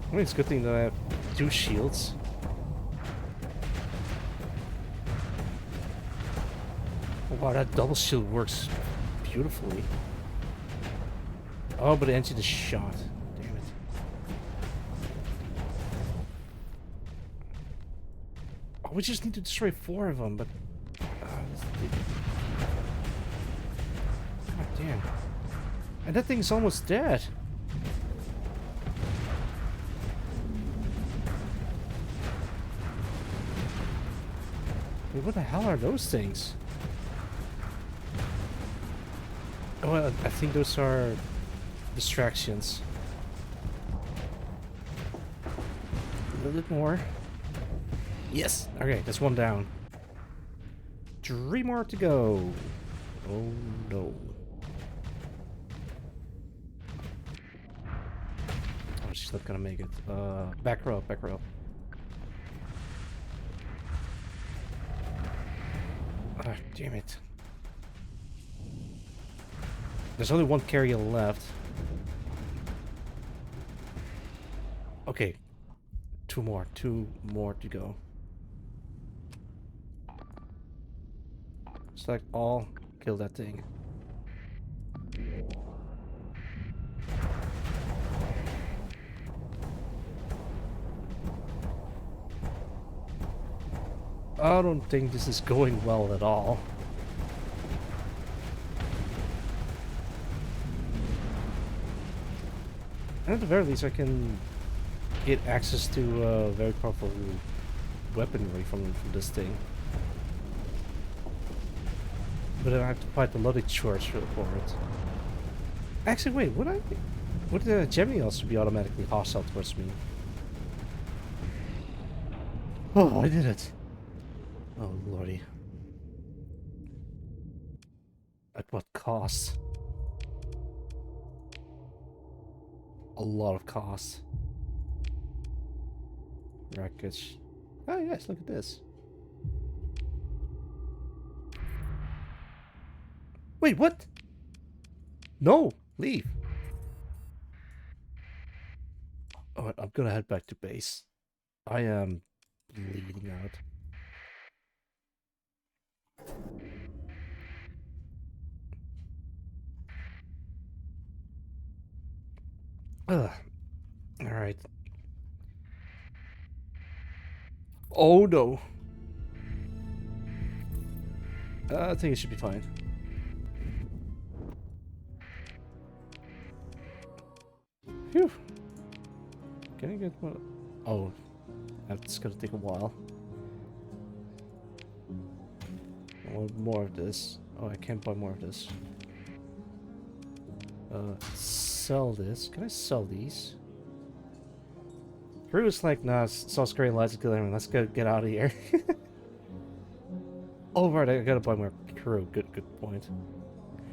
I mean, it's a good thing that I have 2 shields. Oh, wow, that double shield works beautifully. Oh, but the engine is shot. Damn it. Oh, we just need to destroy 4 of them, but... God damn. And that thing's almost dead. Wait, what the hell are those things? Oh, I think those are distractions. A little bit more. Yes! Okay, that's 1 down. 3 more to go. Oh no. Oh, she's not gonna make it. Back row, back row. Ah, damn it. There's only 1 carrier left. Okay. 2 more to go. Select all, kill that thing. I don't think this is going well at all. And at the very least, I can get access to very powerful weaponry from this thing. But then I have to fight the loaded charge for it. Actually, wait, would the Gemini also be automatically hostile towards me? Oh, I did it! Oh lordy. At what cost? A lot of cost. Wreckage. Oh yes, look at this. Wait, what? No, leave. Oh, I'm gonna head back to base. I am bleeding out. Ugh. Alright. Oh no. I think it should be fine. Phew. Can I get one? Oh, that's gonna take a while. I want more of this. Oh, I can't buy more of this. Sell this. Can I sell these? Crew is like, nah, saw scary lights and killing. Let's get out of here. Oh right, I gotta buy more crew. Good point.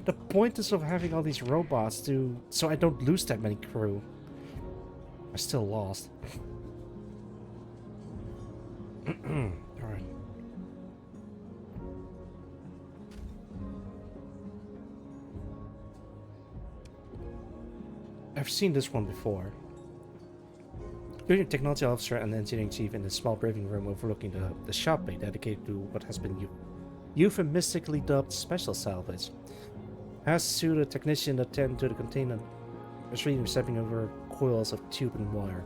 The point is of having all these robots so I don't lose that many crew. I still lost. Alright. I've seen this one before. You're a technology officer and engineering chief in a small briefing room overlooking the shop bay dedicated to what has been euphemistically dubbed special salvage. Has to the technician attend to the container machine stepping over coils of tube and wire.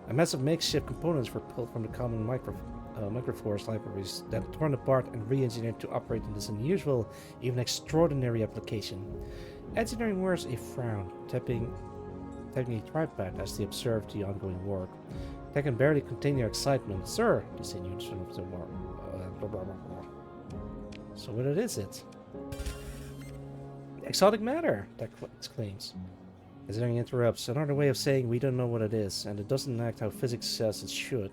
A mess of makeshift components were pulled from the common microforce libraries that torn apart and re-engineered to operate in this unusual, even extraordinary application. Engineering wears a frown, tapping a tripod as they observed the ongoing work. They can barely contain their excitement. Sir, continued some of the war. So what is it? Exotic matter, that exclaims. Engineering interrupts. Another way of saying we don't know what it is, and it doesn't act how physics says it should.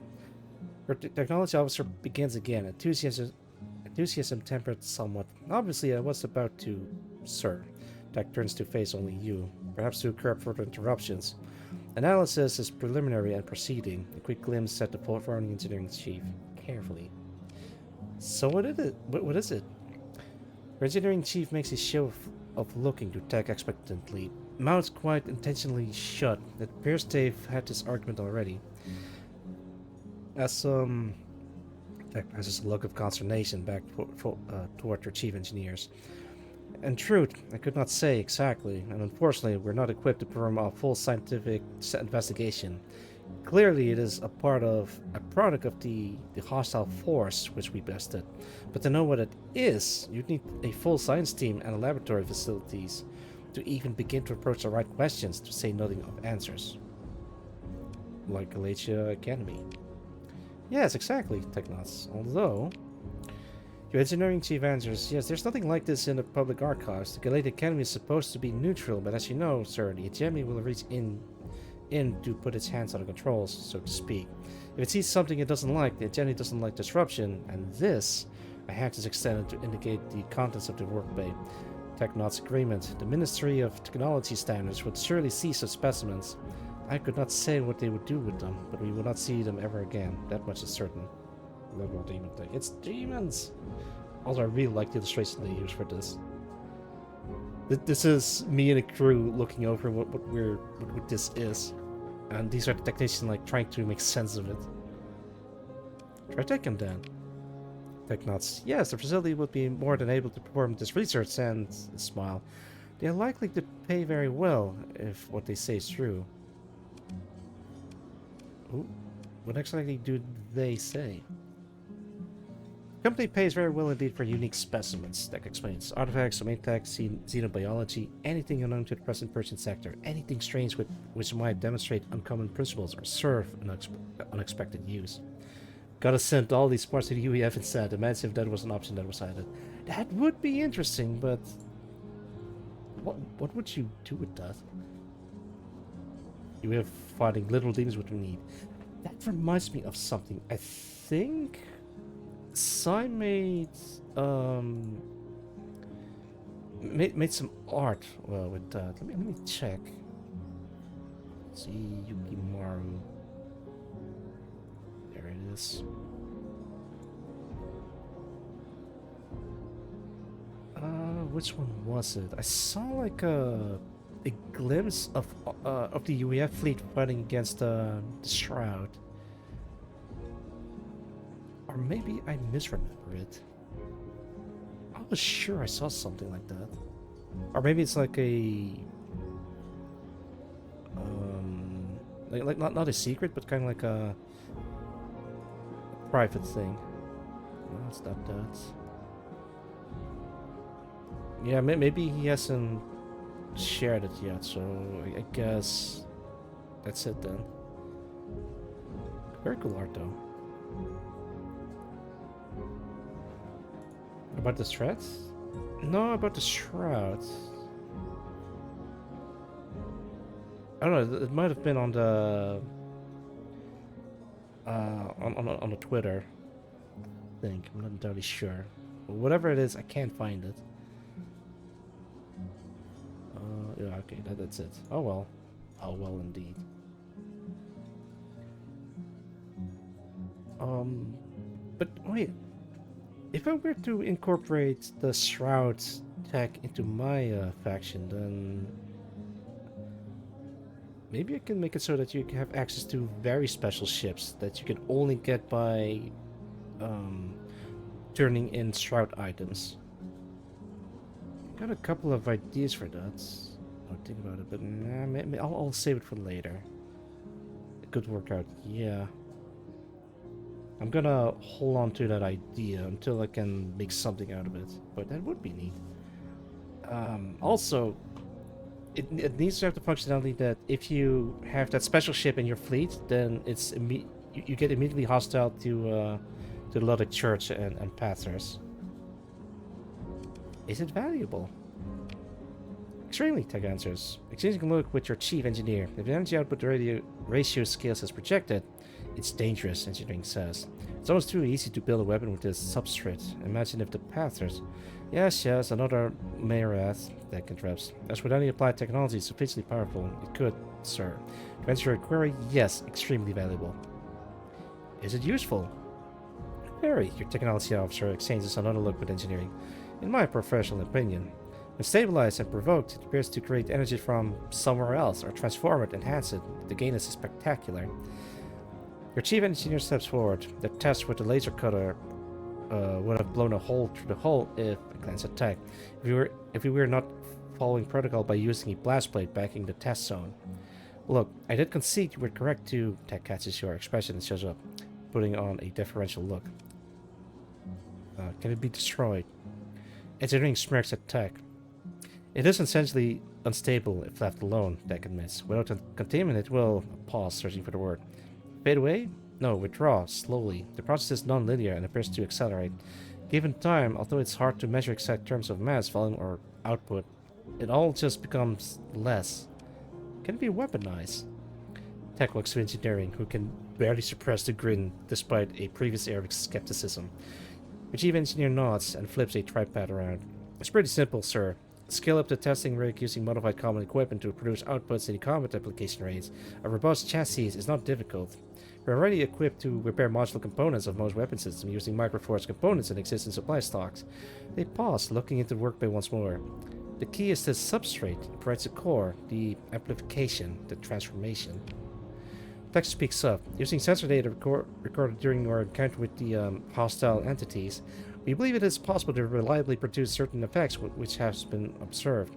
Her technology officer begins again, enthusiasm tempered somewhat. Obviously, I was about to, sir. Dak turns to face only you, perhaps to curb further interruptions. Analysis is preliminary and proceeding. A quick glimpse at the foreign engineering chief. Carefully. So what is it? What is it? Our engineering chief makes a show of looking to Tech expectantly. Mouth quite intentionally shut. It appears they've had this argument already. As Tech passes a look of consternation back toward their chief engineers. In truth, I could not say exactly, and unfortunately, we're not equipped to perform a full scientific investigation. Clearly, it is a product of the hostile force which we bested. But to know what it is, you'd need a full science team and laboratory facilities to even begin to approach the right questions, to say nothing of answers. Like Galatia Academy. Yes, exactly, Technots. Although, your engineering chief answers, yes, there's nothing like this in the public archives. The Galatia Academy is supposed to be neutral, but as you know, sir, the Academy will reach in to put its hands on the controls, so to speak. If it sees something it doesn't like, the Academy doesn't like disruption, and this, a hand is extended to indicate the contents of the work bay. Technot's agreement. The Ministry of Technology Standards would surely seize such specimens. I could not say what they would do with them, but we will not see them ever again. That much is certain. Liberal demon thing. It's demons! Also, I really like the illustration they use for this. This is me and a crew looking over what this is. And these are the technicians like trying to make sense of it. Try taking them then. Technots. Yes, the facility would be more than able to perform this research and smile. They are likely to pay very well if what they say is true. Ooh, what exactly do they say? The company pays very well indeed for unique specimens, Tech explains. Artifacts, domain tech, xenobiology, anything unknown to the present Persian sector, anything strange which might demonstrate uncommon principles or serve an unexpected use. Gotta send all these parts to the UAF instead. Imagine if that was an option that was added. That would be interesting, but what would you do with that? UAF fighting literal demons would we need. That reminds me of something. I think Sai made some art with that. Let me check. Let's see, Yukimaru. There it is. Which one was it? I saw like a glimpse of the UAF fleet fighting against the Shroud. Or maybe I misremember it. I was sure I saw something like that. Or maybe it's like a like not a secret, but kind of like a private thing. No, it's not that. Yeah, maybe he hasn't shared it yet, so I guess that's it then. Very cool art though. About the threats? No, about the Shroud. I don't know, it might have been on the on the Twitter thing. I'm not entirely sure. But whatever it is, I can't find it. Yeah, okay, that's it. Oh well. Oh well indeed. But wait. If I were to incorporate the Shroud tech into my faction, then maybe I can make it so that you can have access to very special ships that you can only get by turning in Shroud items. Got a couple of ideas for that. I'll think about it, but nah, maybe I'll save it for later. It could work out, yeah. I'm gonna hold on to that idea until I can make something out of it, but that would be neat. Also, it needs to have the functionality that if you have that special ship in your fleet, then it's you get immediately hostile to the Luddic Church and Pathers. Is it valuable? Extremely, Tech answers. Exchanging a look with your chief engineer. If the energy output ratio scales as projected, It's dangerous, engineering says. It's almost too easy to build a weapon with this substrate. Imagine if the pathers... Yes, another Mayrath, that interrupts. As with any applied technology sufficiently powerful, it could, sir. To answer your query, yes, extremely valuable. Is it useful? Very, your technology officer exchanges another look with engineering. In my professional opinion, when stabilized and provoked, it appears to create energy from somewhere else, or transform it, enhance it. The gain is spectacular. Your chief engineer steps forward. The test with the laser cutter would have blown a hole through the hull if I glance at tech. If we were not following protocol by using a blast plate backing the test zone. Look, I did concede you were correct too. Tech catches your expression and shows up, putting on a deferential look. Can it be destroyed? Engineering smirks at Tech. It is essentially unstable if left alone, Tech admits. Without containment, it will pause, searching for the word. Fade away? No, withdraw, slowly. The process is non-linear and appears to accelerate. Given time, although it's hard to measure exact terms of mass, volume, or output, it all just becomes less. Can it be weaponized? Tech looks to engineering, who can barely suppress the grin despite a previous air of skepticism. The chief engineer nods and flips a tripod around. It's pretty simple, sir. Scale up the testing rig using modified common equipment to produce outputs in the combat application range. A robust chassis is not difficult. We're already equipped to repair modular components of most weapon systems using microforged components in existing supply stocks. They pause, looking into the workbay once more. The key is the substrate. It provides the core, the amplification, the transformation. Tech speaks up. Using sensor data recorded during our encounter with the hostile entities, we believe it is possible to reliably produce certain effects which has been observed.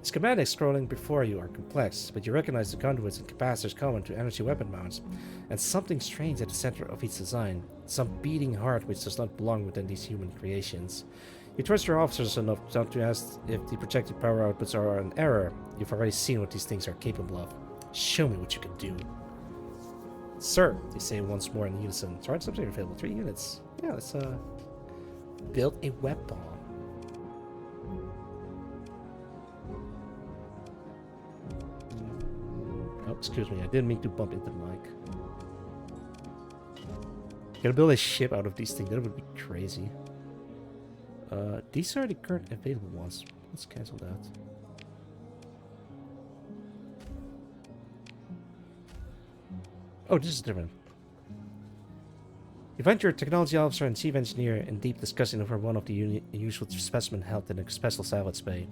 The schematics scrolling before you are complex, but you recognize the conduits and capacitors common to energy weapon mounts, and something strange at the center of each design, some beating heart which does not belong within these human creations. You trust your officers enough not to ask if the projected power outputs are an error. You've already seen what these things are capable of. Show me what you can do. Sir, they say once more in unison. Charge substrate available, 3 units. Yeah, let's build a weapon. Oh, excuse me, I didn't mean to bump into the mic. Gotta build a ship out of these things, that would be crazy. These are the current available ones. Let's cancel that. Oh, this is different. You find your technology officer and chief engineer in deep discussion over one of the unusual specimen held in a special salvage bay.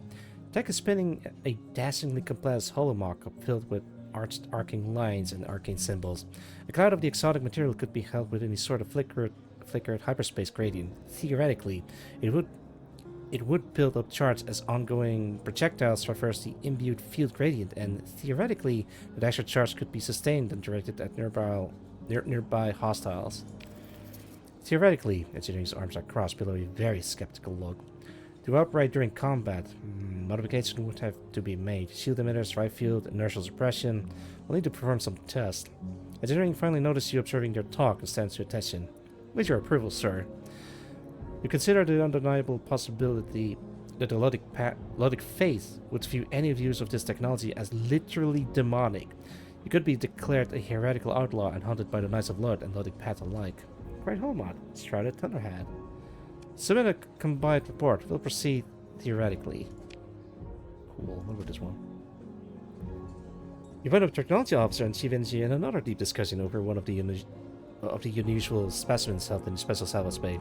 Tech is spinning a dazzlingly complex holomock filled with arcing lines and arcane symbols. A cloud of the exotic material could be held within a sort of flickered hyperspace gradient. Theoretically, it would build up charge as ongoing projectiles traverse the imbued field gradient, and theoretically, the extra charge could be sustained and directed at nearby hostiles. Theoretically, engineering's arms are crossed below a very skeptical look. To operate during combat, modifications would have to be made. Shield emitters, right field, inertial suppression. We'll need to perform some tests. Engineering finally noticed you observing their talk and stands to attention. With your approval, sir. You consider the undeniable possibility that the Luddic faith would view any use of this technology as literally demonic. You could be declared a heretical outlaw and hunted by the Knights of Lud and Luddic Path alike. Great Holmont, Strided Thunderhead. Submit a combined report. We'll proceed theoretically. Cool, what about this one? You find a technology officer and chief engineer in another deep discussion over one of the unusual specimens held in the special salvage bay.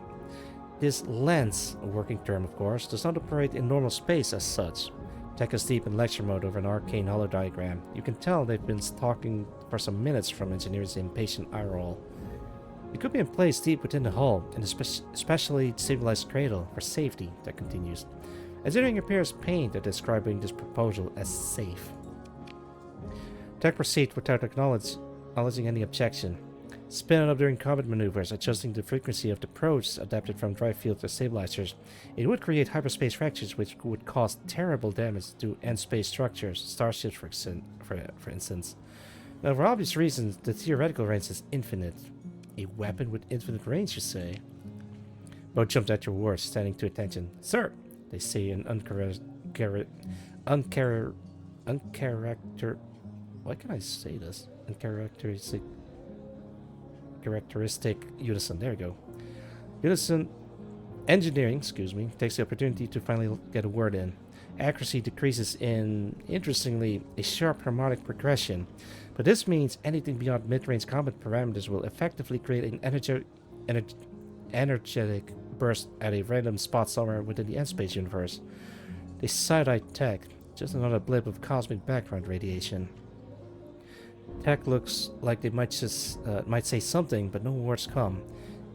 This lens, a working term of course, does not operate in normal space as such. Tech is deep in lecture mode over an arcane hollow diagram. You can tell they've been talking for some minutes from engineers' impatient eye roll. It could be in place deep within the hull, in a specially stabilized cradle for safety, Tech continues. Engineering appears pained at describing this proposal as safe. Tech proceeds without acknowledging any objection. Spin it up during combat maneuvers, adjusting the frequency of the probes adapted from dry field to stabilizers. It would create hyperspace fractures which would cause terrible damage to end-space structures, starships for instance. Now, for obvious reasons, the theoretical range is infinite. A weapon with infinite range, you say? Both jumped at your words, standing to attention. Sir, they say in why can I say this? Uncharacteristic characteristic unison. There you go. Unison engineering, excuse me, takes the opportunity to finally get a word in. Accuracy decreases in, interestingly, a sharp harmonic progression, but this means anything beyond mid-range combat parameters will effectively create an energetic burst at a random spot somewhere within the End-Space universe. The side-eye tech, just another blip of cosmic background radiation. Tech looks like they might say something, but no words come.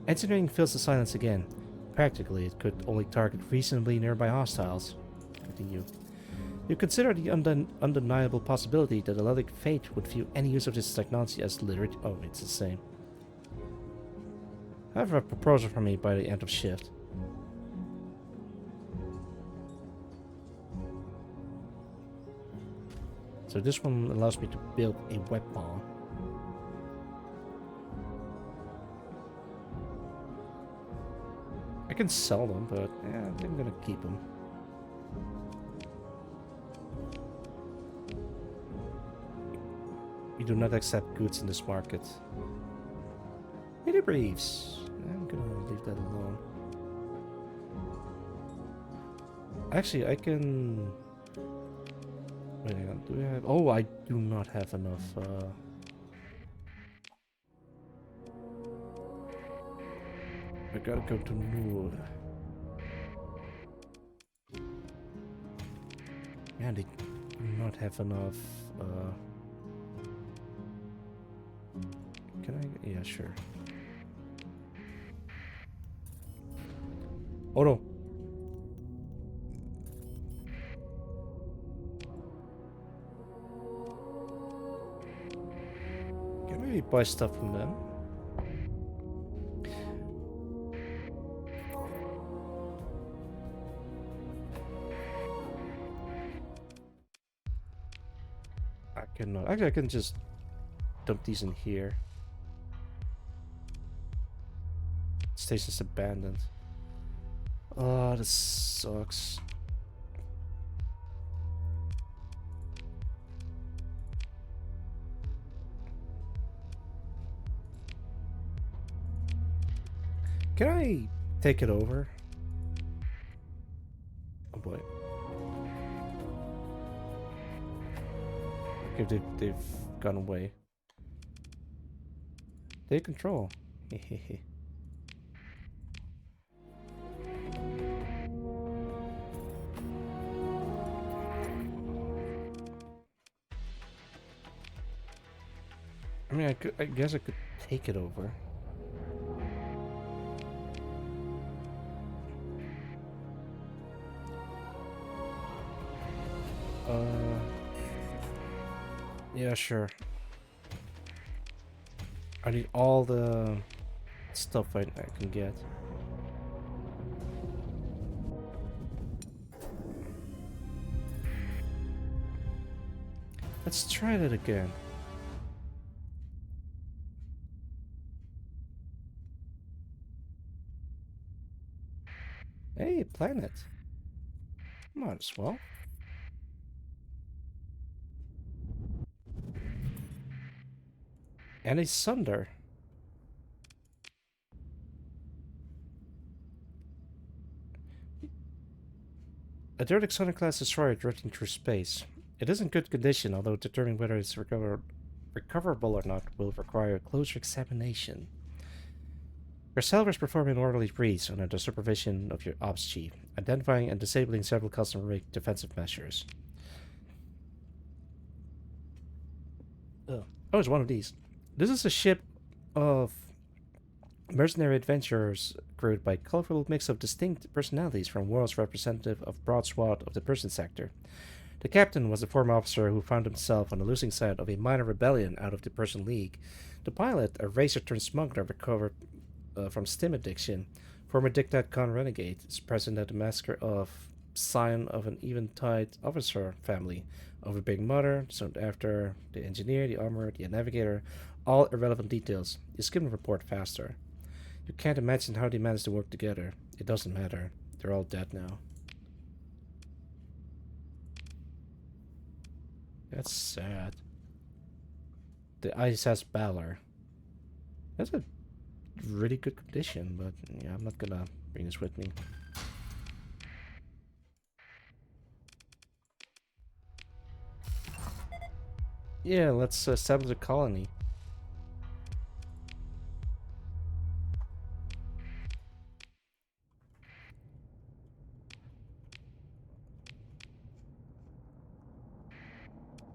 Engineering fills the silence again. Practically, it could only target reasonably nearby hostiles. Continue. You consider the undeniable possibility that Allelic Fate would view any use of this technology as literate. Oh, it's the same. I have a proposal for me by the end of shift. So this one allows me to build a weapon. I can sell them, but yeah, I think I'm gonna keep them. We do not accept goods in this market. Mini briefs. I'm gonna leave that alone. Actually, I can. Wait, hang on. Do we have? Oh, I do not have enough. I gotta go to Noor. Yeah, they do not have enough. Can I? Yeah, sure. Oh no. Can I buy stuff from them? I cannot. Actually, I can just dump these in here. Station's abandoned. Oh, this sucks. Can I take it over? Oh boy. Okay, they've gone away. Take control. Hehehe. I mean, I guess I could take it over. Yeah, sure. I need all the stuff I can get. Let's try that again. Hey, planet. Might as well. And a sunder. A Derelict Sunder class destroyer drifting through space. It is in good condition, although determining whether it's recoverable or not will require a closer examination. Your salvers perform an orderly breach under the supervision of your ops chief, identifying and disabling several customary defensive measures. Oh, it's one of these. This is a ship of mercenary adventurers crewed by a colorful mix of distinct personalities from worlds representative of broad swath of the Persian sector. The captain was a former officer who found himself on the losing side of a minor rebellion out of the Persian League. The pilot, a racer-turned-smuggler recovered from stim addiction. Former Dictat Khan renegade, is present at the massacre of scion of an Eventide officer family. Of a big mother, sought after the engineer, the armorer, the navigator, all irrelevant details. You skim the report faster. You can't imagine how they managed to work together. It doesn't matter. They're all dead now. That's sad. The ISS Balor. That's a really good condition, but yeah, I'm not gonna bring this with me. Yeah, let's establish a colony.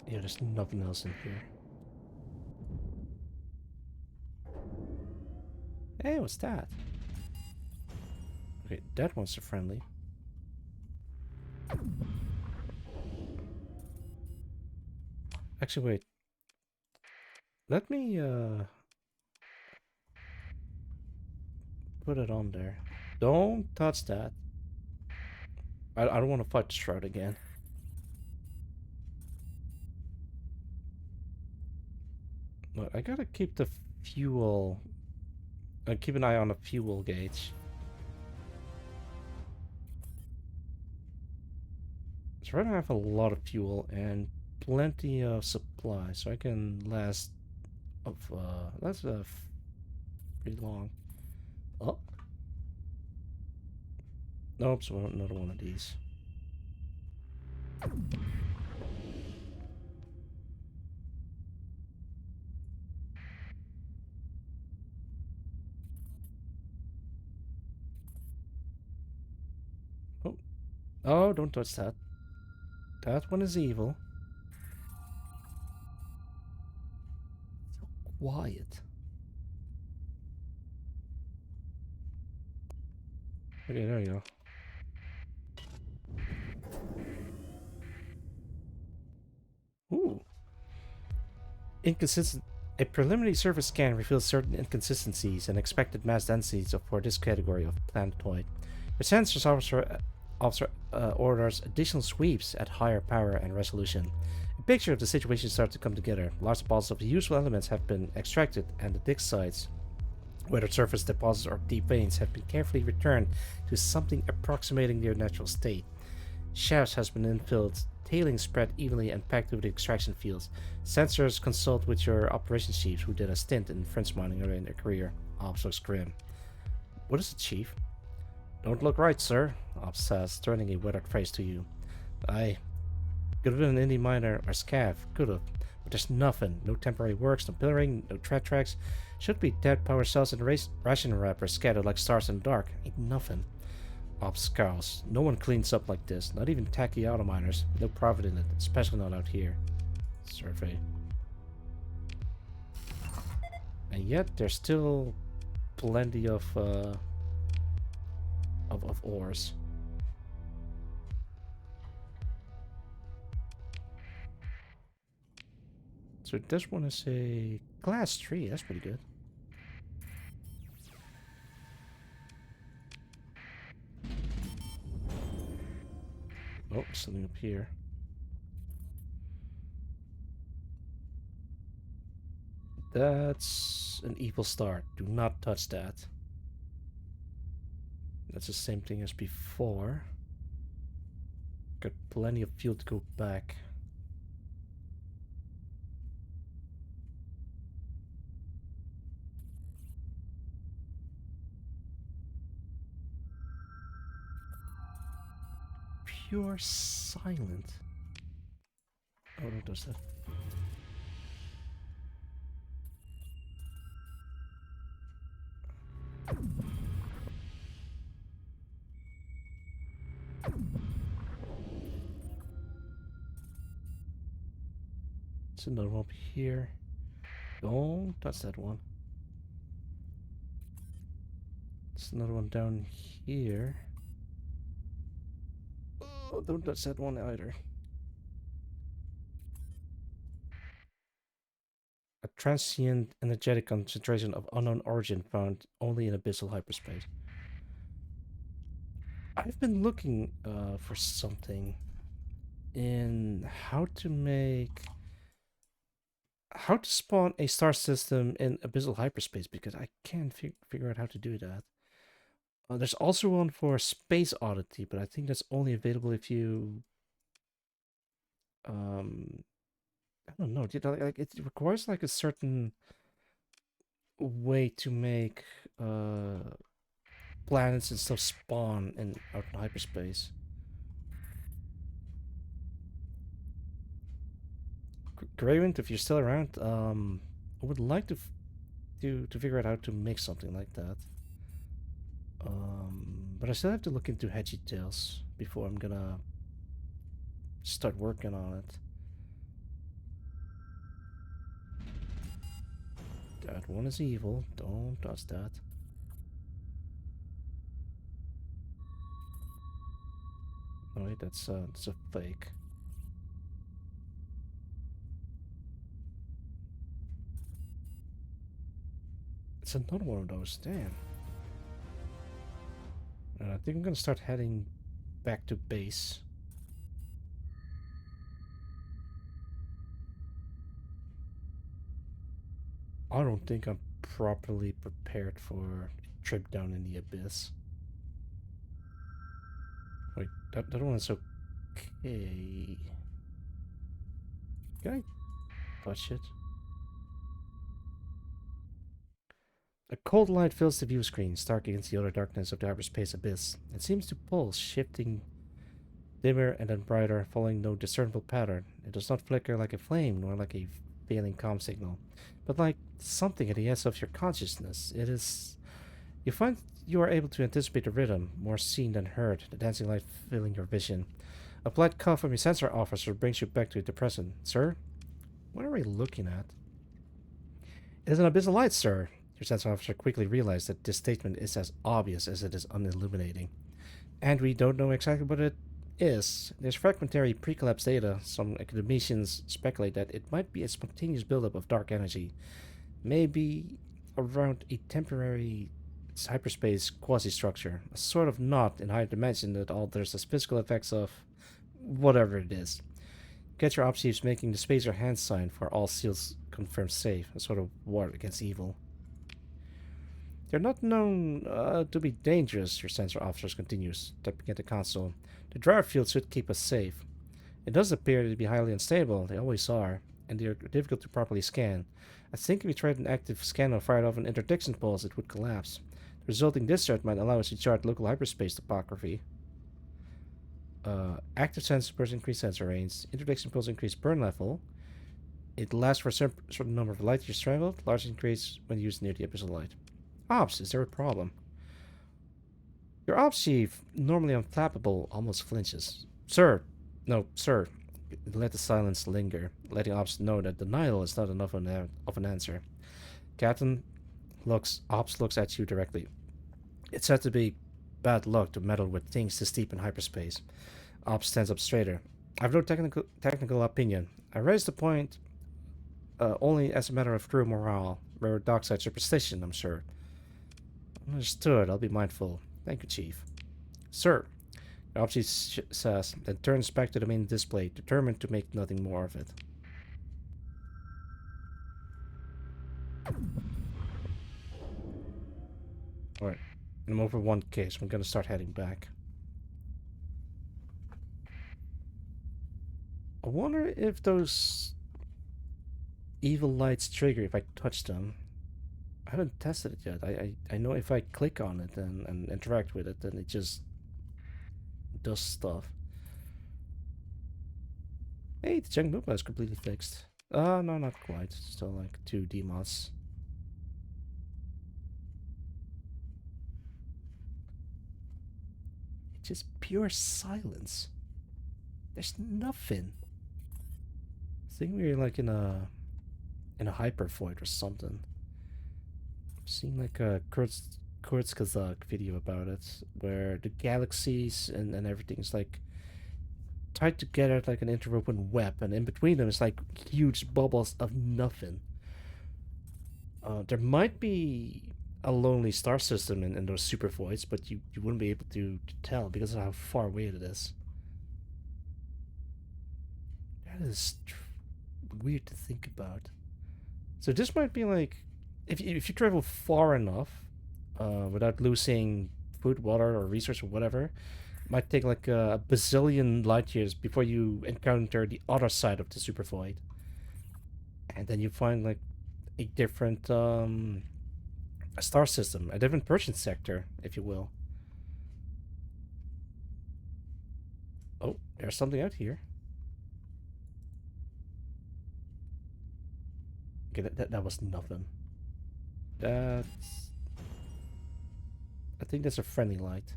Yeah, there's nothing else in here. Hey, what's that? Okay, that one's a friendly. Actually, wait. Let me put it on there. Don't touch that. I don't want to fight the Shroud again. Look, I gotta keep the fuel. Keep an eye on the fuel gauge. So right now I have a lot of fuel and plenty of supply, so I can last pretty long. Oh, nope, so another one of these. Oh, oh, don't touch that. That one is evil. So quiet. Okay, there you go. Ooh. Inconsistent. A preliminary surface scan reveals certain inconsistencies and expected mass densities for this category of planetoid. The sensors orders additional sweeps at higher power and resolution. A picture of the situation starts to come together. Large deposits of useful elements have been extracted, and the dig sites, whether surface deposits or deep veins, have been carefully returned to something approximating their natural state. Shafts has been infilled, tailings spread evenly and packed over the extraction fields. Sensors consult with your operations chiefs who did a stint in French mining early in their career. Ops looks grim. What is it, Chief? Don't look right, sir, Ops says, turning a weathered face to you. Aye. Could have been an indie miner or scav, could have. But there's nothing. No temporary works, no pillaring, no tread tracks. Should be dead power cells and ration wrappers scattered like stars in the dark. Ain't nothing. Ops scowls. No one cleans up like this, not even tacky auto miners. No profit in it, especially not out here. Survey. And yet there's still plenty of ores. So this one is a class 3, that's pretty good. Oh, something up here. That's an evil star. Do not touch that. That's the same thing as before. Got plenty of fuel to go back. Pure silent. Oh, no, does that? It's another one up here. Don't touch that one. It's another one down here. Oh, don't touch that one either. A transient energetic concentration of unknown origin found only in abyssal hyperspace. I've been looking for something in how to spawn a star system in abyssal hyperspace because I can't figure out how to do that. There's also one for Space Oddity, but I think that's only available if you I don't know. Like it requires like a certain way to make planets and stuff spawn out in hyperspace. Graywind, if you're still around, I would like to figure out how to make something like that. But I still have to look into Hedgy Tales before I'm gonna start working on it. That one is evil. Don't touch that. Oh wait, that's a fake. It's another one of those. Damn. I think I'm gonna start heading back to base. I don't think I'm properly prepared for a trip down in the abyss. Wait, that one's okay. Can I touch it? A cold light fills the view screen, stark against the utter darkness of the hyperspace abyss. It seems to pulse, shifting dimmer and then brighter, following no discernible pattern. It does not flicker like a flame, nor like a failing comm signal, but like something at the edge of your consciousness. It is... You find you are able to anticipate the rhythm, more seen than heard, the dancing light filling your vision. A polite call from your sensor officer brings you back to the present. Sir? What are we looking at? It is an abyssal light, sir. Your sensor officer quickly realized that this statement is as obvious as it is unilluminating. And we don't know exactly what it is. There's fragmentary pre-collapse data. Some academicians speculate that it might be a spontaneous buildup of dark energy. Maybe around a temporary hyperspace quasi-structure. A sort of knot in higher dimension that alters the physical effects of whatever it is. Get your ops chiefs making the spacer hand sign for all seals confirmed safe. A sort of ward against evil. They're not known to be dangerous, your sensor officer continues, tapping at the console. The drive field should keep us safe. It does appear to be highly unstable, they always are, and they are difficult to properly scan. I think if we tried an active scan or fired off an interdiction pulse, it would collapse. The resulting discharge might allow us to chart local hyperspace topography. Active sensors increase sensor range. Interdiction pulse increase burn level. It lasts for a certain number of light years traveled. Large increase when used near the abyssal light. Ops, is there a problem? Your ops chief, normally unflappable, almost flinches. Sir! No, sir. Let the silence linger, letting ops know that denial is not enough of an answer. Captain ops looks at you directly. It's said to be bad luck to meddle with things this deep in hyperspace. Ops stands up straighter. I have no technical opinion. I raised the point only as a matter of true morale, rare dockside superstition, I'm sure. Understood. I'll be mindful. Thank you, Chief. Sir, the ops chief says, then turns back to the main display, determined to make nothing more of it. Alright. I'm over 1K, so I'm gonna start heading back. I wonder if those evil lights trigger if I touch them. I haven't tested it yet. I know if I click on it and interact with it, then it just does stuff. Hey, the junk movement is completely fixed. No, not quite. Still like 2 DMOS. Just pure silence. There's nothing. I think we're like in a hyper void or something. Seen like a Kurzgesagt video about it, where the galaxies and everything is like tied together like an interwoven web, and in between them is like huge bubbles of nothing. There might be a lonely star system in those super voids, but you wouldn't be able to tell because of how far away it is. That is weird to think about. So this might be like, if you travel far enough without losing food, water, or resource or whatever, it might take like a bazillion light years before you encounter the other side of the super void, and then you find like a different A star system, a different Persian sector, if you will. Oh, there's something out here. Okay, that was nothing. That's... I think that's a friendly light.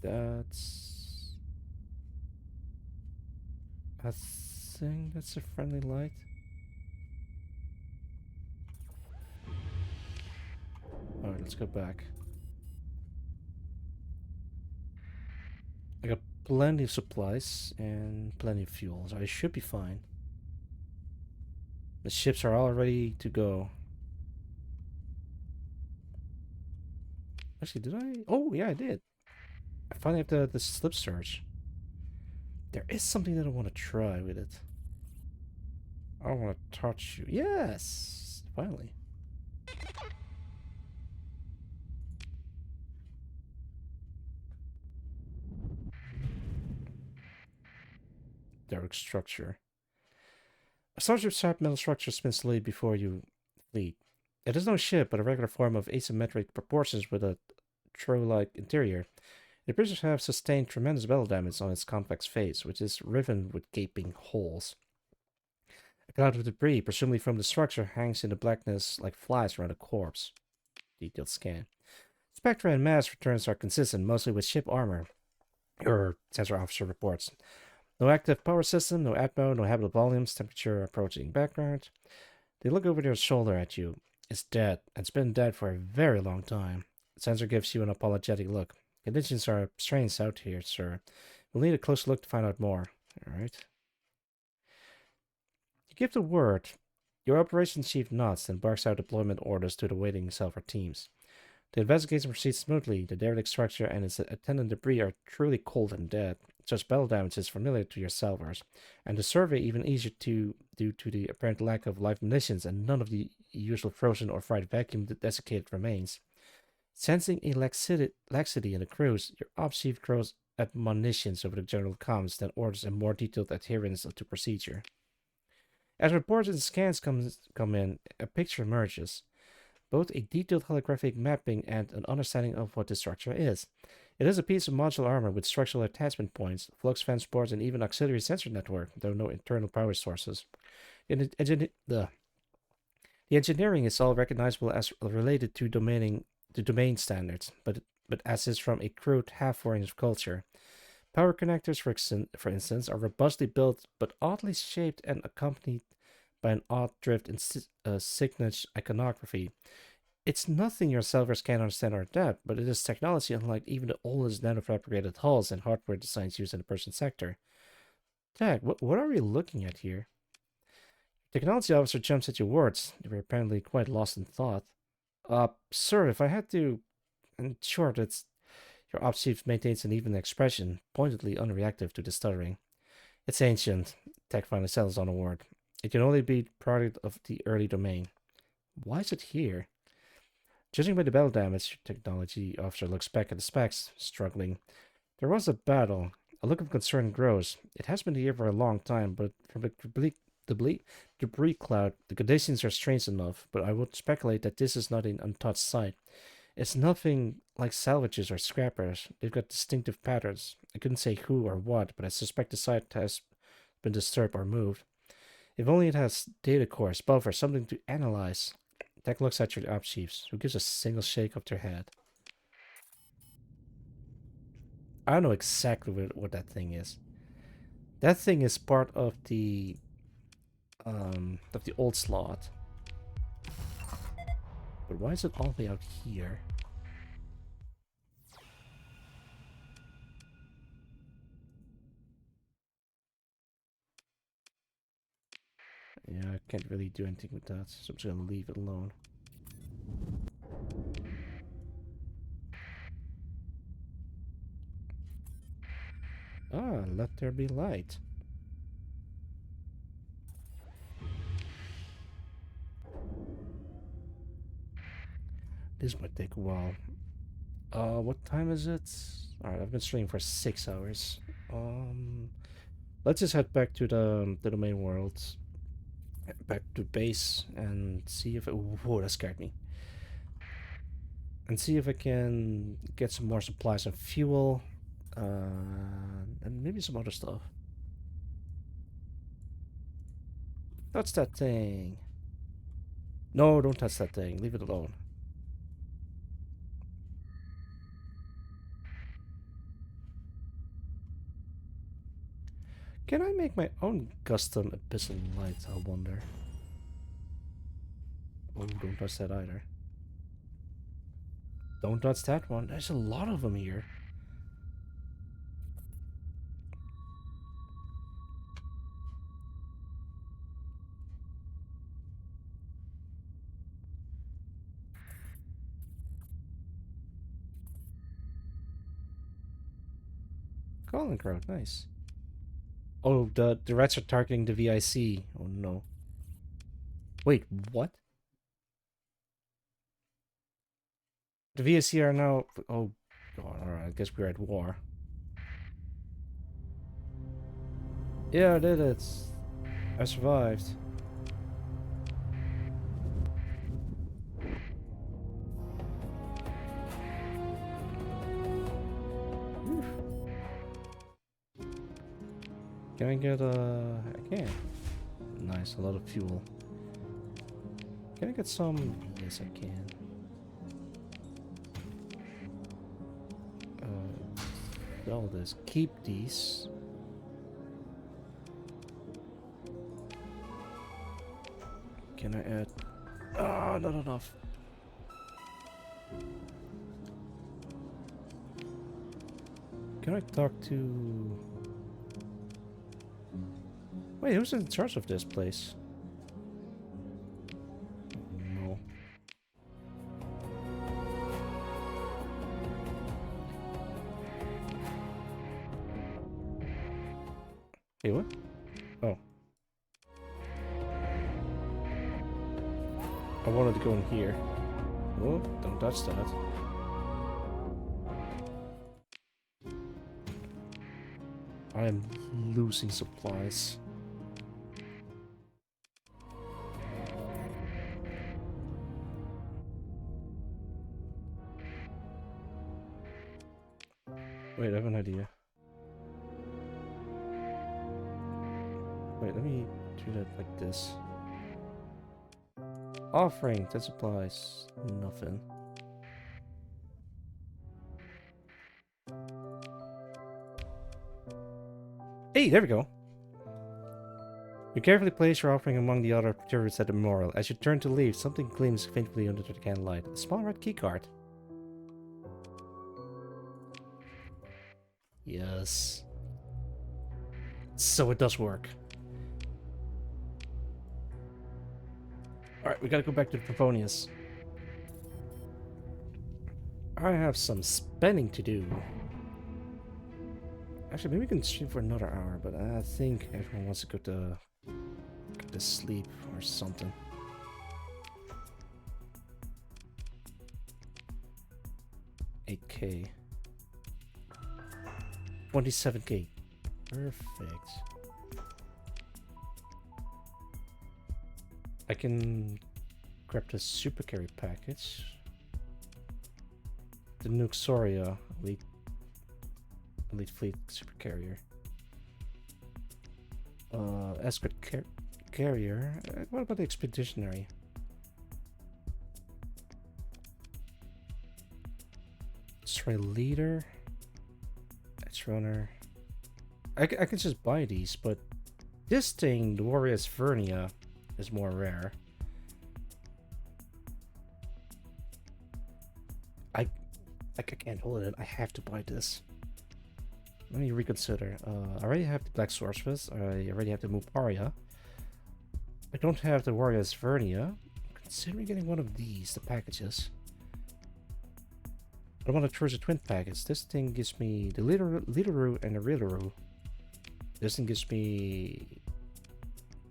That's... I think that's a friendly light. Alright, let's go back. I got plenty of supplies and plenty of fuel, so I should be fine. The ships are all ready to go. Actually, did I? Oh, yeah, I did. I finally have the slip search. There is something that I want to try with it. I want to touch you. Yes! Finally. Derrick structure. A starship's sharp metal structure spins slowly before you fleet. It is no ship, but a regular form of asymmetric proportions with a trough-like interior. It appears to have sustained tremendous battle damage on its complex face, which is riven with gaping holes. A cloud of debris, presumably from the structure, hangs in the blackness like flies around a corpse. Detailed scan. Spectra and mass returns are consistent, mostly with ship armor. Your sensor officer reports. No active power system, no atmo, no habitable volumes, temperature approaching background. They look over their shoulder at you. It's dead, and it's been dead for a very long time. The sensor gives you an apologetic look. Conditions are strange out here, sir. We'll need a close look to find out more. Alright. You give the word. Your operations chief nods and barks out deployment orders to the waiting Selvar teams. The investigation proceeds smoothly. The derelict structure and its attendant debris are truly cold and dead. Such battle damage is familiar to your Salvars, and the survey even easier to due to the apparent lack of live munitions and none of the usual frozen or fried vacuum desiccated remains. Sensing a laxity in the crews, your ops chief throws admonitions over the general comms, then orders a more detailed adherence to procedure. As reports and scans come in, a picture emerges. Both a detailed holographic mapping and an understanding of what the structure is. It is a piece of modular armor with structural attachment points, flux fence boards, and even auxiliary sensor network, though no internal power sources. The engineering is all recognizable as related to domain standards, but as is from a crude half-orange culture. Power connectors, for instance, are robustly built but oddly shaped and accompanied by an odd drift in signage iconography. It's nothing your Salvars can't understand or adapt, but it is technology unlike even the oldest nanofabricated hulls and hardware designs used in the Persian sector. Dad, what are we looking at here? Technology officer jumps at your words. You were apparently quite lost in thought. Sir, if I had to... In short, it's... Your ops chief maintains an even expression, pointedly unreactive to the stuttering. It's ancient. Tech finally settles on a word. It can only be product of the early domain. Why is it here? Judging by the battle damage, technology officer looks back at the specs, struggling. There was a battle. A look of concern grows. It has been here for a long time, but from the debris cloud, the conditions are strange enough, but I would speculate that this is not an untouched site. It's nothing like salvages or scrappers. They've got distinctive patterns. I couldn't say who or what, but I suspect the site has been disturbed or moved. If only it has data cores, buffers, something to analyze. Tech looks at your ops chiefs, who gives a single shake of their head. I don't know exactly what that thing is. That thing is part of the old slot. But why is it all the way out here? Yeah, I can't really do anything with that, so I'm just gonna leave it alone. Ah, let there be light. This might take a while. What time is it? Alright, I've been streaming for 6 hours. Let's just head back to the main world, back to base, and see if it. Whoa, that scared me. And see if I can get some more supplies and fuel, and maybe some other stuff. Touch that thing. No, don't touch that thing. Leave it alone. Can I make my own custom abyssal light, I wonder? Oh, don't touch that either. Don't touch that one. There's a lot of them here. Calling crowd, nice. Oh, the rats are targeting the VIC. Oh no. Wait, what? The VIC are now. Oh god, alright, I guess we're at war. Yeah, I did it. I survived. Whew. Can I get I can. Nice, a lot of fuel. Can I get some? Yes, I can. All this. Keep these. Can I add? Ah, not enough. Can I talk to? Wait, who's in charge of this place? No. Hey, what? Oh. I wanted to go in here. Oh, don't touch that. I am losing supplies. Wait, I have an idea. Wait, let me do that like this. Offering, that supplies nothing. Hey, there we go. You carefully place your offering among the other tourists at the memorial. As you turn to leave, something gleams faintly under the candlelight. A small red keycard. Yes. So it does work. Alright, we gotta go back to Favonius. I have some spending to do. Actually, maybe we can stream for another hour, but I think everyone wants to go to sleep or something. $8K. 27K. Perfect. I can grab the super carry package. The Nuxoria Elite Fleet super carrier. Escort carrier. What about the expeditionary? Stray leader. Edge runner. I can just buy these, but this thing, the Warrior's Vernia, is more rare. I can't hold it. I have to buy this. Let me reconsider. I already have the Black Sorceress. I already have the Muparia. I don't have the Warrior's Vernia. I'm considering getting one of these, the packages. I want to choose a twin package. This thing gives me the Lideru and the Rideru. This thing gives me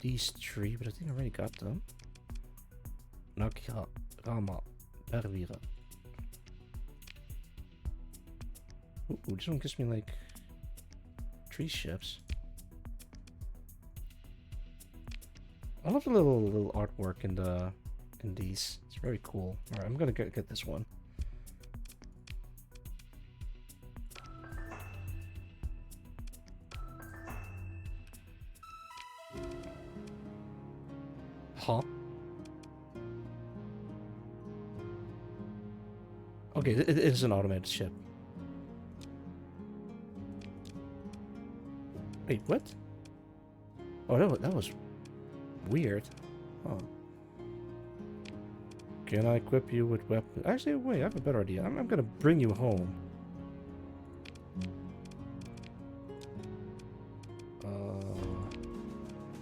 these three, but I think I already got them. Nakia, Rama, Ervira. Ooh, this one gives me like 3 ships. I love the little artwork in these. It's very cool. All right, I'm gonna get this one. Huh? Okay, it is an automated ship. Wait, what? Oh, that was weird. Huh. Can I equip you with weapons? Actually, wait, I have a better idea. I'm gonna bring you home.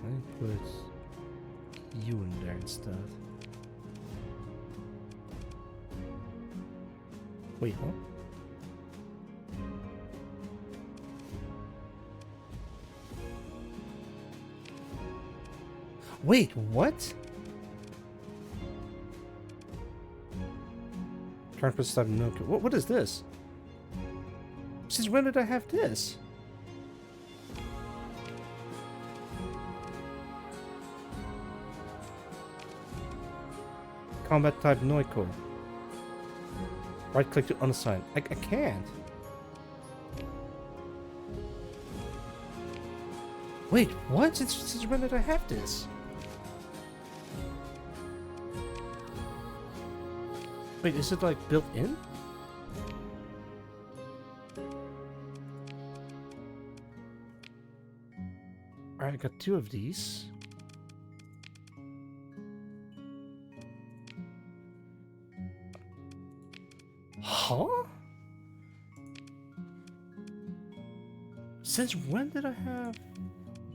Let me put you in there instead. Wait, huh? Wait, what? Transfer type no. What is this? Since when did I have this? Combat type Noiko. Right click to unassign. I can't. Wait, what? Since when did I have this? Wait, is it like built in? Alright, I got 2 of these. Huh? Since when did I have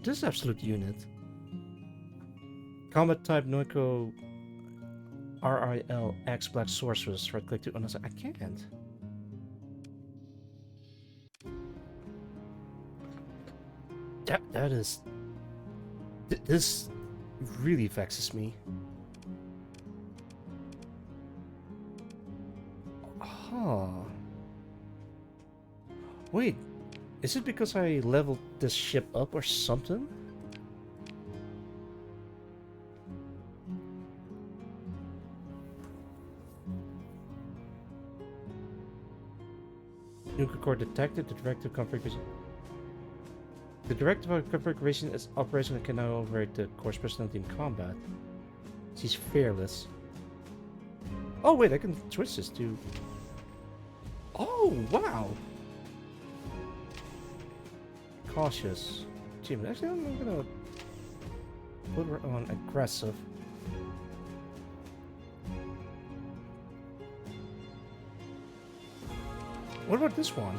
this absolute unit? Combat type Noiko RILX Black Sorceress. Right click to unassign. I can't. That is. This really vexes me. Huh. Wait, is it because I leveled this ship up or something? Nuclear core detected. The directive configuration. The directive configuration is operational and can now override the core's personality in combat. She's fearless. Oh wait, I can switch this to. Oh wow! Cautious. Gee, but actually I'm gonna put her on aggressive. What about this one?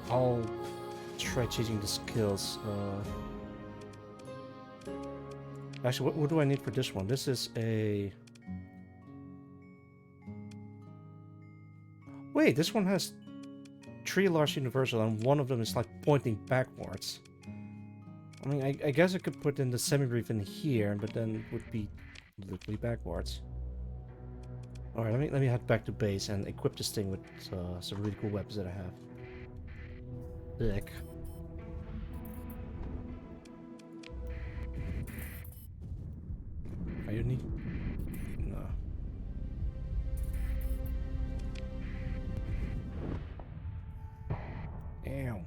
I'll try changing the skills. Actually, what do I need for this one? This is a... Wait, this one has 3 large universal and one of them is like pointing backwards. I mean, I guess I could put in the semi-brief in here, but then it would be literally backwards. Alright, let me head back to base and equip this thing with some really cool weapons that I have. Dick. Are you need? No. Ow.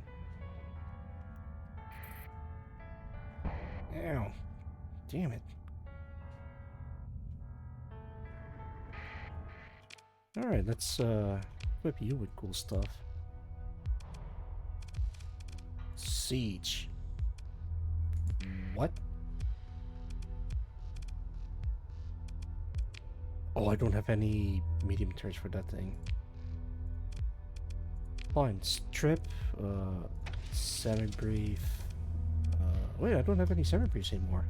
Ow. Damn it. Alright, let's equip you with cool stuff. Siege. What? Oh, I don't have any medium turrets for that thing. Fine, strip, semi-brief. Wait, I don't have any semi-briefs anymore.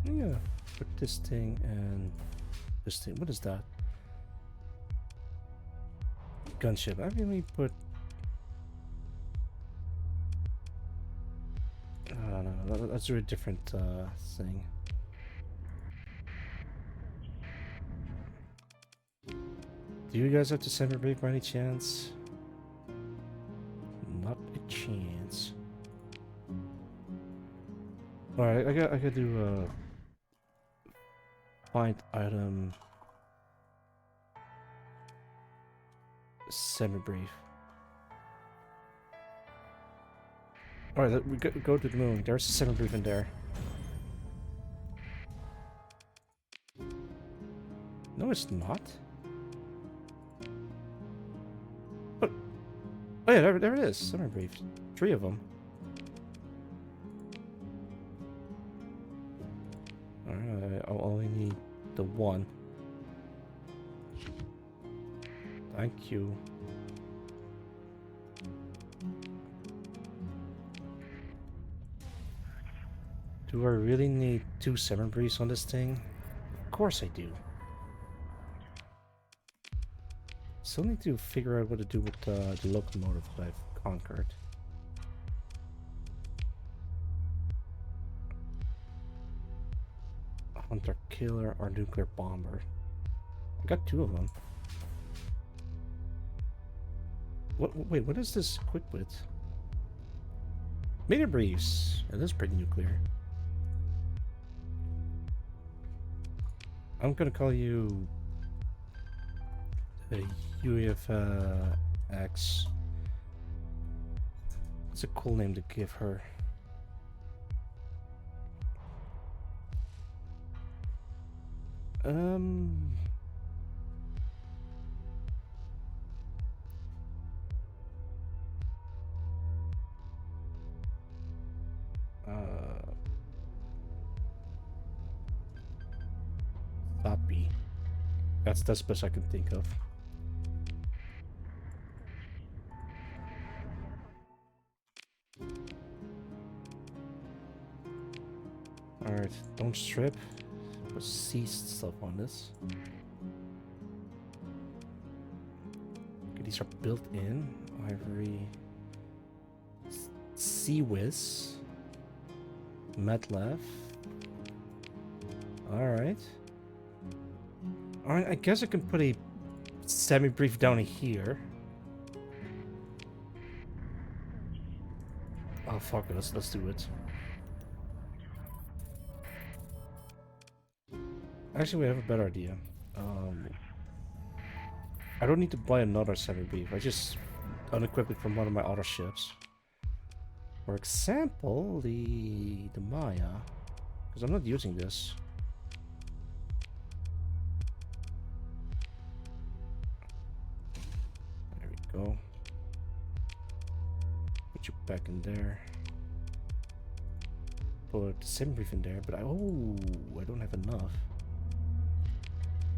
Yeah, put this thing and this thing. What is that? Gunship. I mean, we put. No, let's do a different thing. Do you guys have to send a brief by any chance? Not a chance. Alright, I gotta do find item semi-brief. Alright, we go to the moon. There's a semi-brief in there. No, it's not. But oh yeah, there it is. Semi-brief. 3 of them. Alright, I'll only need the 1. Thank you. Do I really need 2 semi-briefs on this thing? Of course I do. Still need to figure out what to do with the locomotive that I've conquered. Hunter killer or nuclear bomber. I got 2 of them. Wait, what is this equipped with? Meter briefs. It is pretty nuclear. I'm gonna call you a UAF X. It's a cool name to give her. Floppy. That's the best I can think of. Alright, don't strip. Put seized stuff on this. Okay, these are built in. Ivory. Sea-Wiz. Metlev. Alright. Alright, I guess I can put a semi-brief down here. Oh fuck it, let's do it. Actually, we have a better idea. I don't need to buy another semi-brief. I just unequip it from one of my other ships. For example, the Maya, because I'm not using this. There we go. Put you back in there. Put the semi-brief in there, but I don't have enough.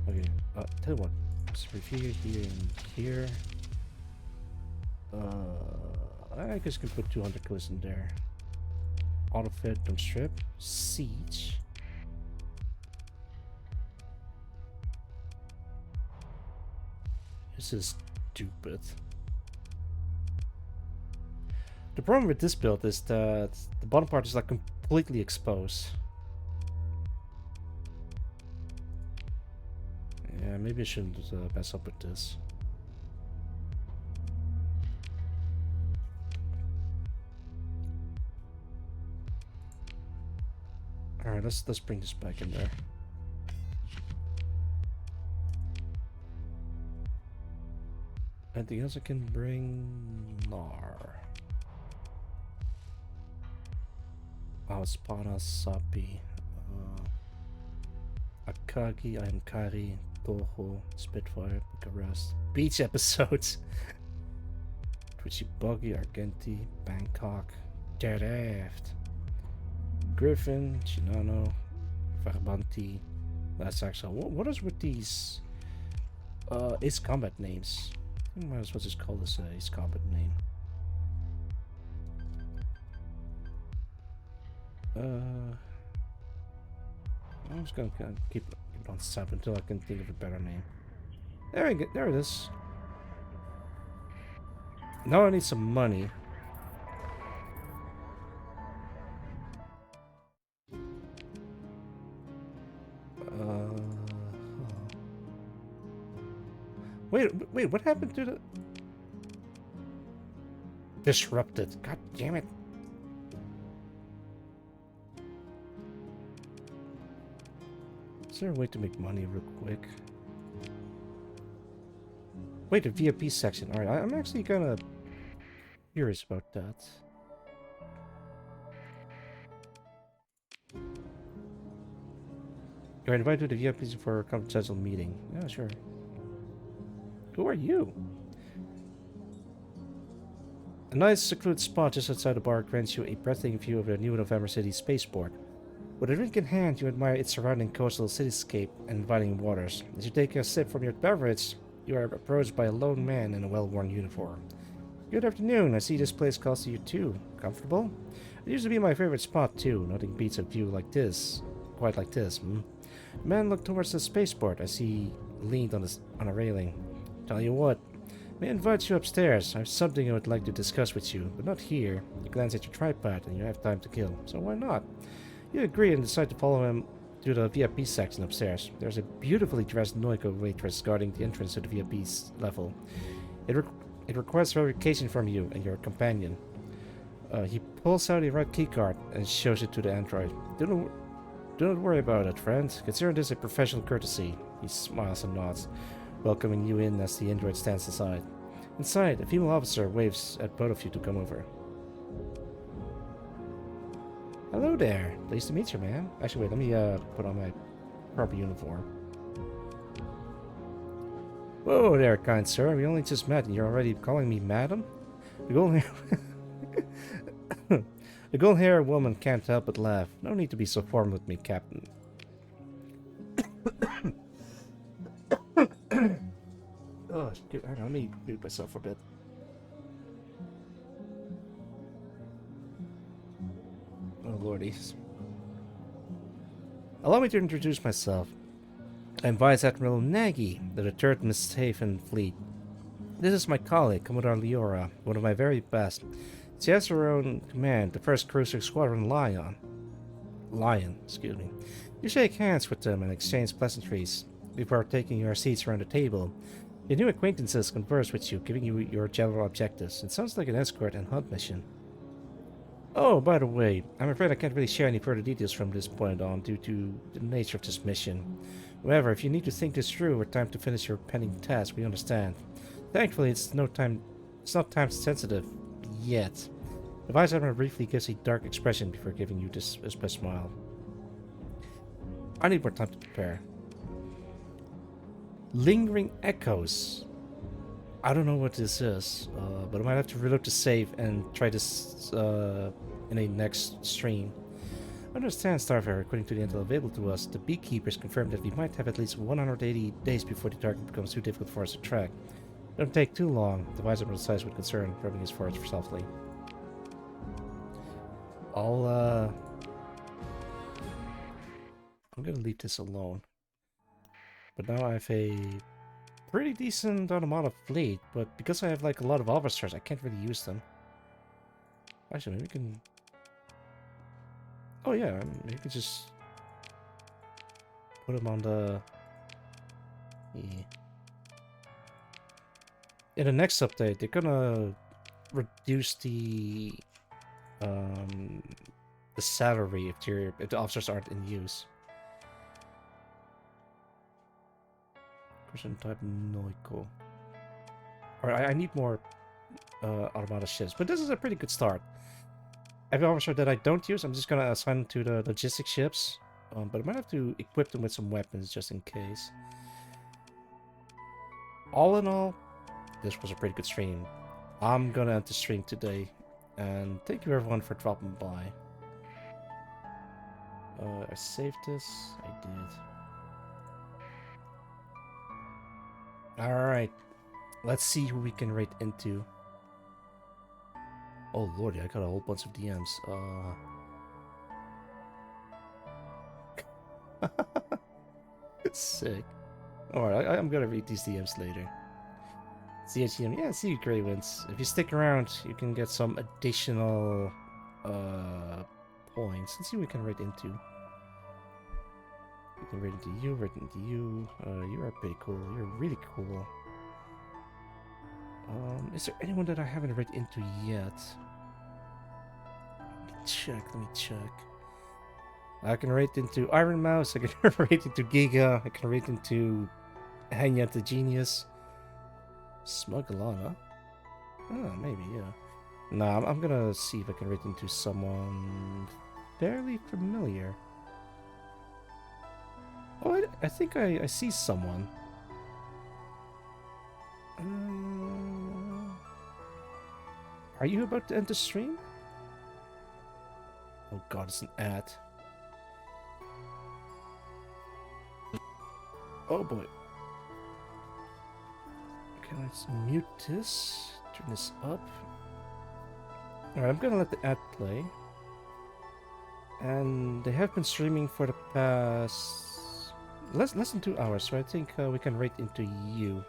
Okay, tell you what, semi-brief here, and here. I guess we can put 200 kills in there. Auto fit, don't strip. Siege. This is stupid. The problem with this build is that the bottom part is like completely exposed. Yeah, maybe I shouldn't mess up with this. Alright, let's bring this back in there. Anything else I can bring? Nar. Spana, Sapi. Akagi, I am Kari, Toho, Spitfire, Bucharest. Beach episodes. Twitchy Buggy, Argenti, Bangkok, Tereft. Griffin, Chinano, Farbanti, Last Axel. What is with these Ace Combat names? I might as well just call this Ace Combat name. I'm just gonna keep it on sub until I can think of a better name. There we go. There it is. Now I need some money. Wait, what happened to the... Disrupted. God damn it. Is there a way to make money real quick? Wait, the VIP section. Alright, I'm actually kind of curious about that. You're invited to the VIPs for a confidential meeting. Yeah, sure. Who are you? A nice secluded spot just outside the bar grants you a breathtaking view of the new November City spaceport. With a drink in hand, you admire its surrounding coastal cityscape and inviting waters. As you take a sip from your beverage, you are approached by a lone man in a well-worn uniform. Good afternoon, I see this place calls to you too. Comfortable? It used to be my favorite spot too. Nothing beats a view like this. Quite like this, The man looked towards the spaceport as he leaned on a railing. Tell you what, may I invite you upstairs. I have something I would like to discuss with you, but not here. You glance at your tripod and you have time to kill, so why not? You agree and decide to follow him to the VIP section upstairs. There's a beautifully dressed Noiko waitress guarding the entrance to the VIP level. It requires verification from you and your companion. He pulls out a red keycard and shows it to the android. Do not worry about it, friend. Consider this a professional courtesy. He smiles and nods, welcoming you in as the android stands aside. Inside, a female officer waves at both of you to come over. Hello there. Pleased to meet you, man. Actually, wait, let me put on my proper uniform. Whoa there, kind sir. We only just met and you're already calling me madam? The golden-haired woman can't help but laugh. No need to be so formal with me, Captain. Oh, dude, hang on, let me mute myself for a bit. Oh, lordies. Allow me to introduce myself. I'm Vice Admiral Nagy, of the 3rd Misthaven Fleet. This is my colleague, Commodore Leora, one of my very best. She has her own command, the 1st Cruiser Squadron Lion. You shake hands with them and exchange pleasantries before taking your seats around the table. Your new acquaintances converse with you, giving you your general objectives. It sounds like an escort and hunt mission. Oh, by the way, I'm afraid I can't really share any further details from this point on due to the nature of this mission. However, if you need to think this through or time to finish your pending task, we understand. Thankfully, it's not time sensitive yet. The Vice Admiral briefly gives a dark expression before giving you this smile. I need more time to prepare. Lingering echoes. I don't know what this is, but I might have to reload the save and try this in a next stream. Understand, Starfarer, according to the intel available to us, the beekeepers confirmed that we might have at least 180 days before the target becomes too difficult for us to track. Don't take too long, the Vice Admiral sighs with concern, rubbing his forehead softly. I'm gonna leave this alone. But now I have a pretty decent amount of fleet, but because I have like a lot of officers, I can't really use them. Actually, maybe we can... Oh yeah, maybe we can just put them on the... Yeah. In the next update, they're gonna reduce the salary if the officers aren't in use. Person type Noiko. Alright, I need more automata ships, but this is a pretty good start. Every officer that I don't use, I'm just gonna assign to the logistic ships. But I might have to equip them with some weapons just in case. All in all, this was a pretty good stream. I'm gonna end the stream today. And thank you everyone for dropping by. I saved this? I did. Alright. Let's see who we can rate into. Oh lordy, I got a whole bunch of DMs. Sick. Alright, I'm gonna read these DMs later. See you, GM. Yeah, see you, Graywins. If you stick around, you can get some additional points. Let's see what we can rate into. We can rate into you, rate into you. You are pretty cool. You're really cool. Is there anyone that I haven't rated into yet? Let me check. I can rate into Iron Mouse, I can rate into Giga, I can rate into Hanya the Genius. Smuggleana? Oh, maybe, yeah. Nah, I'm gonna see if I can rate into someone fairly familiar. Oh, I think I see someone. Are you about to end the stream? Oh god, it's an ad. Oh boy. Okay, let's mute this. Turn this up. Alright, I'm gonna let the ad play. And they have been streaming for the past less than 2 hours, so I think we can rate into you.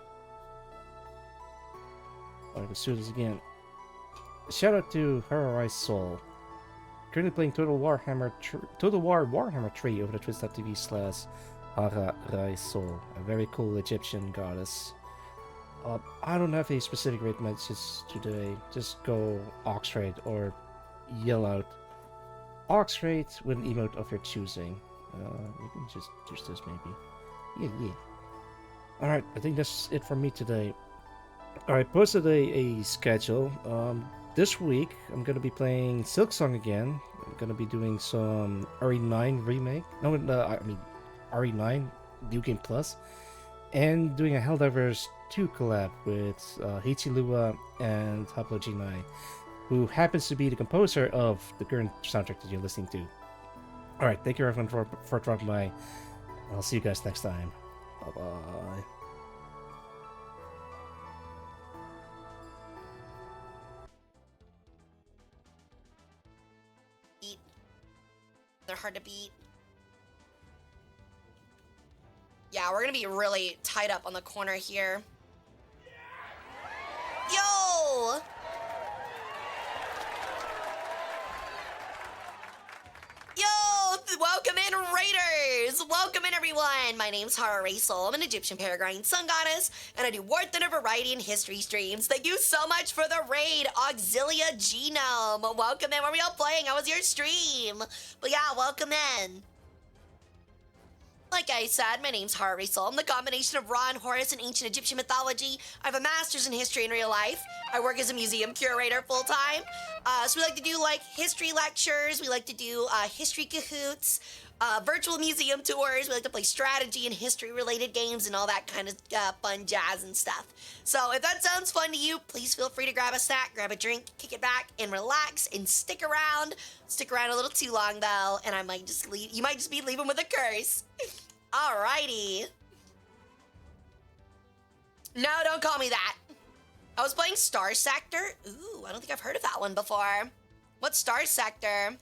Alright, let's do this again. Shout out to Harai Soul. Currently playing Total War Warhammer 3 over the twitch.tv/Harai Soul, a very cool Egyptian goddess. I don't have a specific rate message today. Just go Oxrate or yell out Oxrate with an emote of your choosing. You can just use this maybe. Yeah. Alright, I think that's it for me today. Alright, posted a schedule. This week I'm gonna be playing Silksong again. I'm gonna be doing some RE9 remake. No, I mean RE9 New Game Plus, and doing a Helldivers 2 collab with Hichilua and Haplo Jinai, who happens to be the composer of the current soundtrack that you're listening to. Alright, thank you everyone for dropping by. I'll see you guys next time. Bye bye.
They're hard to beat. Yeah, we're gonna be really tied up on the corner here. Yo! Welcome in, Raiders! Welcome in, everyone! My name's Hara Raisel. I'm an Egyptian Peregrine Sun Goddess, and I do War Thunder variety and history streams. Thank you so much for the raid, Auxilia Genome. Welcome in. What were y'all playing? How was your stream? But yeah, welcome in. Like I said, my name's Hara Raisel. I'm the combination of Ra and Horus in ancient Egyptian mythology. I have a master's in history in real life. I work as a museum curator full-time. So we like to do like history lectures. We like to do history cahoots, virtual museum tours. We like to play strategy and history-related games and all that kind of fun jazz and stuff. So if that sounds fun to you, please feel free to grab a snack, grab a drink, kick it back, and relax and stick around. Stick around a little too long though, and I might just leave. You might just be leaving with a curse. Alrighty. No, don't call me that. I was playing STARSECTOR. Ooh, I don't think I've heard of that one before. What's STARSECTOR?